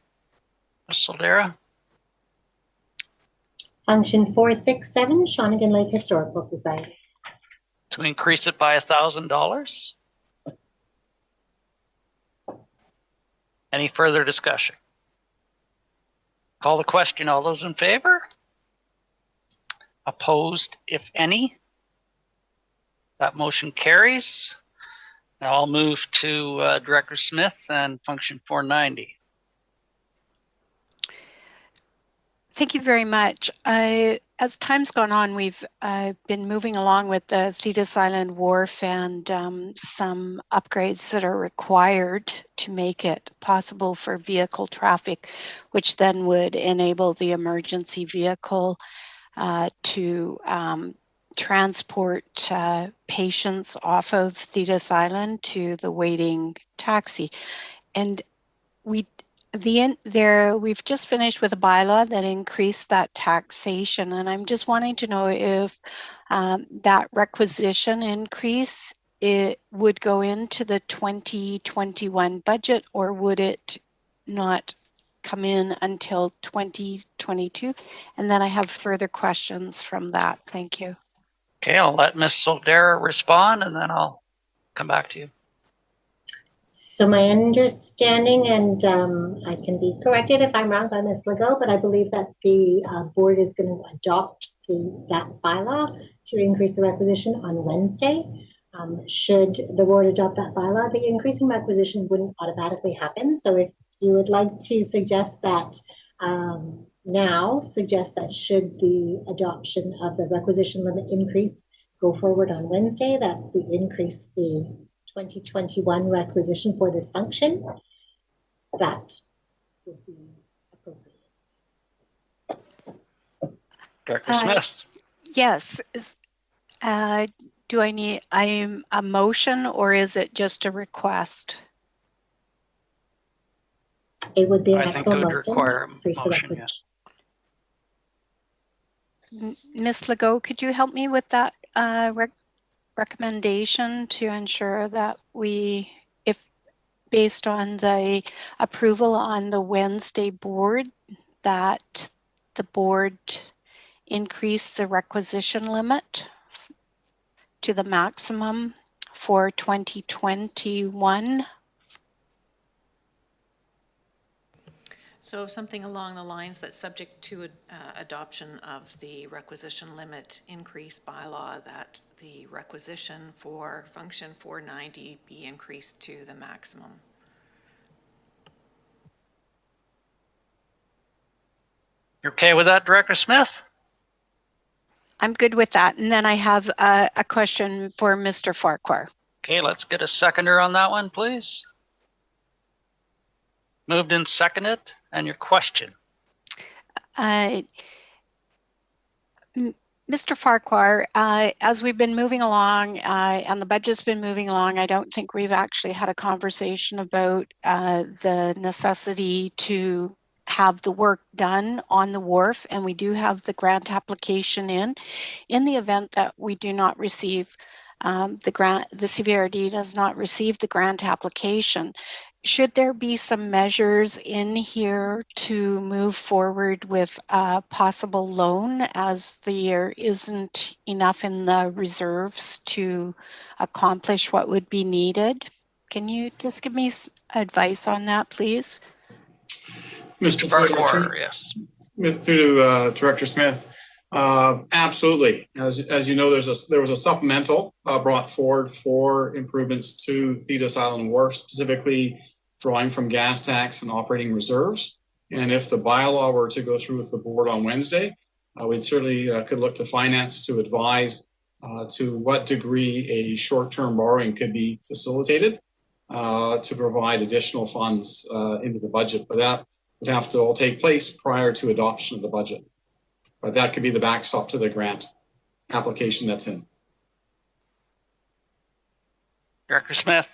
Ms. Soldera? Function 467, Shawnigan Lake Historical Society. To increase it by $1,000. Any further discussion? Call the question. All those in favor? Opposed, if any? That motion carries. Now I'll move to Director Smith and function 490. Thank you very much. As time's gone on, we've been moving along with the Thetis Island Wharf and some upgrades that are required to make it possible for vehicle traffic, which then would enable the emergency vehicle to transport patients off of Thetis Island to the waiting taxi. And we've just finished with a bylaw that increased that taxation, and I'm just wanting to know if that requisition increase it would go into the 2021 budget, or would it not come in until 2022? And then I have further questions from that. Thank you. Okay, I'll let Ms. Soldera respond and then I'll come back to you. So my understanding, and I can be corrected if I'm wrong by Ms. Legault, but I believe that the board is going to adopt that bylaw to increase the requisition on Wednesday. Should the board adopt that bylaw, the increase in requisition wouldn't automatically happen. So if you would like to suggest that suggest that should the adoption of the requisition limit increase go forward on Wednesday, that we increase the 2021 requisition for this function, that would be appropriate. Director Smith. Yes. Do I need a motion, or is it just a request? It would be an I think it actual would motion. require a motion, yes. Ms. Legault, could you help me with that recommendation to ensure that if based on the approval on the Wednesday board, that the board increase the requisition limit to the maximum for 2021? So something along the lines that's subject to adoption of the requisition limit increase bylaw, that the requisition for function 490 be increased to the maximum. You're okay with that, Director Smith? I'm good with that. And then I have a question for Mr. Farquhar. Okay, let's get a seconder on that one, please. Moved and seconded, and your question. Mr. Farquhar, as we've been moving along and the budget's been moving along, I don't think we've actually had a conversation about the necessity to have the work done on the wharf, and we do have the grant application in the event that we do not receive the grant, the CVRD does not receive the grant application. Should there be some measures in here to move forward with a possible loan, as there isn't enough in the reserves to accomplish what would be needed? Can you just give me advice on that, please? Mr. Farquhar, yes. Through Director Smith, absolutely. As you know, there was a supplemental brought forward for improvements to Thetis Island Wharf, specifically drawing from gas tax and operating reserves. And if the bylaw were to go through with the board on Wednesday, we'd certainly could look to finance to advise to what degree a short-term borrowing could be facilitated to provide additional funds into the budget. But that would have to all take place prior to adoption of the budget. But that could be the backstop to the grant application that's in. Director Smith.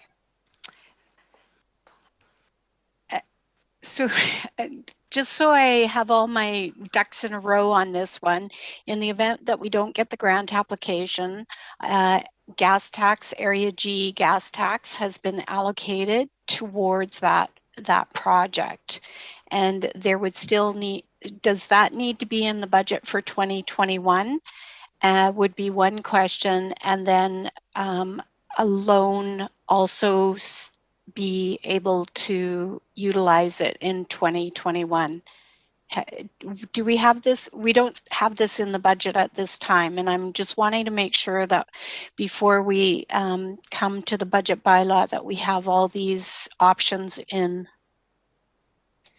So just so I have all my ducks in a row on this one, in the event that we don't get the grant application, gas tax, Area G gas tax has been allocated towards that project. And there would still does that need to be in the budget for 2021? Would be one question. And then a loan also be able to utilize it in 2021. Do we have this? We don't have this in the budget at this time, and I'm just wanting to make sure that before we come to the budget bylaw that we have all these options in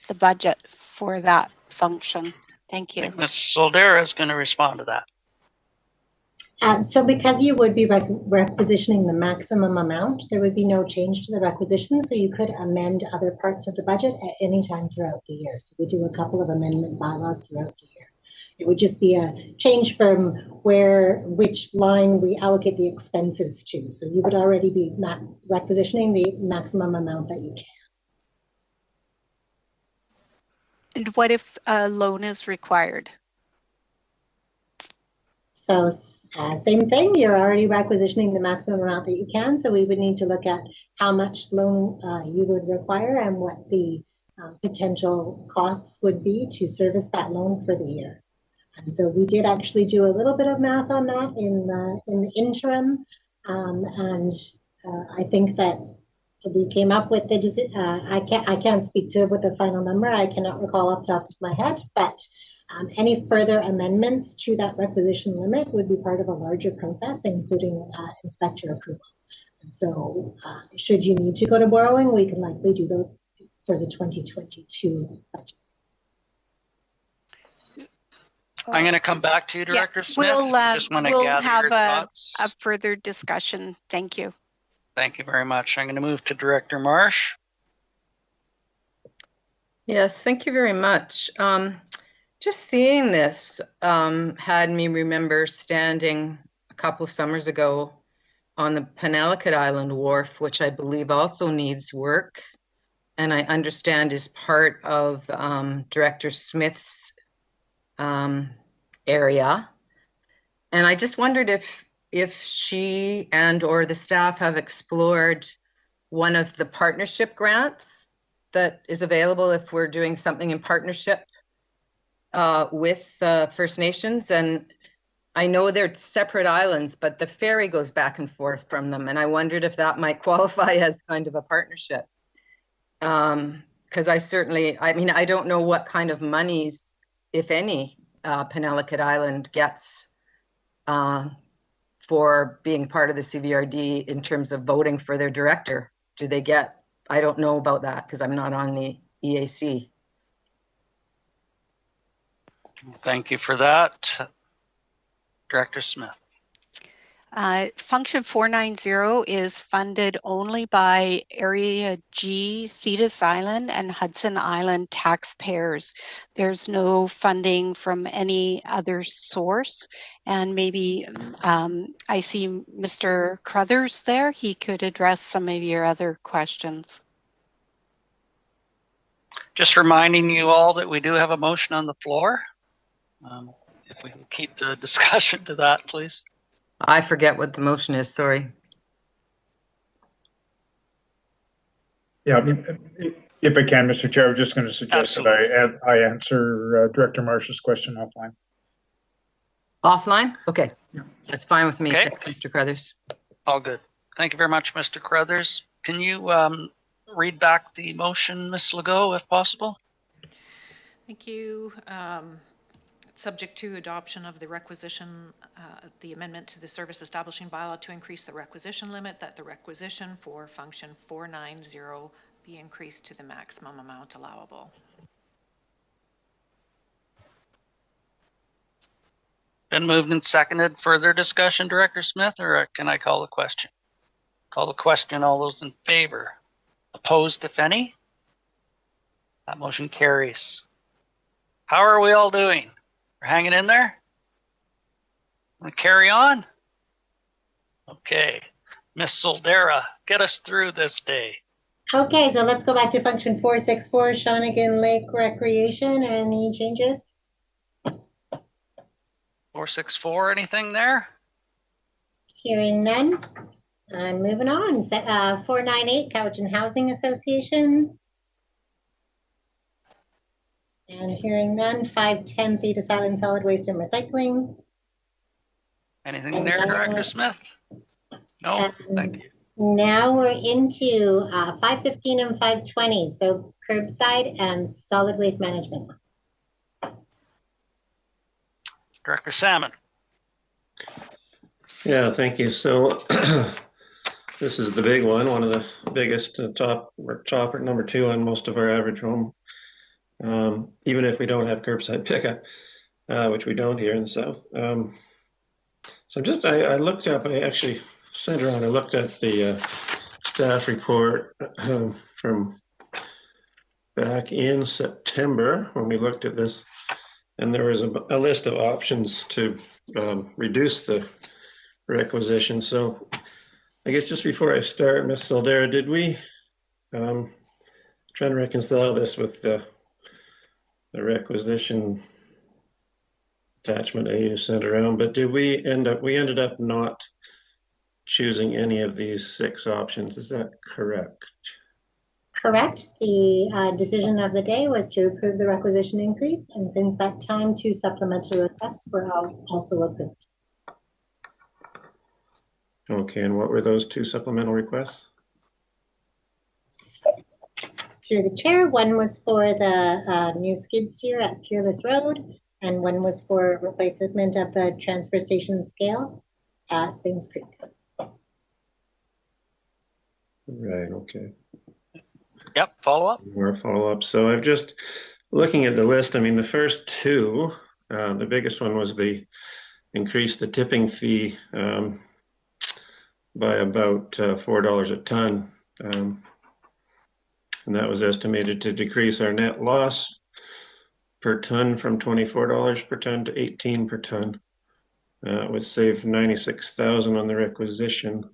the budget for that function. Thank you. Ms. Soldera is going to respond to that. So because you would be requisitioning the maximum amount, there would be no change to the requisition. So you could amend other parts of the budget at any time throughout the year. So we do a couple of amendment bylaws throughout the year. It would just be a change from which line we allocate the expenses to. So you would already be requisitioning the maximum amount that you can. And what if a loan is required? So same thing, you're already requisitioning the maximum amount that you can. So we would need to look at how much loan you would require and what the potential costs would be to service that loan for the year. And so we did actually do a little bit of math on that in the interim. I think that we came up with the, I can't speak to what the final number, I cannot recall off the top of my head, but any further amendments to that requisition limit would be part of a larger process, including inspector approval. And so should you need to go to borrowing, we can likely do those for the 2022 budget. I'm going to come back to you, Director Smith. We'll Just want to we'll gather have your thoughts. a further discussion. Thank you. Thank you very much. I'm going to move to Director Marsh. Yes, thank you very much. Just seeing this had me remember standing a couple of summers ago on the Penelakut Island Wharf, which I believe also needs work, and I understand is part of Director Smith's area. And I just wondered if she and or the staff have explored one of the partnership grants that is available if we're doing something in partnership with First Nations. And I know they're separate islands, but the ferry goes back and forth from them. And I wondered if that might qualify as kind of a partnership. Because I don't know what kind of monies, if any, Penelakut Island gets for being part of the CVRD in terms of voting for their director. Do they get, I don't know about that because I'm not on the EAC. Thank you for that. Director Smith. Function 490 is funded only by Area G, Thetis Island, and Hudson Island taxpayers. There's no funding from any other source. And maybe I see Mr. Crothers there. He could address some of your other questions. Just reminding you all that we do have a motion on the floor. If we can keep the discussion to that, please. I forget what the motion is, sorry. Yeah, I mean, if I can, Mr. Chair, I was just going to suggest that I answer Director Marsh's question offline. Offline? Okay, that's fine with me. Okay. Thanks, Mr. Crothers. All good. Thank you very much, Mr. Crothers. Can you read back the motion, Ms. Legault, if possible? Thank you. Subject to adoption of the requisition, the amendment to the service establishing bylaw to increase the requisition limit, that the requisition for function 490 be increased to the maximum amount allowable. Been moved and seconded. Further discussion, Director Smith, or can I call the question? Call the question. All those in favor? Opposed, if any? That motion carries. How are we all doing? We're hanging in there? Want to carry on? Okay. Miss Soldera, get us through this day. Okay, so let's go back to function 464, Shawnigan Lake Recreation. Any changes? 464, anything there? Hearing none. I'm moving on. 498, Cowichan Housing Association. And hearing none. 510, Thetis Island Solid Waste and Recycling. Anything there, Director Smith? No, thank you. Now we're into 515 and 520, so curbside and solid waste management. Director Salmon. Yeah, thank you. So this is the big one of the biggest top or number 2 on most of our average home. Even if we don't have curbside pickup, which we don't here in the south. So just I looked up, I actually sent around, I looked at the staff report from back in September when we looked at this, and there was a list of options to reduce the requisition. So I guess just before I start, Ms. Soldera, did we trying to reconcile this with the requisition attachment you sent around, but did we ended up not choosing any of these 6 options, is that correct? Correct. The decision of the day was to approve the requisition increase, and since that time, 2 supplemental requests were also approved. Okay, and what were those 2 supplemental requests? Through the chair, one was for the new skid steer at Peerless Road, and one was for replacement of the transfer station scale at Bings Creek. Right, okay. Yep, follow up. More follow up. So I've just looking at the list. I mean, the first 2, the biggest one was the increase the tipping fee by about $4 a ton. And that was estimated to decrease our net loss per ton from $24 per ton to $18 per ton. It would save $96,000 on the requisition.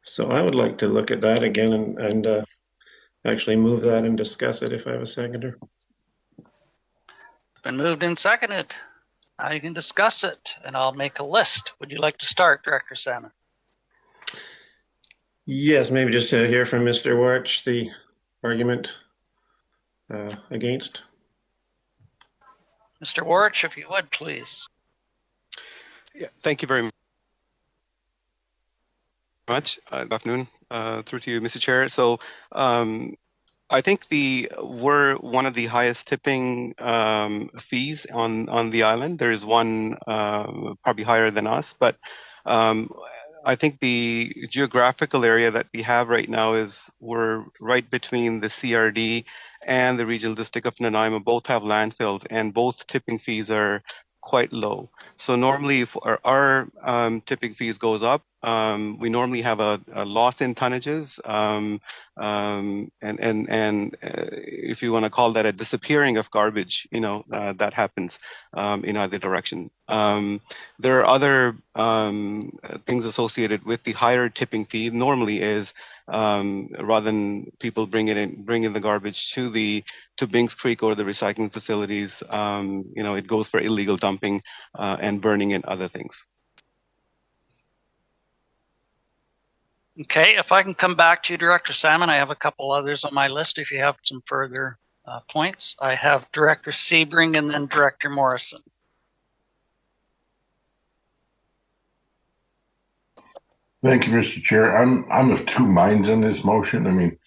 So I would like to look at that again and actually move that and discuss it if I have a seconder. Been moved and seconded. Now you can discuss it, and I'll make a list. Would you like to start, Director Salmon? Yes, maybe just to hear from Mr. Warch the argument against. Mr. Warch, if you would, please. Yeah, thank you very much. Good afternoon, through to you, Mr. Chair. So I think we're one of the highest tipping fees on the island. There is one probably higher than us, but I think the geographical area that we have right now is we're right between the CRD and the regional district of Nanaimo. Both have landfills, and both tipping fees are quite low. So normally if our tipping fees goes up, we normally have a loss in tonnages, and if you want to call that a disappearing of garbage, that happens in either direction. There are other things associated with the higher tipping fee. Normally is rather than people bring in the garbage to Bings Creek or the recycling facilities, it goes for illegal dumping and burning and other things. Okay, if I can come back to you, Director Salmon, I have a couple others on my list if you have some further points. I have Director Sebring and then Director Morrison. Thank you, Mr. Chair. I'm of 2 minds on this motion. I mean,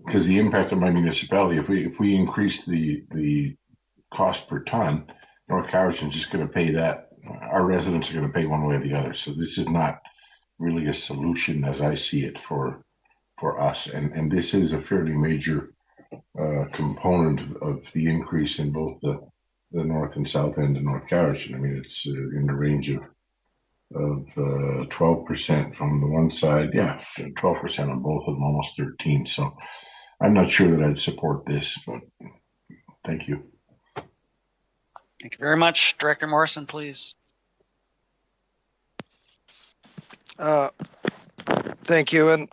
because the impact on my municipality, if we increase the cost per ton, North Cowichan is just going to pay that. Our residents are going to pay one way or the other. So this is not really a solution as I see it for us. And this is a fairly major component of the increase in both the north and south end of North Cowichan. I mean, it's in the range of 12% from the one side. Yeah, 12% on both of them, almost 13. So I'm not sure that I'd support this, but thank you. Thank you very much. Director Morrison, please. Thank you.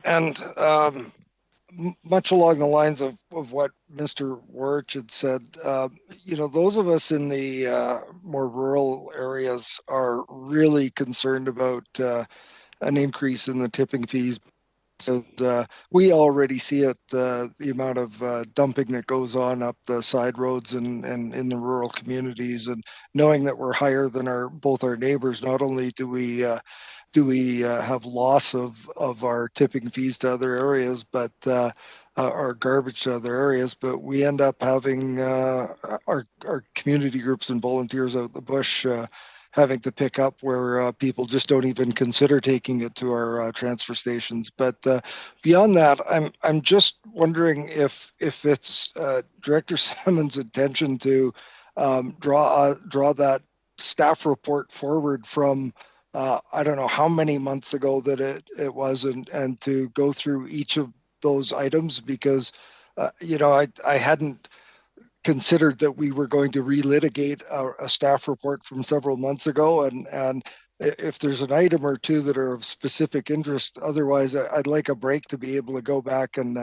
Much along the lines of what Mr. Warch had said, those of us in the more rural areas are really concerned about an increase in the tipping fees. So we already see it, the amount of dumping that goes on up the side roads and in the rural communities, and knowing that we're higher than both our neighbors, not only do we have loss of our tipping fees to other areas, but our garbage to other areas, but we end up having our community groups and volunteers out in the bush having to pick up where people just don't even consider taking it to our transfer stations. But beyond that, I'm just wondering if it's Director Salmon's intention to draw that staff report forward from I don't know how many months ago that it was, and to go through each of those items, because I hadn't considered that we were going to relitigate a staff report from several months ago, and if there's an item or two that are of specific interest, otherwise I'd like a break to be able to go back and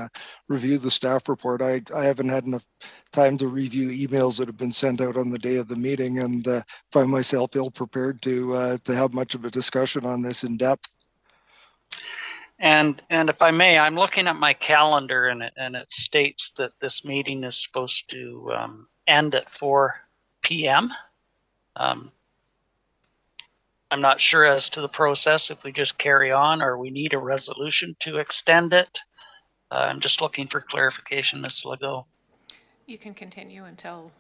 review the staff report. I haven't had enough time to review emails that have been sent out on the day of the meeting, and find myself ill prepared to have much of a discussion on this in depth. And if I may, I'm looking at my calendar, and it states that this meeting is supposed to end at 4 p.m. I'm not sure as to the process, if we just carry on or we need a resolution to extend it. I'm just looking for clarification, Ms. Legault. You can continue until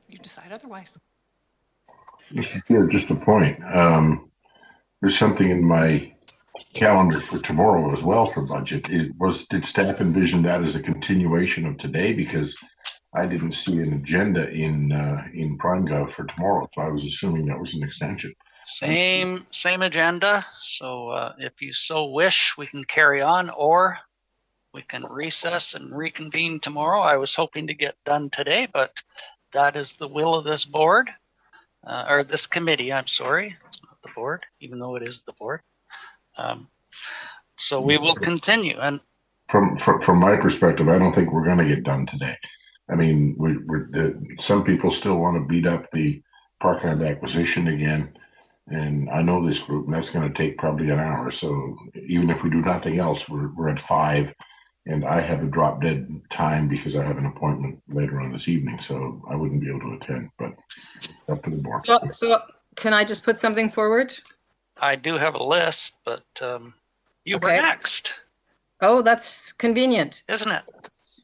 you decide otherwise. Mr. Chair, just a point. There's something in my calendar for tomorrow as well for budget. Did staff envision that as a continuation of today? Because I didn't see an agenda in PrimeGov for tomorrow, so I was assuming that was an extension. Same agenda. So if you so wish, we can carry on, or we can recess and reconvene tomorrow. I was hoping to get done today, but that is the will of this board, or this committee. I'm sorry, it's not the board, even though it is the board. So we will continue. And from my perspective, I don't think we're going to get done today. I mean, some people still want to beat up the Parkland acquisition again, and I know this group, and that's going to take probably an hour. So even if we do nothing else, we're at 5, and I have a drop dead time because I have an appointment later on this evening, so I wouldn't be able to attend. But up to the board. So can I just put something forward? I do have a list, but you were next. Oh, that's convenient, isn't it?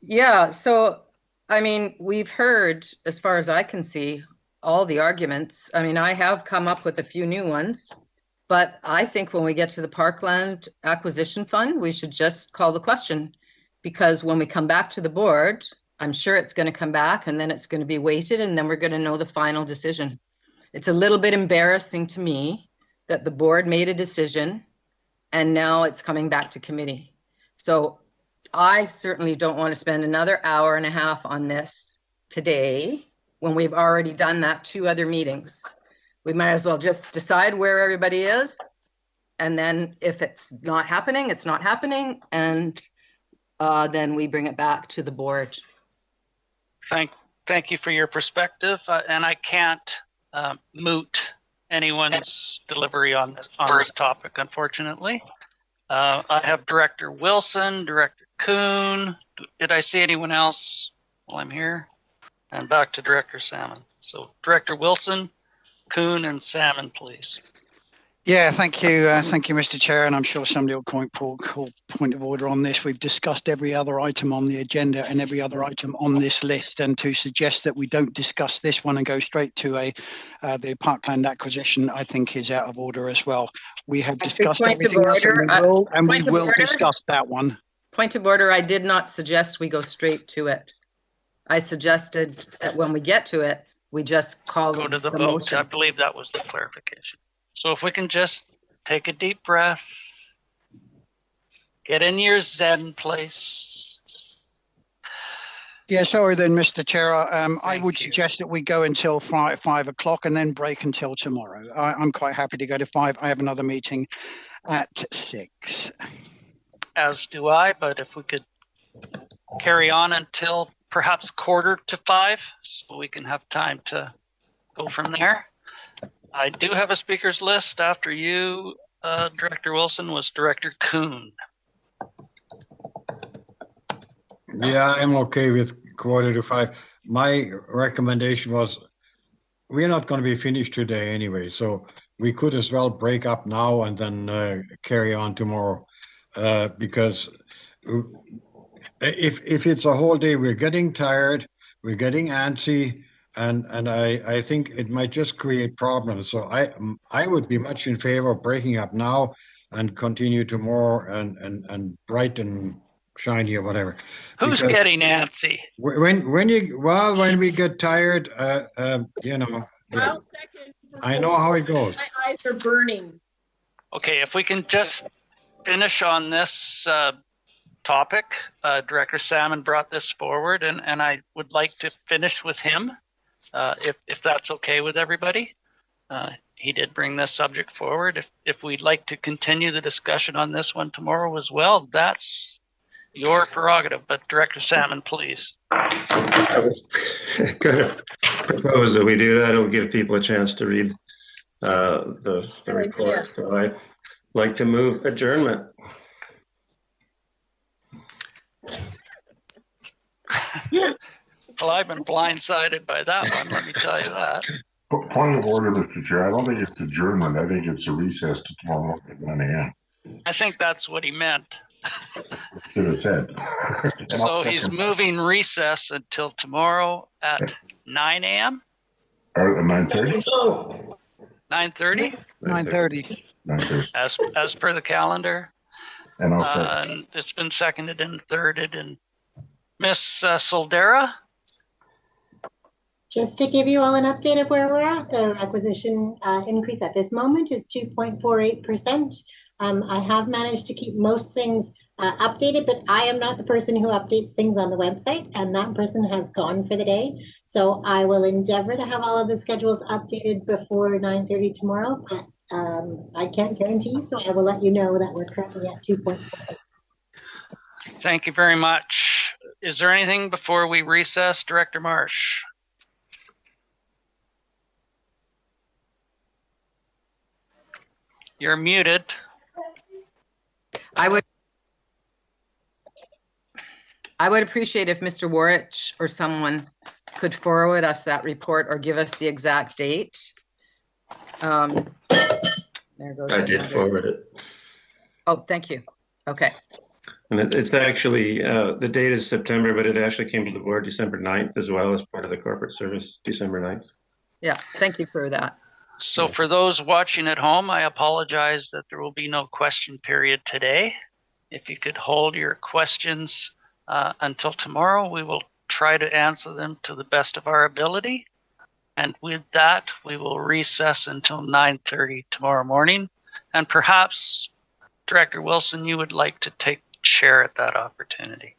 Yeah. So, I mean, we've heard, as far as I can see, all the arguments. I mean, I have come up with a few new ones, but I think when we get to the Parkland Acquisition Fund, we should just call the question, because when we come back to the board, I'm sure it's going to come back, and then it's going to be weighted, and then we're going to know the final decision. It's a little bit embarrassing to me that the board made a decision and now it's coming back to committee. So I certainly don't want to spend another hour and a half on this today when we've already done that 2 other meetings. We might as well just decide where everybody is. And then if it's not happening, it's not happening. And then we bring it back to the board. Thank you for your perspective. And I can't moot anyone's delivery on this topic, unfortunately. I have Director Wilson, Director Kuhn. Did I see anyone else while I'm here? And back to Director Salmon. So Director Wilson, Kuhn, and Salmon, please. Yeah, thank you, Mr. Chair, and I'm sure somebody will call point of order on this. We've discussed every other item on the agenda and every other item on this list, and to suggest that we don't discuss this one and go straight to the Parkland acquisition, I think is out of order as well. We have discussed everything else, and we will discuss that one. Point of order, I did not suggest we go straight to it. I suggested that when we get to it, we just go to the vote. Motion. I believe that was the clarification. So if we can just take a deep breath, get in your Zen place. Yeah, sorry then, Mr. Chair. I would suggest that we go until 5 o'clock and then break until tomorrow. I'm quite happy to go to 5. I have another meeting at 6. As do I, but if we could carry on until perhaps 4:45, so we can have time to go from there. I do have a speakers list. After you, Director Wilson, was Director Kuhn. Yeah, I'm okay with 4:45. My recommendation was, we're not going to be finished today anyway, so we could as well break up now and then carry on tomorrow. Because if it's a whole day, we're getting tired, we're getting antsy, and I think it might just create problems. So I would be much in favor of breaking up now and continue tomorrow and bright and shiny or whatever. Who's Because getting antsy? when we get tired, you know, I'll second. I know how it goes. My eyes are burning. Okay, if we can just finish on this topic. Director Salmon brought this forward, and I would like to finish with him, if that's okay with everybody. He did bring this subject forward. If we'd like to continue the discussion on this one tomorrow as well, that's your prerogative. But Director Salmon, please. I was going to propose that we do that. It'll give people a chance to read the report. So I'd like to move adjournment. Well, I've been blindsided by that one, let me tell you that. Point of order, Mr. Chair. I don't think it's adjournment. I think it's a recess to tomorrow morning at 9 a.m. I think that's what he meant. Should have said. So he's moving recess until tomorrow at 9 a.m.? Or at 9:30? 9:30? 9:30. 9:30. As per the calendar. And I'll say. And it's been seconded and thirded. And Miss Soldera? Just to give you all an update of where we're at, the requisition increase at this moment is 2.48%. I have managed to keep most things updated, but I am not the person who updates things on the website, and that person has gone for the day. So I will endeavor to have all of the schedules updated before 9:30 tomorrow, but I can't guarantee, so I will let you know that we're currently at 2.48. Thank you very much. Is there anything before we recess, Director Marsh? You're muted. I would appreciate if Mr. Warich or someone could forward us that report or give us the exact date. There goes I did forward it. Oh, thank you. Okay. And it's actually, the date is September, but it actually came to the board December 9th as well as part of the corporate service, December 9th. Yeah, thank you for that. So for those watching at home, I apologize that there will be no question period today. If you could hold your questions until tomorrow, we will try to answer them to the best of our ability. And with that, we will recess until 9:30 tomorrow morning. And perhaps, Director Wilson, you would like to take chair at that opportunity.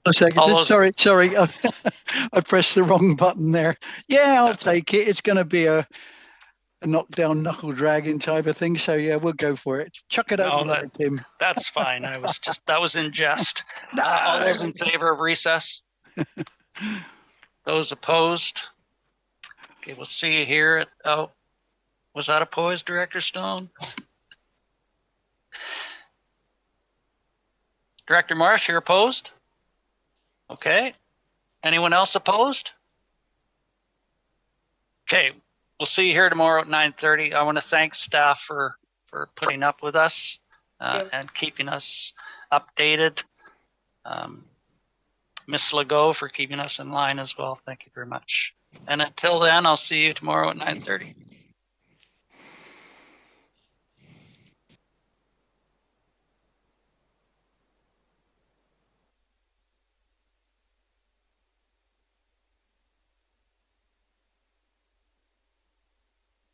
A second. Sorry. I pressed the wrong button there. Yeah, I'll take it. It's going to be a knockdown, knuckle dragging type of thing. So yeah, we'll go for it. Chuck it over there, Tim. That's fine. That was in jest. All those in favor of recess? Those opposed? Okay, we'll see you here at, was that opposed, Director Stone? Director Marsh, you're opposed? Okay. Anyone else opposed? Okay, we'll see you here tomorrow at 9:30. I want to thank staff for putting up with us and keeping us updated. Ms. Legault for keeping us in line as well. Thank you very much. And until then, I'll see you tomorrow at 9:30.